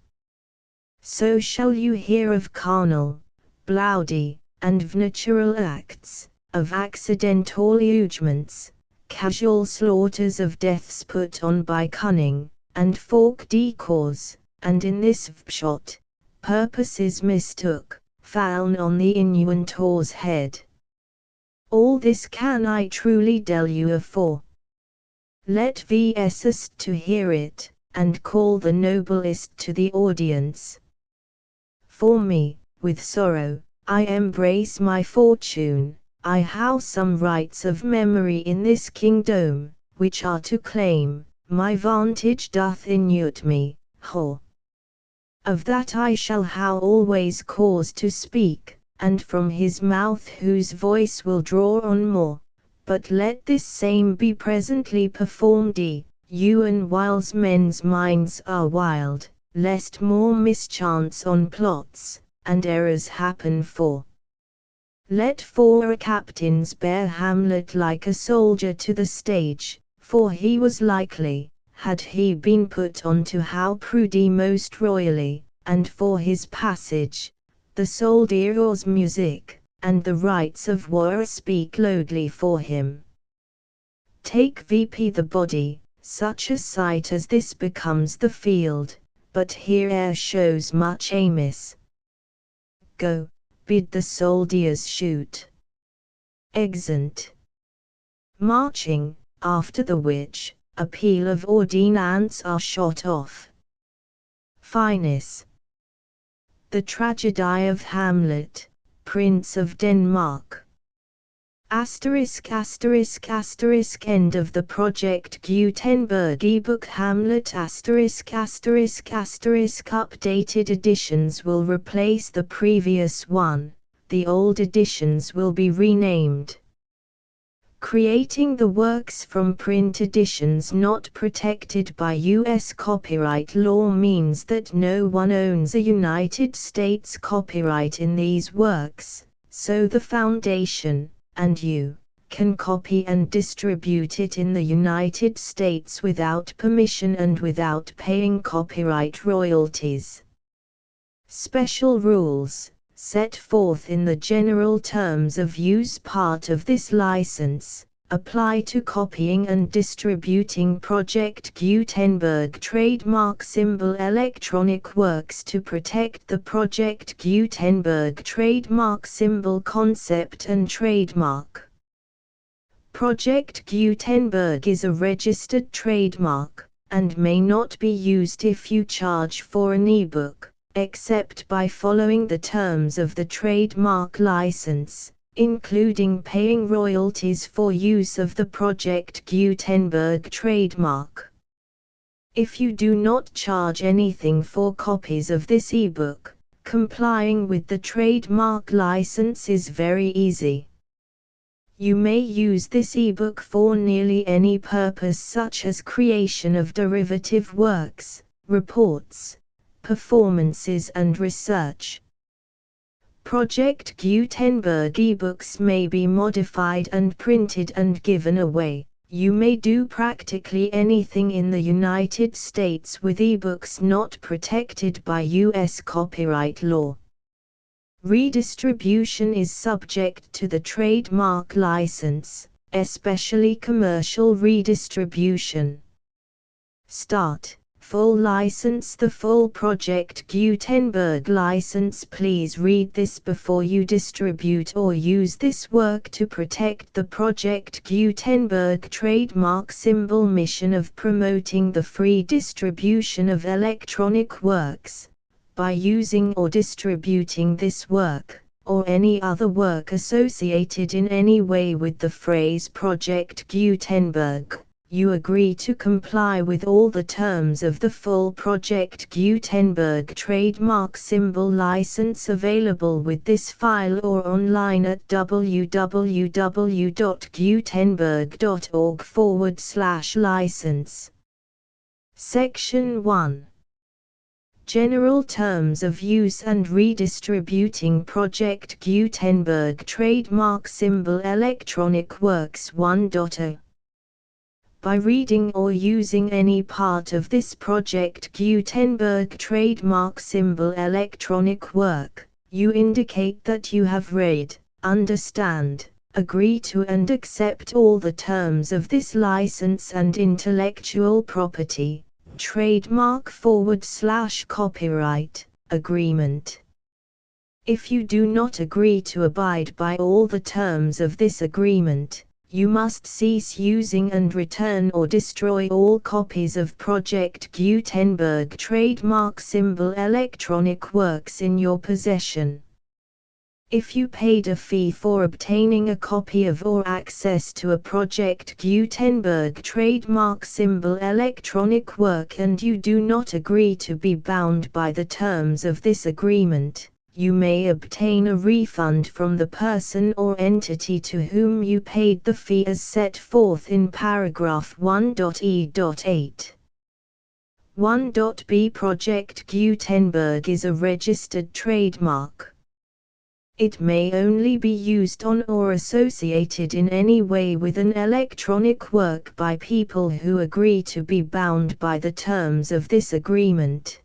So shall you hear of carnal, bloody, and natural acts, of accidental judgments, casual slaughters of deaths put on by cunning, and fork decoys, and in this shot, purposes mistook, found on the inventor's head. All this can I truly tell you afore. Let vs to hear it, and call the noblest to the audience. For me, with sorrow, I embrace my fortune, I have some rights of memory in this kingdom, which are to claim, my vantage doth inute me, ho! Of that I shall have always cause to speak, and from his mouth whose voice will draw on more. But let this same be presently performed and whiles men's minds are wild, lest more mischance on plots, and errors happen for. Let four captains bear Hamlet like a soldier to the stage, for he was likely, had he been put on to how Prudy most royally, and for his passage, the soldier's music, and the rights of war speak loudly for him. Take VP the body, such a sight as this becomes the field, but here air shows much amiss. Go, bid the soldiers shoot. Exeunt. Marching, after the which, a peal of ordnance are shot off. Finis. The Tragedy of Hamlet, Prince of Denmark. Asterisk asterisk asterisk end of the Project Gutenberg ebook Hamlet asterisk asterisk asterisk updated editions will replace the previous one, the old editions will be renamed. Creating the works from print editions not protected by U.S. copyright law means that no one owns a United States copyright in these works, so the Foundation, and you, can copy and distribute it in the United States without permission and without paying copyright royalties. Special rules, set forth in the general terms of use part of this license, apply to copying and distributing Project Gutenberg trademark symbol electronic works to protect the Project Gutenberg trademark symbol concept and trademark. Project Gutenberg is a registered trademark, and may not be used if you charge for an ebook, except by following the terms of the trademark license, including paying royalties for use of the Project Gutenberg trademark. If you do not charge anything for copies of this ebook, complying with the trademark license is very easy. You may use this ebook for nearly any purpose such as creation of derivative works, reports, performances and research. Project Gutenberg ebooks may be modified and printed and given away. You may do practically anything in the United States with ebooks not protected by U.S. copyright law. Redistribution is subject to the trademark license, especially commercial redistribution. Start. Full license. The full Project Gutenberg license. Please read this before you distribute or use this work to protect the Project Gutenberg trademark symbol mission of promoting the free distribution of electronic works. By using or distributing this work, or any other work associated in any way with the phrase Project Gutenberg, you agree to comply with all the terms of the full Project Gutenberg trademark symbol license available with this file or online at www.gutenberg.org/license. Section 1. General Terms of Use and Redistributing Project Gutenberg Trademark Symbol Electronic Works 1.0. By reading or using any part of this Project Gutenberg trademark symbol electronic work, you indicate that you have read, understand, agree to and accept all the terms of this license and intellectual property, trademark / copyright, agreement. If you do not agree to abide by all the terms of this agreement, you must cease using and return or destroy all copies of Project Gutenberg trademark symbol electronic works in your possession. If you paid a fee for obtaining a copy of or access to a Project Gutenberg trademark symbol electronic work and you do not agree to be bound by the terms of this agreement, you may obtain a refund from the person or entity to whom you paid the fee as set forth in paragraph 1.e.8. 1.b Project Gutenberg is a registered trademark. It may only be used on or associated in any way with an electronic work by people who agree to be bound by the terms of this agreement.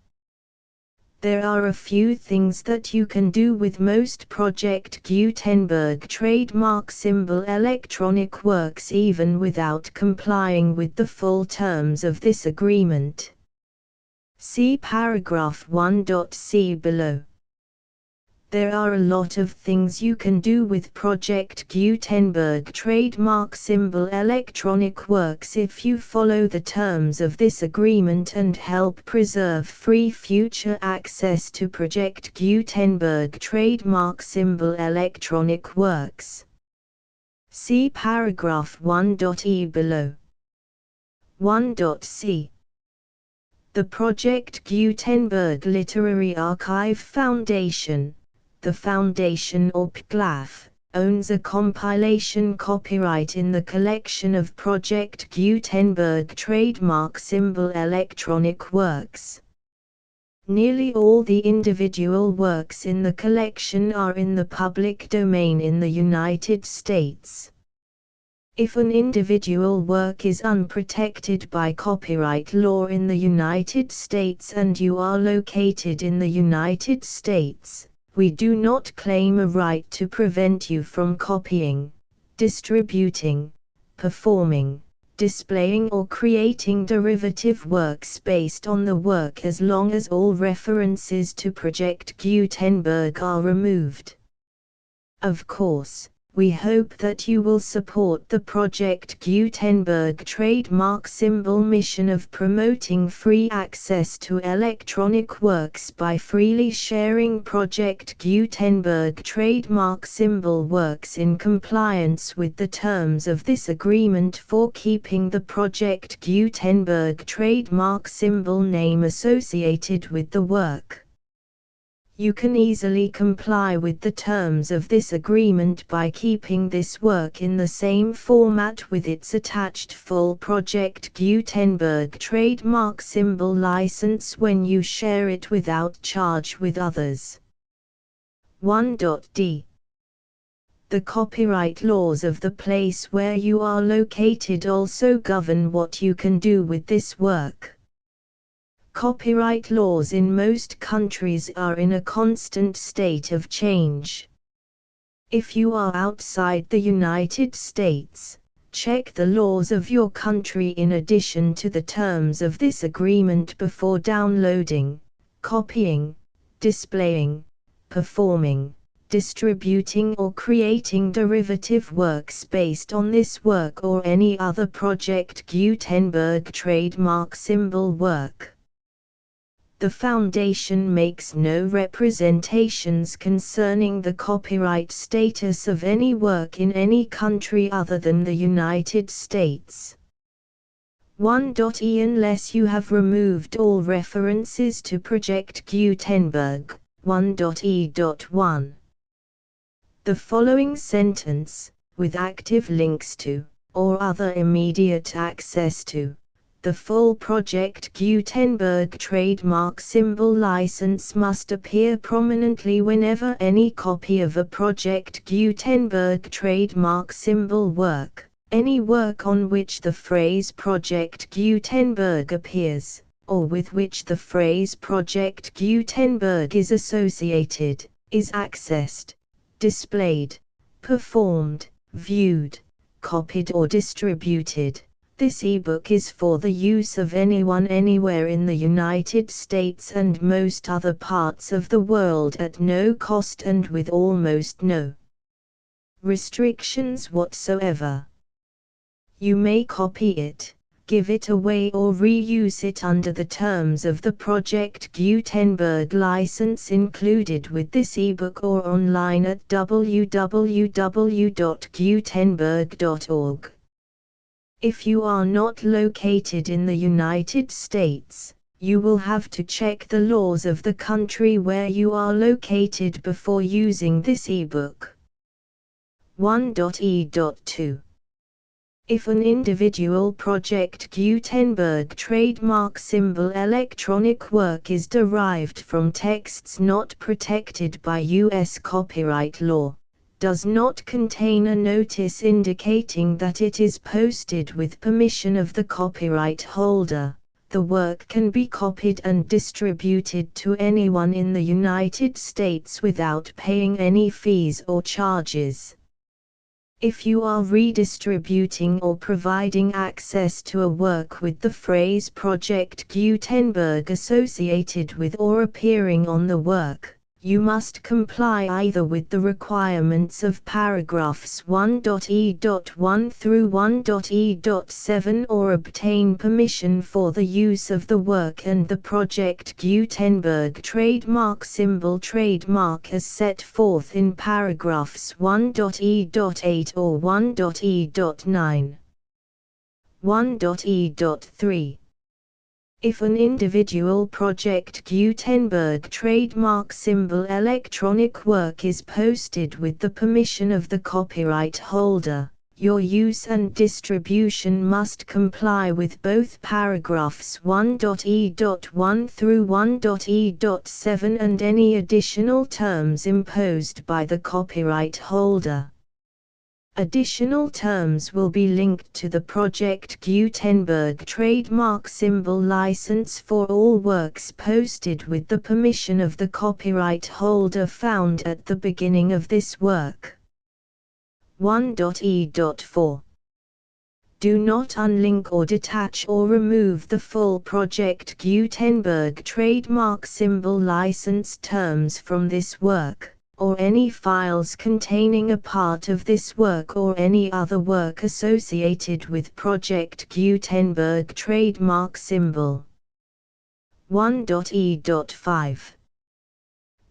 There are a few things that you can do with most Project Gutenberg trademark symbol electronic works even without complying with the full terms of this agreement. See paragraph 1.c below. There are a lot of things you can do with Project Gutenberg trademark symbol electronic works if you follow the terms of this agreement and help preserve free future access to Project Gutenberg trademark symbol electronic works. See paragraph 1.e below. 1.c. The Project Gutenberg Literary Archive Foundation, the Foundation or PGLAF, owns a compilation copyright in the collection of Project Gutenberg trademark symbol electronic works. Nearly all the individual works in the collection are in the public domain in the United States. If an individual work is unprotected by copyright law in the United States and you are located in the United States, we do not claim a right to prevent you from copying, distributing, performing, displaying or creating derivative works based on the work as long as all references to Project Gutenberg are removed. Of course, we hope that you will support the Project Gutenberg trademark symbol mission of promoting free access to electronic works by freely sharing Project Gutenberg trademark symbol works in compliance with the terms of this agreement for keeping the Project Gutenberg trademark symbol name associated with the work. You can easily comply with the terms of this agreement by keeping this work in the same format with its attached full Project Gutenberg trademark symbol license when you share it without charge with others. 1.d. The copyright laws of the place where you are located also govern what you can do with this work. Copyright laws in most countries are in a constant state of change. If you are outside the United States, check the laws of your country in addition to the terms of this agreement before downloading, copying, displaying, performing, distributing or creating derivative works based on this work or any other Project Gutenberg trademark symbol work. The Foundation makes no representations concerning the copyright status of any work in any country other than the United States. 1.e Unless you have removed all references to Project Gutenberg. 1.e.1. The following sentence, with active links to, or other immediate access to, the full Project Gutenberg trademark symbol license must appear prominently whenever any copy of a Project Gutenberg trademark symbol work, any work on which the phrase Project Gutenberg appears, or with which the phrase Project Gutenberg is associated, is accessed, displayed, performed, viewed, copied or distributed, This ebook is for the use of anyone anywhere in the United States and most other parts of the world at no cost and with almost no restrictions whatsoever. You may copy it, give it away or reuse it under the terms of the Project Gutenberg license included with this ebook or online at www.gutenberg.org. If you are not located in the United States, you will have to check the laws of the country where you are located before using this ebook. 1.e.2 If an individual Project Gutenberg trademark symbol electronic work is derived from texts not protected by U.S. copyright law, does not contain a notice indicating that it is posted with permission of the copyright holder, the work can be copied and distributed to anyone in the United States without paying any fees or charges. If you are redistributing or providing access to a work with the phrase Project Gutenberg associated with or appearing on the work, you must comply either with the requirements of paragraphs 1.e.1 through 1.e.7 or obtain permission for the use of the work and the Project Gutenberg trademark symbol trademark as set forth in paragraphs 1.e.8 or 1.e.9. 1.e.3 If an individual Project Gutenberg trademark symbol electronic work is posted with the permission of the copyright holder, your use and distribution must comply with both paragraphs 1.e.1 through 1.e.7 and any additional terms imposed by the copyright holder. Additional terms will be linked to the Project Gutenberg trademark symbol license for all works posted with the permission of the copyright holder found at the beginning of this work. 1.e.4 Do not unlink or detach or remove the full Project Gutenberg trademark symbol license terms from this work, or any files containing a part of this work or any other work associated with Project Gutenberg trademark symbol. 1.e.5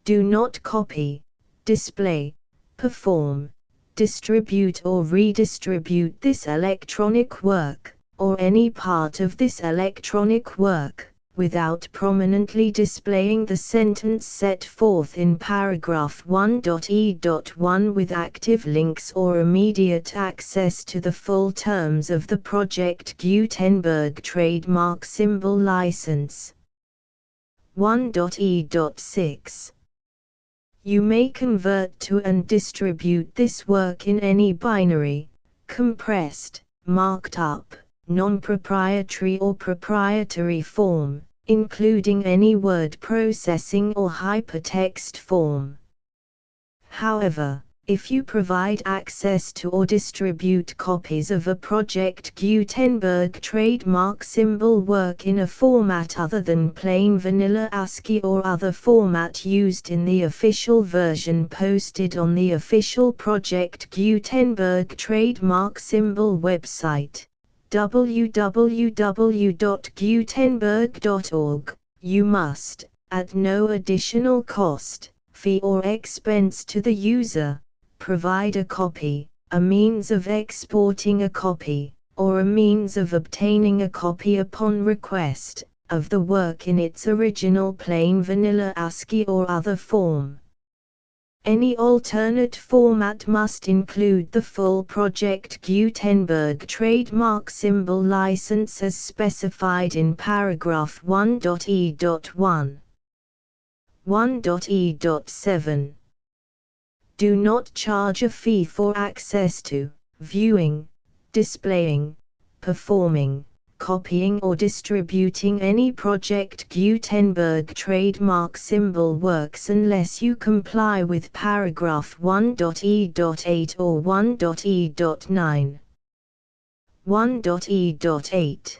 Do not copy, display, perform, distribute or redistribute this electronic work, or any part of this electronic work, without prominently displaying the sentence set forth in paragraph 1.e.1 with active links or immediate access to the full terms of the Project Gutenberg trademark symbol license. 1.e.6 You may convert to and distribute this work in any binary, compressed, marked up, non-proprietary or proprietary form, including any word processing or hypertext form. However, if you provide access to or distribute copies of a Project Gutenberg trademark symbol work in a format other than plain vanilla ASCII or other format used in the official version posted on the official Project Gutenberg trademark symbol website, www.gutenberg.org, you must, at no additional cost, fee or expense to the user, provide a copy, a means of exporting a copy, or a means of obtaining a copy upon request, of the work in its original plain vanilla ASCII or other form. Any alternate format must include the full Project Gutenberg trademark symbol license as specified in paragraph 1.e.1. 1.e.7 Do not charge a fee for access to, viewing, displaying, performing, copying or distributing any Project Gutenberg trademark symbol works unless you comply with paragraph 1.e.8 or 1.e.9. 1.e.8.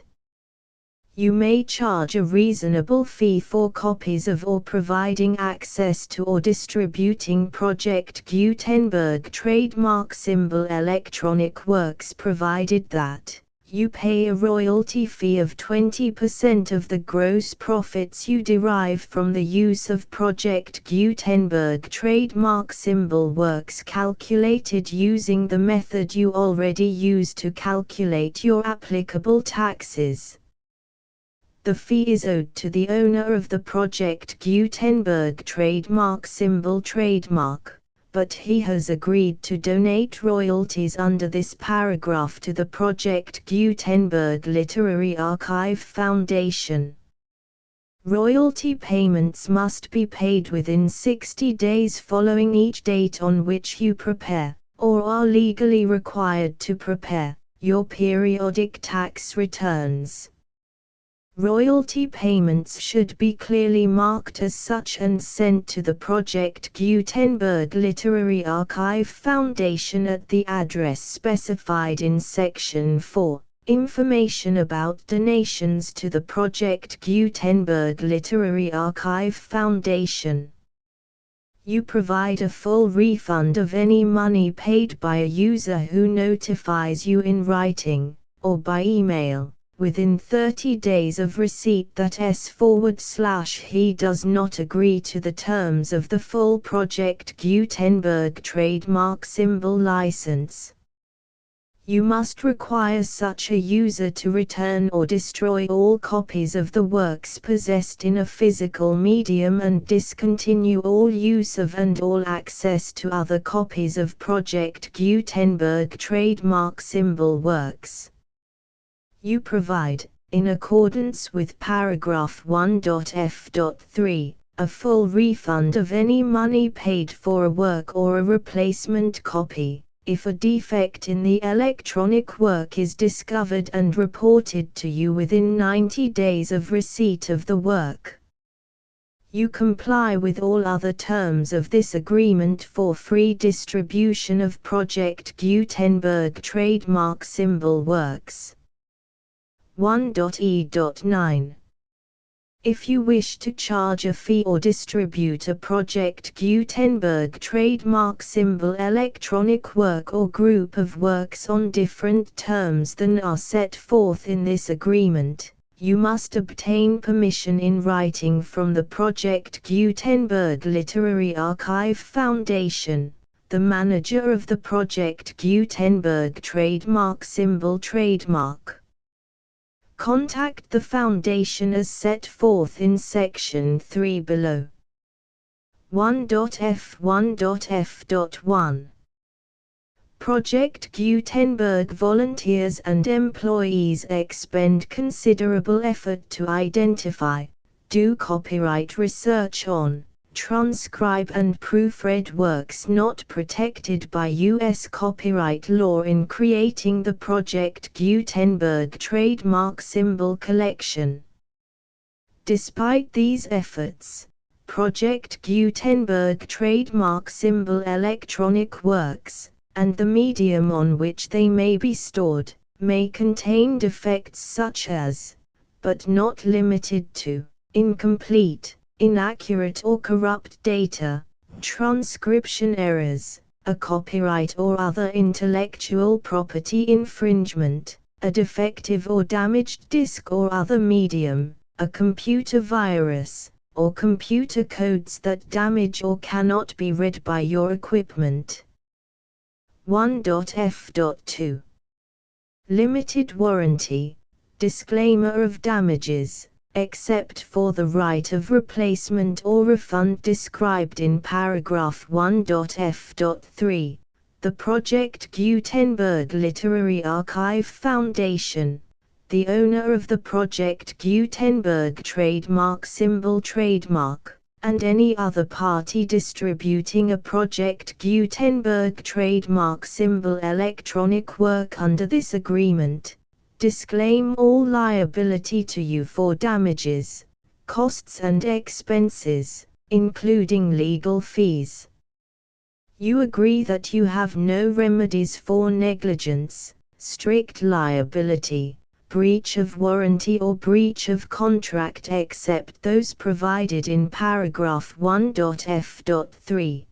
You may charge a reasonable fee for copies of or providing access to or distributing Project Gutenberg trademark symbol electronic works provided that you pay a royalty fee of 20% of the gross profits you derive from the use of Project Gutenberg trademark symbol works calculated using the method you already use to calculate your applicable taxes. The fee is owed to the owner of the Project Gutenberg trademark symbol trademark, but he has agreed to donate royalties under this paragraph to the Project Gutenberg Literary Archive Foundation. Royalty payments must be paid within 60 days following each date on which you prepare, or are legally required to prepare, your periodic tax returns. Royalty payments should be clearly marked as such and sent to the Project Gutenberg Literary Archive Foundation at the address specified in Section 4. Information about donations to the Project Gutenberg Literary Archive Foundation. You provide a full refund of any money paid by a user who notifies you in writing, or by email, within 30 days of receipt that he does not agree to the terms of the full Project Gutenberg trademark symbol license. You must require such a user to return or destroy all copies of the works possessed in a physical medium and discontinue all use of and all access to other copies of Project Gutenberg trademark symbol works. You provide, in accordance with paragraph 1.f.3, a full refund of any money paid for a work or a replacement copy, if a defect in the electronic work is discovered and reported to you within 90 days of receipt of the work. You comply with all other terms of this agreement for free distribution of Project Gutenberg trademark symbol works. 1.e.9. If you wish to charge a fee or distribute a Project Gutenberg trademark symbol electronic work or group of works on different terms than are set forth in this agreement, you must obtain permission in writing from the Project Gutenberg Literary Archive Foundation, the manager of the Project Gutenberg trademark symbol trademark. Contact the Foundation as set forth in Section 3 below. 1.f1.f.1. Project Gutenberg volunteers and employees expend considerable effort to identify, do copyright research on, transcribe and proofread works not protected by U.S. copyright law in creating the Project Gutenberg trademark symbol collection. Despite these efforts, Project Gutenberg trademark symbol electronic works, and the medium on which they may be stored, may contain defects such as, but not limited to, incomplete, inaccurate or corrupt data, transcription errors, a copyright or other intellectual property infringement, a defective or damaged disk or other medium, a computer virus, or computer codes that damage or cannot be read by your equipment. 1.f.2. Limited warranty, disclaimer of damages, except for the right of replacement or refund described in paragraph 1.f.3, the Project Gutenberg Literary Archive Foundation, the owner of the Project Gutenberg trademark symbol trademark, and any other party distributing a Project Gutenberg trademark symbol electronic work under this agreement, disclaim all liability to you for damages, costs and expenses, including legal fees. You agree that you have no remedies for negligence, strict liability, breach of warranty or breach of contract except those provided in paragraph 1.f.3.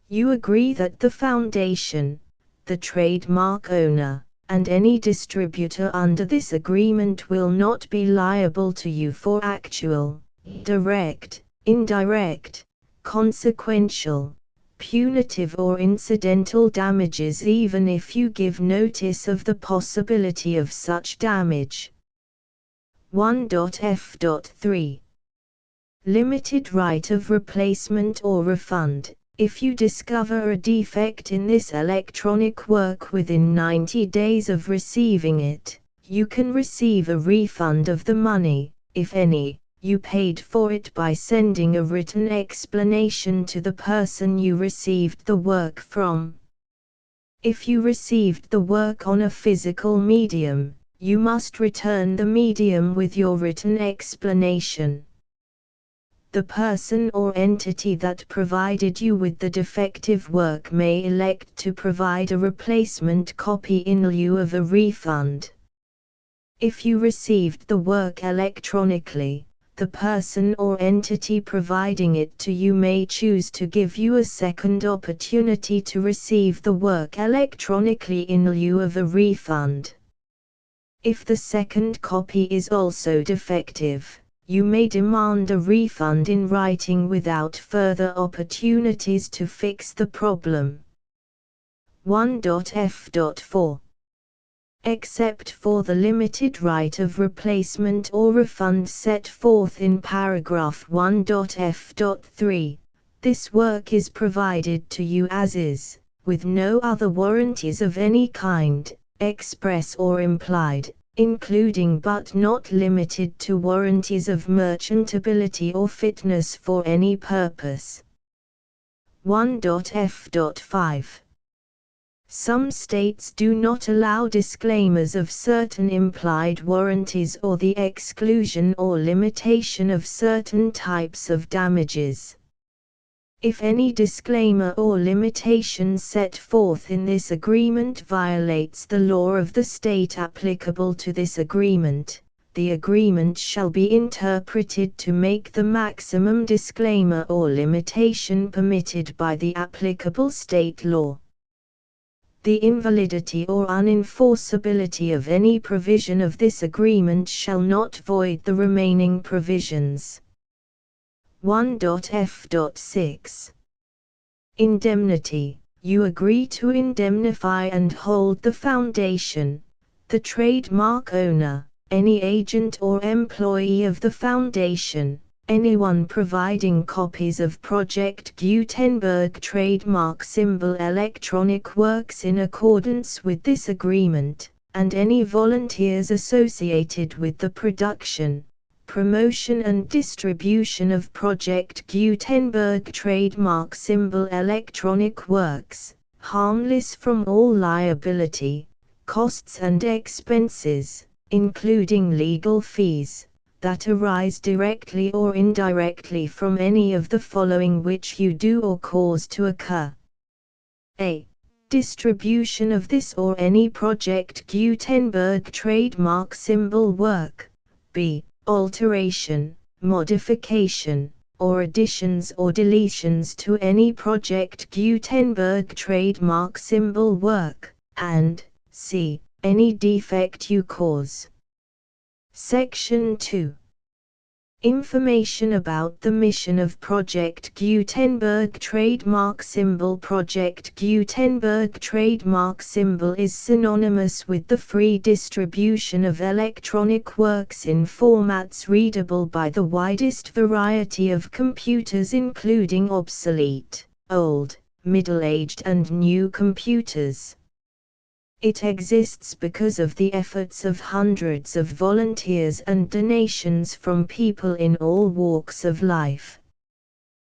You agree that the foundation, the trademark owner, and any distributor under this agreement will not be liable to you for actual, direct, indirect, consequential, punitive or incidental damages even if you give notice of the possibility of such damage. 1.f.3. Limited right of replacement or refund. If you discover a defect in this electronic work within 90 days of receiving it, you can receive a refund of the money, if any, you paid for it by sending a written explanation to the person you received the work from. If you received the work on a physical medium, you must return the medium with your written explanation. The person or entity that provided you with the defective work may elect to provide a replacement copy in lieu of a refund. If you received the work electronically, the person or entity providing it to you may choose to give you a second opportunity to receive the work electronically in lieu of a refund. If the second copy is also defective, you may demand a refund in writing without further opportunities to fix the problem. 1.f.4. Except for the limited right of replacement or refund set forth in paragraph 1.f.3, this work is provided to you as is, with no other warranties of any kind, express or implied, including but not limited to warranties of merchantability or fitness for any purpose. 1.f.5. Some states do not allow disclaimers of certain implied warranties or the exclusion or limitation of certain types of damages. If any disclaimer or limitation set forth in this agreement violates the law of the state applicable to this agreement, the agreement shall be interpreted to make the maximum disclaimer or limitation permitted by the applicable state law. The invalidity or unenforceability of any provision of this agreement shall not void the remaining provisions. 1.f.6. Indemnity. You agree to indemnify and hold the foundation, the trademark owner, any agent or employee of the foundation, anyone providing copies of Project Gutenberg trademark symbol electronic works in accordance with this agreement, and any volunteers associated with the production, promotion and distribution of Project Gutenberg trademark symbol electronic works, harmless from all liability, costs and expenses, including legal fees, that arise directly or indirectly from any of the following which you do or cause to occur. A. Distribution of this or any Project Gutenberg trademark symbol work. B. Alteration, modification, or additions or deletions to any Project Gutenberg trademark symbol work, and C. Any defect you cause. Section 2. Information about the mission of Project Gutenberg trademark symbol. Project Gutenberg trademark symbol is synonymous with the free distribution of electronic works in formats readable by the widest variety of computers, including obsolete, old, middle-aged and new computers. It exists because of the efforts of hundreds of volunteers and donations from people in all walks of life.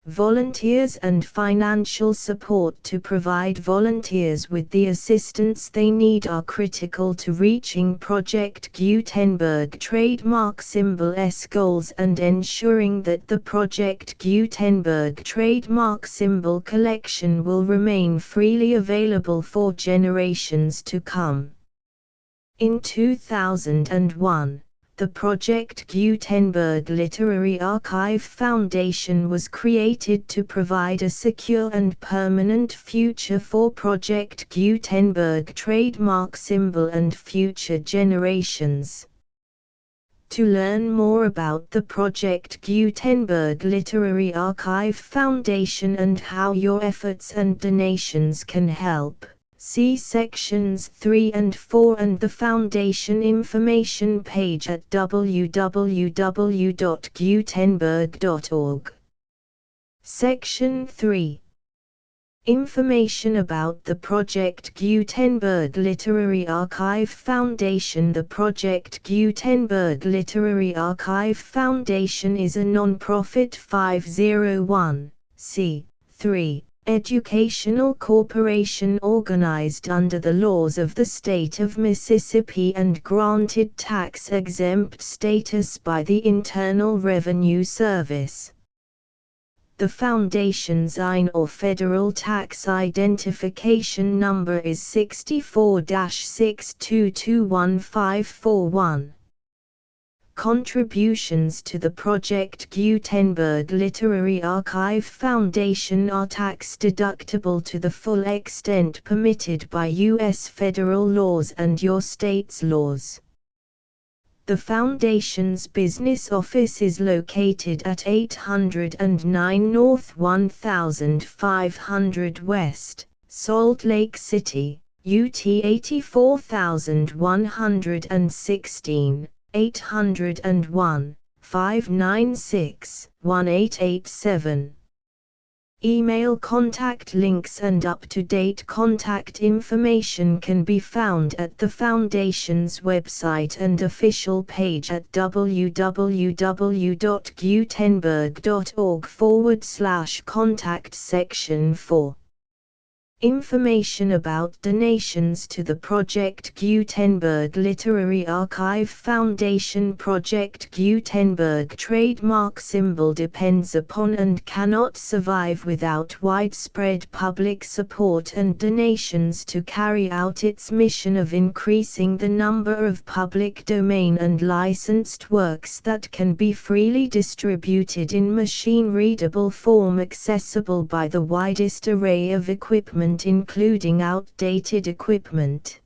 Volunteers and financial support to provide volunteers with the assistance they need are critical to reaching Project Gutenberg trademark symbol's goals and ensuring that the Project Gutenberg trademark symbol collection will remain freely available for generations to come. In 2001, the Project Gutenberg Literary Archive Foundation was created to provide a secure and permanent future for Project Gutenberg trademark symbol and future generations. To learn more about the Project Gutenberg Literary Archive Foundation and how your efforts and donations can help, see sections 3 and 4 and the Foundation information page at www.gutenberg.org. Section 3. Information about the Project Gutenberg Literary Archive Foundation. The Project Gutenberg Literary Archive Foundation is a non-profit 501(c)(3) educational corporation organized under the laws of the state of Mississippi and granted tax-exempt status by the Internal Revenue Service. The Foundation's IN or Federal Tax Identification Number is 64-6221541. Contributions to the Project Gutenberg Literary Archive Foundation are tax-deductible to the full extent permitted by U.S. federal laws and your state's laws. The Foundation's business office is located at 809 North 1500 West, Salt Lake City, UT 84116, 801-596-1887. Email contact links and up-to-date contact information can be found at the Foundation's website and official page at www.gutenberg.org/contact section 4. Information about donations to the Project Gutenberg Literary Archive Foundation. Project Gutenberg trademark symbol depends upon and cannot survive without widespread public support and donations to carry out its mission of increasing the number of public domain and licensed works that can be freely distributed in machine-readable form accessible by the widest array of equipment including outdated equipment.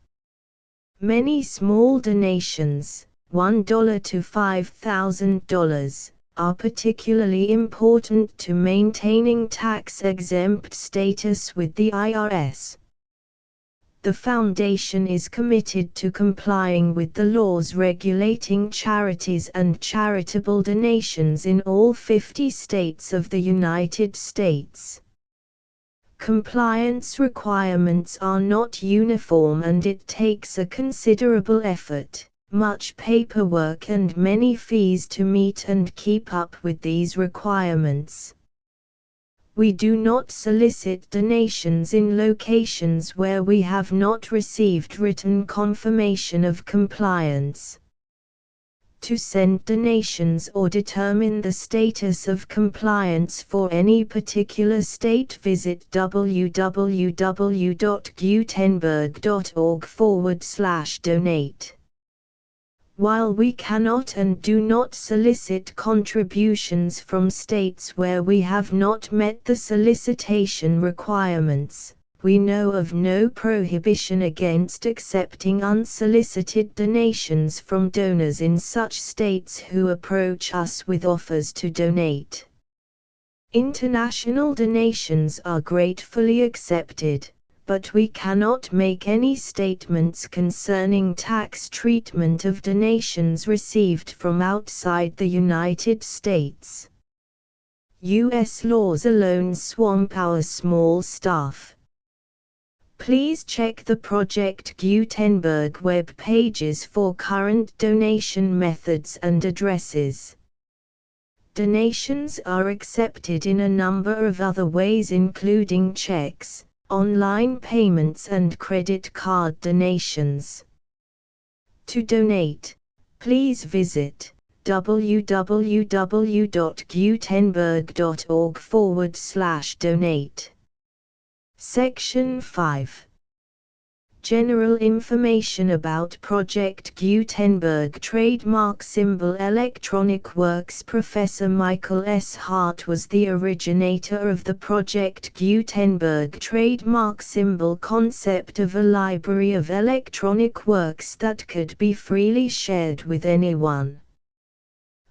Many small donations, $1 to $5,000, are particularly important to maintaining tax-exempt status with the IRS. The Foundation is committed to complying with the laws regulating charities and charitable donations in all 50 states of the United States. Compliance requirements are not uniform and it takes a considerable effort, much paperwork and many fees to meet and keep up with these requirements. We do not solicit donations in locations where we have not received written confirmation of compliance. To send donations or determine the status of compliance for any particular state, visit www.gutenberg.org/donate. While we cannot and do not solicit contributions from states where we have not met the solicitation requirements, we know of no prohibition against accepting unsolicited donations from donors in such states who approach us with offers to donate. International donations are gratefully accepted, but we cannot make any statements concerning tax treatment of donations received from outside the United States. U.S. laws alone swamp our small staff. Please check the Project Gutenberg web pages for current donation methods and addresses. Donations are accepted in a number of other ways including checks, online payments and credit card donations. To donate, please visit www.gutenberg.org/donate. Section 5. General information about Project Gutenberg trademark symbol electronic works. Professor Michael S. Hart was the originator of the Project Gutenberg trademark symbol concept of a library of electronic works that could be freely shared with anyone.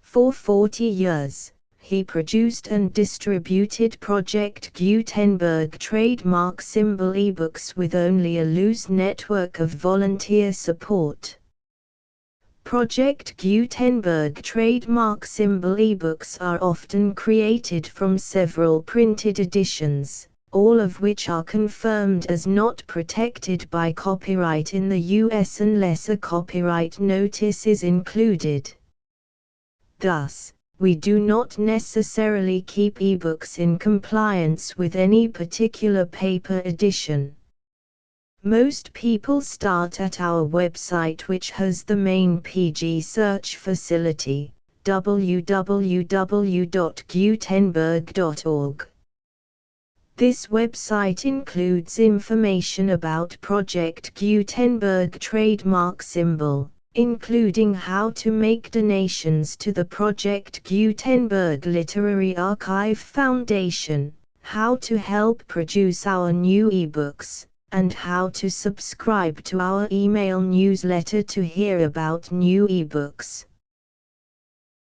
For 40 years, he produced and distributed Project Gutenberg trademark symbol ebooks with only a loose network of volunteer support. Project Gutenberg trademark symbol ebooks are often created from several printed editions, all of which are confirmed as not protected by copyright in the US unless a copyright notice is included. Thus, we do not necessarily keep ebooks in compliance with any particular paper edition. Most people start at our website, which has the main PG search facility, www.gutenberg.org. This website includes information about Project Gutenberg trademark symbol, including how to make donations to the Project Gutenberg Literary Archive Foundation, how to help produce our new ebooks, and how to subscribe to our email newsletter to hear about new ebooks.